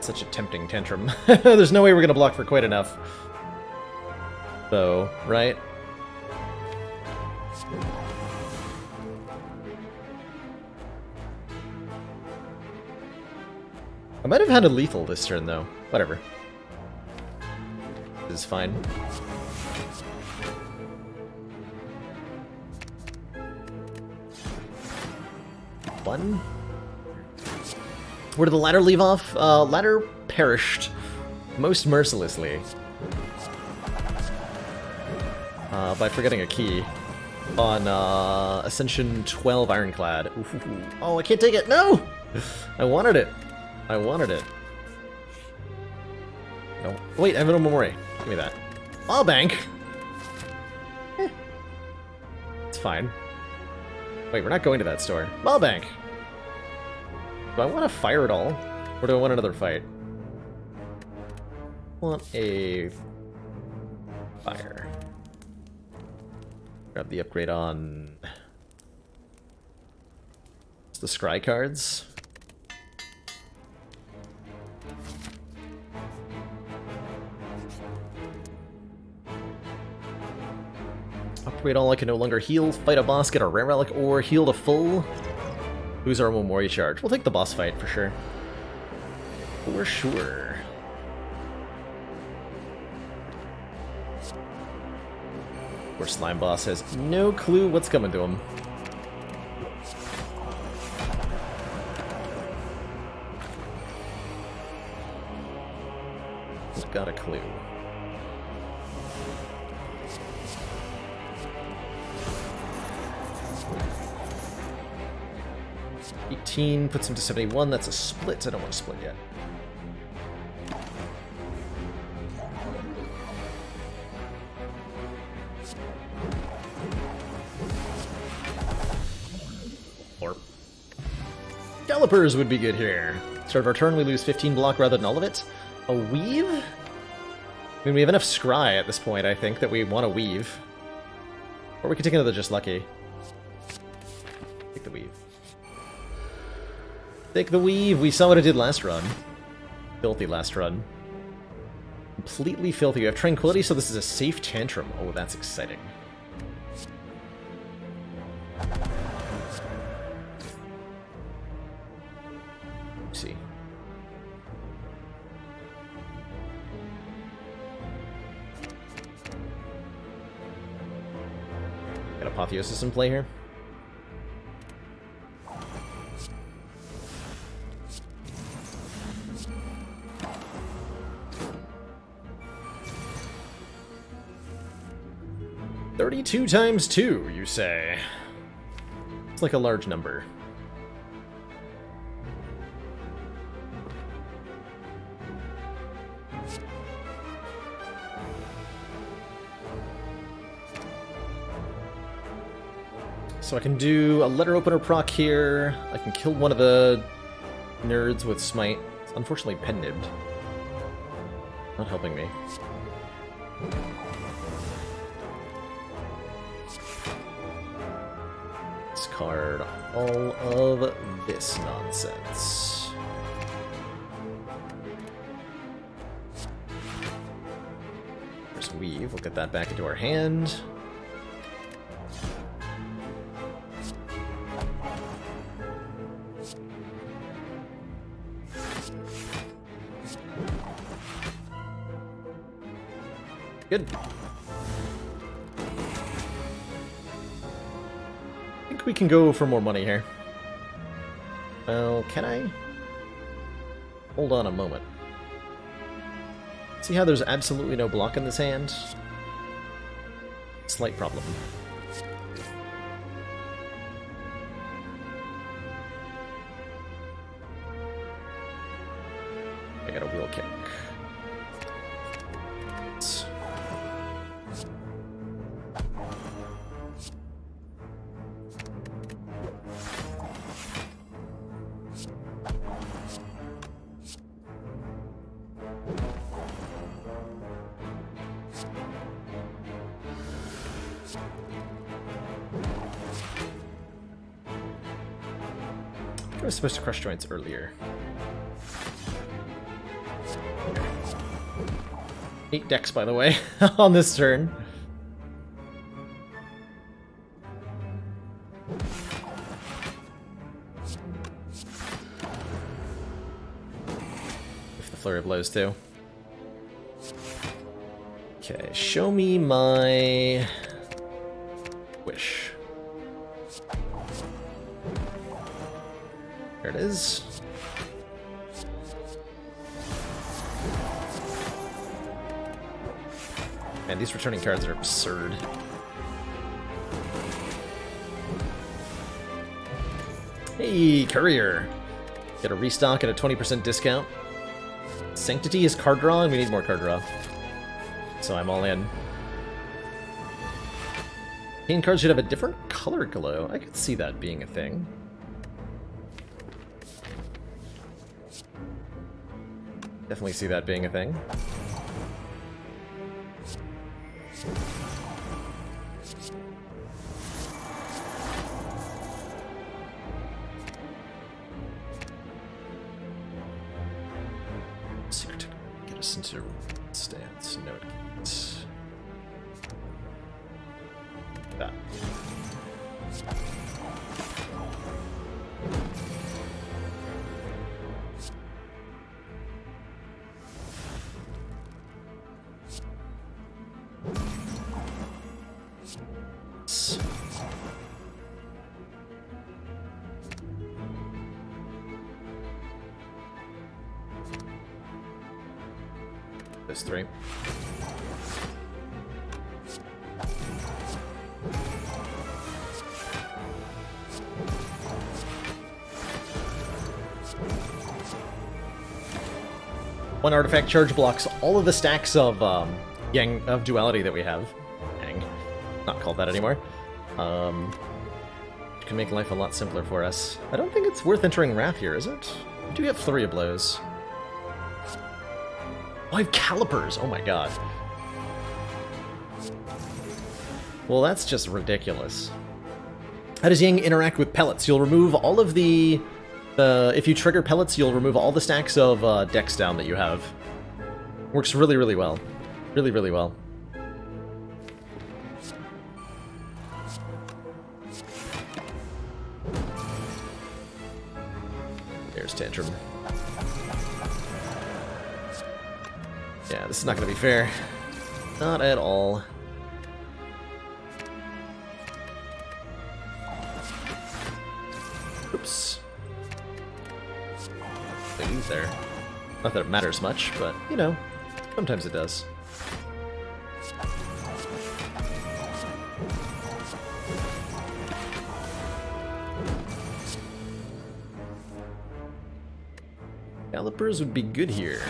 Such a tempting tantrum. There's no way we're gonna block for quite enough. Though, right? I might have had a lethal this turn, though. Whatever. This is fine. One. Where did the ladder leave off? Ladder perished most mercilessly by forgetting a key on Ascension 12 Ironclad. Ooh. Oh, I can't take it! No! I wanted it. I wanted it. No. Wait, I have no memory. Give me that. I'll bank! It's fine. Wait, we're not going to that store. Malbank! Do I want to fire at all? Or do I want another fight? I want a fire. Grab the upgrade on the scry cards. Upgrade all I can no longer heal, fight a boss, get a rare relic, or heal to full. Lose our Momori charge. We'll take the boss fight for sure. For sure. Poor slime boss has no clue what's coming to him. He's got a clue. Puts him to 71. That's a split. I don't want to split yet. Or Gallopers would be good here. Start of our turn, we lose 15 block rather than all of it. A weave? I mean, we have enough scry at this point, I think, that we want to weave. Or we could take another just lucky. Take the weave. Take the weave! We saw what it did last run. Filthy last run. Completely filthy. We have tranquility, so this is a safe tantrum. Oh, that's exciting. Let's see. Got Apotheosis in play here. $32 times 2, you say? It's like a large number. So I can do a letter opener proc here. I can kill one of the nerds with smite. It's unfortunately pen nibbed. Not helping me. Discard all of this nonsense. There's weave. We'll get that back into our hand. Good. I think we can go for more money here. Well, can I? Hold on a moment. See how there's absolutely no block in this hand? Slight problem. kick. I was supposed to crush joints earlier. 8 decks, by the way, on this turn. If the flurry of blows too. Okay, show me my wish. There it is. Man, these returning cards are absurd. Hey, Courier! Get a restock at a 20% discount. Sanctity is card draw, and we need more card draw. So I'm all in. Pain cards should have a different color glow. I could see that being a thing. Definitely see that being a thing. Secret get us into stance. No, it can't. That. Those 3. One artifact charge blocks all of the stacks of Yang of Duality that we have. Yang, not called that anymore. Can make life a lot simpler for us. I don't think it's worth entering Wrath here, is it? We do have Flurry of Blows. Oh, I have Calipers! Oh my god. Well, that's just ridiculous. How does Yang interact with pellets? You'll remove all of the... if you trigger pellets, you'll remove all the stacks of decks down that you have. Works really, really well. Really, really well. There's Tantrum. Yeah, this is not going to be fair. Not at all. Oops. Things there. Not that it matters much, but, you know, sometimes it does. Calipers would be good here.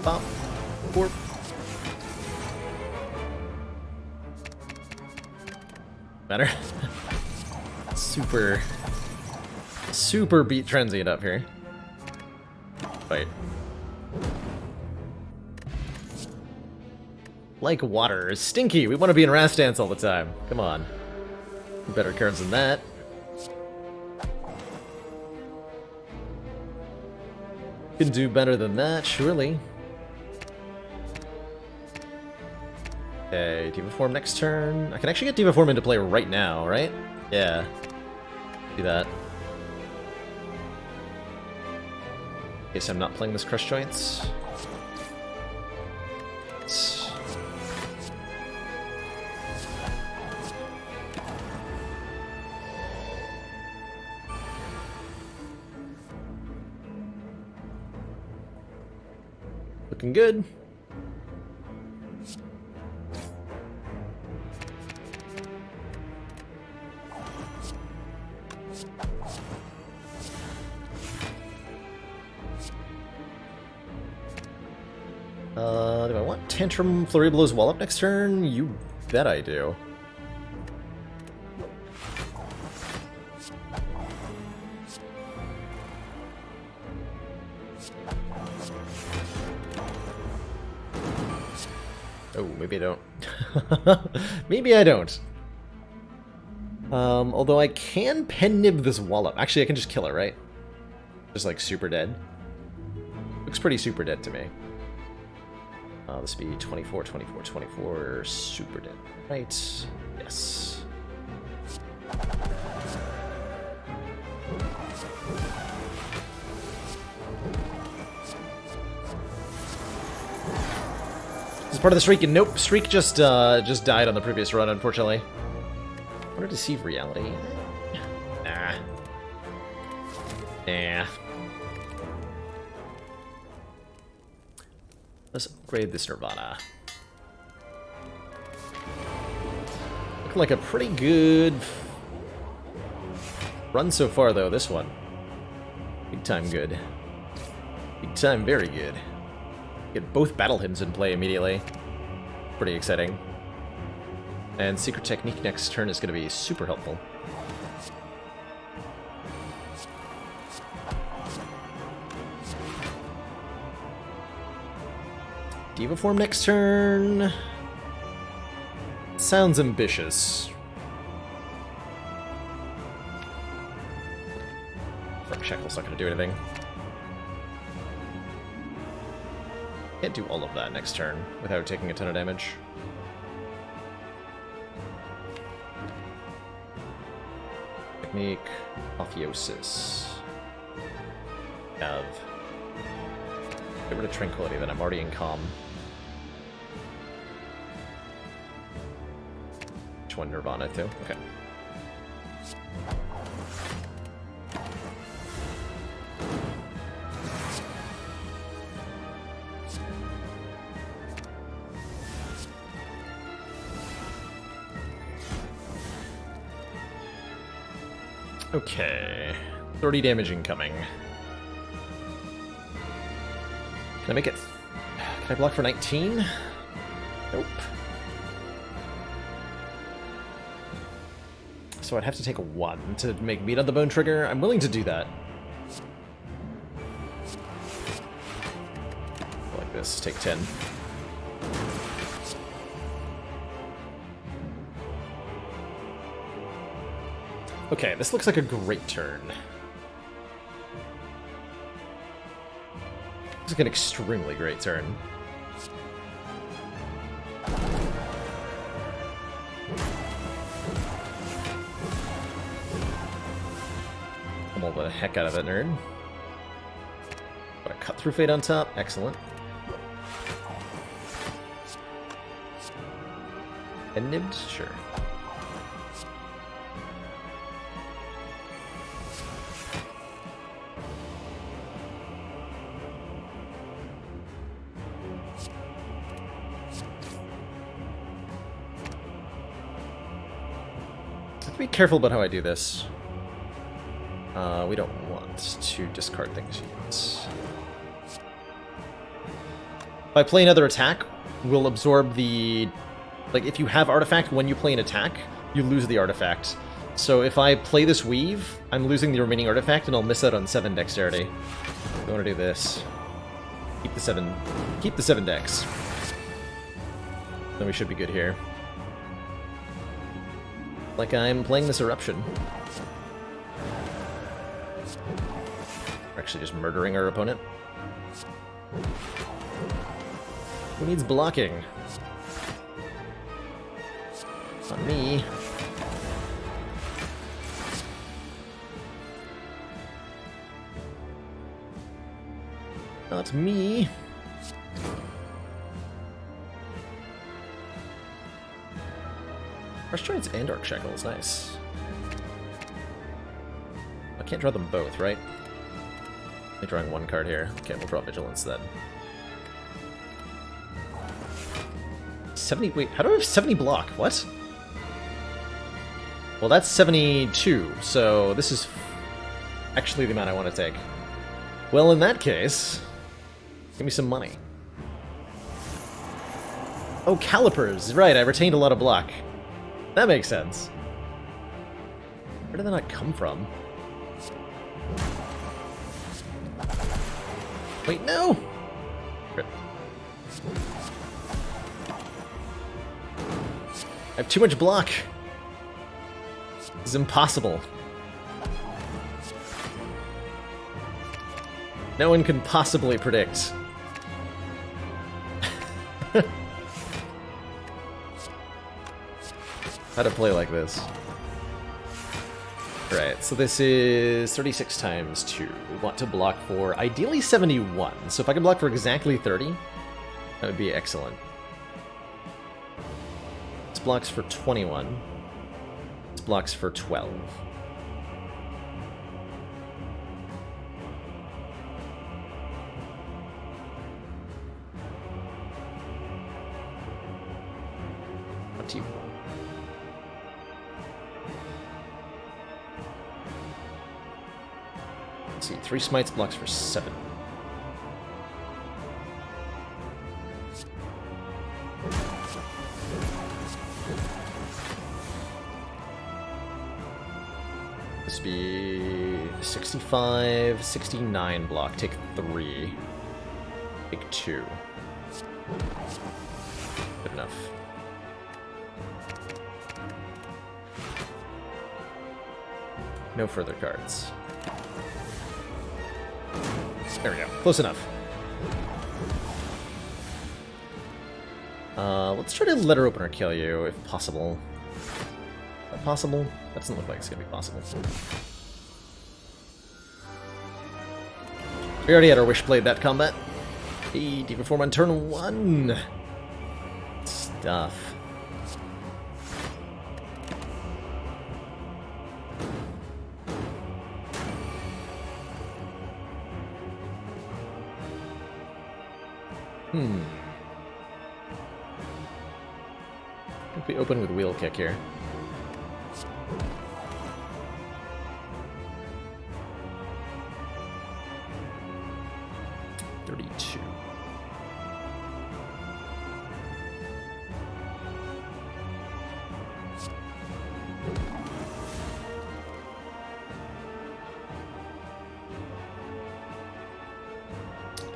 Pop. Warp. Better. Super beat transient up here. Wait. Like water. Stinky! We want to be in Wrath Stance all the time. Come on. Better cards than that. Can do better than that, surely. Okay, Diva Form next turn. I can actually get Diva Form into play right now, right? Yeah. Do that. Guess I'm not playing this Crush Joints. Looking good. Do I want Tantrum Flurry Blows Wallop next turn? You bet I do. Oh, maybe I don't. Maybe I don't. Although I can pen nib this Wallop. Actually, I can just kill it, right? Just like super dead. Looks pretty super dead to me. This would be 24, 24, 24, super dead. Right. Yes. This is part of the streak, and nope, streak just died on the previous run, unfortunately. I want to deceive reality. Nah. Nah. Let's upgrade this Nirvana. Looking like a pretty good run so far, though, this one. Big time good. Big time very good. Get both battle hymns in play immediately. Pretty exciting. And Secret Technique next turn is going to be super helpful. Diva Form next turn. Sounds ambitious. Front Shackle's not going to do anything. Can't do all of that next turn without taking a ton of damage. Technique, Apotheosis. Have. Get rid of Tranquility, then I'm already in Calm. Which one? Nirvana, too? Okay. Okay. 30 damage incoming. Can I make it... Can I block for 19? Nope. So I'd have to take a 1 to make meat on the bone trigger. I'm willing to do that. Like this, take 10. Okay, this looks like a great turn. This is an extremely great turn. Pummel the heck out of that nerd. Got a cut through fade on top. Excellent. And nibbed? Sure. Be careful about how I do this. We don't want to discard things yet. If I play another attack, we'll absorb the... Like, if you have Artifact when you play an attack, you lose the Artifact. So if I play this Weave, I'm losing the remaining Artifact, and I'll miss out on 7 Dexterity. I want to do this. Keep the 7 Dex. Then we should be good here. Like I'm playing this Eruption. We're actually just murdering our opponent. Who needs blocking? Not me. Not me. Crush Joints and Arc Shackles, nice. I can't draw them both, right? I'm drawing one card here. Okay, we'll draw Vigilance then. 70... Wait, how do I have 70 block? What? Well, that's 72, so this is actually the amount I want to take. Well, in that case, give me some money. Oh, calipers. Right, I retained a lot of block. That makes sense. Where did that not come from? Wait, no! I have too much block. This is impossible. No one can possibly predict. How to play like this. Right, so this is 36 times 2. We want to block for ideally 71. So if I can block for exactly 30, that would be excellent. This blocks for 21. This blocks for 12. Let's see, 3 smites blocks for 7. This would be 65, 69 block. Take 3. Take 2. Good enough. No further cards. There we go. Close enough. Let's try to letter opener kill you, if possible. Is that possible? That doesn't look like it's gonna be possible. We already had our Wishblade that combat. Hey, Diva Form on turn 1! Stuff. I think we open with Wheel Kick here.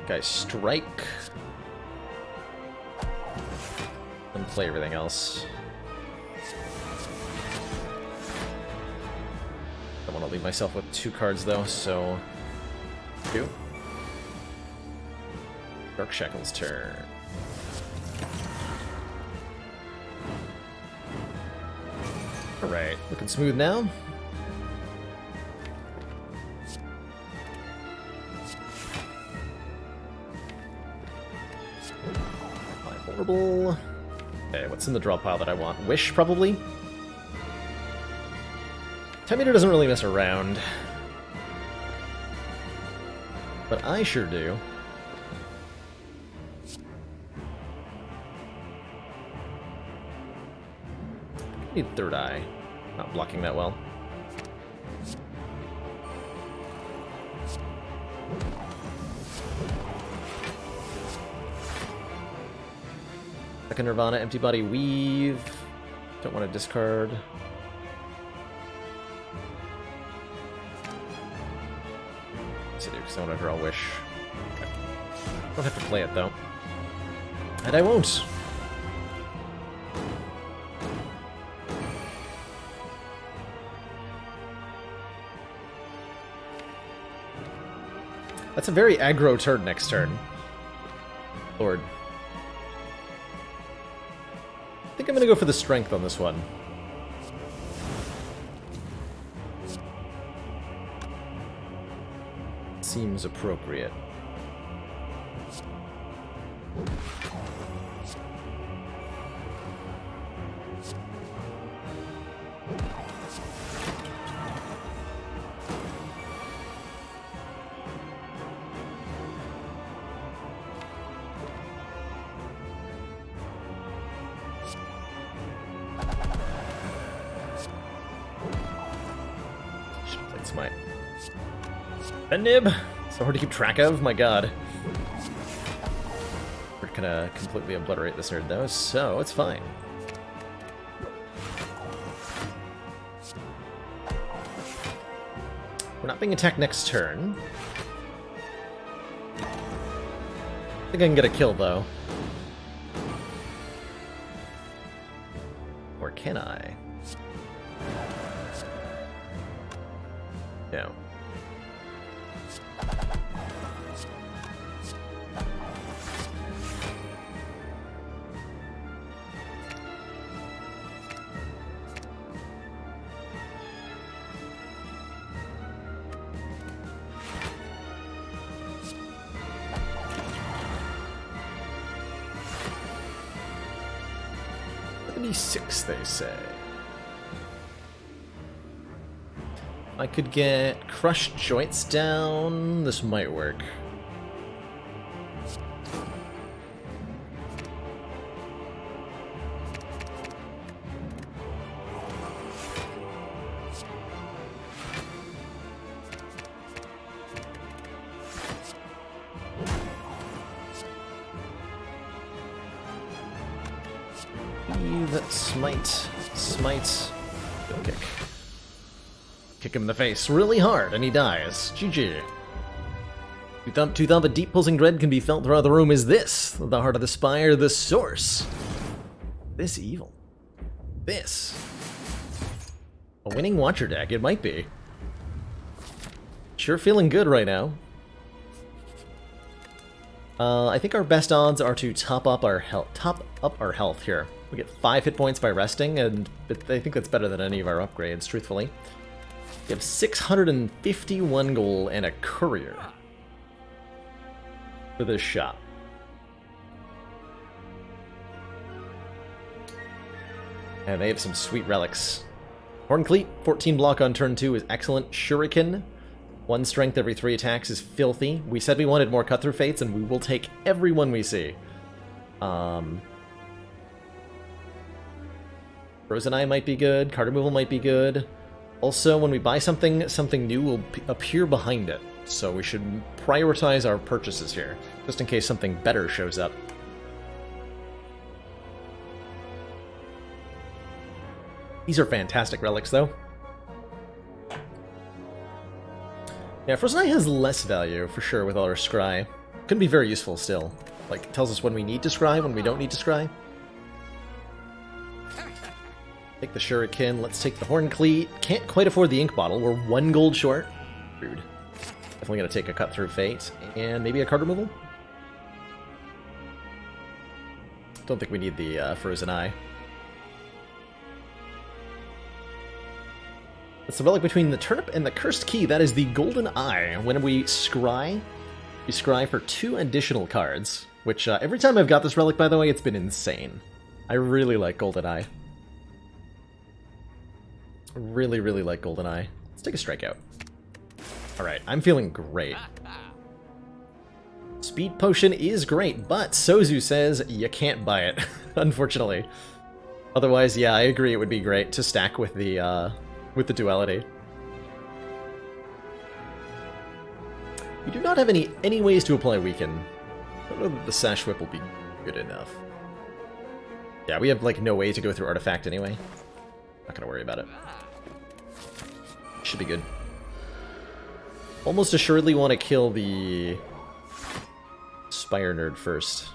Guys, strike. And play everything else. I want to leave myself with 2 cards though, so 2. Dark Shackle's turn. Alright, looking smooth now. Horrible. Okay, what's in the draw pile that I want? Wish, probably? Time Eater doesn't really mess around. But I sure do. I need Third Eye. Not blocking that well. Second Nirvana, Empty Body Weave. Don't want to discard. What's it do? Because I want to draw Wish. Okay. Don't have to play it though. And I won't! That's a very aggro turn next turn. Lord. I think I'm gonna go for the strength on this one. Seems appropriate. Should have played Smite. A nib! So hard to keep track of, my god. We're gonna completely obliterate this nerd though, so it's fine. We're not being attacked next turn. I think I can get a kill though. Or can I? No. Six, they say. I could get crushed joints down. This might work. Smite. Go kick. Kick him in the face really hard, and he dies. GG. Two thump, a deep pulsing dread can be felt throughout the room. Is this the heart of the Spire, the source? This evil. This. A winning Watcher deck, it might be. Sure feeling good right now. I think our best odds are to top up our health here. We get 5 hit points by resting, and I think that's better than any of our upgrades, truthfully. We have 651 gold and a courier for this shop. And they have some sweet relics. Horncleat, 14 block on turn 2 is excellent. Shuriken, 1 strength every 3 attacks is filthy. We said we wanted more cut-through fates, and we will take every one we see. Frozen Eye might be good, card removal might be good. Also, when we buy something, something new will appear behind it. So we should prioritize our purchases here, just in case something better shows up. These are fantastic relics, though. Yeah, Frozen Eye has less value, for sure, with all our scry. Can be very useful still. Like, it tells us when we need to scry, when we don't need to scry. Take the Shuriken, let's take the Horncleat. Can't quite afford the ink bottle, we're 1 gold short. Rude. Definitely gonna take a cut-through fate, and maybe a card removal? Don't think we need the Frozen Eye. It's the relic between the turnip and the cursed key. That is the Golden Eye. When we scry for 2 additional cards, which every time I've got this relic, by the way, it's been insane. I really like Golden Eye. Really, really like Golden Eye. Let's take a strikeout. Alright, I'm feeling great. Speed Potion is great, but Sozu says you can't buy it, unfortunately. Otherwise, yeah, I agree it would be great to stack with the duality. We do not have any ways to apply Weaken. I don't know that the Sash Whip will be good enough. Yeah, we have, like, no way to go through Artifact anyway. Not gonna worry about it. Should be good. Almost assuredly want to kill the Spire nerd first.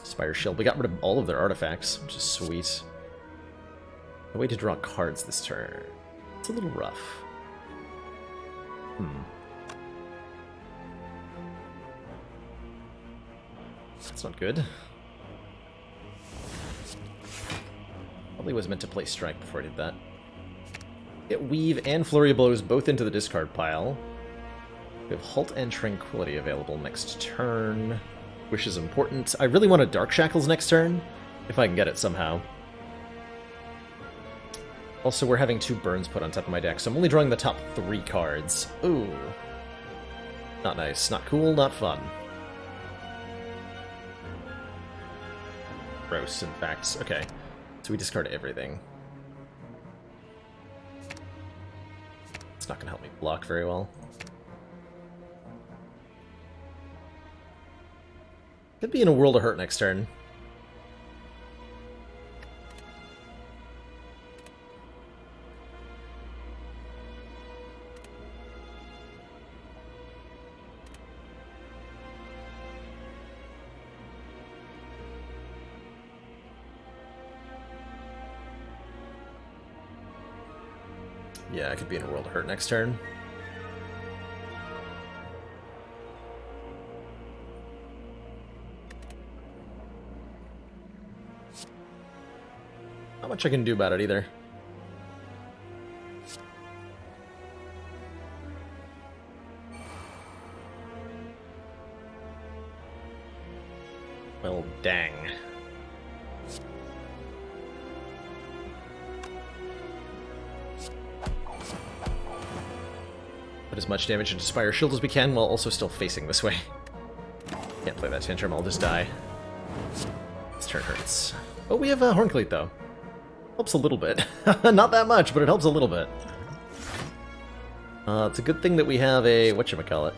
Spire Shield. We got rid of all of their artifacts, which is sweet. No way to draw cards this turn. It's a little rough. That's not good. Probably was meant to play Strike before I did that. Get Weave and Flurry of Blows both into the discard pile. We have Halt and Tranquility available next turn, which is important. I really want a Dark Shackles next turn, if I can get it somehow. Also, we're having 2 burns put on top of my deck, so I'm only drawing the top 3 cards. Ooh. Not nice. Not cool, not fun. Gross, in fact. Okay, so we discard everything. It's not going to help me block very well. Could be in a World of Hurt next turn. Yeah, I could be in a World of Hurt next turn. Not much I can do about it either. Well, dang. Put as much damage into Spire Shield as we can while also still facing this way. Can't play that Tantrum, I'll just die. This turn hurts. Oh, we have a Horncleat though. Helps a little bit. Not that much, but it helps a little bit. It's a good thing that we have a... whatchamacallit.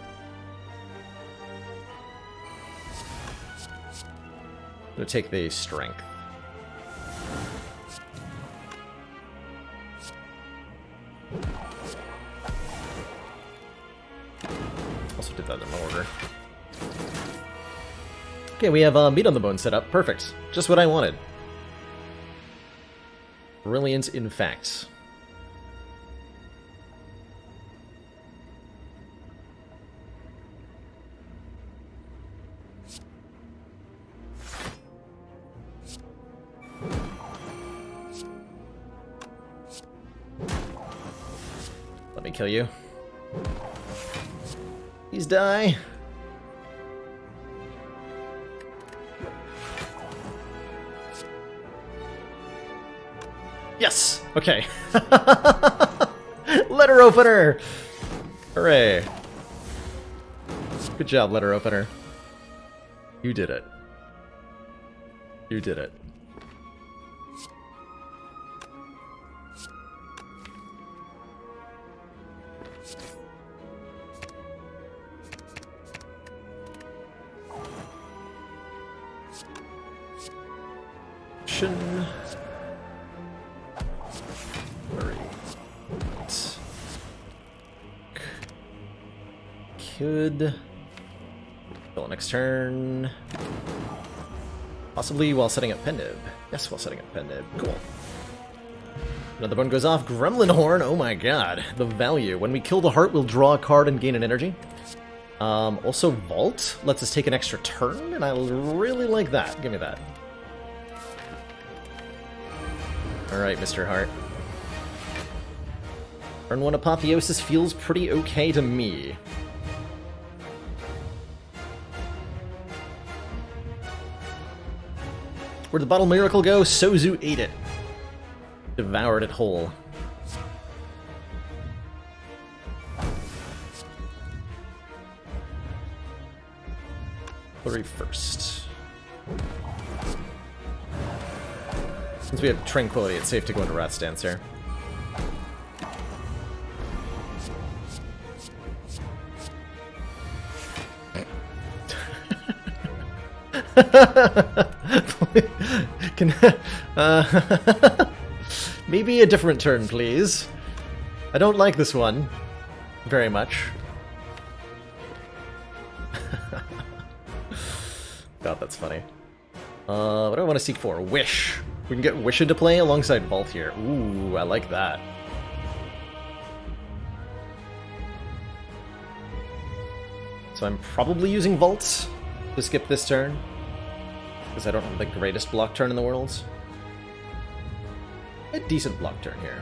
I'm gonna take the Strength. Also did that in order. Okay, we have Meat on the Bone set up. Perfect. Just what I wanted. Brilliant, in fact. Let me kill you. Please die. Yes! Okay. Letter opener! Hooray. Good job, letter opener. You did it. You did it. Could go next turn. Possibly while setting up Pendib. Yes, while setting up Pendib. Cool. Another bone goes off. Gremlin Horn. Oh my god. The value. When we kill the heart, we'll draw a card and gain an energy. Also, Vault lets us take an extra turn, and I really like that. Give me that. Alright, Mr. Heart. Turn 1 Apotheosis feels pretty okay to me. Where'd the Bottle Miracle go? Sozu ate it. Devoured it whole. Flurry first. Since we have Tranquility, it's safe to go into Wrath's Dance here. Can, maybe a different turn, please. I don't like this one very much. God, that's funny. What do I want to seek for? Wish. We can get Wish into play alongside Vault here. Ooh, I like that. So I'm probably using Vault to skip this turn, because I don't have the greatest block turn in the world. A decent block turn here.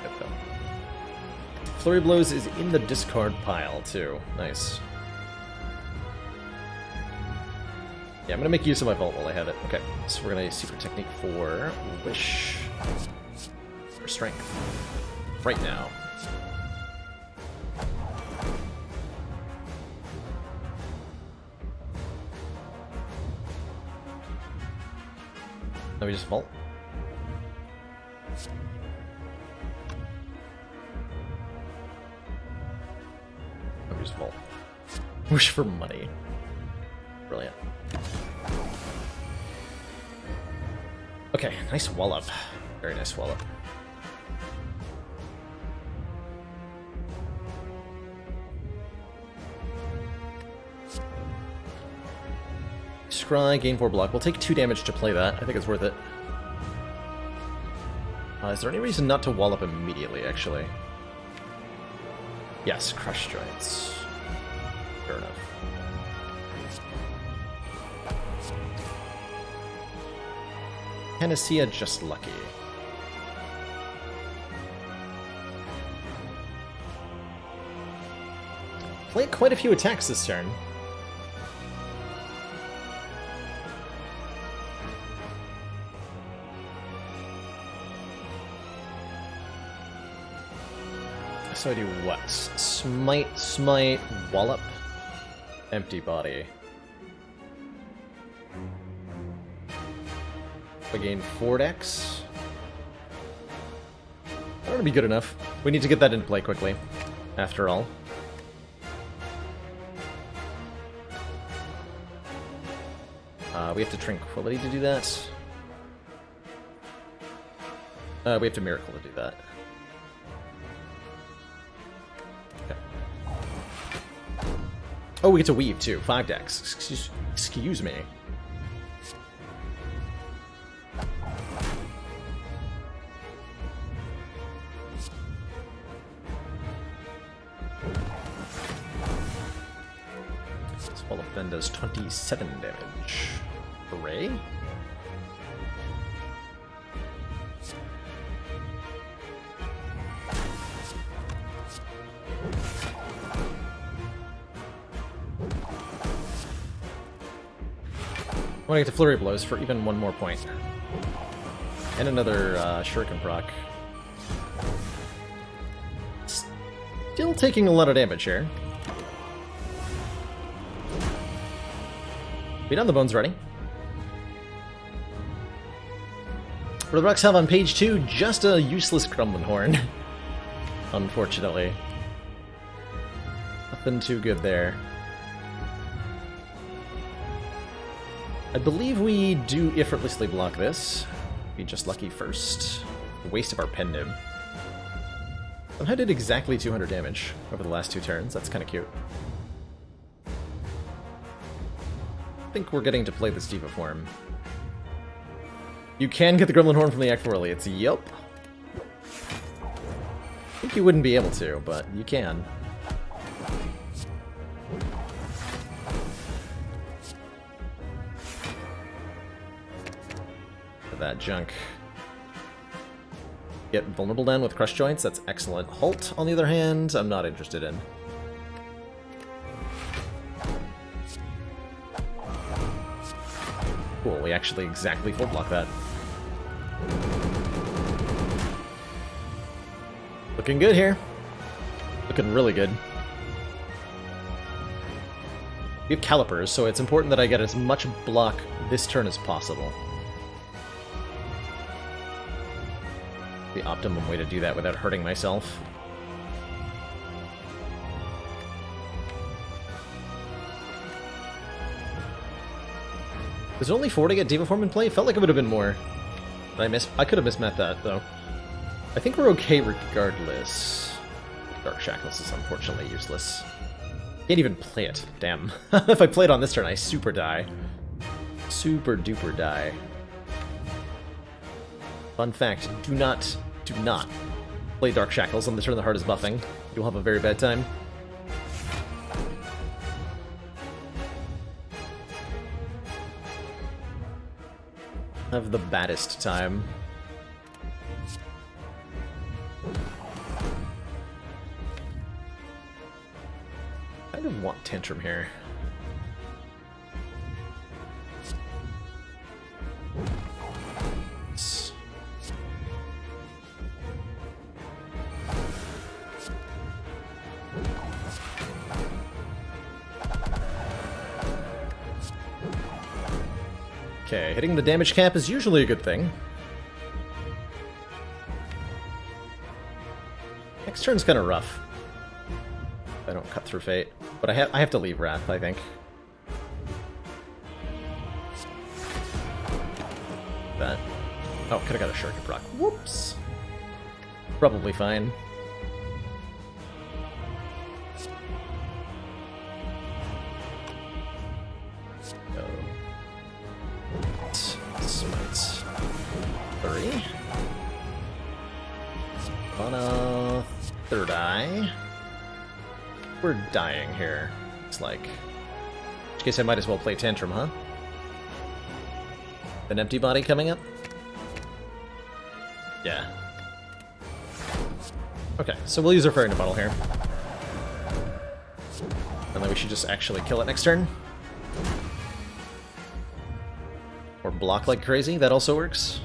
Yep, though. Flurry Blows is in the discard pile, too. Nice. Yeah, I'm going to make use of my Vault while I have it. Okay, so we're going to Secret Technique for Wish. For Strength. Right now. No, we just vault. No, we just vault. Wish for money. Brilliant. Okay, nice wallop. Very nice wallop. Scry, gain 4 block. We'll take 2 damage to play that. I think it's worth it. Is there any reason not to wallop immediately, actually? Yes, crush joints. Fair enough. Panacea, just lucky. Played quite a few attacks this turn. So I do what? Smite, smite, wallop, empty body. I gain 4 dex. That would be good enough. We need to get that into play quickly, after all. We have to Tranquility to do that. We have to Miracle to do that. Okay. Oh, we get to Weave too. 5 dex. Excuse me. Swallow then does 27 damage. Hooray. I want to get to Flurry Blows for even 1 more point. And another Shuriken proc. Still taking a lot of damage here. Beat on the bones ready. For the Rocks have on page 2 just a useless Crumbling Horn. Unfortunately. Nothing too good there. I believe we do effortlessly block this. Be just lucky first. The waste of our Pendim. Somehow did exactly 200 damage over the last 2 turns. That's kind of cute. I think we're getting to play this Diva form. You can get the Gremlin Horn from the Act 4 Elites. Yup. I think you wouldn't be able to, but you can. That junk. Get vulnerable down with crush joints, that's excellent. Halt, on the other hand, I'm not interested in. Cool, we actually exactly full block that. Looking good here. Looking really good. We have calipers, so it's important that I get as much block this turn as possible. The optimum way to do that without hurting myself. Was it only 4 to get Diva Form in play? Felt like it would have been more. I could have mismet that, though. I think we're okay regardless. Dark Shackles is unfortunately useless. Can't even play it. Damn. If I play it on this turn, I super die. Super duper die. Fun fact, do not play Dark Shackles on the turn the heart is buffing. You'll have a very bad time. Have the baddest time. I kind of want Tantrum here. Okay, hitting the damage cap is usually a good thing. Next turn's kind of rough. I don't cut through fate, but I have to leave Wrath, I think. That. Oh, could have got a Shuriken proc. Whoops. Probably fine. Smites. 3. On a third eye. We're dying here. It's like... In which case I might as well play Tantrum, huh? An empty body coming up? Yeah. Okay, so we'll use our Fairy Bottle here. And then we should just actually kill it next turn. Or block like crazy, that also works.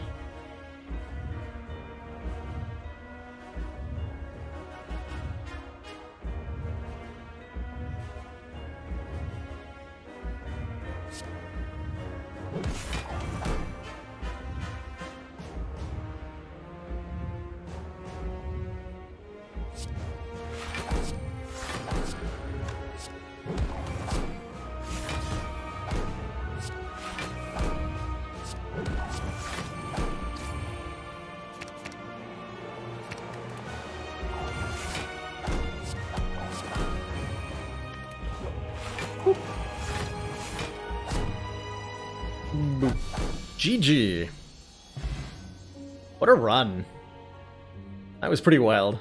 GG. What a run. That was pretty wild.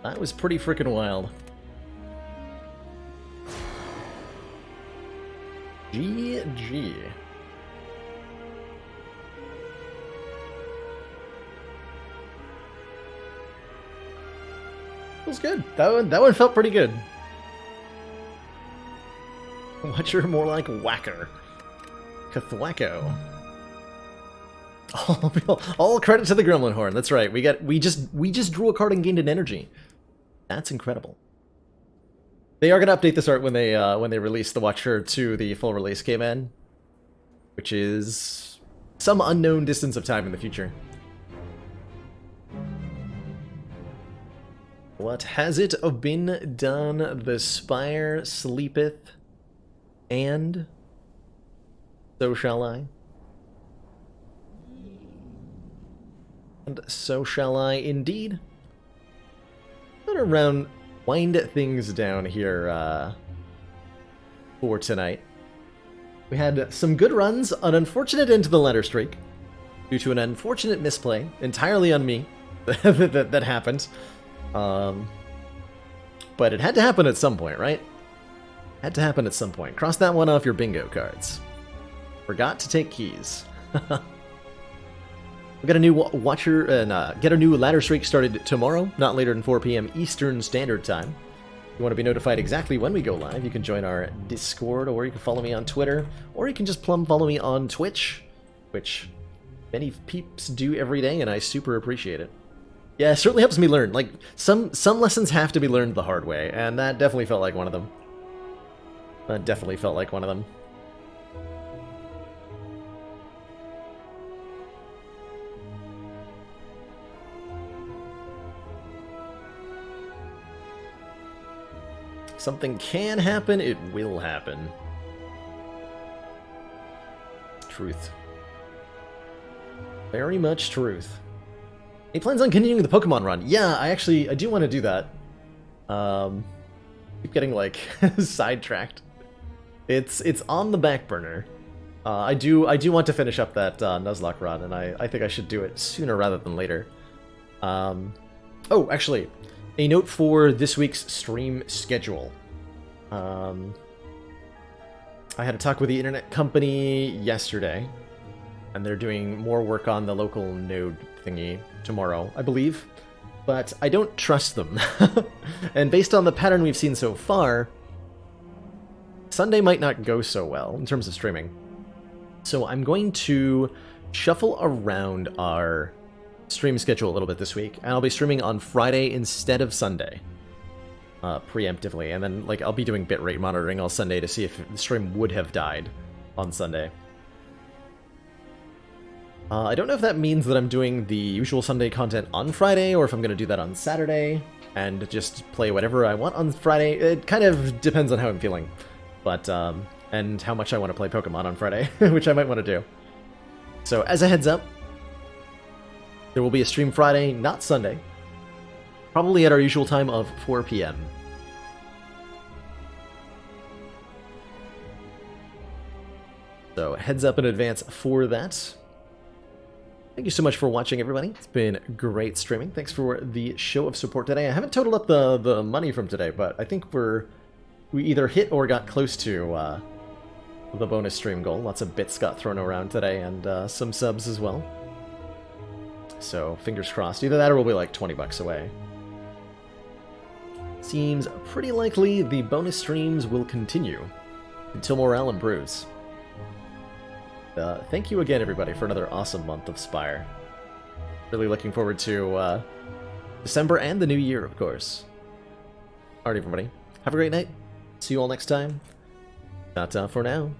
That was pretty freaking wild. GG. It was good. That one felt pretty good. Watcher more like Whacker. Kathwacko. All credit to the Gremlin Horn. That's right. We just drew a card and gained an energy. That's incredible. They are gonna update this art when they release the Watcher to the full release came in, which is some unknown distance of time in the future. What has it been done? The Spire sleepeth, and so shall I. And so shall I indeed. I'm gonna wind things down here for tonight. We had some good runs, an unfortunate end to the letter streak, due to an unfortunate misplay, entirely on me, that happened. But it had to happen at some point, right? Had to happen at some point. Cross that one off your bingo cards. Forgot to take keys. We got a new Watcher and get a new ladder streak started tomorrow, not later than 4 p.m. Eastern Standard Time. If you want to be notified exactly when we go live, you can join our Discord, or you can follow me on Twitter, or you can just plumb follow me on Twitch, which many peeps do every day, and I super appreciate it. Yeah, it certainly helps me learn. Like, some lessons have to be learned the hard way, and that definitely felt like one of them. That definitely felt like one of them. Something can happen, it will happen. Truth. Very much truth. He plans on continuing the Pokemon run. Yeah, I do want to do that. Keep getting, like, sidetracked. It's on the back burner. I do want to finish up that Nuzlocke run, and I think I should do it sooner rather than later. Oh, actually, a note for this week's stream schedule. I had a talk with the internet company yesterday, and they're doing more work on the local node thingy tomorrow, I believe, but I don't trust them. And based on the pattern we've seen so far, Sunday might not go so well in terms of streaming. So I'm going to shuffle around our stream schedule a little bit this week, and I'll be streaming on Friday instead of Sunday, preemptively, and then, like, I'll be doing bitrate monitoring all Sunday to see if the stream would have died. on Sunday. I don't know if that means that I'm doing the usual Sunday content on Friday, or if I'm going to do that on Saturday, and just play whatever I want on Friday. It kind of depends on how I'm feeling, but, and how much I want to play Pokemon on Friday, which I might want to do. So, as a heads up, there will be a stream Friday, not Sunday, probably at our usual time of 4 p.m. So, heads up in advance for that. Thank you so much for watching, everybody. It's been great streaming. Thanks for the show of support today. I haven't totaled up the money from today, but I think we either hit or got close to the bonus stream goal. Lots of bits got thrown around today, and some subs as well. So, fingers crossed. Either that or we'll be like 20 bucks away. Seems pretty likely the bonus streams will continue until morale improves. Thank you again, everybody, for another awesome month of Spire. Really looking forward to December and the new year, of course. Alright, everybody. Have a great night. See you all next time. Ta-ta for now.